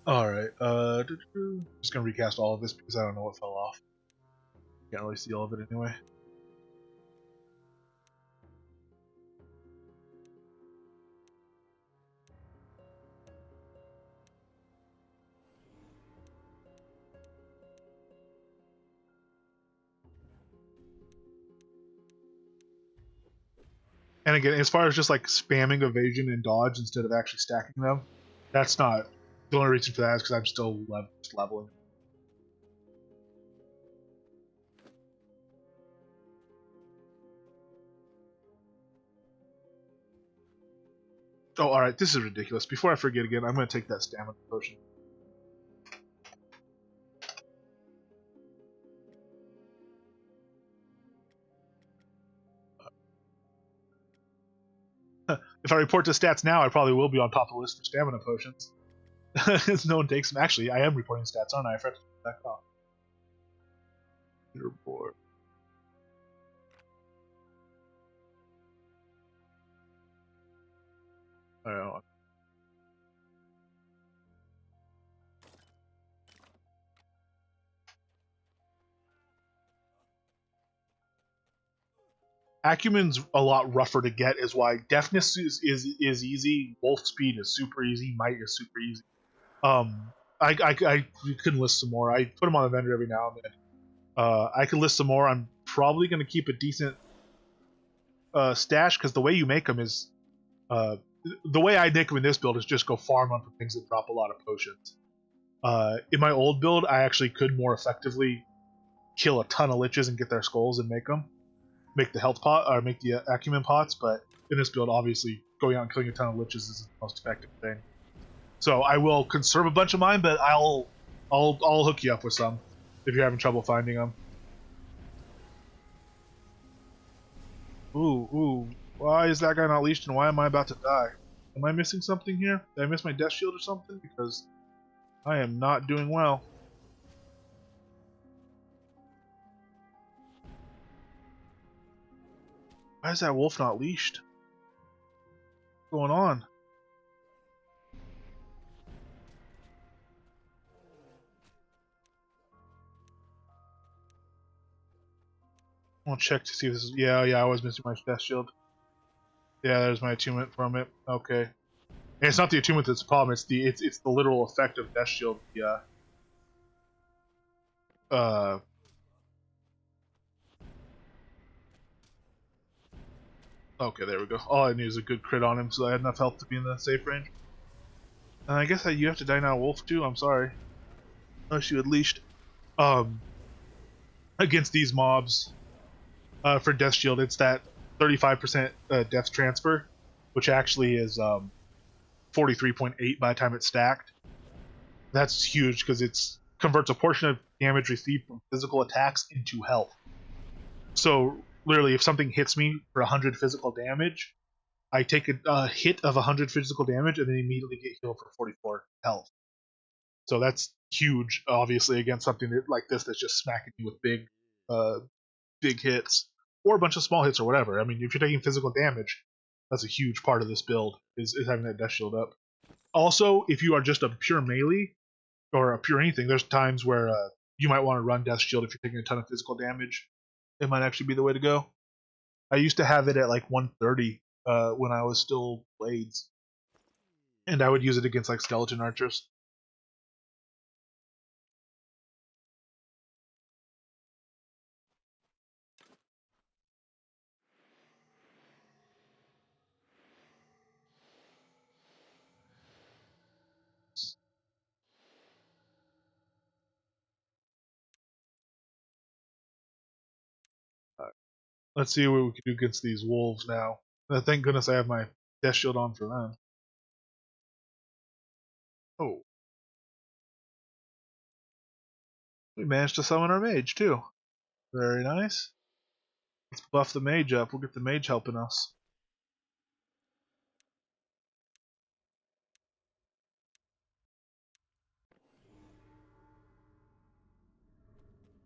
Alright, just gonna recast all of this because I don't know what fell off. Can't really see all of it anyway. And again, as far as just like spamming evasion and dodge instead of actually stacking them, that's not the only reason for that is because I'm still leveling. Oh, all right, this is ridiculous. Before I forget again, I'm going to take that stamina potion. If I report to stats now, I probably will be on top of the list for stamina potions. No one takes them. Actually, I am reporting stats, aren't I? I forgot to back off. Report. I don't know. Acumen's a lot rougher to get, is why deafness is easy. Wolf speed is super easy. Might is super easy. I could list some more. I put them on the vendor every now and then. I could list some more. I'm probably going to keep a decent stash because the way you make them is the way I make them in this build is just go farm on for things that drop a lot of potions. In my old build, I actually could more effectively kill a ton of liches and get their skulls and make the health pot or make the acumen pots. But in this build, obviously, going out and killing a ton of liches is the most effective thing. So I will conserve a bunch of mine, but I'll hook you up with some if you're having trouble finding them. Ooh. Why is that guy not leashed and why am I about to die? Am I missing something here? Did I miss my death shield or something? Because I am not doing well. Why is that wolf not leashed? What's going on? I'll check to see if this is... Yeah, I was missing my death shield. Yeah, there's my attunement from it. Okay. And it's not the attunement that's the problem, it's the literal effect of death shield. Yeah. Okay, there we go. All I need is a good crit on him, so I had enough health to be in the safe range. And I guess that you have to die now, wolf too. I'm sorry. Unless you had leashed. Um, Against these mobs, for death shield, it's that 35% death transfer, which actually is 43.8 by the time it's stacked. That's huge because it's converts a portion of damage received from physical attacks into health. So literally, if something hits me for 100 physical damage, I take a hit of 100 physical damage and then immediately get healed for 44 health. So that's huge, obviously, against something like this that's just smacking you with big hits or a bunch of small hits or whatever. I mean, if you're taking physical damage, that's a huge part of this build is having that death shield up. Also, if you are just a pure melee or a pure anything, there's times where you might want to run death shield if you're taking a ton of physical damage. It might actually be the way to go. I used to have it at like 130 when I was still blades, and I would use it against like skeleton archers. Let's see what we can do against these wolves now. Thank goodness I have my death shield on for them. Oh, we managed to summon our mage too. Very nice. Let's buff the mage up. We'll get the mage helping us.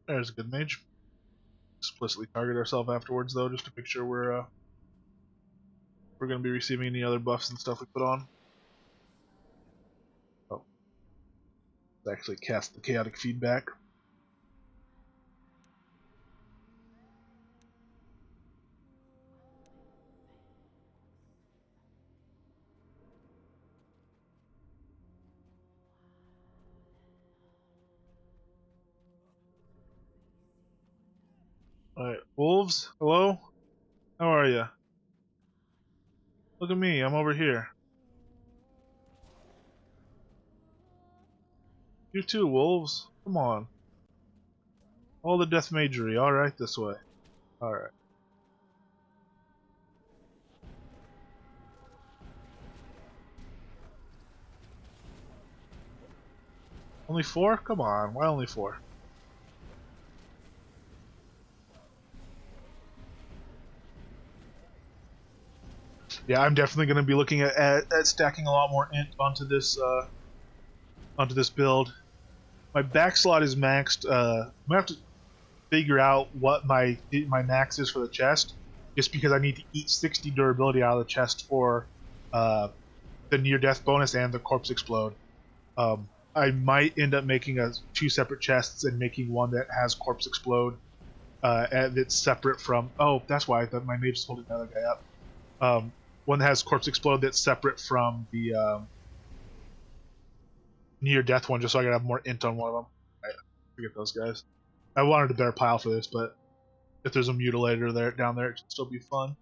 There's a good mage. Explicitly target ourselves afterwards though, just to make sure we're going to be receiving any other buffs and stuff we put on. Oh, let's actually cast the chaotic feedback. Alright, wolves, hello? How are ya? Look at me, I'm over here. You too, wolves. Come on. All the death magery. Alright, this way. Alright. Only 4? Come on, why only 4? Yeah, I'm definitely going to be looking at stacking a lot more int onto this build. My back slot is maxed. I'm gonna have to figure out what my max is for the chest, just because I need to eat 60 durability out of the chest for the near death bonus and the corpse explode. I might end up making 2 separate chests and making one that has corpse explode, and it's separate from. Oh, that's why my mage is holding the other guy up. One that has corpse explode that's separate from the near death one, just so I can have more int on one of them. I forget those guys. I wanted a better pile for this, but if there's a mutilator down there, it should still be fun.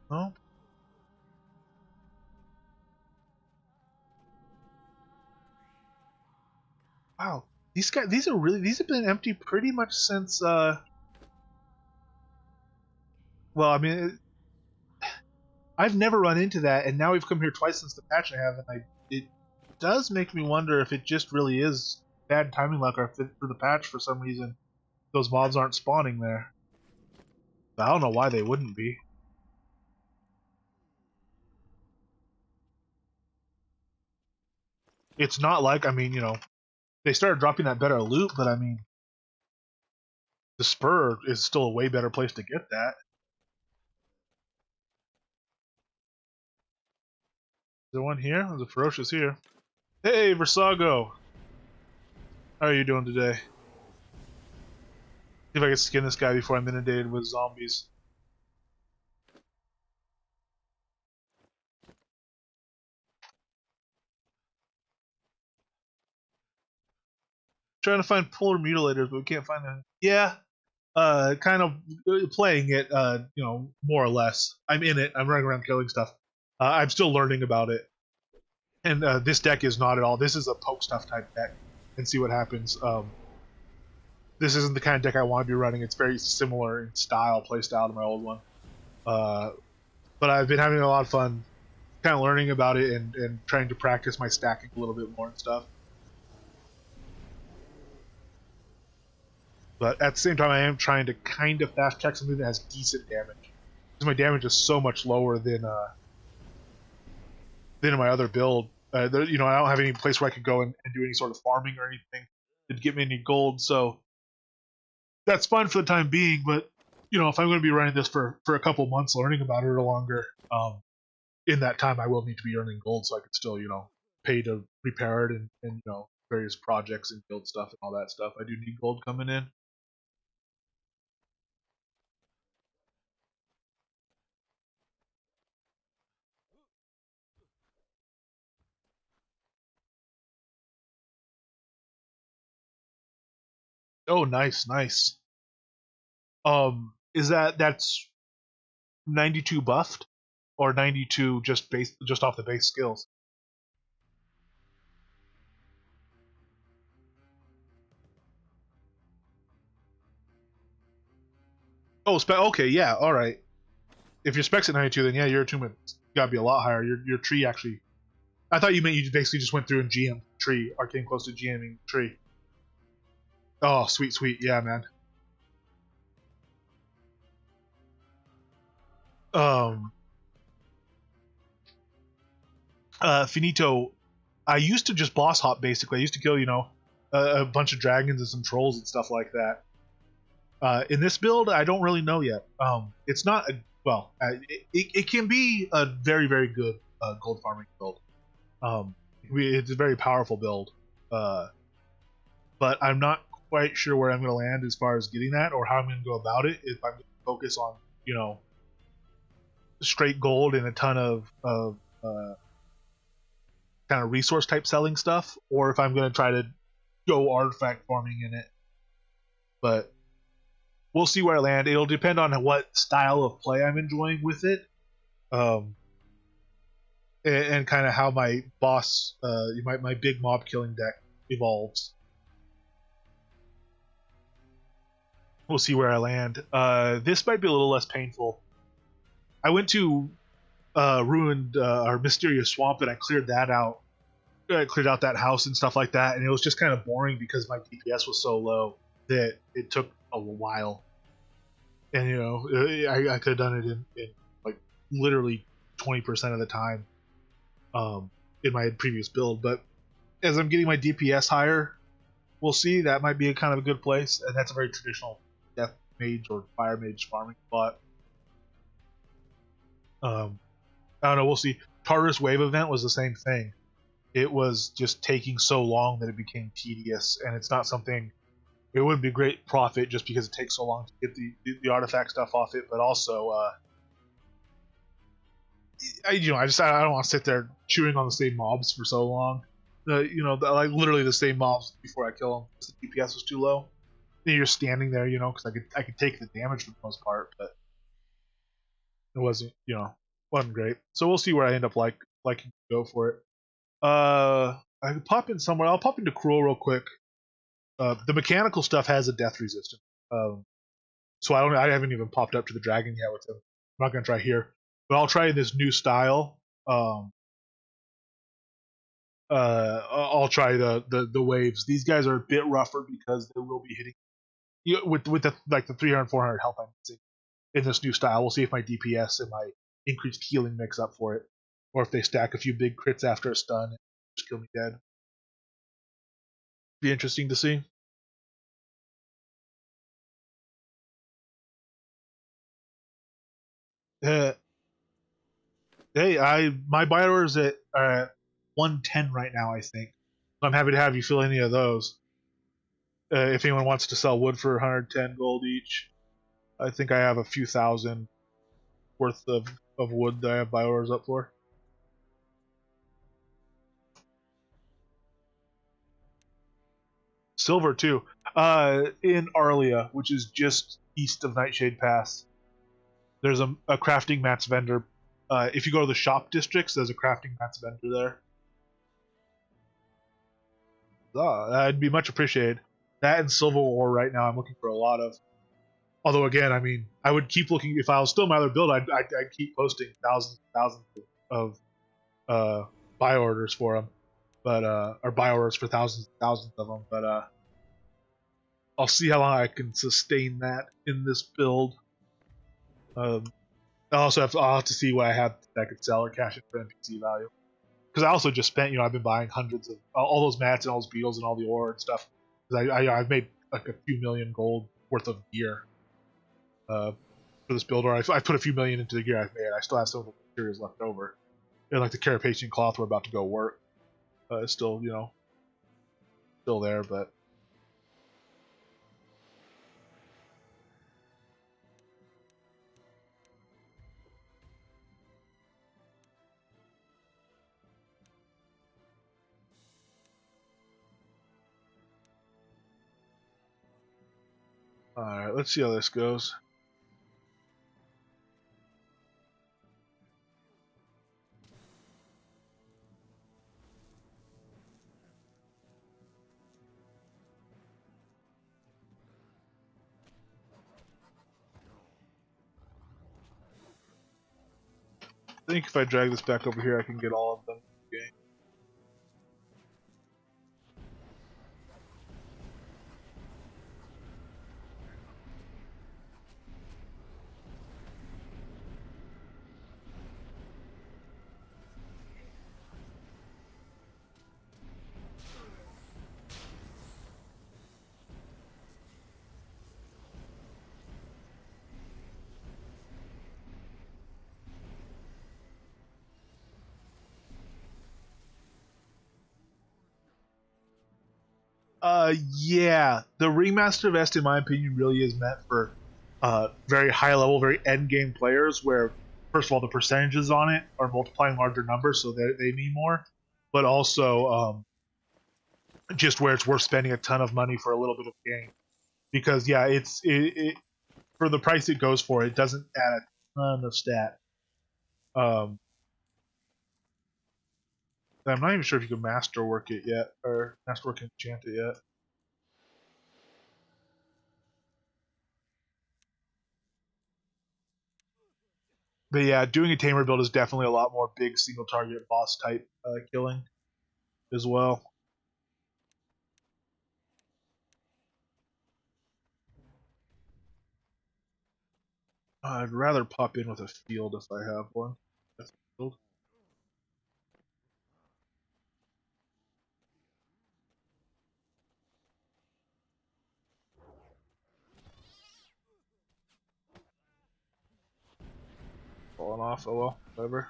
Oh. Wow. These have been empty pretty much since well, I mean, I've never run into that, and now we've come here twice since the patch I have, and it does make me wonder if it just really is bad timing luck, or if for the patch for some reason those mobs aren't spawning there. I don't know why they wouldn't be. It's not like, I mean, they started dropping that better loot, but I mean, the spur is still a way better place to get that. Is there one here? There's a ferocious here. Hey, Versago! How are you doing today? See if I can skin this guy before I'm inundated with zombies. Trying to find polar mutilators, but we can't find them. Yeah, kind of playing it, more or less. I'm in it. I'm running around killing stuff. I'm still learning about it. And this deck is not at all. This is a poke stuff type deck, and see what happens. This isn't the kind of deck I want to be running. It's very similar in style, play style to my old one. But I've been having a lot of fun kind of learning about it and trying to practice my stacking a little bit more and stuff. But at the same time, I am trying to kind of fast check something that has decent damage. Because my damage is so much lower than in my other build. I don't have any place where I could go and do any sort of farming or anything to get me any gold. So that's fine for the time being. But if I'm going to be running this for a couple months, learning about it or longer, in that time I will need to be earning gold, so I could still pay to repair it and various projects and build stuff and all that stuff. I do need gold coming in. Oh, nice, nice. Is that's 92 buffed or 92 just off the base skills? Oh, okay, yeah, all right. If your specs at 92, then yeah, your attunement's gotta be a lot higher. Your tree actually. I thought you meant you basically just went through and GM tree or came close to GMing tree. Oh, sweet, sweet, yeah, man. Um, Finito, I used to just boss hop basically. I used to kill, a bunch of dragons and some trolls and stuff like that. In this build, I don't really know yet. It's not it can be a very very good gold farming build. It's a very powerful build, but I'm not quite sure where I'm going to land as far as getting that or how I'm going to go about it. If I'm going to focus on straight gold and a ton of kind of resource type selling stuff, or if I'm going to try to go artifact farming in it. But we'll see where I land. It'll depend on what style of play I'm enjoying with it, um, and kind of how my boss, my big mob killing deck evolves. We'll see where I land. This might be a little less painful. I went to ruined our mysterious swamp and I cleared that out. I cleared out that house and stuff like that, and it was just kind of boring because my DPS was so low that it took a while. And you know, I could have done it in like literally 20% of the time in my previous build. But as I'm getting my DPS higher, we'll see. That might be a kind of a good place, and that's a very traditional death mage or fire mage farming spot. I don't know. We'll see. Tartarus Wave event was the same thing. It was just taking so long that it became tedious, and it's not something. It wouldn't be great profit just because it takes so long to get the artifact stuff off it, but also, I don't want to sit there chewing on the same mobs for so long. Like literally the same mobs before I kill them because the DPS was too low. And you're standing there, because I could take the damage for the most part, but it wasn't great. So we'll see where I end up liking to go for it. I could pop in somewhere. I'll pop into Cruel real quick. The mechanical stuff has a death resistance, so I haven't even popped up to the dragon yet with him. I'm not gonna try here, but I'll try this new style. I'll try the waves. These guys are a bit rougher because they will be hitting with the 300 400 health I'm using in this new style. We'll see if my DPS and my increased healing mix up for it, or if they stack a few big crits after a stun and just kill me dead. Be interesting to see. Hey, my buyer is at 110 right now, I think. I'm happy to have you fill any of those. If anyone wants to sell wood for 110 gold each, I think I have a few thousand worth of wood that I have buy orders up for. Silver too. In Arlia, which is just east of Nightshade Pass, there's a crafting mats vendor. If you go to the shop districts, there's a crafting mats vendor there. That'd be much appreciated. That and silver ore right now I'm looking for a lot of. Although again, I mean, I would keep looking. If I was still my other build, I'd keep posting thousands and thousands of buy orders for them, but or buy orders for thousands and thousands of them. But I'll see how long I can sustain that in this build. I'll have to see what I have that I could sell or cash in for NPC value. Because I also just spent, I've been buying hundreds of all those mats and all those beetles and all the ore and stuff. Because I've made like a few million gold worth of gear for this build, or I put a few million into the gear I've made. I still have some of the materials left over. And like the carapacian cloth we're about to go work, it's still, still there, but. Alright, let's see how this goes. I think if I drag this back over here, I can get all of them. Okay. Yeah, the Ringmaster vest, in my opinion, really is meant for very high level, very end game players. Where, first of all, the percentages on it are multiplying larger numbers, so they mean more. But also, just where it's worth spending a ton of money for a little bit of gain. Because yeah, for the price it goes for, it doesn't add a ton of stat. I'm not even sure if you can masterwork it yet, or masterwork enchant it yet. But yeah, doing a tamer build is definitely a lot more big single target boss type killing as well. I'd rather pop in with a field if I have one. Field. Falling off, oh well, whatever.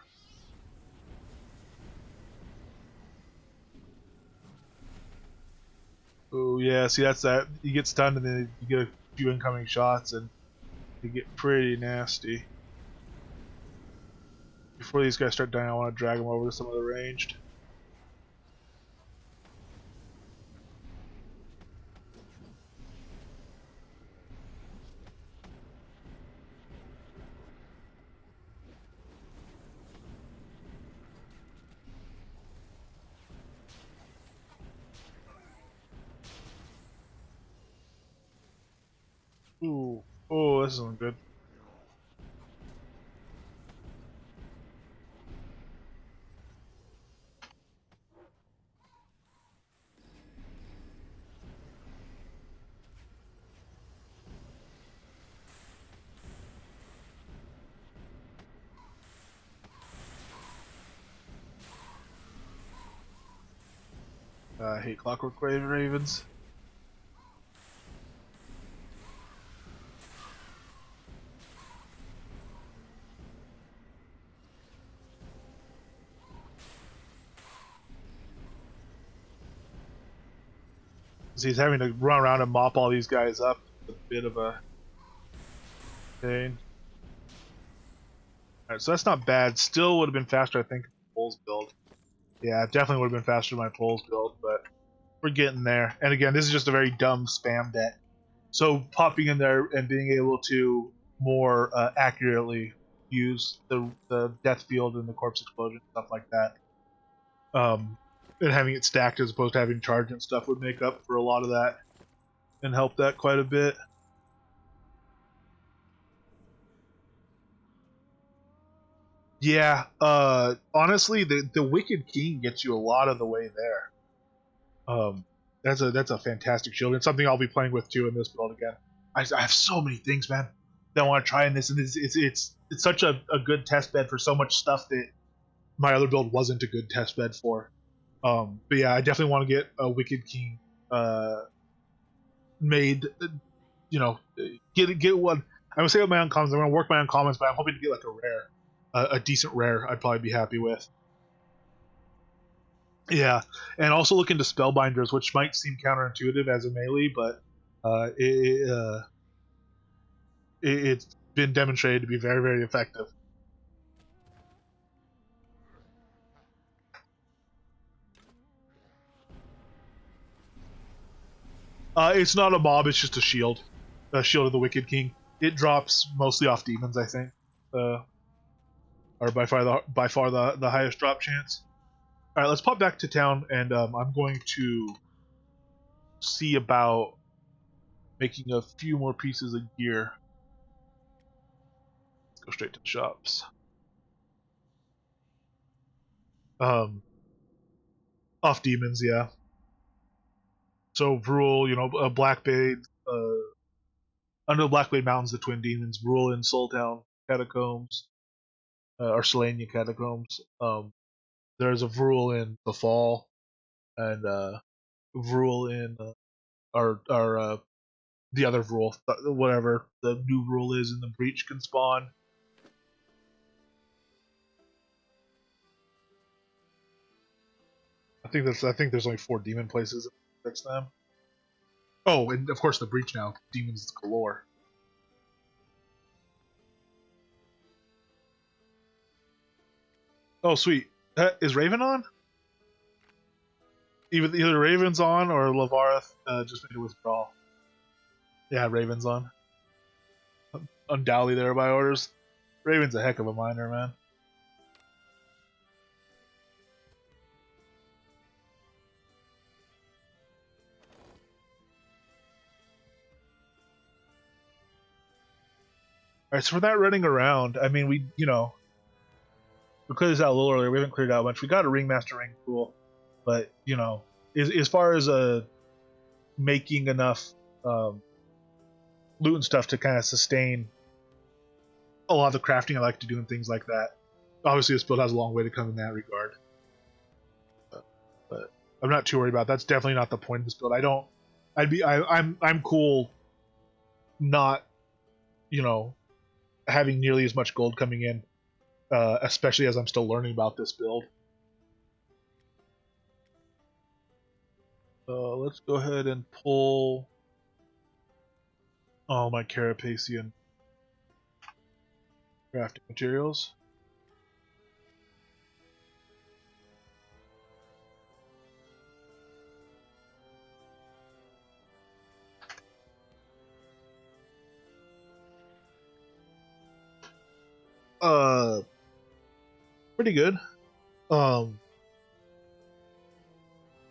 Oh yeah, see that's that. You get stunned and then you get a few incoming shots and you get pretty nasty. Before these guys start dying, I want to drag them over to some of the ranged. Ooh, oh, this isn't good. I hate Clockwork Ravens. So he's having to run around and mop all these guys up. It's a bit of a pain. Alright, so that's not bad. Still would have been faster, I think, Pole's build. Yeah, definitely would have been faster than my Pole's build, but we're getting there. And again, this is just a very dumb spam deck. So popping in there and being able to more accurately use the death field and the corpse explosion, stuff like that, and having it stacked as opposed to having charge and stuff would make up for a lot of that and help that quite a bit. Yeah, honestly, the Wicked King gets you a lot of the way there. That's a fantastic shield. It's something I'll be playing with too in this build again. I have so many things, man, that I want to try in this, and it's such a good test bed for so much stuff that my other build wasn't a good test bed for. But yeah, I definitely want to get a Wicked King made. You know, get one. I'm gonna say with my uncommons. I'm gonna work my uncommons, but I'm hoping to get like a rare, a decent rare. I'd probably be happy with. Yeah, and also look into spellbinders, which might seem counterintuitive as a melee, but it's been demonstrated to be very, very effective. It's not a mob; it's just a shield of the Wicked King. It drops mostly off demons, I think, are by far the highest drop chance. All right, let's pop back to town, and I'm going to see about making a few more pieces of gear. Let's go straight to the shops. Off demons, yeah. So Vrul, Blackblade, under the Blackblade Mountains, the Twin Demons, Vrul in Soultown Catacombs, or Selenia Catacombs. There's a Vrul in the Fall, and Vrul in our the other Vrul, whatever the new Vrul is in the Breach can spawn. I think there's only 4 demon places to fix them. Oh, and of course the Breach now, demons galore. Oh sweet, is Raven on? Either Raven's on or Lavareth just made a withdrawal. Yeah, Raven's on. undoubtedly there by orders. Raven's a heck of a miner, man. Alright, so for that running around, I mean, we cleared this out a little earlier. We haven't cleared out much. We got a Ringmaster ring tool, but, as far as making enough loot and stuff to kind of sustain a lot of the crafting I like to do and things like that. Obviously, this build has a long way to come in that regard, but I'm not too worried about it. That's definitely not the point of this build. I'm cool not, having nearly as much gold coming in, especially as I'm still learning about this build. Let's go ahead and pull all my Carapacian crafting materials. Pretty good.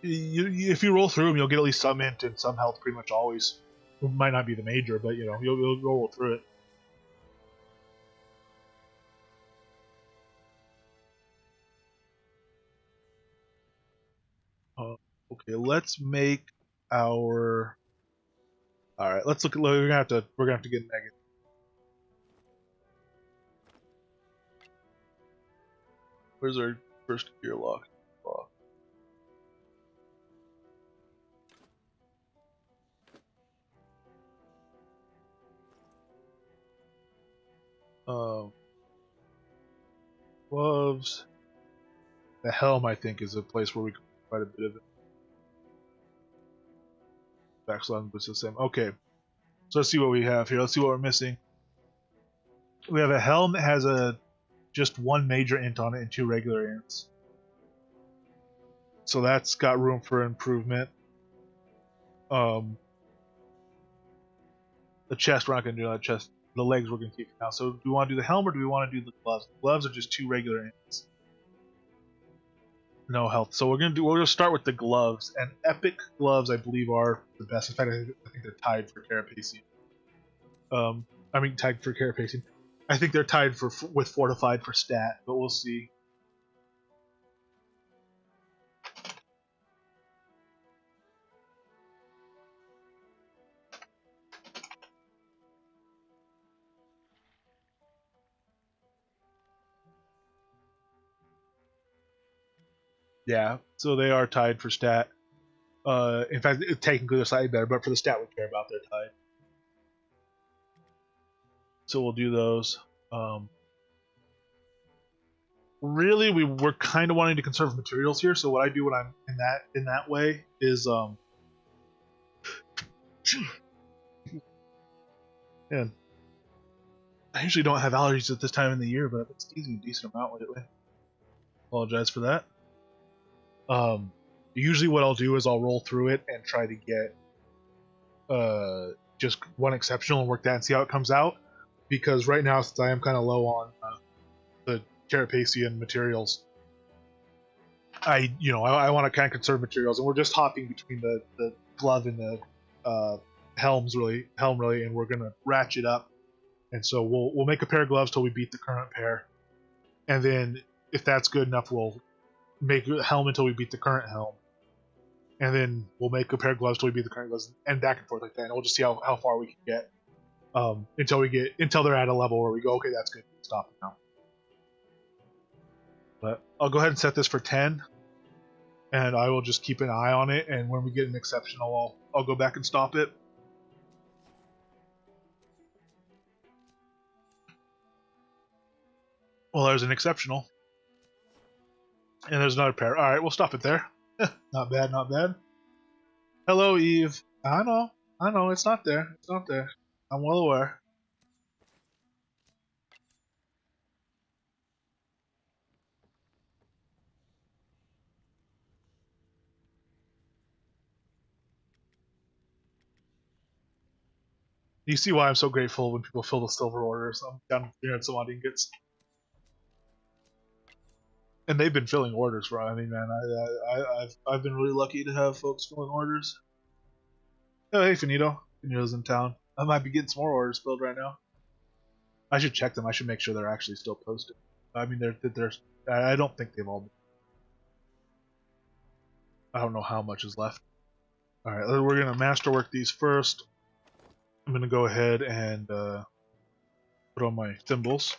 If you roll through them, you'll get at least some int and some health pretty much always. It might not be the major, but you'll roll through it. Okay, let's make our. All right, let's look at. We're gonna have to get Megan. Where's our first gear lock? Gloves. The helm, I think, is a place where we can quite a bit of it. Backslide was the same. Okay, so let's see what we have here. Let's see what we're missing. We have a helm that has just one major int on it and two regular ints. So that's got room for improvement. The chest, we're not going to do that. Chest, the legs, we're going to keep now. So do we want to do the helm or do we want to do the gloves? The gloves are just two regular ints. No health. So we're gonna start with the gloves, and epic gloves I believe are the best. In fact, I think they're tied for Carapacian. Tied for Carapacian. I think they're tied with fortified for stat, but we'll see. Yeah, so they are tied for stat. In fact, technically they're slightly better, but for the stat we care about, they're tied. So we'll do those. Really, we're kind of wanting to conserve materials here. So what I do when I'm in that way is man, I usually don't have allergies at this time in the year, but I've been sneezing a decent amount lately. Apologize for that. Usually what I'll do is I'll roll through it and try to get just one exceptional and work that and see how it comes out. Because right now, since I am kind of low on the Carapacian materials, I want to kind of conserve materials, and we're just hopping between the glove and the helm really, and we're gonna ratchet up. And so we'll make a pair of gloves till we beat the current pair, and then if that's good enough, we'll make a helm until we beat the current helm, and then we'll make a pair of gloves till we beat the current gloves, and back and forth like that. And we'll just see how far we can get until they're at a level where we go, okay, that's good, stop it now. But I'll go ahead and set this for 10, and I will just keep an eye on it. And when we get an exceptional, I'll go back and stop it. Well, there's an exceptional. And there's another pair. Alright, we'll stop it there. Not bad, not bad. Hello, Eve. I know, it's not there. It's not there. I'm well aware. You see why I'm so grateful when people fill the silver orders. I'm down 300 some odd ingots. And they've been filling orders for. I mean, man, I've been really lucky to have folks filling orders. Oh, hey, Finito. Finito's in town. I might be getting some more orders filled right now. I should check them. I should make sure they're actually still posted. I mean, they're. I don't think they've all been. I don't know how much is left. All right, we're gonna masterwork these first. I'm gonna go ahead and put on my thimbles.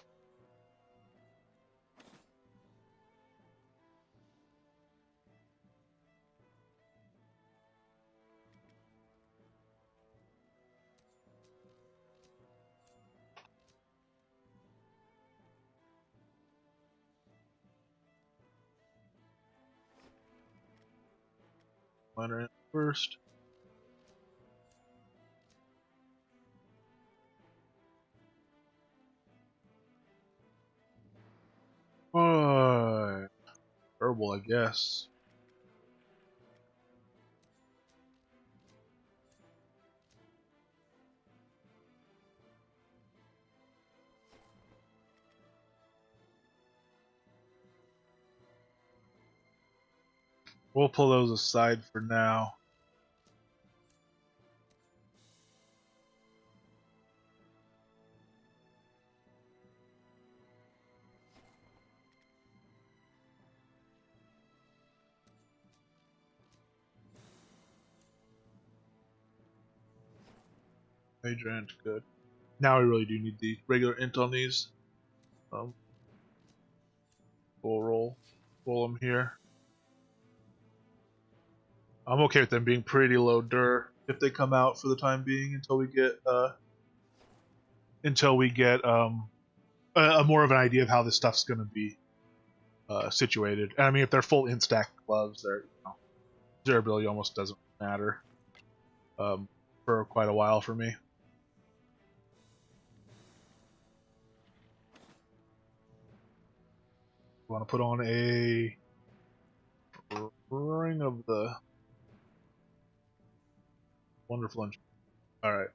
Miner in first. Herbal, I guess. We'll pull those aside for now. Major int, good. Now we really do need the regular int on these. We'll roll them here. I'm okay with them being pretty low dir if they come out for the time being until we get a more of an idea of how this stuff's going to be situated. And I mean, if they're full int stack gloves, their durability almost doesn't matter for quite a while for me. We want to put on a Ring of the Wonderful. All right.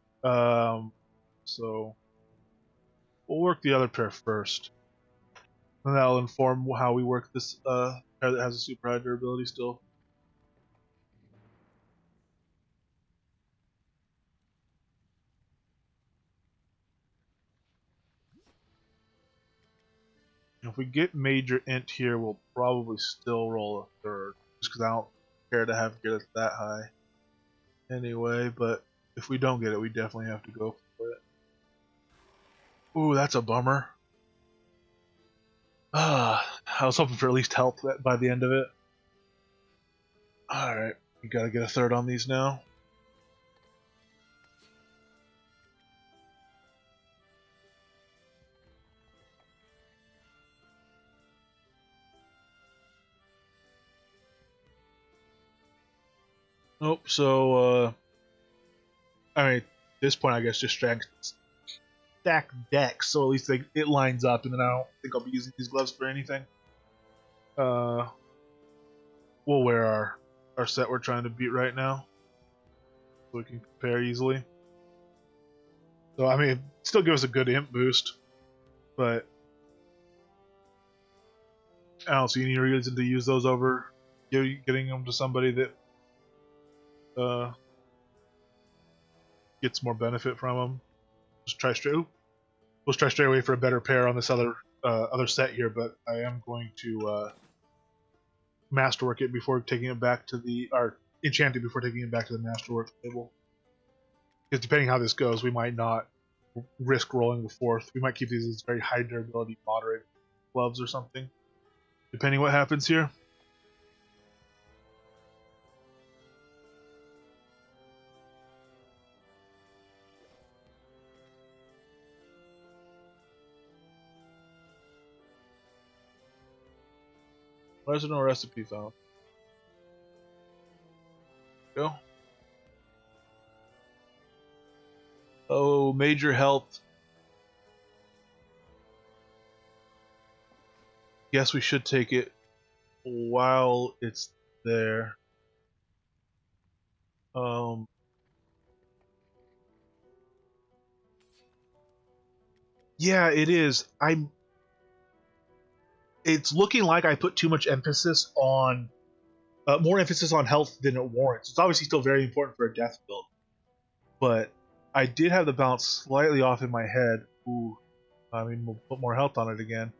So we'll work the other pair first, and that'll inform how we work this pair that has a super high durability still. If we get major int here, we'll probably still roll a third, just because I don't care to have get it that high anyway, but if we don't get it, we definitely have to go for it. Ooh, that's a bummer. I was hoping for at least health by the end of it. Alright, we gotta get a third on these now. Nope, so, I mean, at this point, I guess just stack decks, so at least it lines up, and then I don't think I'll be using these gloves for anything. We'll wear our set we're trying to beat right now, so we can compare easily. So, I mean, still give us a good imp boost, but I don't see any reason to use those over getting them to somebody that gets more benefit from them. Just try straight. We'll try straight away for a better pair on this other set here, but I am going to masterwork it before taking it back to or enchant it before taking it back to the masterwork table. Because depending how this goes, we might not risk rolling the fourth. We might keep these as very high durability, moderate gloves or something, depending what happens here. Why is there no recipe found? Go. Oh, major health. Guess we should take it while it's there. Yeah, it is. It's looking like I put too much emphasis on more emphasis on health than it warrants. It's obviously still very important for a death build, but I did have the balance slightly off in my head. Ooh, I mean, we'll put more health on it again.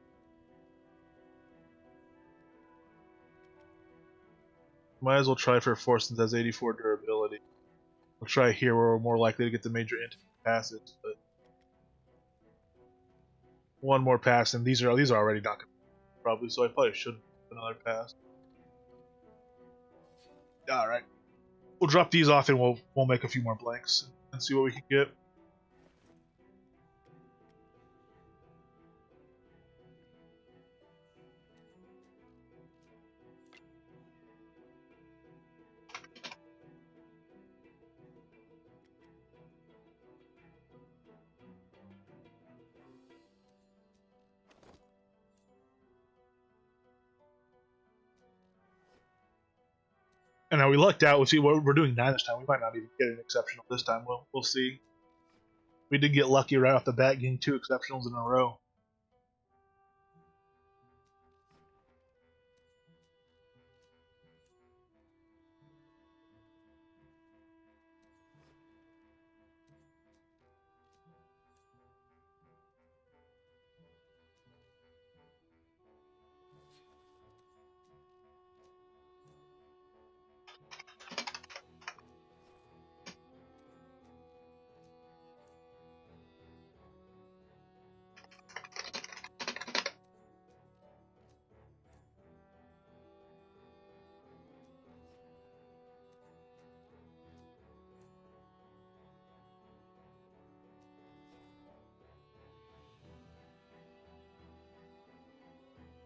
Might as well try for force since it has 84 durability. We'll try here where we're more likely to get the major passes, but one more pass, and these are already not going to probably, so I probably should do another pass. All right, we'll drop these off and we'll make a few more blanks and see what we can get. And now we lucked out. We'll see what we're doing 9 this time. We might not even get an exceptional this time. We'll see. We did get lucky right off the bat, getting 2 exceptionals in a row.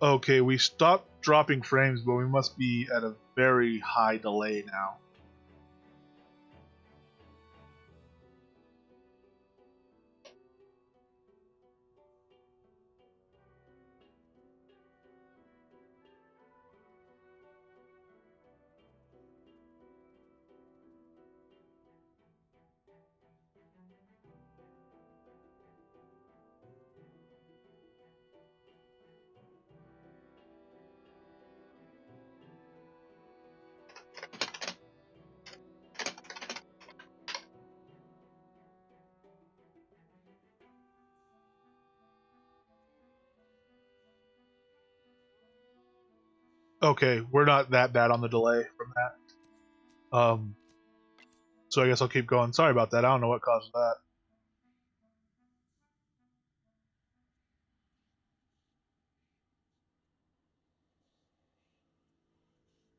Okay, we stopped dropping frames, but we must be at a very high delay now. Okay, we're not that bad on the delay from that. So I guess I'll keep going. Sorry about that. I don't know what caused that.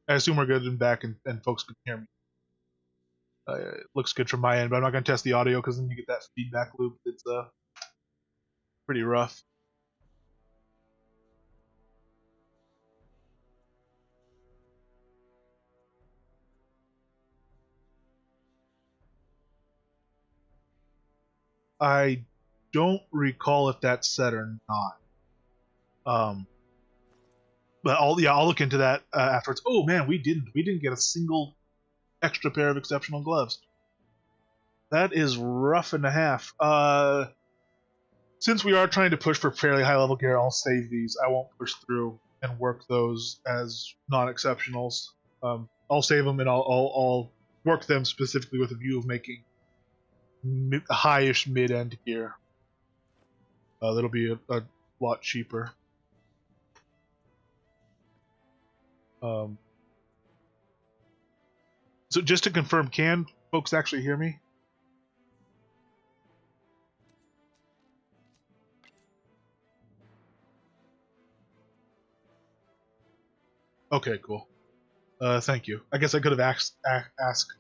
I assume we're good and back, and folks can hear me. It looks good from my end, but I'm not going to test the audio because then you get that feedback loop. It's pretty rough. I don't recall if that's set or not. But I'll look into that afterwards. Oh man, we didn't get a single extra pair of exceptional gloves. That is rough and a half. Since we are trying to push for fairly high level gear, I'll save these. I won't push through and work those as non-exceptionals. I'll save them and I'll work them specifically with a view of making high-ish mid-end gear. That'll be a lot cheaper. So just to confirm, can folks actually hear me? Okay, cool. Thank you. I guess I could have asked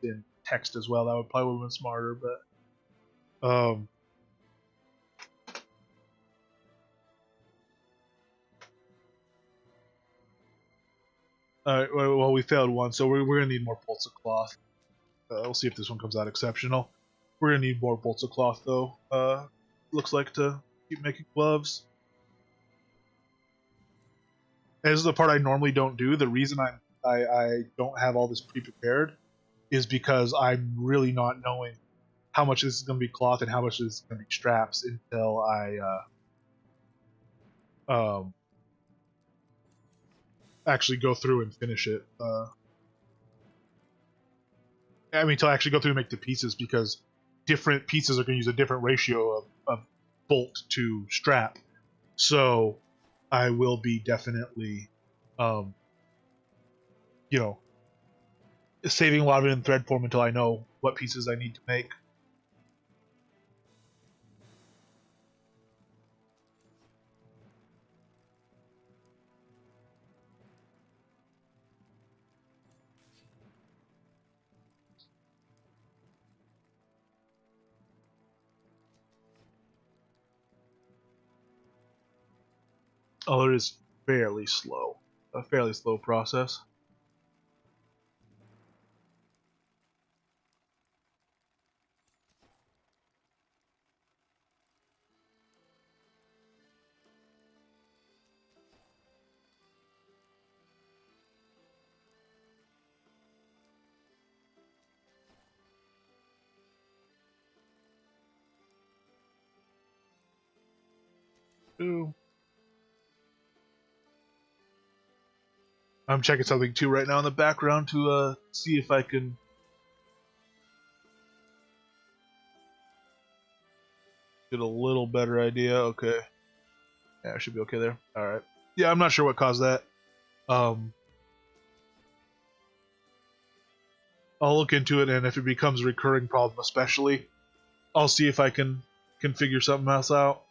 in text as well. That would probably have been smarter, but Alright, well, we failed one, so we're going to need more bolts of cloth. We'll see if this one comes out exceptional. We're going to need more bolts of cloth, though. Looks like to keep making gloves. And this is the part I normally don't do. The reason I don't have all this pre-prepared is because I'm really not knowing how much this is going to be cloth and how much this is going to be straps until I actually go through and finish it. I mean, to actually go through and make the pieces, because different pieces are going to use a different ratio of bolt to strap. So I will be definitely, you know, saving a lot of it in thread form until I know what pieces I need to make. Oh, it is fairly slow. A fairly slow process. Ooh. I'm checking something too right now in the background to see if I can get a little better idea. Okay. Yeah, I should be okay there. Alright. Yeah, I'm not sure what caused that. I'll look into it, and if it becomes a recurring problem especially, I'll see if I can figure something else out.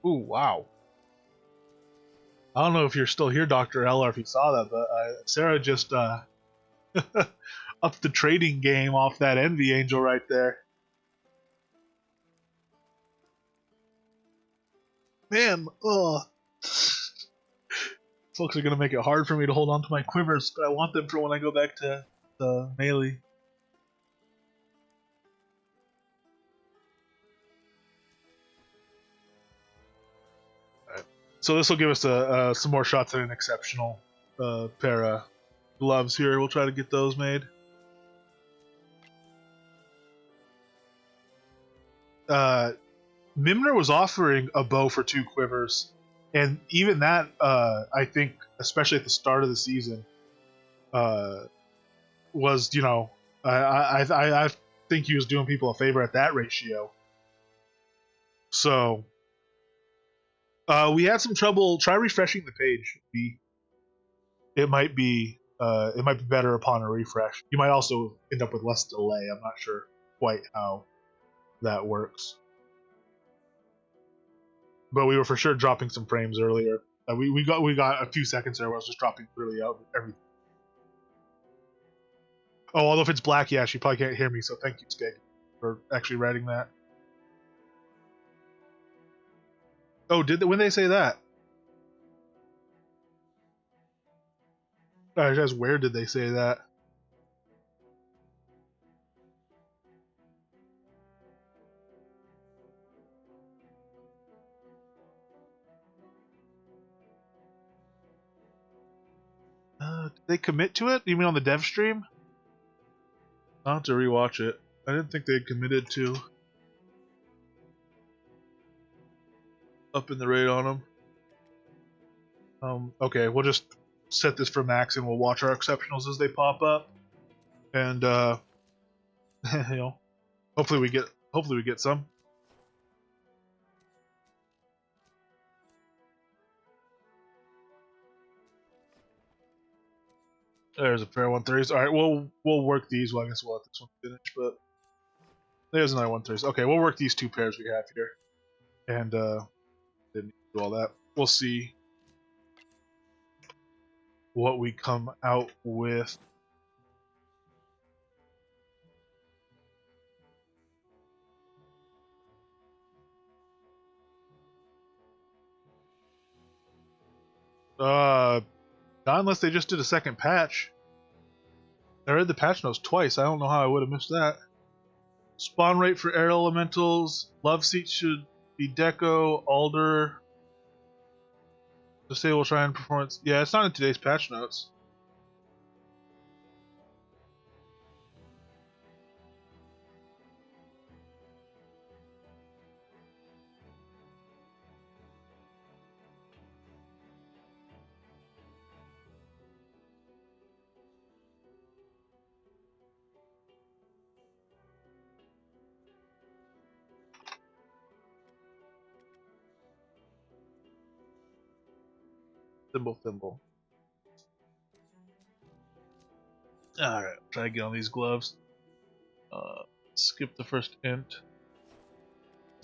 Ooh, wow. I don't know if you're still here, Dr. L, or if you saw that, but Sarah just upped the trading game off that Envy Angel right there. Man, folks are going to make it hard for me to hold on to my quivers, but I want them for when I go back to melee. Right. So this will give us some more shots at an exceptional pair of gloves here. We'll try to get those made. Mimner was offering a bow for 2 quivers, and even that, I think, especially at the start of the season, was, I think he was doing people a favor at that ratio. So we had some trouble. Try refreshing the page. It might be better upon a refresh. You might also end up with less delay. I'm not sure quite how that works. But we were for sure dropping some frames earlier. We got a few seconds there where I was just dropping really out everything. Oh, although if it's black, yeah, she probably can't hear me. So thank you, Skeg, for actually writing that. Oh, when they say that? Just where did they say that? Did they commit to it? You mean on the dev stream? I'll have to rewatch it. I didn't think they had committed to upping the rate on them. Okay, we'll just set this for max and we'll watch our exceptionals as they pop up. And hopefully we get some. There's a pair of 130s. All right, we'll work these. Well, I guess we'll let this one finish, but there's another 130s. Okay, we'll work these 2 pairs we have here, and didn't do all that. We'll see what we come out with. Not unless they just did a second patch. I read the patch notes twice. I don't know how I would have missed that. Spawn rate for air elementals. Love seat should be Deco, Alder. Disable Shrine performance. Yeah, it's not in today's patch notes. Thimble. Alright, try to get on these gloves. Skip the first int.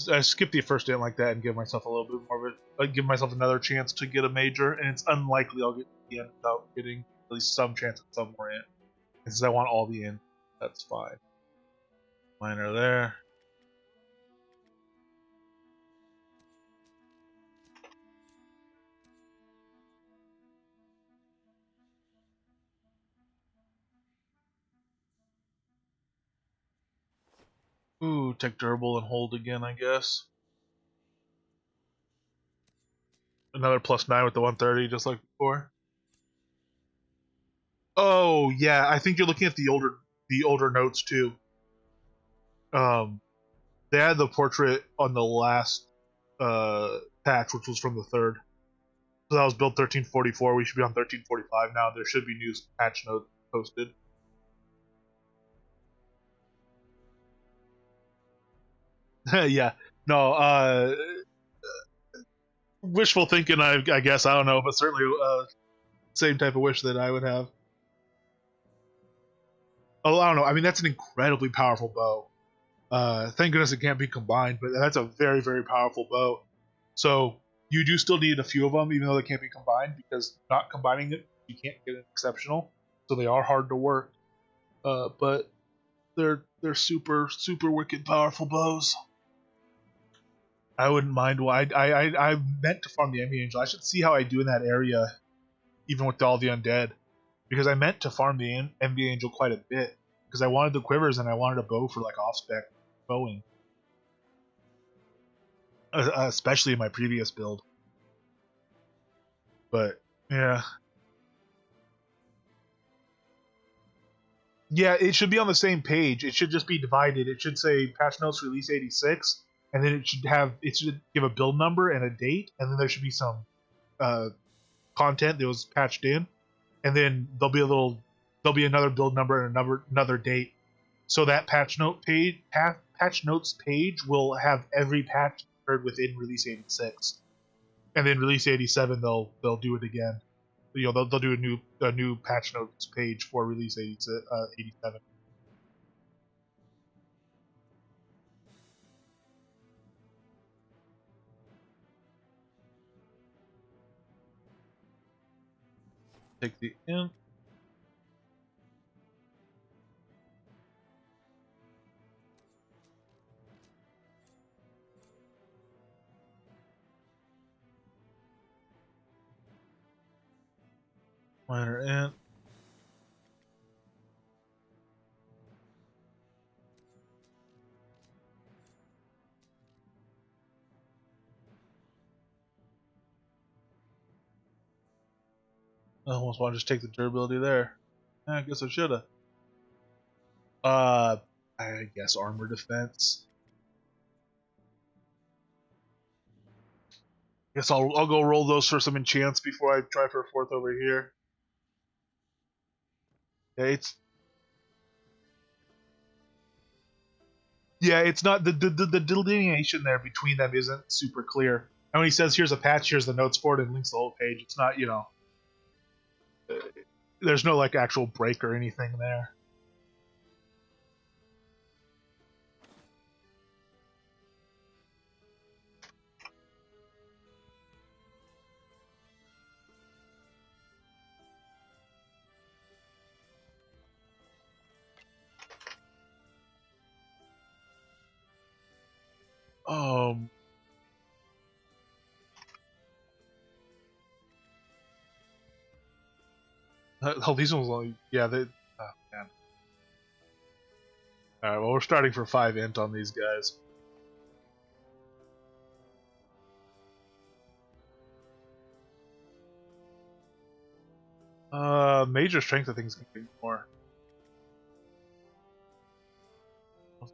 I skip the first int like that and give myself a little bit more of a, give myself another chance to get a major, and it's unlikely I'll get to the end without getting at least some chance at some more int. And since I want all the int, that's fine. Minor there. Ooh, take durable and hold again, I guess. Another +9 with the 130, just like before. Oh yeah, I think you're looking at the older notes too. They had the portrait on the last patch, which was from the third. So that was build 1344. We should be on 1345 now. There should be new patch notes posted. Yeah. No. Wishful thinking. I guess I don't know, but certainly same type of wish that I would have. Oh, I don't know. I mean, that's an incredibly powerful bow. Thank goodness it can't be combined, but that's a very, very powerful bow. So you do still need a few of them, even though they can't be combined, because not combining it, you can't get an exceptional. So they are hard to work, but they're super, super wicked powerful bows. I wouldn't mind. Why I meant to farm the Envy Angel. I should see how I do in that area, even with all the undead, because I meant to farm the Envy Angel quite a bit because I wanted the quivers and I wanted a bow for like off spec bowing. Especially in my previous build. But yeah, it should be on the same page. It should just be divided. It should say patch notes release 86, and then it should give a build number and a date, and then there should be some content that was patched in, and then there'll be another build number and another date. So that patch notes page will have every patch occurred within release 86. And then release 87 they'll do it again. They'll do a new patch notes page for release 87. Take the int. Minor int. I almost want to just take the durability there. I guess I shoulda. I guess armor defense. Guess I'll go roll those for some enchants before I try for a fourth over here. It's not the delineation there between them isn't super clear. And when he says here's a patch, here's the notes for it, and links the whole page, it's not there's no like actual break or anything there. Um, these ones only, yeah, they, oh man. Alright, well, we're starting for 5 int on these guys. Major strength, I think, is going to be more.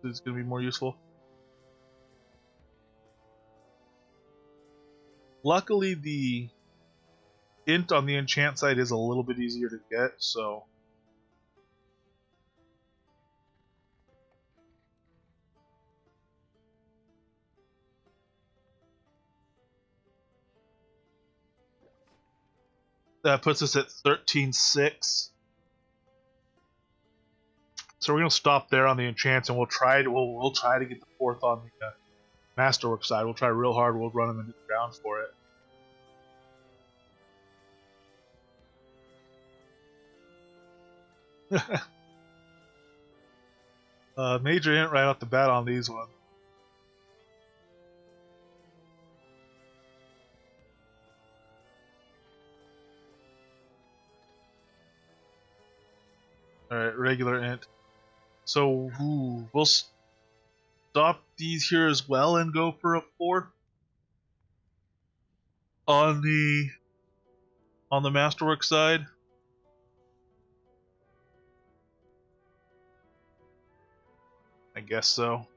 It's going to be more useful. Luckily, the int on the enchant side is a little bit easier to get, so. That puts us at 13.6. So we're gonna stop there on the enchants, and we'll try to get the 4th on the masterwork side. We'll try real hard. We'll run them into the ground for it. Major int right off the bat on these ones. Alright, regular int. So we'll stop these here as well and go for a 4th on the masterwork side. I guess so.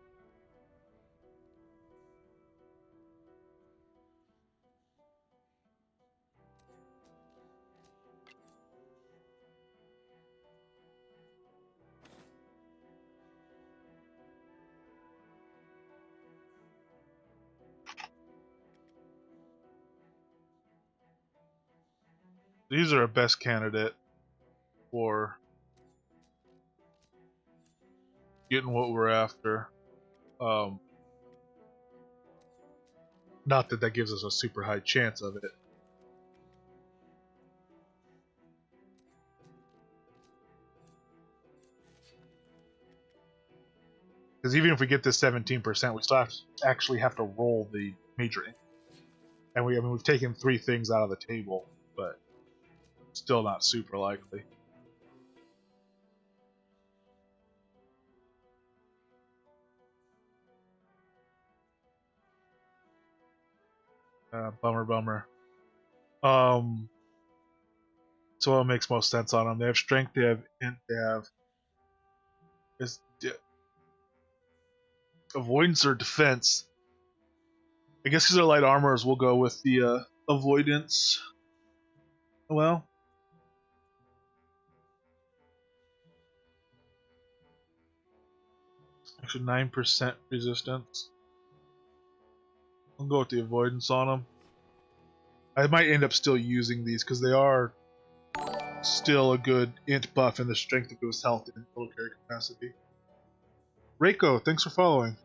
These are our best candidate for getting what we're after. Not that gives us a super high chance of it. Because even if we get this 17%, we still actually have to roll the major int. And we've taken 3 things out of the table, but still not super likely. Bummer. So what makes most sense on them? They have strength, they have int, they have avoidance or defense. I guess because they're light armors, we'll go with the avoidance. Well, actually 9% resistance. I'll go with the avoidance on them. I might end up still using these because they are still a good int buff and the strength of boost health and total carry capacity. Reiko, thanks for following.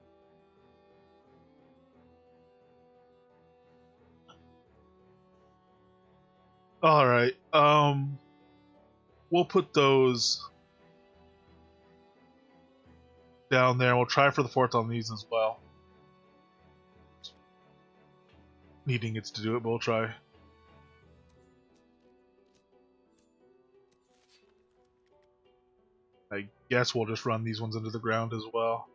Alright, we'll put those down there. We'll try for the 4th on these as well. Needing it to do it, but we'll try. I guess we'll just run these ones into the ground as well.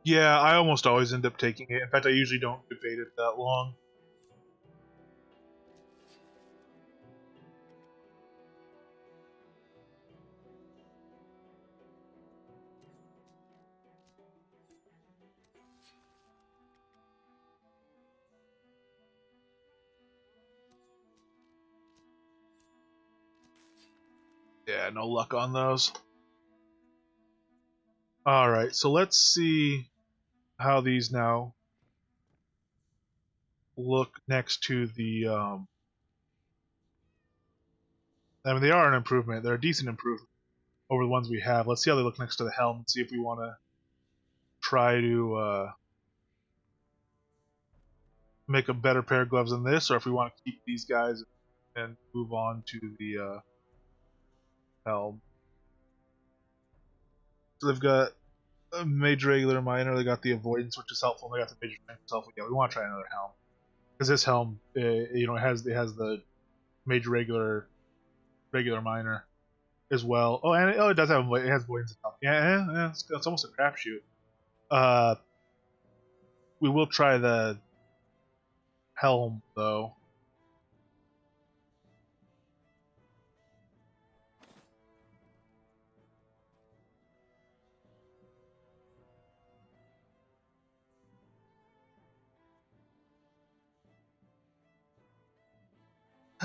Yeah, I almost always end up taking it. In fact, I usually don't debate it that long. Yeah, no luck on those. Alright, so let's see how these now look next to the I mean, they are an improvement. They're a decent improvement over the ones we have. Let's see how they look next to the helm and see if we want to try to make a better pair of gloves than this, or if we want to keep these guys and move on to the helm. So they've got a major, regular, minor. They got the avoidance, which is helpful. They got the major strength, which is helpful. Yeah, we want to try another helm. because this helm, you know, it has the Mage regular minor as well. Oh, and it does have it has voids and stuff. Yeah, it's almost a crapshoot. We will try the helm though.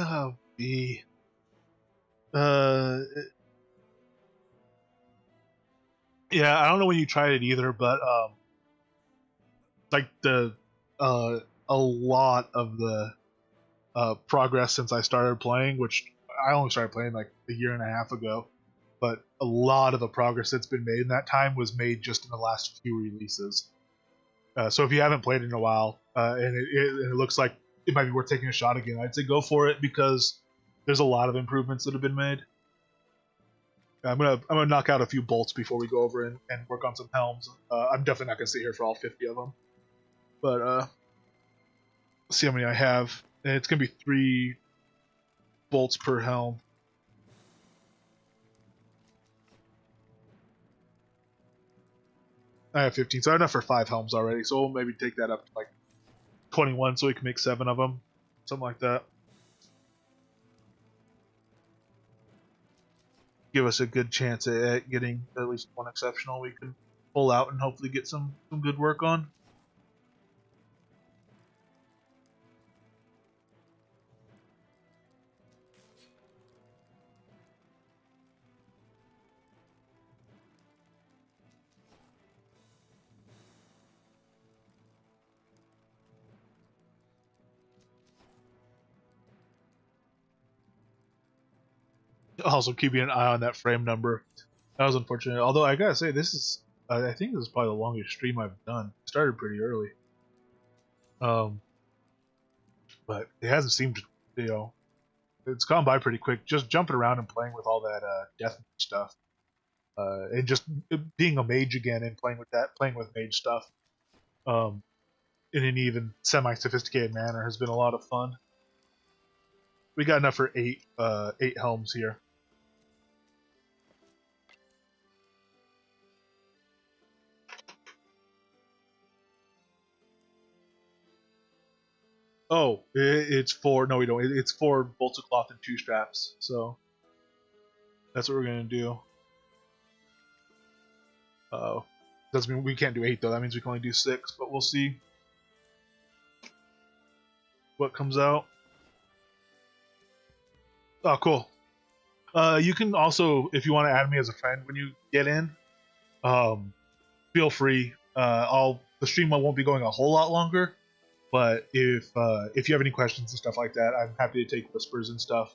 Oh, B. Uh, yeah, I don't know when you tried it either, but like the a lot of the progress since I started playing, which I only started playing like a year and a half ago, but a lot of the progress that's been made in that time was made just in the last few releases. So if you haven't played it in a while, and it looks like it might be worth taking a shot again, I'd say go for it because there's a lot of improvements that have been made. I'm gonna knock out a few bolts before we go over and work on some helms. I'm definitely not gonna sit here for all 50 of them, but let's see how many I have. And it's gonna be 3 bolts per helm. I have 15, so I have enough for 5 helms already. So we'll maybe take that up to like 21, so we can make 7 of them, something like that. Give us a good chance at getting at least one exceptional we can pull out and hopefully get some good work on. Also keeping an eye on that frame number. That was unfortunate. Although I gotta say, this is I think this is probably the longest stream I've done. It started pretty early, um, but it hasn't seemed to, it's gone by pretty quick. Just jumping around and playing with all that death stuff, and just being a mage again and playing with mage stuff, um, in an even semi-sophisticated manner has been a lot of fun. We got enough for 8 helms here. Oh, it's 4. No, we don't. It's 4 bolts of cloth and 2 straps. So that's what we're gonna do. Doesn't mean we can't do 8 though. That means we can only do 6. But we'll see what comes out. Oh, cool. You can also, if you want to add me as a friend when you get in, feel free. The stream won't be going a whole lot longer, but if you have any questions and stuff like that, I'm happy to take whispers and stuff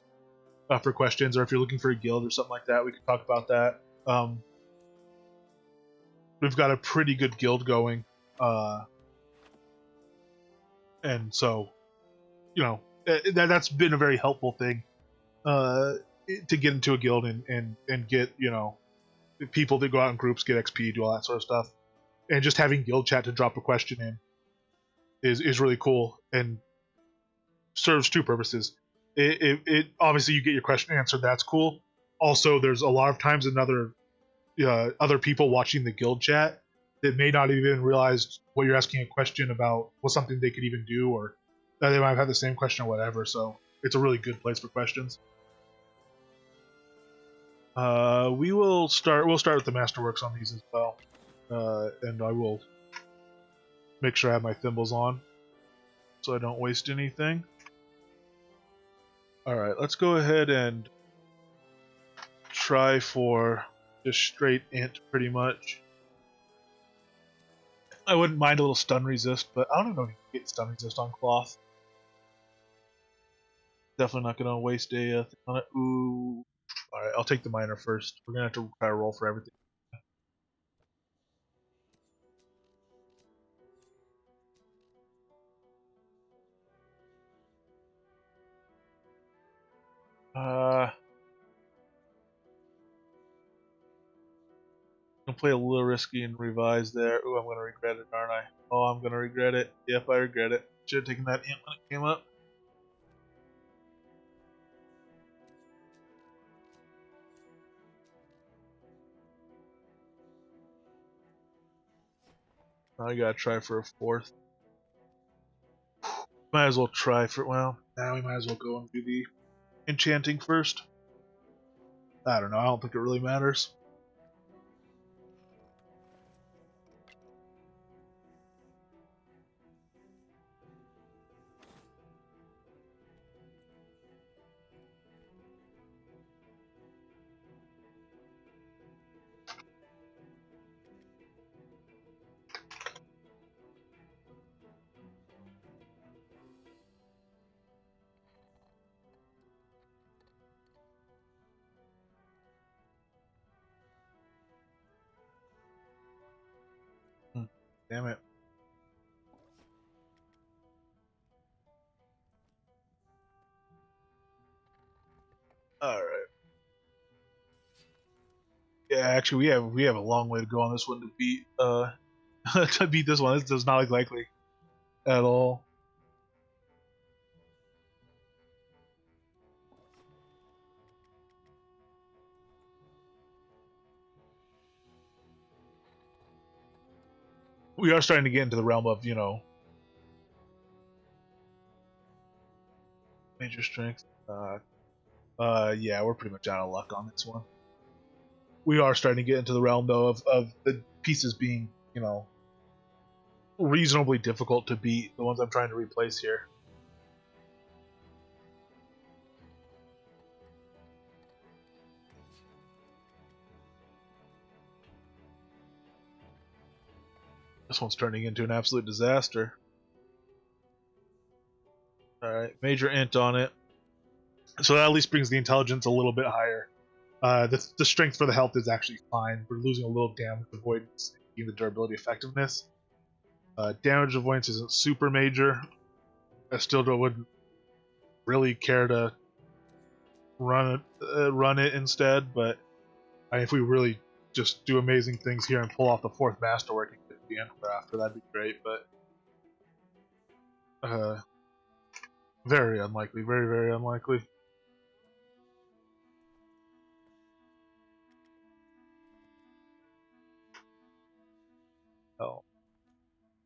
for questions, or if you're looking for a guild or something like that, we can talk about that. We've got a pretty good guild going, and so that's been a very helpful thing to get into a guild and get people that go out in groups, get XP, do all that sort of stuff, and just having guild chat to drop a question in is really cool and serves 2 purposes. It obviously you get your question answered, that's cool. Also, there's a lot of times other people watching the guild chat that may not even realize what you're asking a question about was something they could even do, or that they might have had the same question or whatever. So it's a really good place for questions. We'll start with the masterworks on these as well, and I will make sure I have my thimbles on so I don't waste anything. All right, let's go ahead and try for just straight int, pretty much. I wouldn't mind a little stun resist, but I don't even know if you can get stun resist on cloth. Definitely not gonna waste a thing on it. Ooh. Alright, I'll take the miner first. We're gonna have to try to roll for everything. I'm gonna play a little risky and revise there. Ooh, I'm gonna regret it, aren't I? Oh, I'm gonna regret it. Yep, I regret it. Should have taken that int when it came up. I gotta try for a 4th. Might as well try for, well, now we might as well go and do the enchanting first. I don't know, I don't think it really matters. Damn it. Alright. Yeah, actually we have a long way to go on this one to beat to beat this one. This does not look likely at all. We are starting to get into the realm of, you know, major strength. Yeah, we're pretty much out of luck on this one. We are starting to get into the realm though of the pieces being, you know, reasonably difficult to beat, the ones I'm trying to replace here. This one's turning into an absolute disaster. Alright, major int on it. So that at least brings the intelligence a little bit higher. The strength for the health is actually fine. We're losing a little damage avoidance in the durability effectiveness. Damage avoidance isn't super major. I still wouldn't really care to run it instead, but if we really just do amazing things here and pull off the 4th masterwork and get the Emperor after, that'd be great, but very unlikely, very, very unlikely. Oh.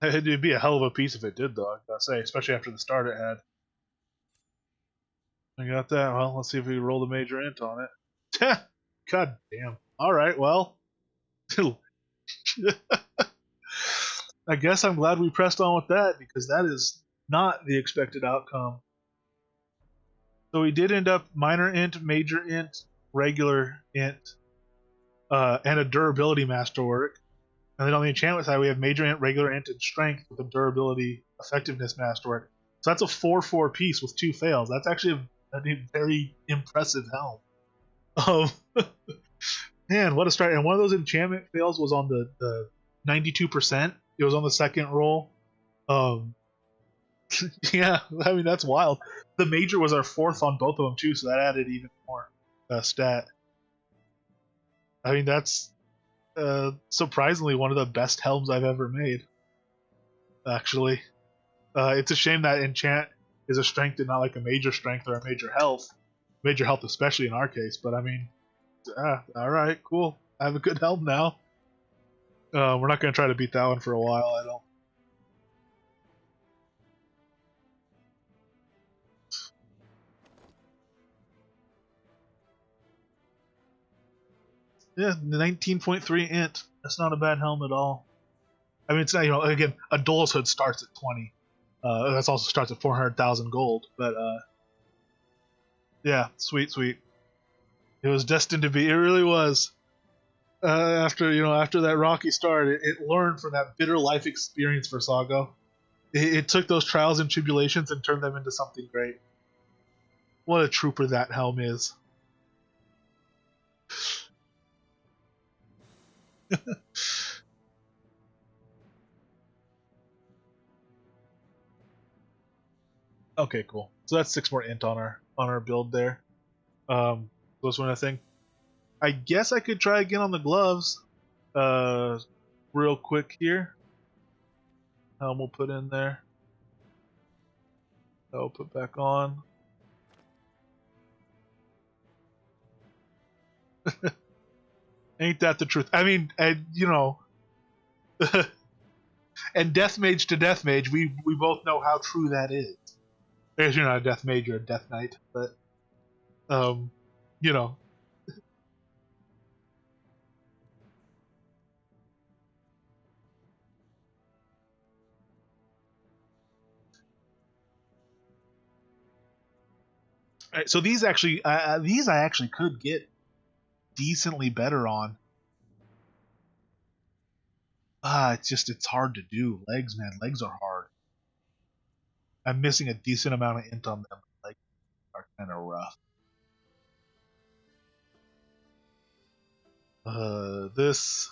It'd be a hell of a piece if it did, though, I gotta say, especially after the start it had. I got that. Well, let's see if we can roll the major int on it. God damn. Alright, well. I guess I'm glad we pressed on with that, because that is not the expected outcome. So we did end up minor int, major int, regular int, and a durability masterwork. And then on the enchantment side, we have major int, regular int, and strength with a durability effectiveness masterwork. So that's a 4/4 piece with 2 fails. That's actually a very impressive helm. Man, what a start! And one of those enchantment fails was on the 92%. It was on the 2nd roll. Yeah, I mean that's wild. The major was our 4th on both of them too, so that added even more stat. I mean that's surprisingly one of the best helms I've ever made. Actually, it's a shame that enchant is a strength and not like a major strength or a major health especially in our case. But I mean, all right, cool. I have a good helm now. We're not going to try to beat that one for a while, I don't. Yeah, 19.3 int. That's not a bad helm at all. I mean, it's not, you know, again, a Duel's Hood starts at 20. That also starts at 400,000 gold. But yeah, sweet, sweet. It was destined to be. It really was. After that rocky start, it learned from that bitter life experience for Sago. It took those trials and tribulations and turned them into something great. What a trooper that helm is. Okay, cool. So that's 6 more int on our build there. This one I think. I guess I could try again on the gloves. Real quick here. Helm we'll put in there. I'll put back on. Ain't that the truth? I mean, and you know, and Death Mage to Death Mage, we both know how true that is. I guess you're not a Death Mage, you're a Death Knight, but you know. Alright, so these actually, these I actually could get decently better on. It's hard to do. Legs, man, legs are hard. I'm missing a decent amount of int on them. Legs are kind of rough. This.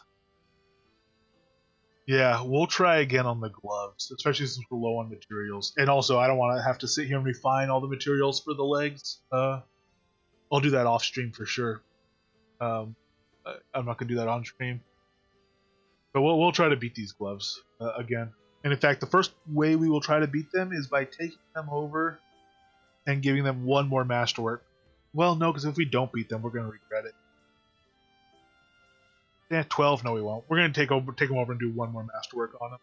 Yeah, we'll try again on the gloves, especially since we're low on materials. And also, I don't want to have to sit here and refine all the materials for the legs. I'll do that off stream for sure. I'm not gonna do that on stream. But we'll try to beat these gloves again. And in fact, the first way we will try to beat them is by taking them over and giving them one more masterwork. Well, no, because if we don't beat them, we're gonna regret it. Yeah, 12. No, we won't. We're gonna take them over and do one more masterwork on them.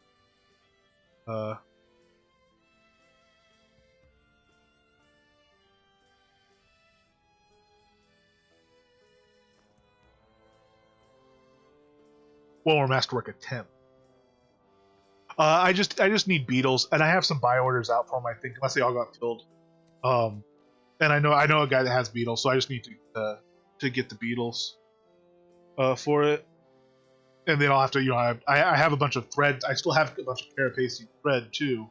One more masterwork attempt. I just need beetles, and I have some buy orders out for them. I think, unless they all got filled. And I know a guy that has beetles, so I just need to get the beetles for it. And then I'll have to, you know, I have a bunch of threads. I still have a bunch of carapace thread too.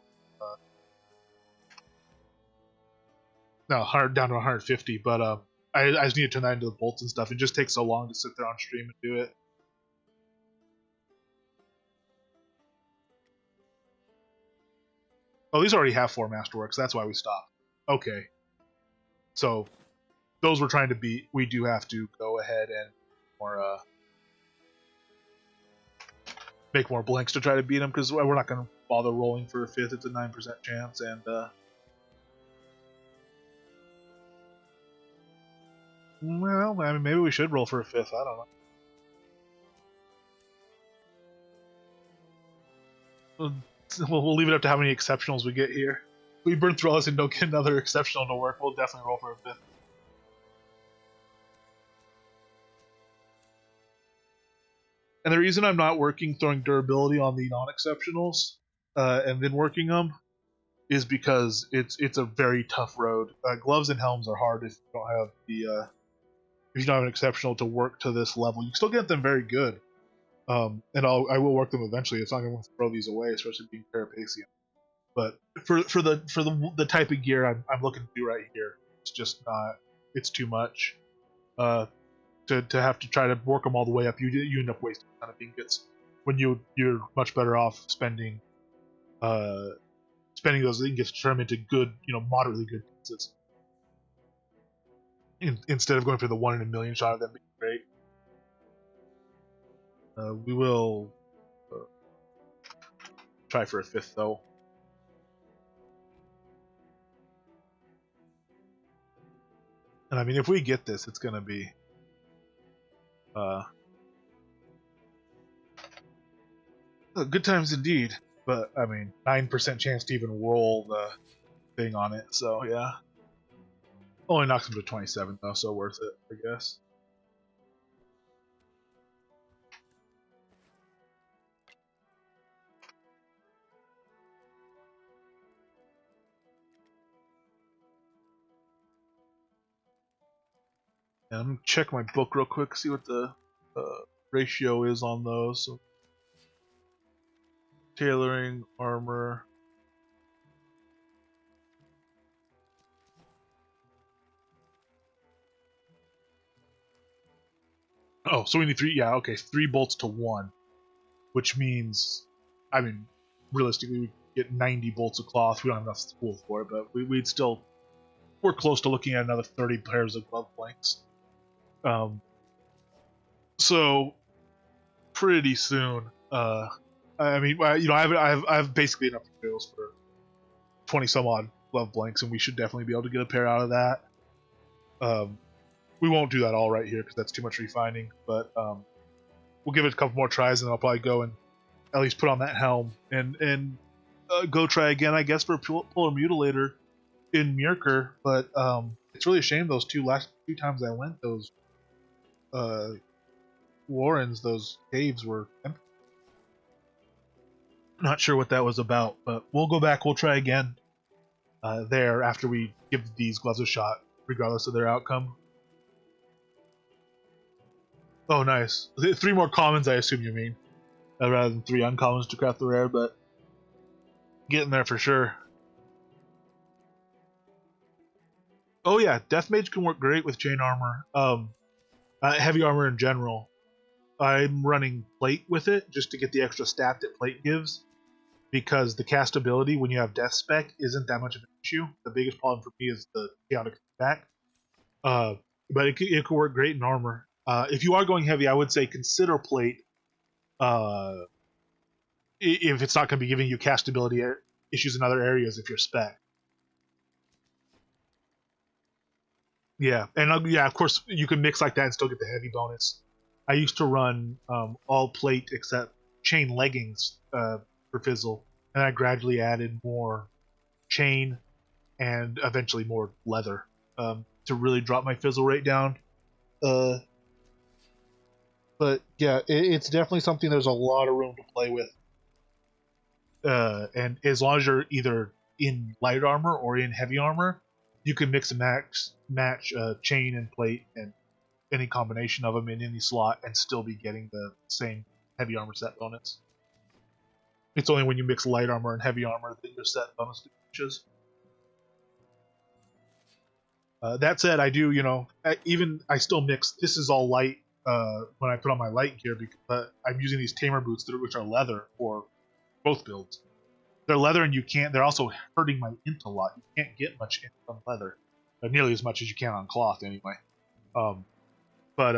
No, 100 down to 150, but I just need to turn that into the bolts and stuff. It just takes so long to sit there on stream and do it. Oh, these already have 4 masterworks. That's why we stopped. Okay, so those we're trying to beat. We do have to go ahead and make more blanks to try to beat them, because we're not going to bother rolling for a 5th. It's a 9% chance, and well, I mean, maybe we should roll for a 5th. I don't know. We'll leave it up to how many exceptionals we get here. If we burn through all this and don't get another exceptional to work, we'll definitely roll for a 5th. And the reason I'm not throwing durability on the non-exceptionals, and then working them, is because it's a very tough road. Gloves and helms are hard if you don't have if you don't have an exceptional to work to this level. You can still get them very good, and I will work them eventually. It's not going to throw these away, especially being Carapacian. But for the type of gear I'm looking to do right here, it's just not. It's too much. To have to try to work them all the way up, you end up wasting a ton of ingots when you're much better off spending those ingots to turn them into good, moderately good pieces, instead of going for the 1 in a million shot of them being great. We will try for a 5th though. And I mean, if we get this, it's gonna be good times indeed. But I mean, 9% chance to even roll the thing on it. So yeah, only knocks him to 27 though, so worth it, I guess. And I'm gonna check my book real quick, see what the ratio is on those. So, tailoring, armor. Oh, so we need 3. Yeah, okay, 3 bolts to 1, which means, I mean, realistically, we get 90 bolts of cloth. We don't have enough spool for it, but we'd still. We're close to looking at another 30 pairs of glove blanks. So pretty soon. I mean, I have basically enough materials for 20 some odd glove blanks, and we should definitely be able to get a pair out of that. We won't do that all right here because that's too much refining, but we'll give it a couple more tries, and I'll probably go and at least put on that helm and go try again, I guess, for Polar Mutilator in Myrkr. But it's really a shame those last two times I went, those warrens, those caves were empty. Not sure what that was about, but we'll go back, we'll try again there after we give these gloves a shot, regardless of their outcome. Oh, nice. 3 more commons, I assume you mean, rather than 3 uncommons to craft the rare, but getting there for sure. Oh yeah, Death Mage can work great with chain armor. Heavy armor in general. I'm running plate with it just to get the extra stat that plate gives, because the castability when you have death spec isn't that much of an issue. The biggest problem for me is the chaotic feedback. But it could work great in armor. If you are going heavy, I would say consider plate. If it's not going to be giving you castability issues in other areas, if you're spec. Yeah, and yeah, of course you can mix like that and still get the heavy bonus. I used to run all plate except chain leggings for Fizzle, and I gradually added more chain and eventually more leather to really drop my Fizzle rate down. But yeah, it's definitely something there's a lot of room to play with. And as long as you're either in light armor or in heavy armor, you can mix and match chain and plate and any combination of them in any slot and still be getting the same heavy armor set bonus. It's only when you mix light armor and heavy armor that your set bonus diminishes. That said, I do, I still mix. This is all light when I put on my light gear, but I'm using these tamer boots which are leather for both builds. They're leather, and they're also hurting my int a lot. You can't get much int from leather, nearly as much as you can on cloth anyway. But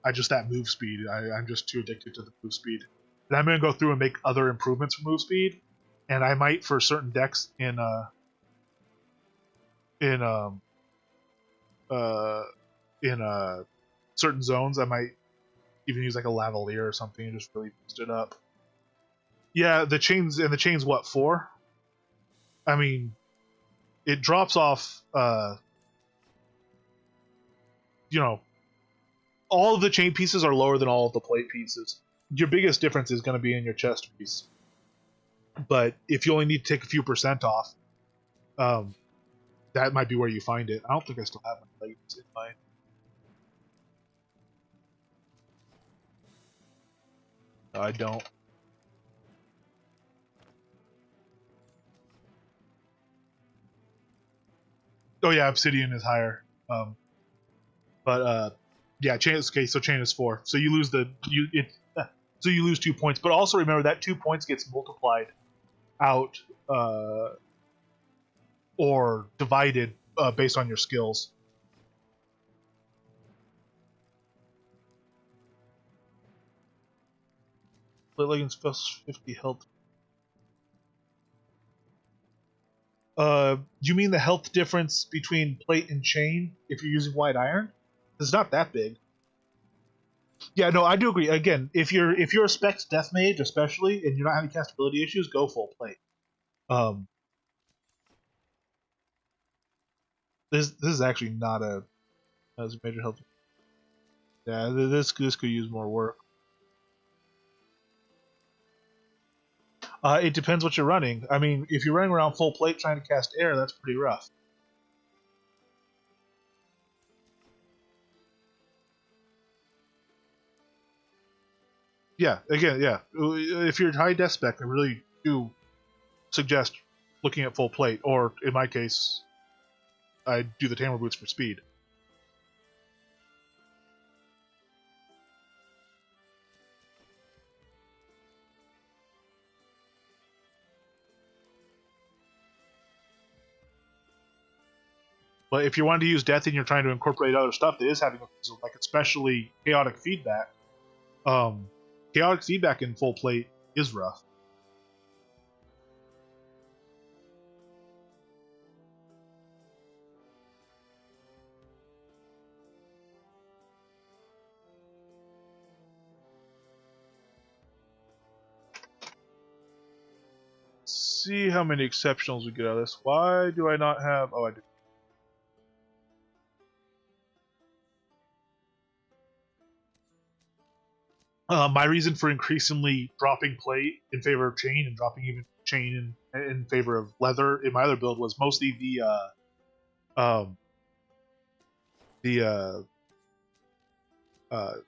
I just that move speed. I'm just too addicted to the move speed. And I'm gonna go through and make other improvements for move speed, and I might for certain decks in certain zones, I might even use like a lavalier or something and just really boost it up. Yeah, the chains what, 4? I mean, it drops off. All of the chain pieces are lower than all of the plate pieces. Your biggest difference is going to be in your chest piece. But if you only need to take a few % off, that might be where you find it. I don't think I still have my leggings in my. I don't. Oh yeah, obsidian is higher. Yeah, chain. Okay, so chain is 4. So you lose so you lose 2 points. But also remember that 2 points gets multiplied out or divided based on your skills. Plate leggings plus 50 health. You mean the health difference between plate and chain if you're using white iron? It's not that big. Yeah, no, I do agree. Again, if you're a specs death mage, especially, and you're not having castability issues, go full plate. This is actually not a major health. Yeah, this could use more work. It depends what you're running. I mean, if you're running around full plate trying to cast air, that's pretty rough. Yeah, again, yeah. If you're high death spec, I really do suggest looking at full plate, or in my case, I do the tamer boots for speed. But if you want to use death and you're trying to incorporate other stuff that is having like especially chaotic feedback, chaotic feedback in full plate is rough. see how many exceptionals we get out of this. Why do I not have... Oh, I do. My reason for increasingly dropping plate in favor of chain and dropping even chain in favor of leather in my other build was mostly the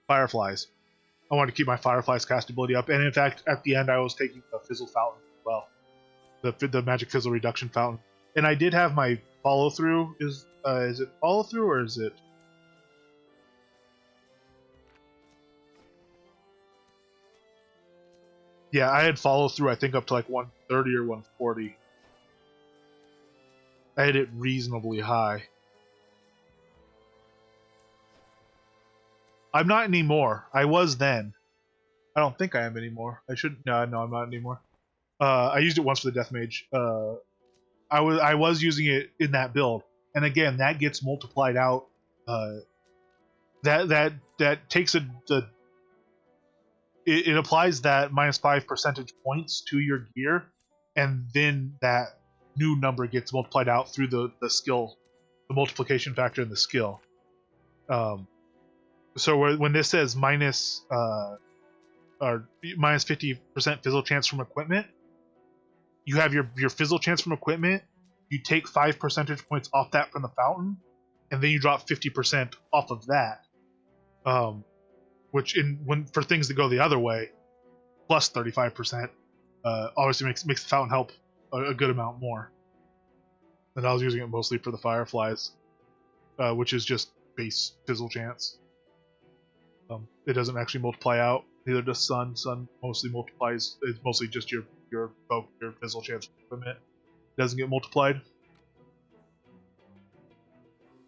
fireflies. I wanted to keep my fireflies castability up, and in fact, at the end, I was taking the fizzle fountain as well, the magic fizzle reduction fountain, and I did have my follow through. Is it follow through or is it? Yeah, I had follow through. I think up to like 130 or 140. I had it reasonably high. I'm not anymore. I was then. I don't think I am anymore. I should. No, I'm not anymore. I used it once for the Death Mage. I was using it in that build, and again, that gets multiplied out. That takes it applies that -5 percentage points to your gear, and then that new number gets multiplied out through the skill, the multiplication factor in the skill. So when this says minus or minus 50% fizzle chance from equipment, you have your fizzle chance from equipment. You take 5 percentage points off that from the fountain, and then you drop 50% off of that. Which for things that go the other way, plus 35%, obviously makes the fountain help a good amount more. And I was using it mostly for the fireflies, which is just base fizzle chance. It doesn't actually multiply out. Neither does sun. Sun mostly multiplies. It's mostly just your fizzle chance equipment. It doesn't get multiplied.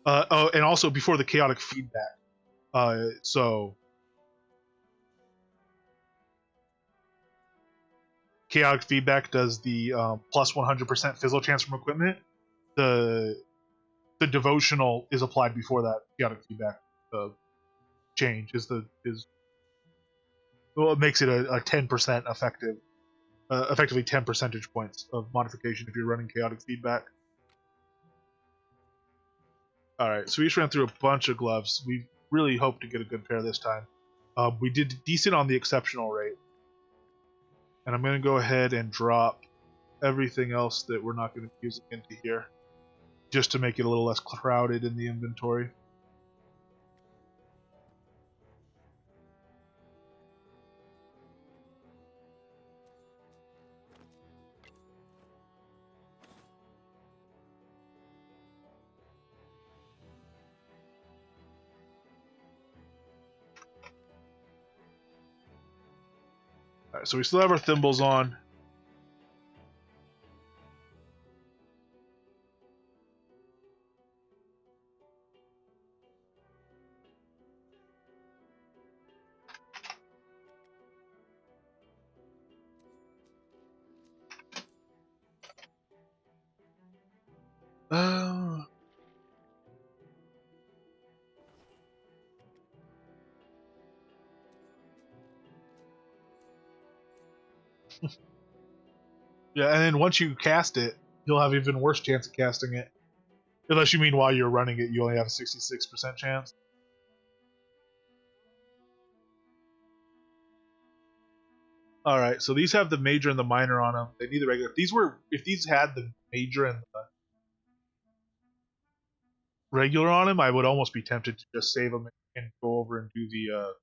And also before the chaotic feedback. So chaotic feedback does the plus 100% fizzle chance from equipment. The devotional is applied before that chaotic feedback change it makes it a 10% effective, effectively 10 percentage points of modification if you're running chaotic feedback. All right, so we just ran through a bunch of gloves. We really hope to get a good pair this time. We did decent on the exceptional rate, and I'm going to go ahead and drop everything else that we're not going to use into here, just to make it a little less crowded in the inventory. Alright, so we still have our thimbles on. Yeah, and then once you cast it, you'll have even worse chance of casting it. Unless you mean while you're running it, you only have a 66% chance. Alright, so these have the major and the minor on them. They need the regular. If these had the major and the regular on them, I would almost be tempted to just save them and go over and do the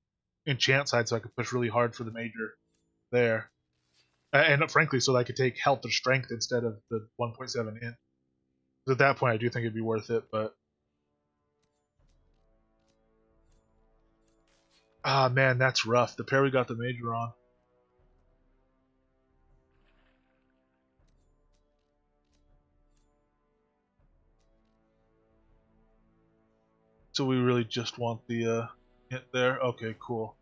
enchant side so I could push really hard for the major there. And frankly, so that I could take health or strength instead of the 1.7 int. At that point, I do think it'd be worth it, but... Ah, man, that's rough. The pair we got the major on. So we really just want the int there? Okay, cool.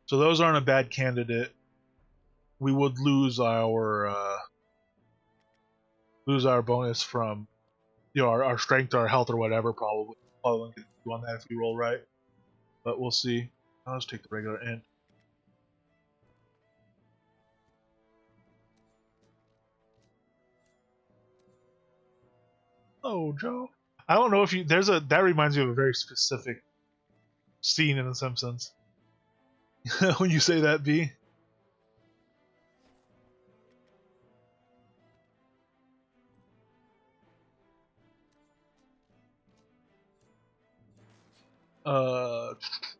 So those aren't a bad candidate. We would lose our bonus from our strength or our health or whatever, probably won't get to on that if we roll right. But we'll see. I'll just take the regular int. Oh, Joe. I don't know if you. That reminds me of a very specific scene in The Simpsons. When you say that, B.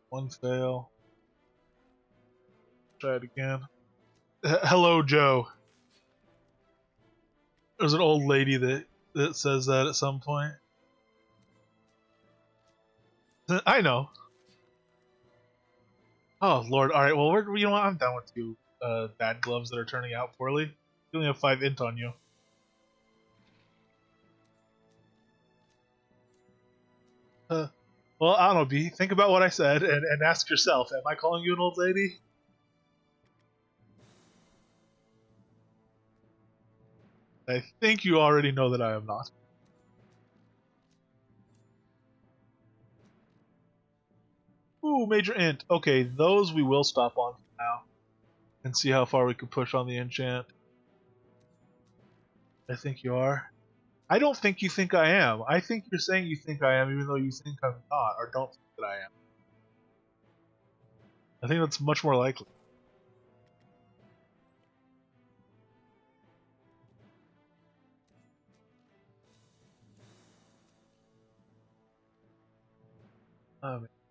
One fail. Try it again. Hello, Joe. There's an old lady that says that at some point. I know. Oh Lord! All right. Well, you know what? I'm done with you. Bad gloves that are turning out poorly. You only have 5 int on you. Well, I don't know, B. Think about what I said and ask yourself: am I calling you an old lady? I think you already know that I am not. Ooh, major int. Okay, those we will stop on for now and see how far we can push on the enchant. I think you are. I don't think you think I am. I think you're saying you think I am, even though you think I'm not, or don't think that I am. I think that's much more likely.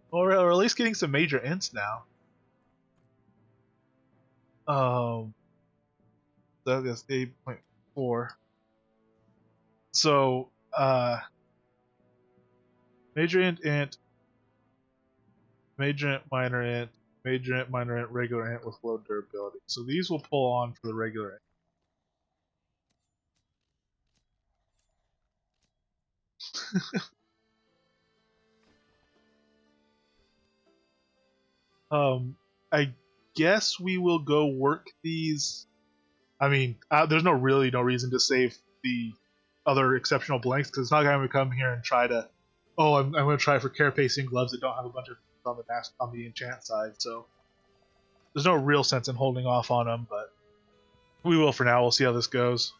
Or at least getting some major ints now. That's 8.4. So, major int, major int, minor int, major int, minor int, regular int with low durability. So these will pull on for the regular int. I guess we will go work these. I mean, there's no reason to save the other exceptional blanks because it's not going to come here and try to. Oh, I'm going to try for carapacing gloves that don't have a bunch of on the enchant side. So there's no real sense in holding off on them, but we will for now. We'll see how this goes.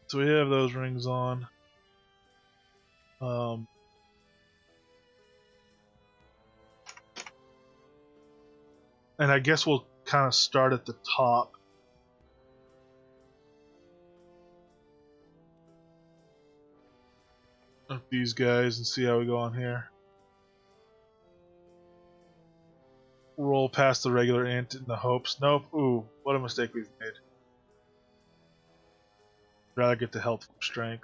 So we have those rings on. And I guess we'll kind of start at the top. Of these guys and see how we go on here. Roll past the regular int in the hopes. Nope. Ooh, what a mistake we've made. Rather get the health from strength.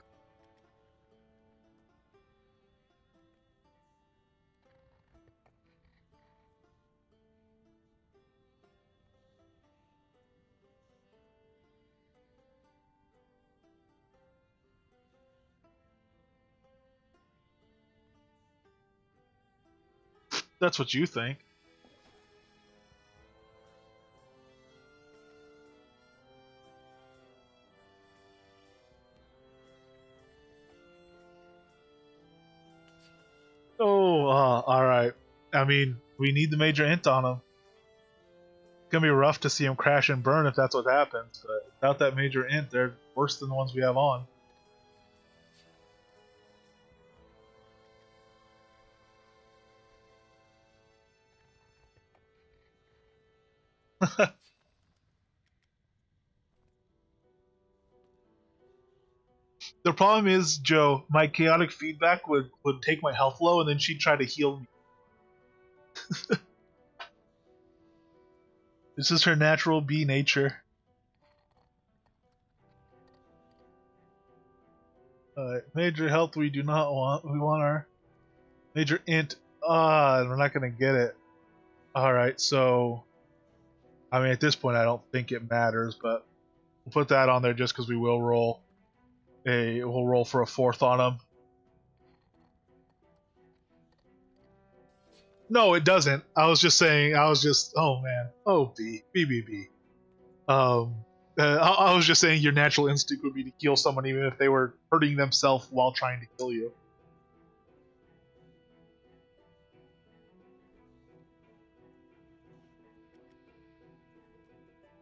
That's what you think. Oh, alright. I mean, we need the major int on him. It's gonna be rough to see him crash and burn if that's what happens, but without that major int, they're worse than the ones we have on. The problem is, Joe, my chaotic feedback would take my health low and then she'd try to heal me. This is her natural bee nature. Alright, major health we do not want. We want our major int. We're not gonna get it. Alright, so I mean at this point I don't think it matters, but we'll put that on there just because we will roll. We'll roll for a 4th on him. No, it doesn't. I was just saying. Oh man. Oh B. I was just saying your natural instinct would be to kill someone even if they were hurting themselves while trying to kill you.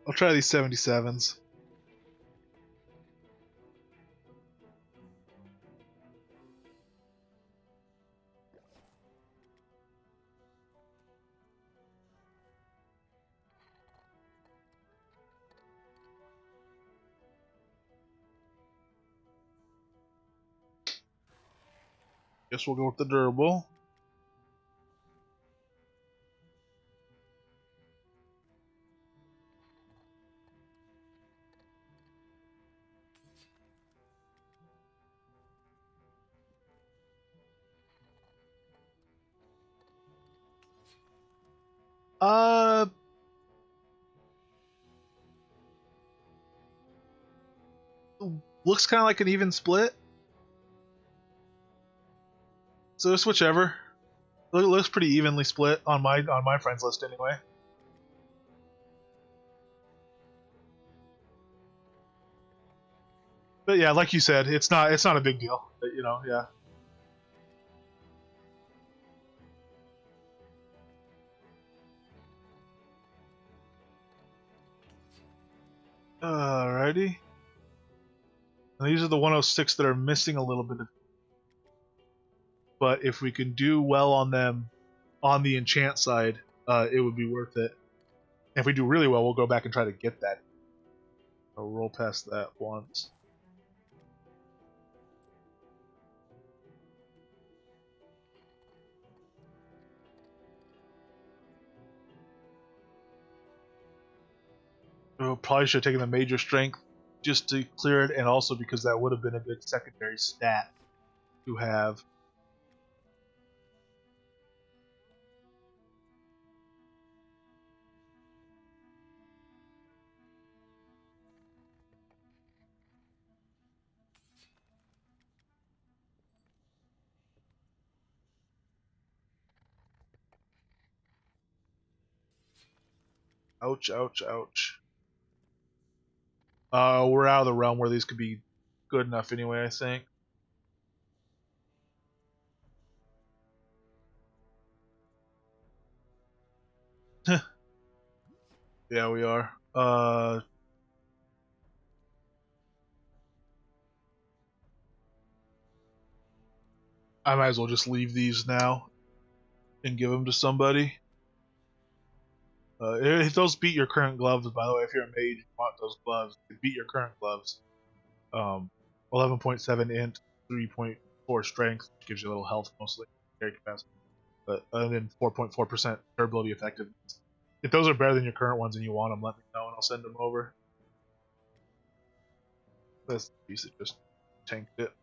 I'll try these 77s. Guess we'll go with the durable. Looks kind of like an even split. So it's whichever. It looks pretty evenly split on my friends list anyway. But yeah, like you said, it's not a big deal. But, you know, yeah. Alrighty. And these are the 106 that are missing a little bit of. But if we can do well on them on the enchant side, it would be worth it. And if we do really well, we'll go back and try to get that. I'll roll past that once. Probably should have taken the major strength just to clear it, and also because that would have been a good secondary stat to have. Ouch, ouch, ouch. We're out of the realm where these could be good enough anyway, I think. Yeah, we are. I might as well just leave these now and give them to somebody. If those beat your current gloves, by the way, if you're a mage, you want those gloves. They beat your current gloves. 11.7 int, 3.4 strength, which gives you a little health mostly, carry capacity, but and then 4.4% durability effectiveness. If those are better than your current ones and you want them, let me know and I'll send them over. That's the piece that just tanked it.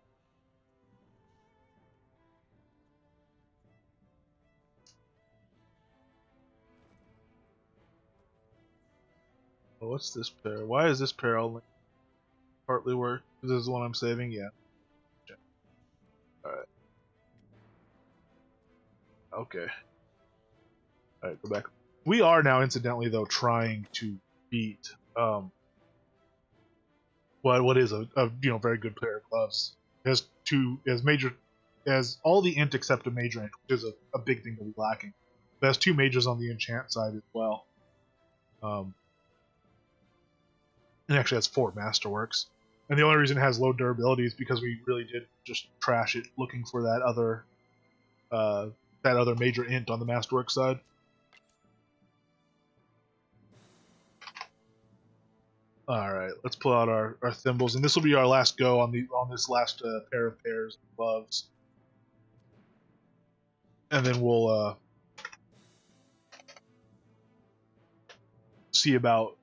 Oh, what's this pair? Why is this pair only partly work? This is the one I'm saving? Yeah. Alright. Okay. Alright, go back. We are now, incidentally, though, trying to beat what is a very good pair of gloves. As major as all the int except a major int, which is a big thing to be lacking. But has two majors on the enchant side as well. And actually has 4 masterworks. And the only reason it has low durability is because we really did just trash it looking for that other major int on the masterwork side. All right, let's pull out our thimbles, and this will be our last go on this last pair of pairs of gloves, and then we'll see about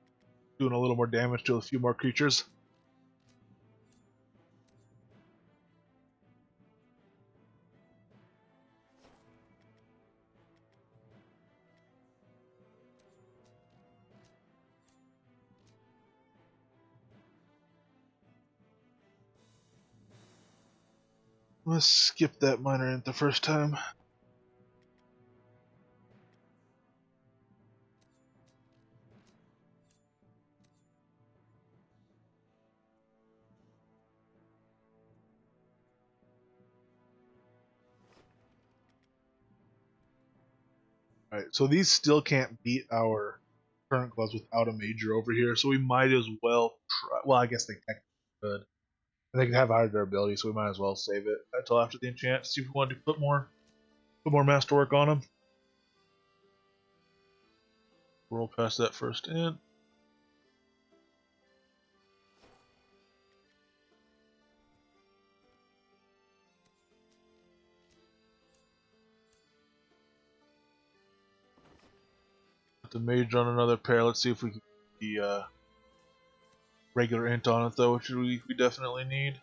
doing a little more damage to a few more creatures. Let's skip that minor int the first time. Alright, so these still can't beat our current gloves without a major over here, so we might as well try. Well, I guess they technically could. And they can have higher durability, so we might as well save it until after the enchant. See if we want to put more masterwork on them. Roll past that first int. Put the mage on another pair. Let's see if we can get the regular int on it though, which we definitely need.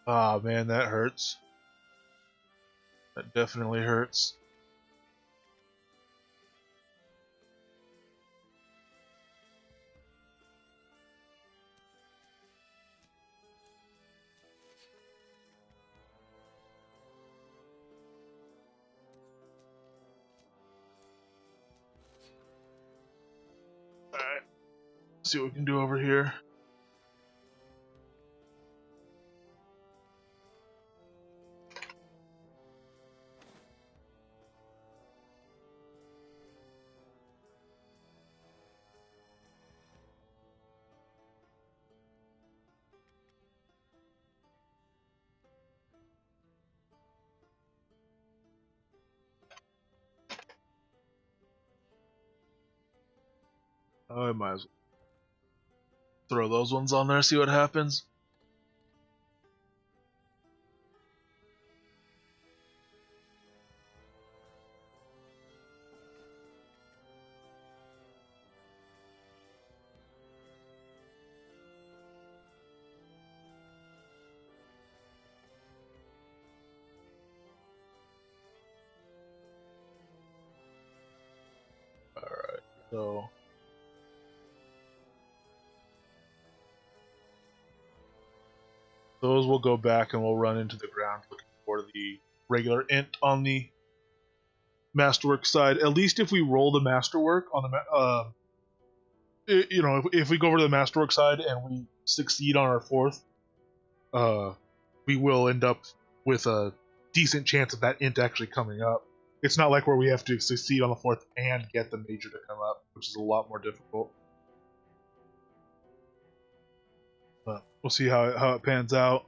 Ah, man, that hurts. That definitely hurts. Alright. See what we can do over here. I might as well throw those ones on there, see what happens. Alright, so those will go back and we'll run into the ground looking for the regular int on the masterwork side. At least if we roll the masterwork on the you know, if we go over to the masterwork side and we succeed on our fourth, we will end up with a decent chance of that int actually coming up. It's not like where we have to succeed on the fourth and get the major to come up, which is a lot more difficult. But we'll see how it pans out.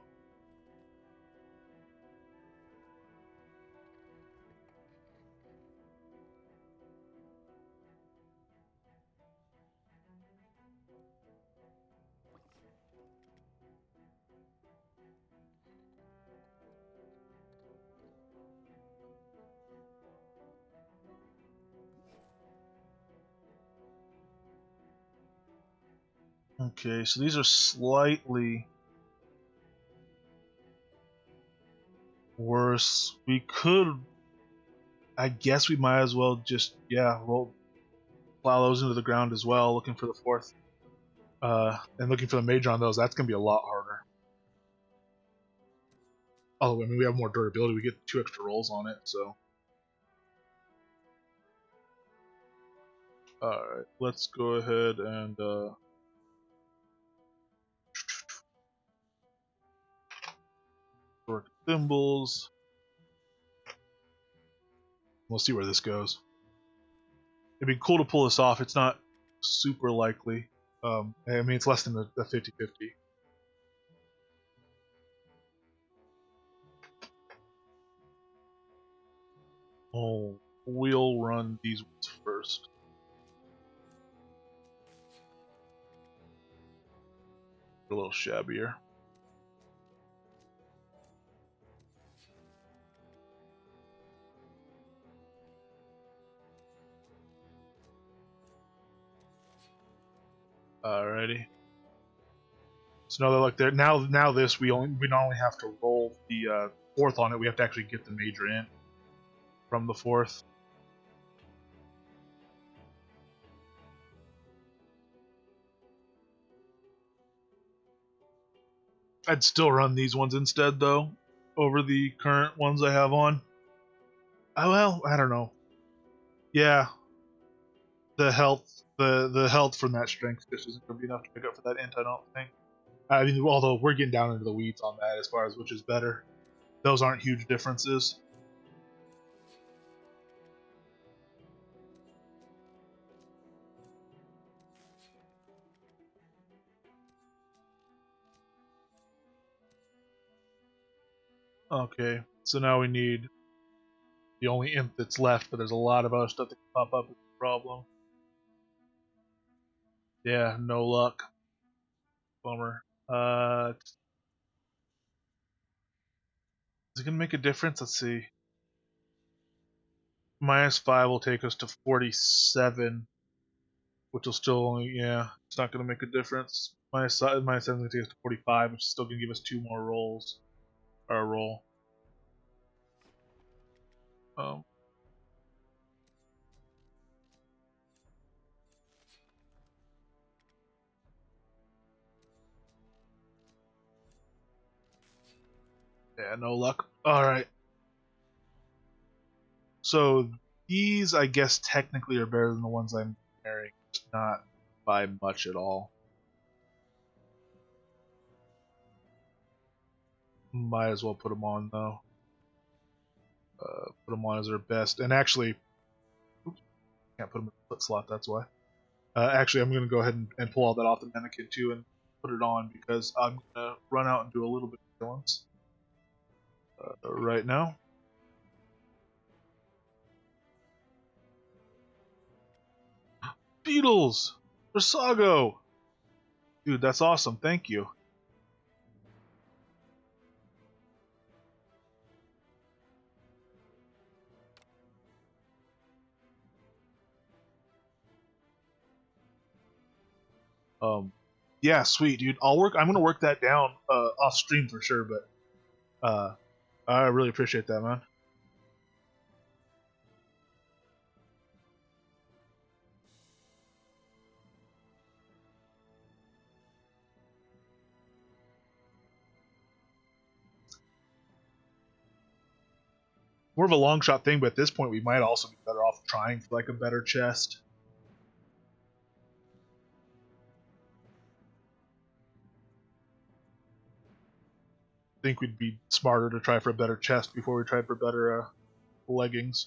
Okay, so these are slightly worse. We could, I guess we might as well just, yeah, plow those into the ground as well, looking for the fourth. And looking for the mage on those, that's going to be a lot harder. Oh, I mean, we have more durability, we get 2 extra rolls on it, so. Alright, let's go ahead and work thimbles. We'll see where this goes. It'd be cool to pull this off. It's not super likely. I mean, it's less than a 50-50. Oh, we'll run these ones first. A little shabbier. Alrighty. So now they're like there. Now this we not only have to roll the fourth on it, we have to actually get the major in from the fourth. I'd still run these ones instead though, over the current ones I have on. Well, I don't know. Yeah, the health from that strength just isn't going to be enough to pick up for that int, I don't think. I mean, although we're getting down into the weeds on that as far as which is better. Those aren't huge differences. Okay, so now we need the only imp that's left, but there's a lot of other stuff that can pop up as a problem. Yeah, no luck. Bummer. Is it gonna make a difference? Let's see. -5 will take us to 47, which will still only, yeah, it's not gonna make a difference. -7 will take us to 45, which is still gonna give us 2 more rolls. Or a roll. Um, yeah, no luck. Alright. So these, I guess, technically are better than the ones I'm carrying, just not by much at all. Might as well put them on though. Put them on as our best, and actually, oops, can't put them in the foot slot. That's why. Actually, I'm gonna go ahead and pull all that off the mannequin too and put it on because I'm gonna run out and do a little bit of villains right now. Beetles, Versago, dude, that's awesome. Thank you. Yeah, sweet, dude. I'm gonna work that down off stream for sure, but I really appreciate that, man. More of a long shot thing, but at this point, we might also be better off trying for like a better chest. I think we'd be smarter to try for a better chest before we tried for better leggings.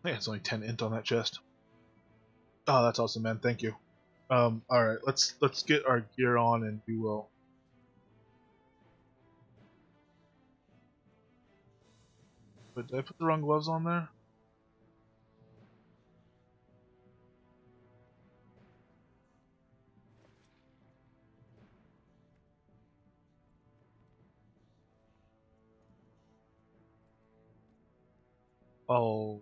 Yeah, it's only 10 int on that chest. Oh, that's awesome, man. Thank you. All right, let's get our gear on, and we will. But did I put the wrong gloves on there? Oh,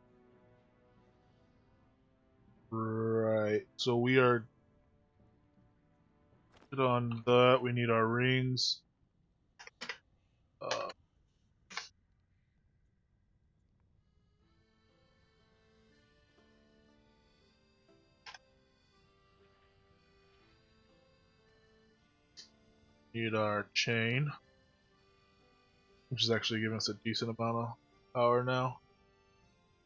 right. So we are good on that. We need our rings. Uh, need our chain, which is actually giving us a decent amount of power now.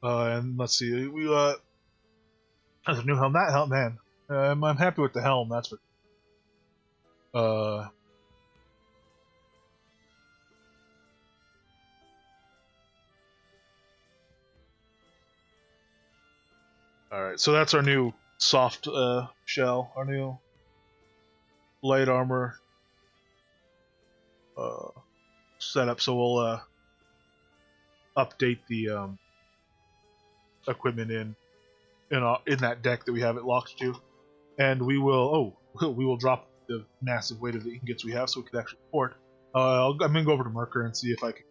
And let's see, that's a new helm. That helm, man. I'm happy with the helm. That's for. Uh, all right. So that's our new soft shell. Our new light armor uh, setup. So we'll update the equipment in that deck that we have it locked to, and we will we will drop the massive weight of the ingots we have, so we can actually port. I'm gonna go over to Merker and see if I can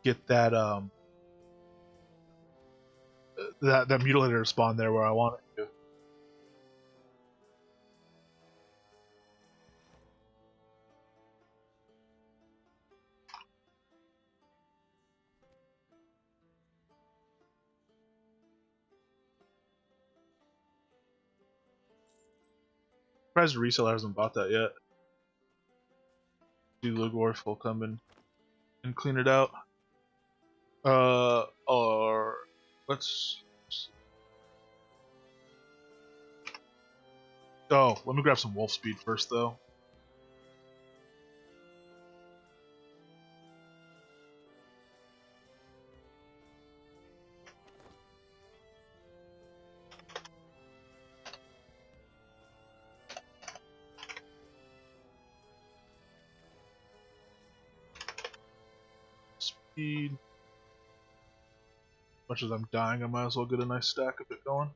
get that that mutilator spawn there where I want it to. Surprised the reseller hasn't bought that yet. Do Lugorf will come in and clean it out. Or let's. Oh, let me grab some wolf speed first, though. speed. As much as I'm dying, I might as well get a nice stack of it going.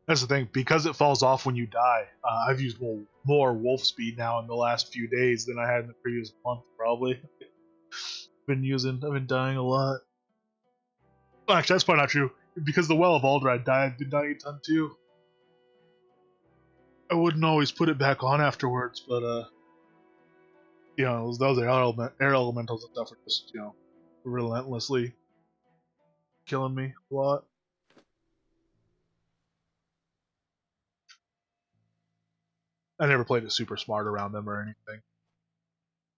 That's the thing, because it falls off when you die. I've used more wolf speed now in the last few days than I had in the previous month, probably. I've been dying a lot. Well, actually, that's probably not true. Because the Well of Alder I've been dying a ton too. I wouldn't always put it back on afterwards, but you know, those air elementals and stuff are just, you know, relentlessly killing me a lot. I never played it super smart around them or anything,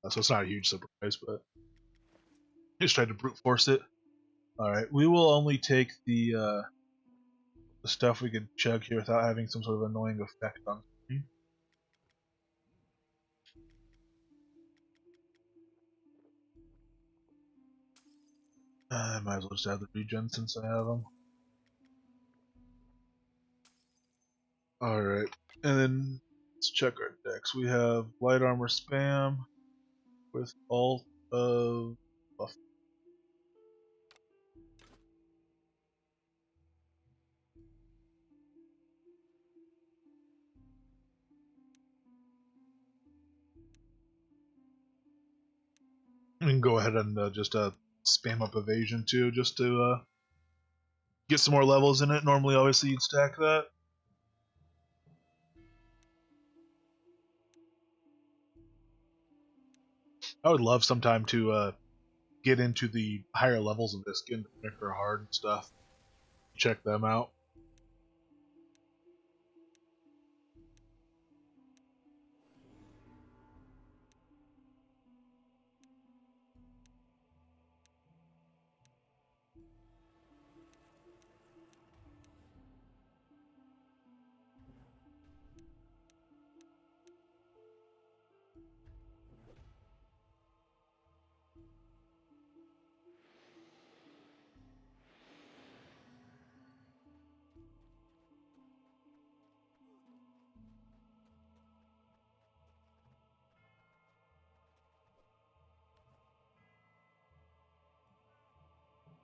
so it's not a huge surprise, but I just tried to brute force it. Alright, we will only take the stuff we can chug here without having some sort of annoying effect on screen. I might as well just have the regen since I have them. Alright, and then let's check our decks. We have light armor spam with alt of buff. We can go ahead and just spam up evasion too, just to get some more levels in it. Normally, obviously, you'd stack that. I would love sometime to get into the higher levels of this, get into Micro Hard and stuff. Check them out.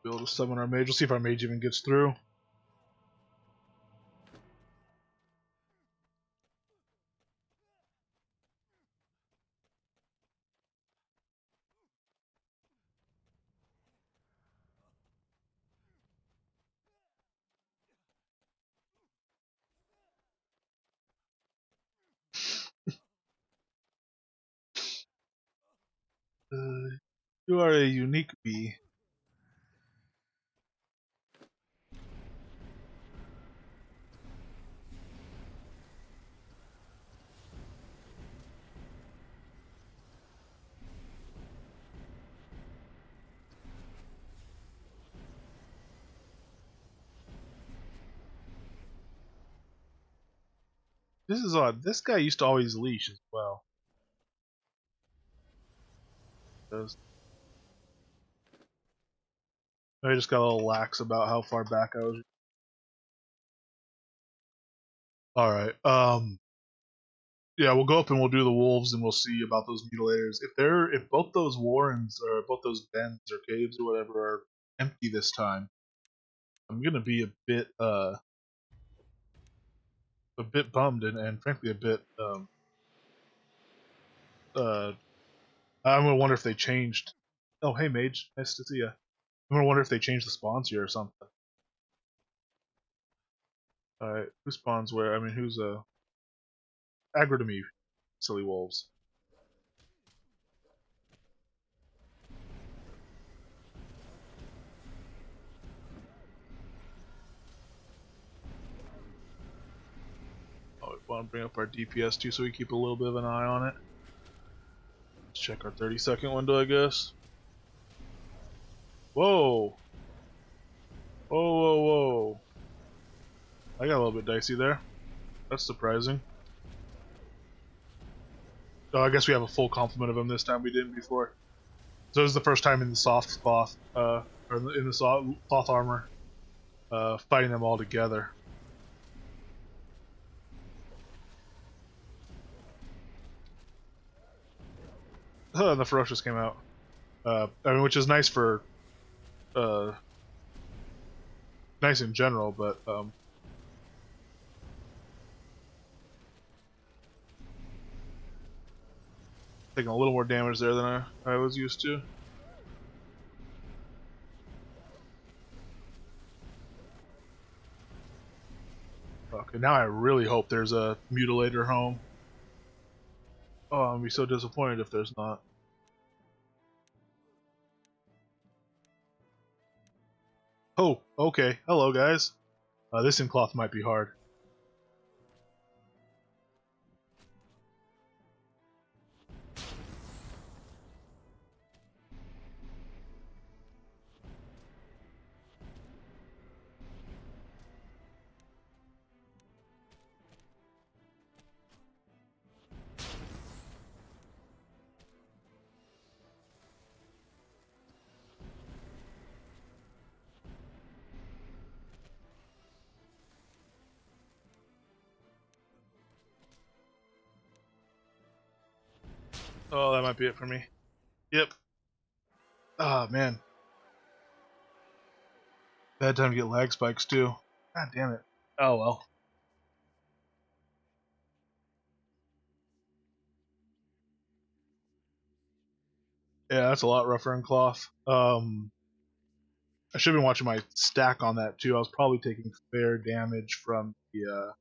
Be able to summon our mage. We'll see if our mage even gets through. You are a unique bee. This is odd. This guy used to always leash as well. I just got a little lax about how far back I was. Alright, yeah, we'll go up and we'll do the wolves and we'll see about those mutilators. If both those warrens or both those dens or caves or whatever are empty this time, I'm gonna be a bit bummed and frankly a bit I'm gonna wonder if they changed. Oh, hey Mage, nice to see ya. I'm gonna wonder if they changed the spawns here or something. Alright, who spawns where? I mean, who's aggro to me, silly wolves. Oh, we want to bring up our DPS too, so we keep a little bit of an eye on it. Let's check our 30-second window, I guess. Whoa! Whoa, whoa, whoa! I got a little bit dicey there. That's surprising. Oh, I guess we have a full complement of them this time. We didn't before. So this is the first time in the soft cloth, or in the soft cloth armor, fighting them all together. the Ferocious came out. I mean, which is nice for, nice in general, but taking a little more damage there than I was used to. Okay, now I really hope there's a Mutilator home. Oh, I'll be so disappointed if there's not. Oh, okay. Hello, guys. This in cloth might be hard. Oh, that might be it for me. Yep. Ah, man. Bad time to get lag spikes, too. God damn it. Oh, well. Yeah, that's a lot rougher in cloth. I should have been watching my stack on that, too. I was probably taking fair damage from the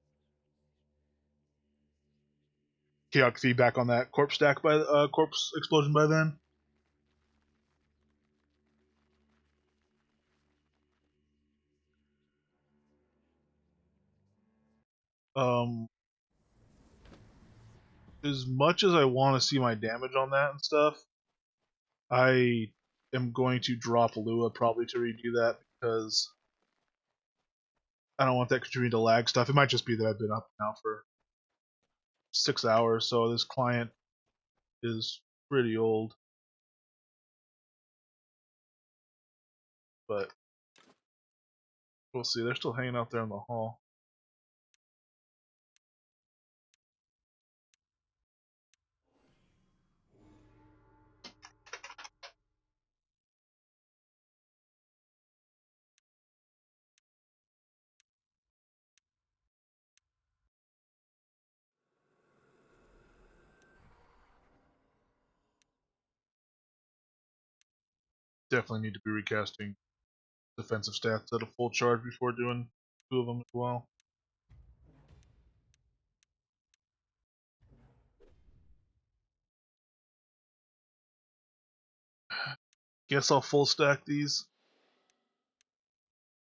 chaotic feedback on that corpse stack by corpse explosion by then. Um, as much as I want to see my damage on that and stuff, I am going to drop Lua probably to redo that because I don't want that contributing to lag stuff. It might just be that I've been up now for 6 hours, so this client is pretty old. But we'll see. They're still hanging out there in the hall. Definitely need to be recasting defensive stats at a full charge before doing 2 of them as well. Guess I'll full stack these.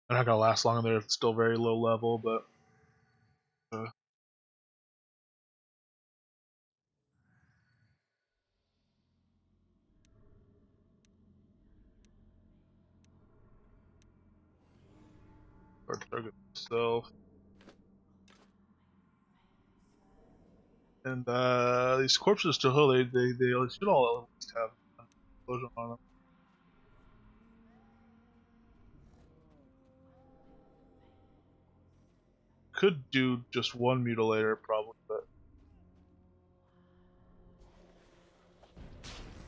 They're not gonna last long, and they're still very low level, but hard to target myself. And these corpses still hold. They should all at least have an explosion on them. Could do just one mutilator probably, but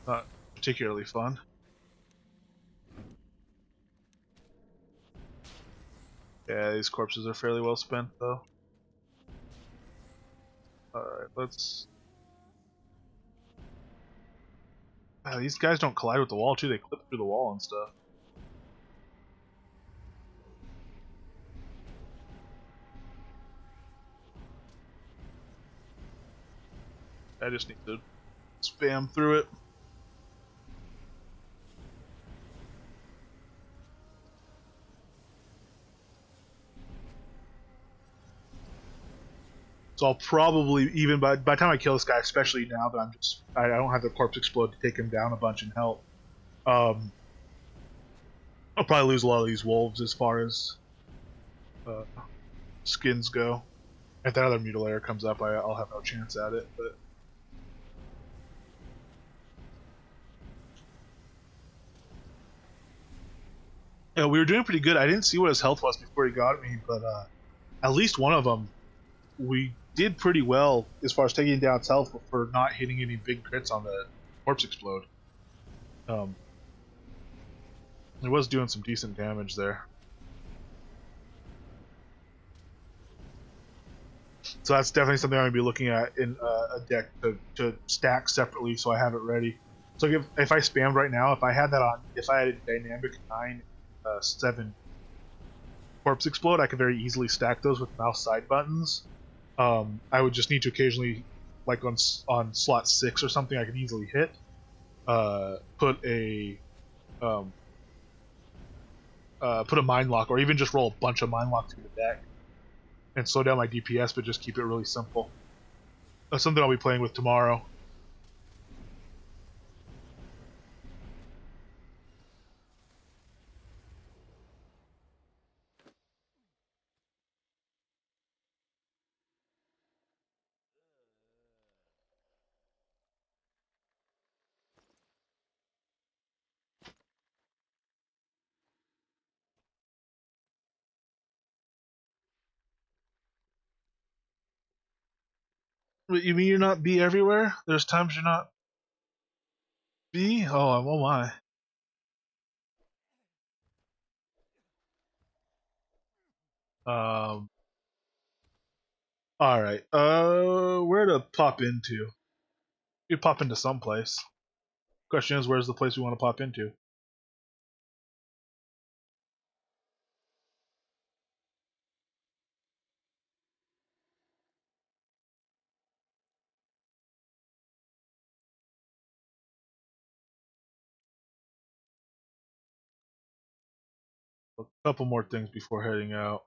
not particularly fun. Yeah, these corpses are fairly well spent though. Alright, let's... these guys don't collide with the wall too, they clip through the wall and stuff. I just need to spam through it. So I'll probably, even by the time I kill this guy, especially now that I don't have the corpse explode to take him down a bunch and help, I'll probably lose a lot of these wolves as far as skins go. If that other mutilator comes up, I'll have no chance at it. But yeah, we were doing pretty good. I didn't see what his health was before he got me, but at least one of them, we did pretty well as far as taking down his health for not hitting any big crits on the Corpse Explode. It was doing some decent damage there. So that's definitely something I'm going to be looking at in a deck to stack separately, so I have it ready. So if I spammed right now, if I had that on, if I had a dynamic 9, 7 Corpse Explode, I could very easily stack those with mouse side buttons. I would just need to occasionally, like on slot 6 or something, I could easily hit. Put a Mind Lock, or even just roll a bunch of Mind Locks through the deck and slow down my DPS, but just keep it really simple. That's something I'll be playing with tomorrow. Wait, you mean you're not B everywhere? There's times you're not B? Oh my. Um. All right. Where to pop into? You pop into some place. Question is, where's the place we want to pop into? A couple more things before heading out.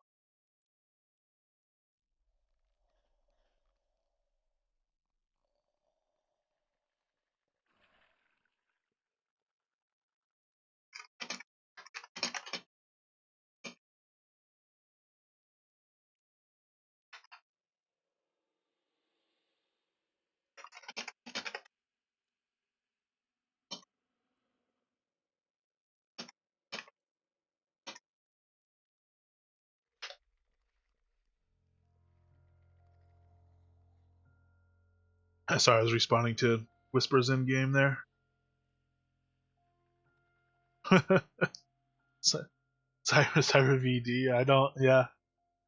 Sorry, I was responding to Whispers in game there. Cyber VD. I don't. Yeah.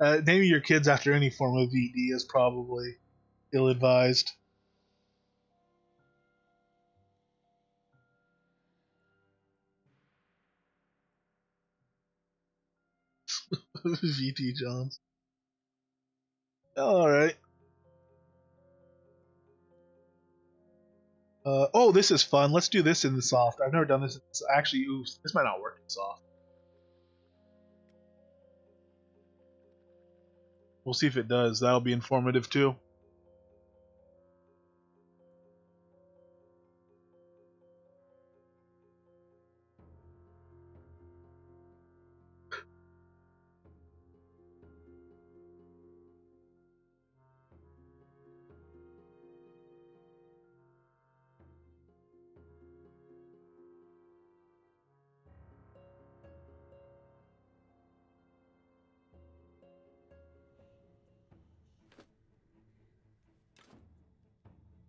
Naming your kids after any form of VD is probably ill-advised. VT Jones. All right. Oh, this is fun. Let's do this in the soft. I've never done this. Actually, ooh, this might not work in soft. We'll see if it does. That'll be informative too.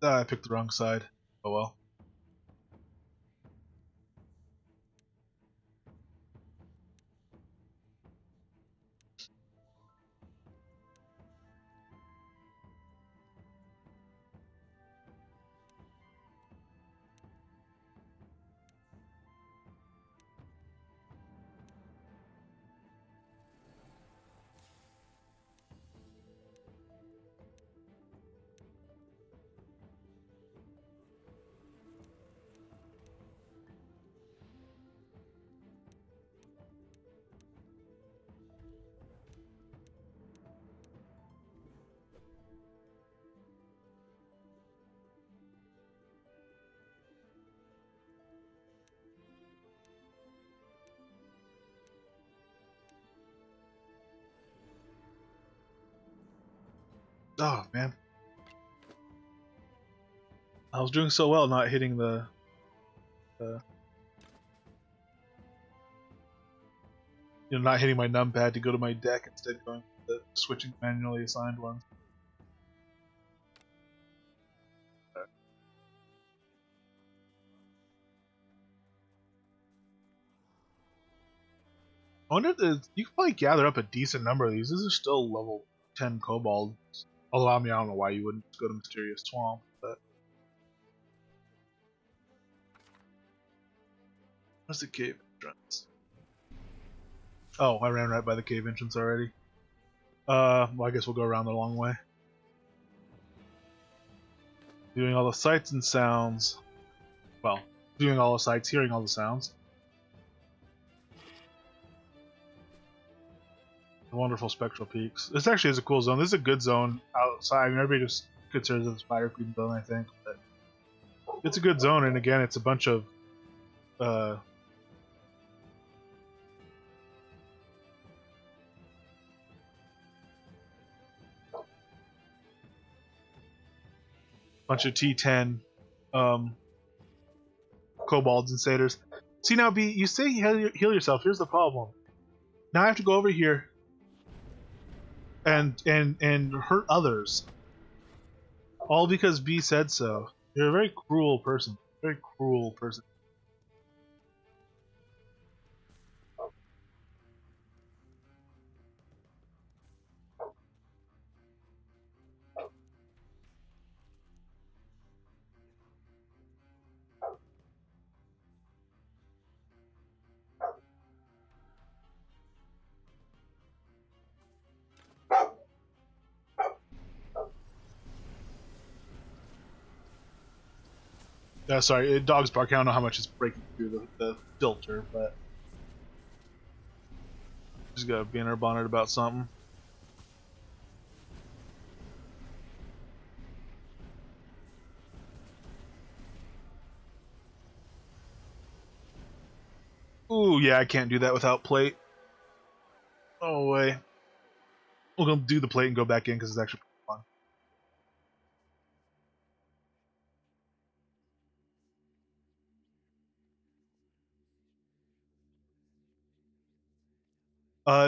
I picked the wrong side. Oh well. Oh man. I was doing so well not hitting the not hitting my numpad to go to my deck, instead going the switching manually assigned ones. I wonder if you can probably gather up a decent number of these. These are still level 10 kobolds. Although, I mean, I don't know why you wouldn't go to Mysterious Swamp, but... Where's the cave entrance? Oh, I ran right by the cave entrance already. Well, I guess we'll go around the long way. Doing all the sights and sounds. Well, doing all the sights, hearing all the sounds. The wonderful spectral peaks. This actually is a cool zone. This is a good zone outside. I mean, everybody just considers it a Spider Queen zone, I think. But it's a good zone, and again, it's a bunch of T10 kobolds and satyrs. See now, B, you say heal yourself. Here's the problem. Now I have to go over here and hurt others, all because B said so. You're a very cruel person. Very cruel person. Sorry, dog's bark. I don't know how much it's breaking through the filter, but just gotta be in her bonnet about something. Ooh, yeah, I can't do that without plate. No way. We're gonna do the plate and go back in because it's actually fun.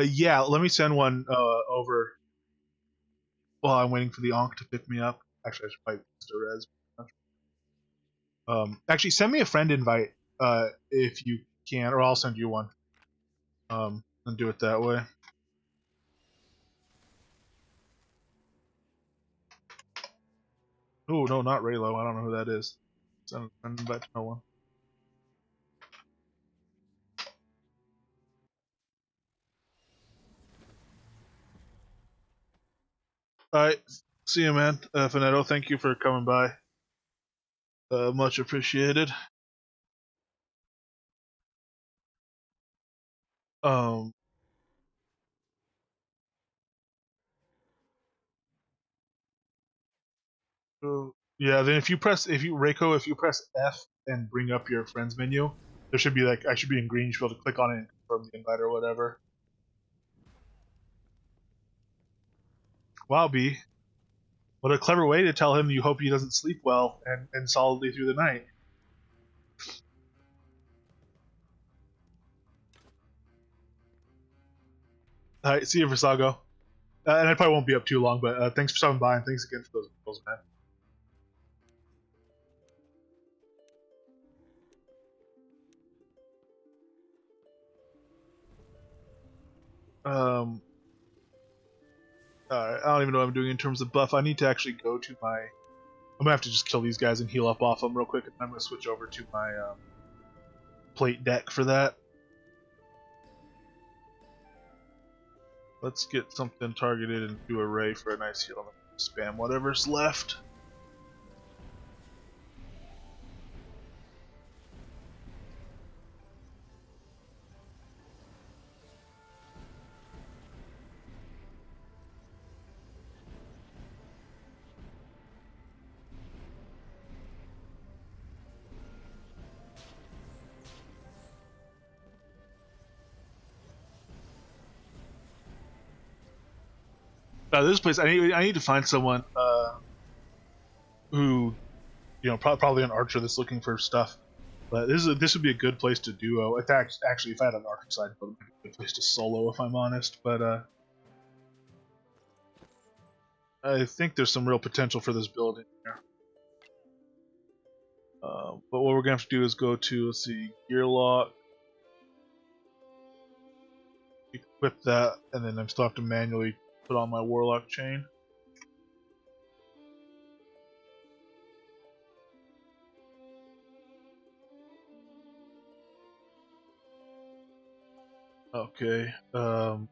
Yeah, let me send one over while I'm waiting for the Ankh to pick me up. Actually, I should probably Mr. Res. Actually, send me a friend invite if you can, or I'll send you one. And do it that way. Oh no, not Raylo. I don't know who that is. Send an invite to no one. Alright, see you, man. Finetto, thank you for coming by. Much appreciated. Um, yeah, then if you press F and bring up your friends menu, there should be I should be in green. You should be able to click on it and confirm the invite or whatever. Wow, B. What a clever way to tell him you hope he doesn't sleep well and solidly through the night. Alright, see you, Versago. And I probably won't be up too long, but thanks for stopping by and thanks again for those man. I don't even know what I'm doing in terms of buff. I need to actually go to my... I'm gonna have to just kill these guys and heal up off them real quick, and I'm gonna switch over to my plate deck for that. Let's get something targeted and do a ray for a nice heal. Spam whatever's left. This place, I need to find someone who, probably an archer that's looking for stuff. But this would be a good place to duo. In fact, actually, if I had an archer side, it would be a good place to solo, if I'm honest. But I think there's some real potential for this building here. But what we're gonna have to do is go to, let's see, gear lock. equip that, and then I still have to manually put on my Warlock chain. Okay. And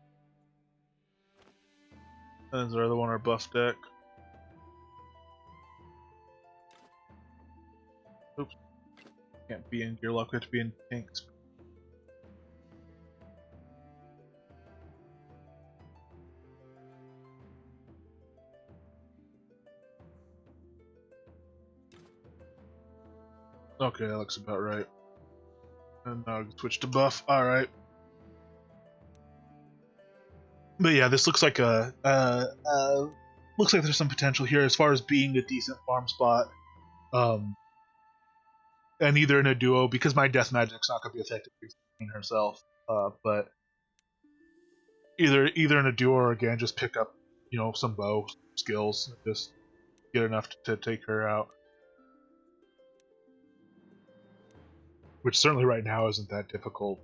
is there other one on our buff deck? Oops. Can't be in Gearlock, we have to be in tanks. Okay, that looks about right. And now switch to buff. Alright. But yeah, this looks like looks like there's some potential here as far as being a decent farm spot. And either in a duo, because my death magic's not going to be effective in herself, but either in a duo or again, just pick up, some bow skills, just get enough to take her out. Which certainly right now isn't that difficult.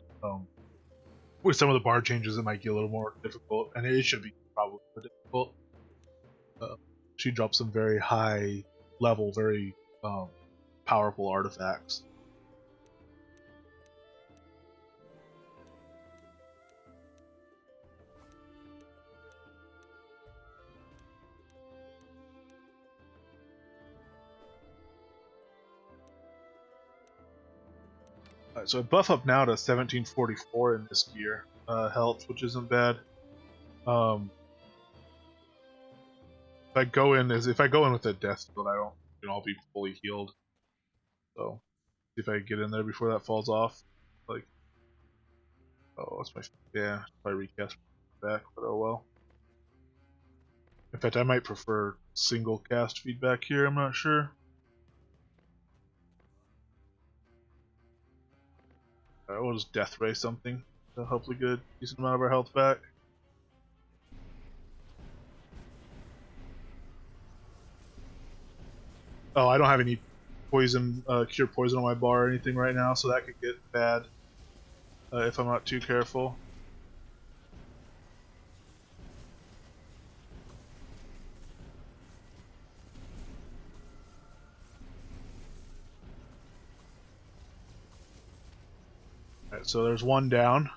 With some of the bar changes, it might get a little more difficult, and it should be probably more difficult. She drops some very high level, very powerful artifacts. So I buff up now to 1744 in this gear health, which isn't bad. If I go in with a death build, I'll be fully healed. So if I get in there before that falls off, like, oh, that's my probably recast back, but oh well. In fact, I might prefer single cast feedback here. I'm not sure. Alright, we'll just death ray something to hopefully get a decent amount of our health back. Oh, I don't have any poison, cure poison on my bar or anything right now, so that could get bad if I'm not too careful. Alright, so there's one down.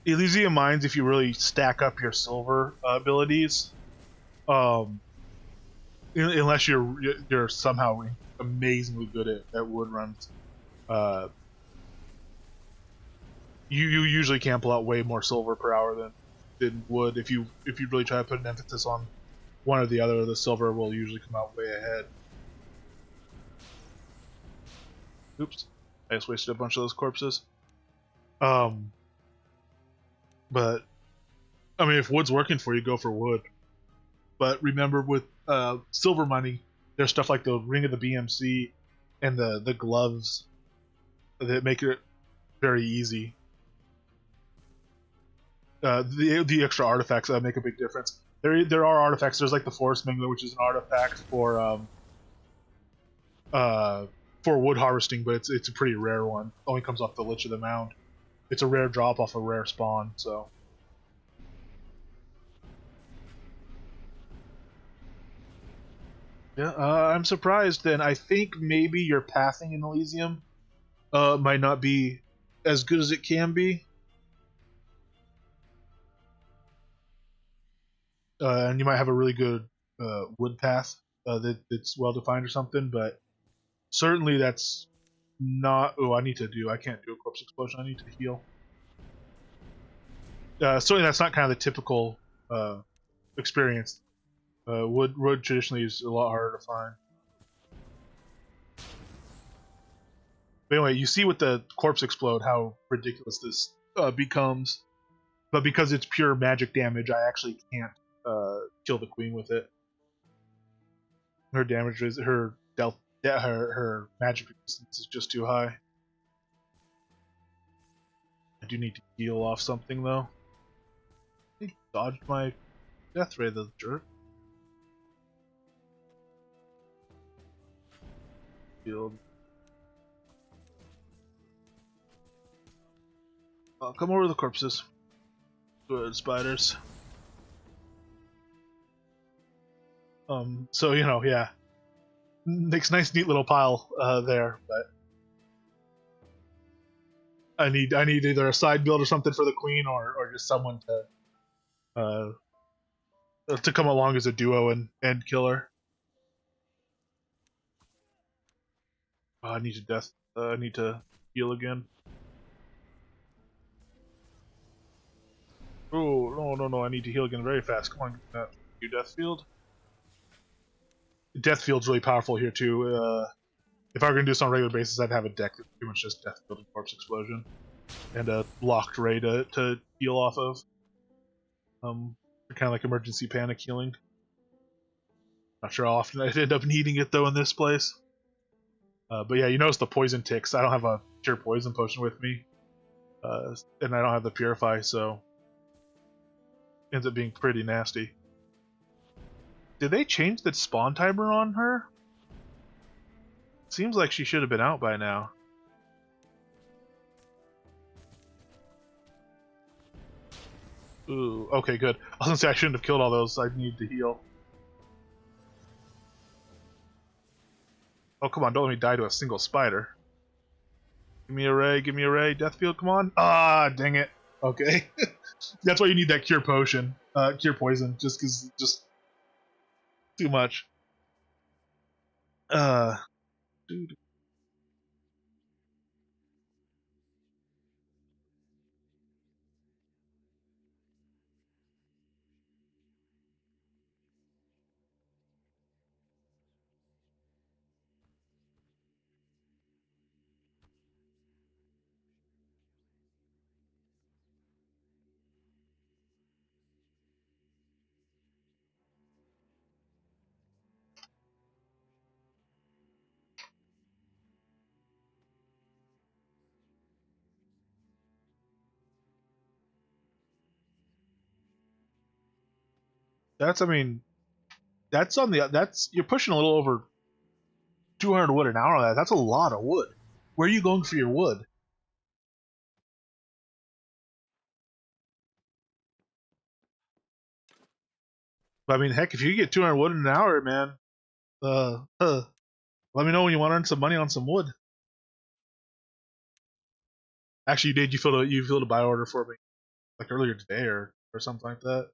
Elysium Mines, if you really stack up your silver abilities, unless you're somehow amazingly good at wood runs, you usually can pull out way more silver per hour than wood. If you really try to put an emphasis on one or the other, the silver will usually come out way ahead. Oops, I just wasted a bunch of those corpses. But I mean, if wood's working for you, go for wood. But remember, with silver money, there's stuff like the ring of the BMC and the gloves that make it very easy. The extra artifacts make a big difference. There are artifacts. There's like the Forest Mingler, which is an artifact for wood harvesting, but it's a pretty rare one. Only comes off the Lich of the Mound. It's a rare drop off a rare spawn, so. Yeah, I'm surprised. Then I think maybe your pathing in Elysium might not be as good as it can be. And you might have a really good wood path that's well defined or something, but certainly that's not. Oh, I can't do a corpse explosion. I need to heal. Certainly that's not kind of the typical experience. Wood traditionally is a lot harder to find. But anyway, you see with the corpse explode how ridiculous this becomes. But because it's pure magic damage, I actually can't kill the queen with it. Her damage is her magic resistance is just too high. I do need to heal off something though. He dodged my death ray, the jerk. Healed. Come over the corpses. Good spiders. So you know, yeah, makes a nice, neat little pile there. But I need either a side build or something for the queen, or just someone to come along as a duo and kill her. I need to I need to heal again. Oh no! I need to heal again very fast. Come on, you death field. Death field's really powerful here too. If I were gonna do this on a regular basis, I'd have a deck that's pretty much just death field and corpse explosion, and a locked ray to heal off of. Kind of like emergency panic healing. Not sure how often I'd end up needing it though in this place. But yeah, you notice the poison ticks. I don't have a cure poison potion with me, and I don't have the purify, so it ends up being pretty nasty. Did they change the spawn timer on her? Seems like she should have been out by now. Ooh, okay, good. I was gonna say I shouldn't have killed all those. I need to heal. Oh, come on, don't let me die to a single spider. Give me a ray, death field, come on. Ah, dang it. Okay. That's why you need that cure potion. Cure poison, just too much. Dude. I mean, you're pushing a little over 200 wood an hour on that. That's a lot of wood. Where are you going for your wood? I mean, heck, if you get 200 wood in an hour, man, let me know when you want to earn some money on some wood. Actually, you did. You filled a buy order for me like earlier today or something like that.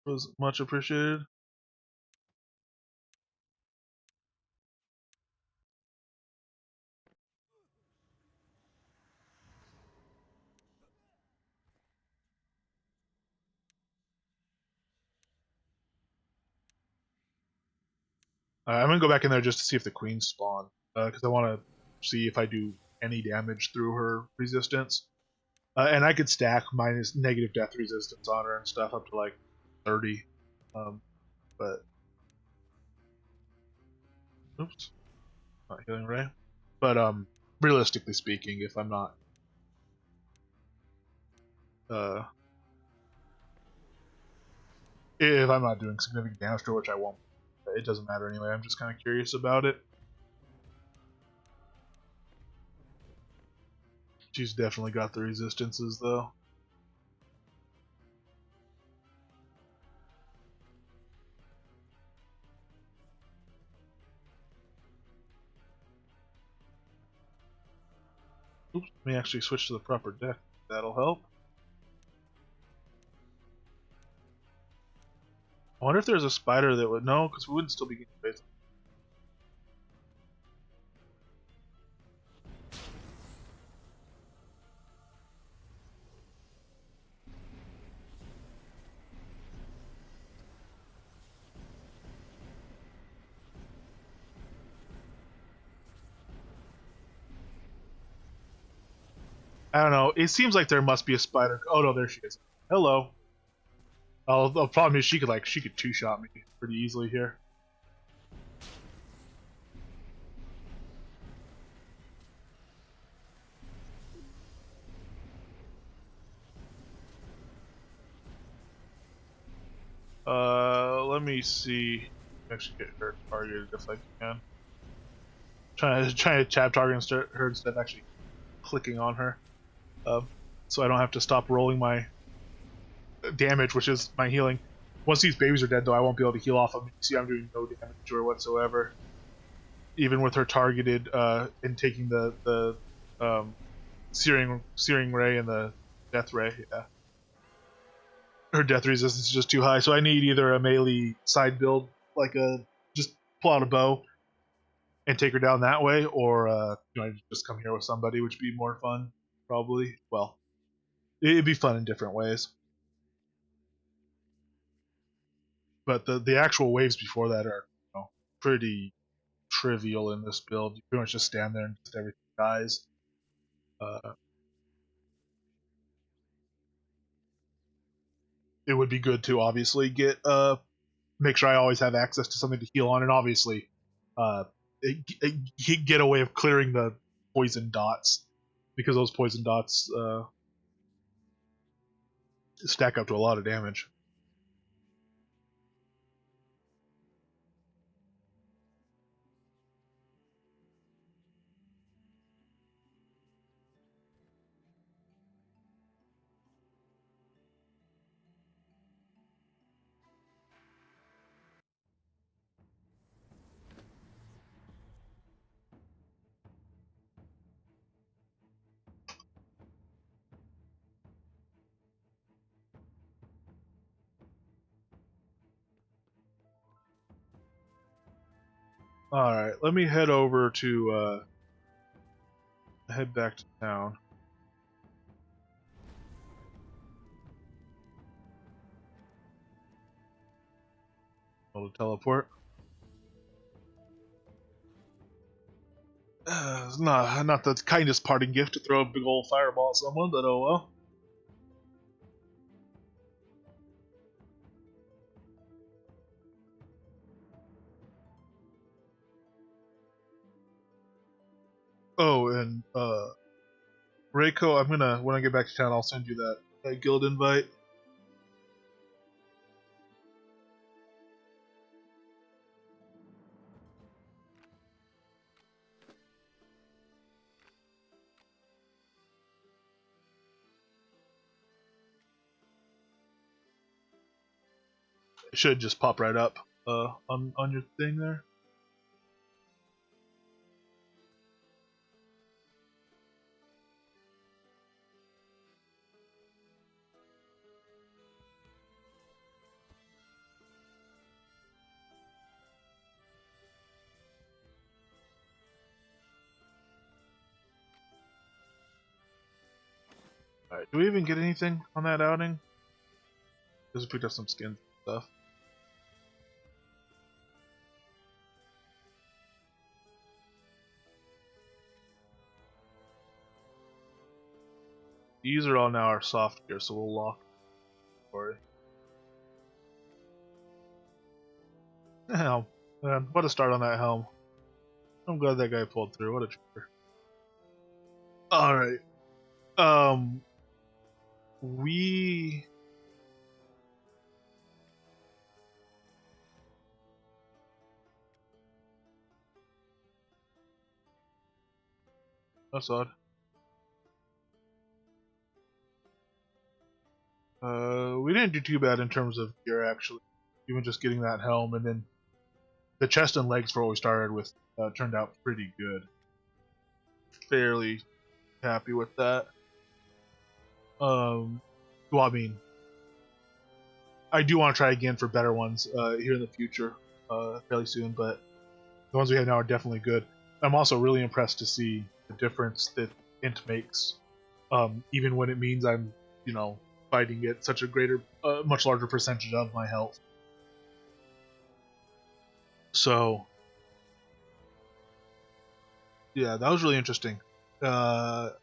It was much appreciated. I'm gonna go back in there just to see if the queen spawned, because I want to see if I do any damage through her resistance. And I could stack minus negative death resistance on her and stuff up to like 30. But oops, not healing ray. But realistically speaking, uh, if I'm not doing significant damage to her, which I won't, it doesn't matter anyway. I'm just kind of curious about it. She's definitely got the resistances though. Oops, let me actually switch to the proper deck. That'll help. I wonder if there's a spider that would... No, because we wouldn't still be getting base. I don't know. It seems like there must be a spider. Oh no, there she is. Hello. Oh, the problem is she could two-shot me pretty easily here. Let me see. Actually, get her targeted if I can. Trying to tab target her instead of actually clicking on her. So I don't have to stop rolling my damage, which is my healing. Once these babies are dead, though, I won't be able to heal off them. You see, I'm doing no damage to her whatsoever. Even with her targeted and taking the searing ray and the death ray, yeah. Her death resistance is just too high, so I need either a melee side build, like just pull out a bow and take her down that way, or I just come here with somebody, which would be more fun, probably. Well, it'd be fun in different ways. But the actual waves before that are pretty trivial in this build. You pretty much just stand there and just everything dies. It would be good to obviously make sure I always have access to something to heal on, and obviously uh, get a way of clearing the poison dots, because those poison dots stack up to a lot of damage. Alright, let me head over to head back to town. Able to teleport. It's not the kindest parting gift to throw a big old fireball at someone, but oh well. Oh, and Reiko, I'm gonna when I get back to town, I'll send you that guild invite. It should just pop right up on your thing there. Alright, do we even get anything on that outing? Just picked up some skin stuff. These are all now our soft gear, so we'll lock for it. Helm. Man, what a start on that helm. I'm glad that guy pulled through. What a trooper. Alright. We... That's odd. We didn't do too bad in terms of gear, actually. Even just getting that helm, and then the chest and legs for what we started with turned out pretty good. Fairly happy with that. Well, I mean, I do want to try again for better ones here in the future, fairly soon, but the ones we have now are definitely good. I'm also really impressed to see the difference that int makes, even when it means I'm, fighting at such a much larger percentage of my health. So, yeah, that was really interesting. Tomorrow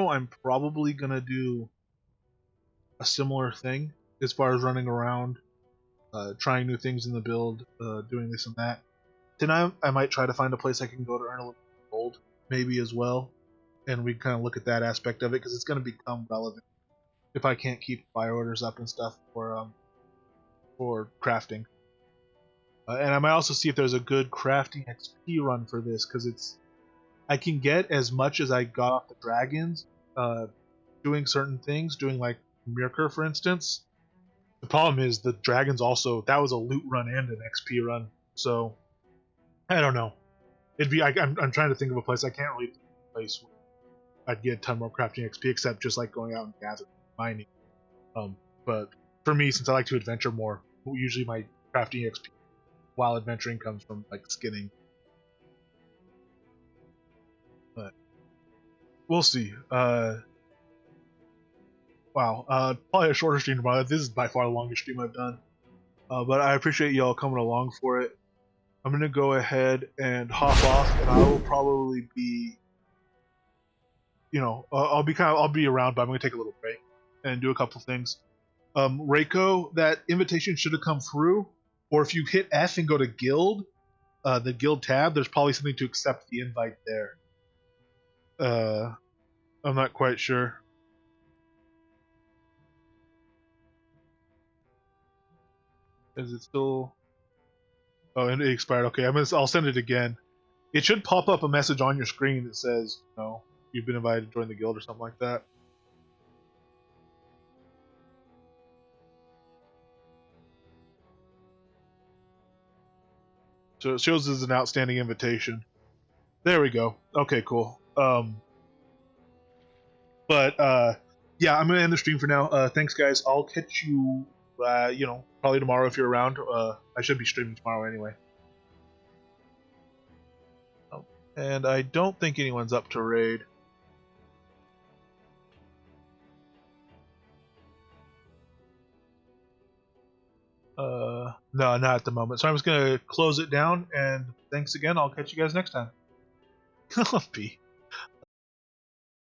I'm probably gonna do a similar thing as far as running around, trying new things in the build, doing this and that. Tonight I might try to find a place I can go to earn a little gold, maybe as well, and we kind of look at that aspect of it because it's going to become relevant if I can't keep fire orders up and stuff for for crafting. And I might also see if there's a good crafting XP run for this, because I can get as much as I got off the dragons, doing certain things, doing like Mirker, for instance. The problem is the dragons also, that was a loot run and an XP run, so I don't know. I'm trying to think of a place. I can't really think of a place where I'd get a ton more crafting XP except just like going out and gathering, mining. But for me, since I like to adventure more, usually my crafting XP while adventuring comes from like skinning. But we'll see. Wow. Probably a shorter stream tomorrow. This is by far the longest stream I've done. But I appreciate y'all coming along for it. I'm gonna go ahead and hop off, and I will probably be, I'll be around, but I'm gonna take a little break and do a couple things. Reiko, that invitation should have come through, or if you hit F and go to guild, the guild tab, there's probably something to accept the invite there. I'm not quite sure. Is it still? Oh, and it expired. Okay, I'll send it again. It should pop up a message on your screen that says, you've been invited to join the guild or something like that. So it shows as an outstanding invitation. There we go. Okay, cool. Yeah, I'm gonna end the stream for now. Thanks, guys. I'll catch you, probably tomorrow if you're around. I should be streaming tomorrow anyway. And I don't think anyone's up to raid. No, not at the moment. So I'm just gonna close it down, and thanks again. I'll catch you guys next time. Peace.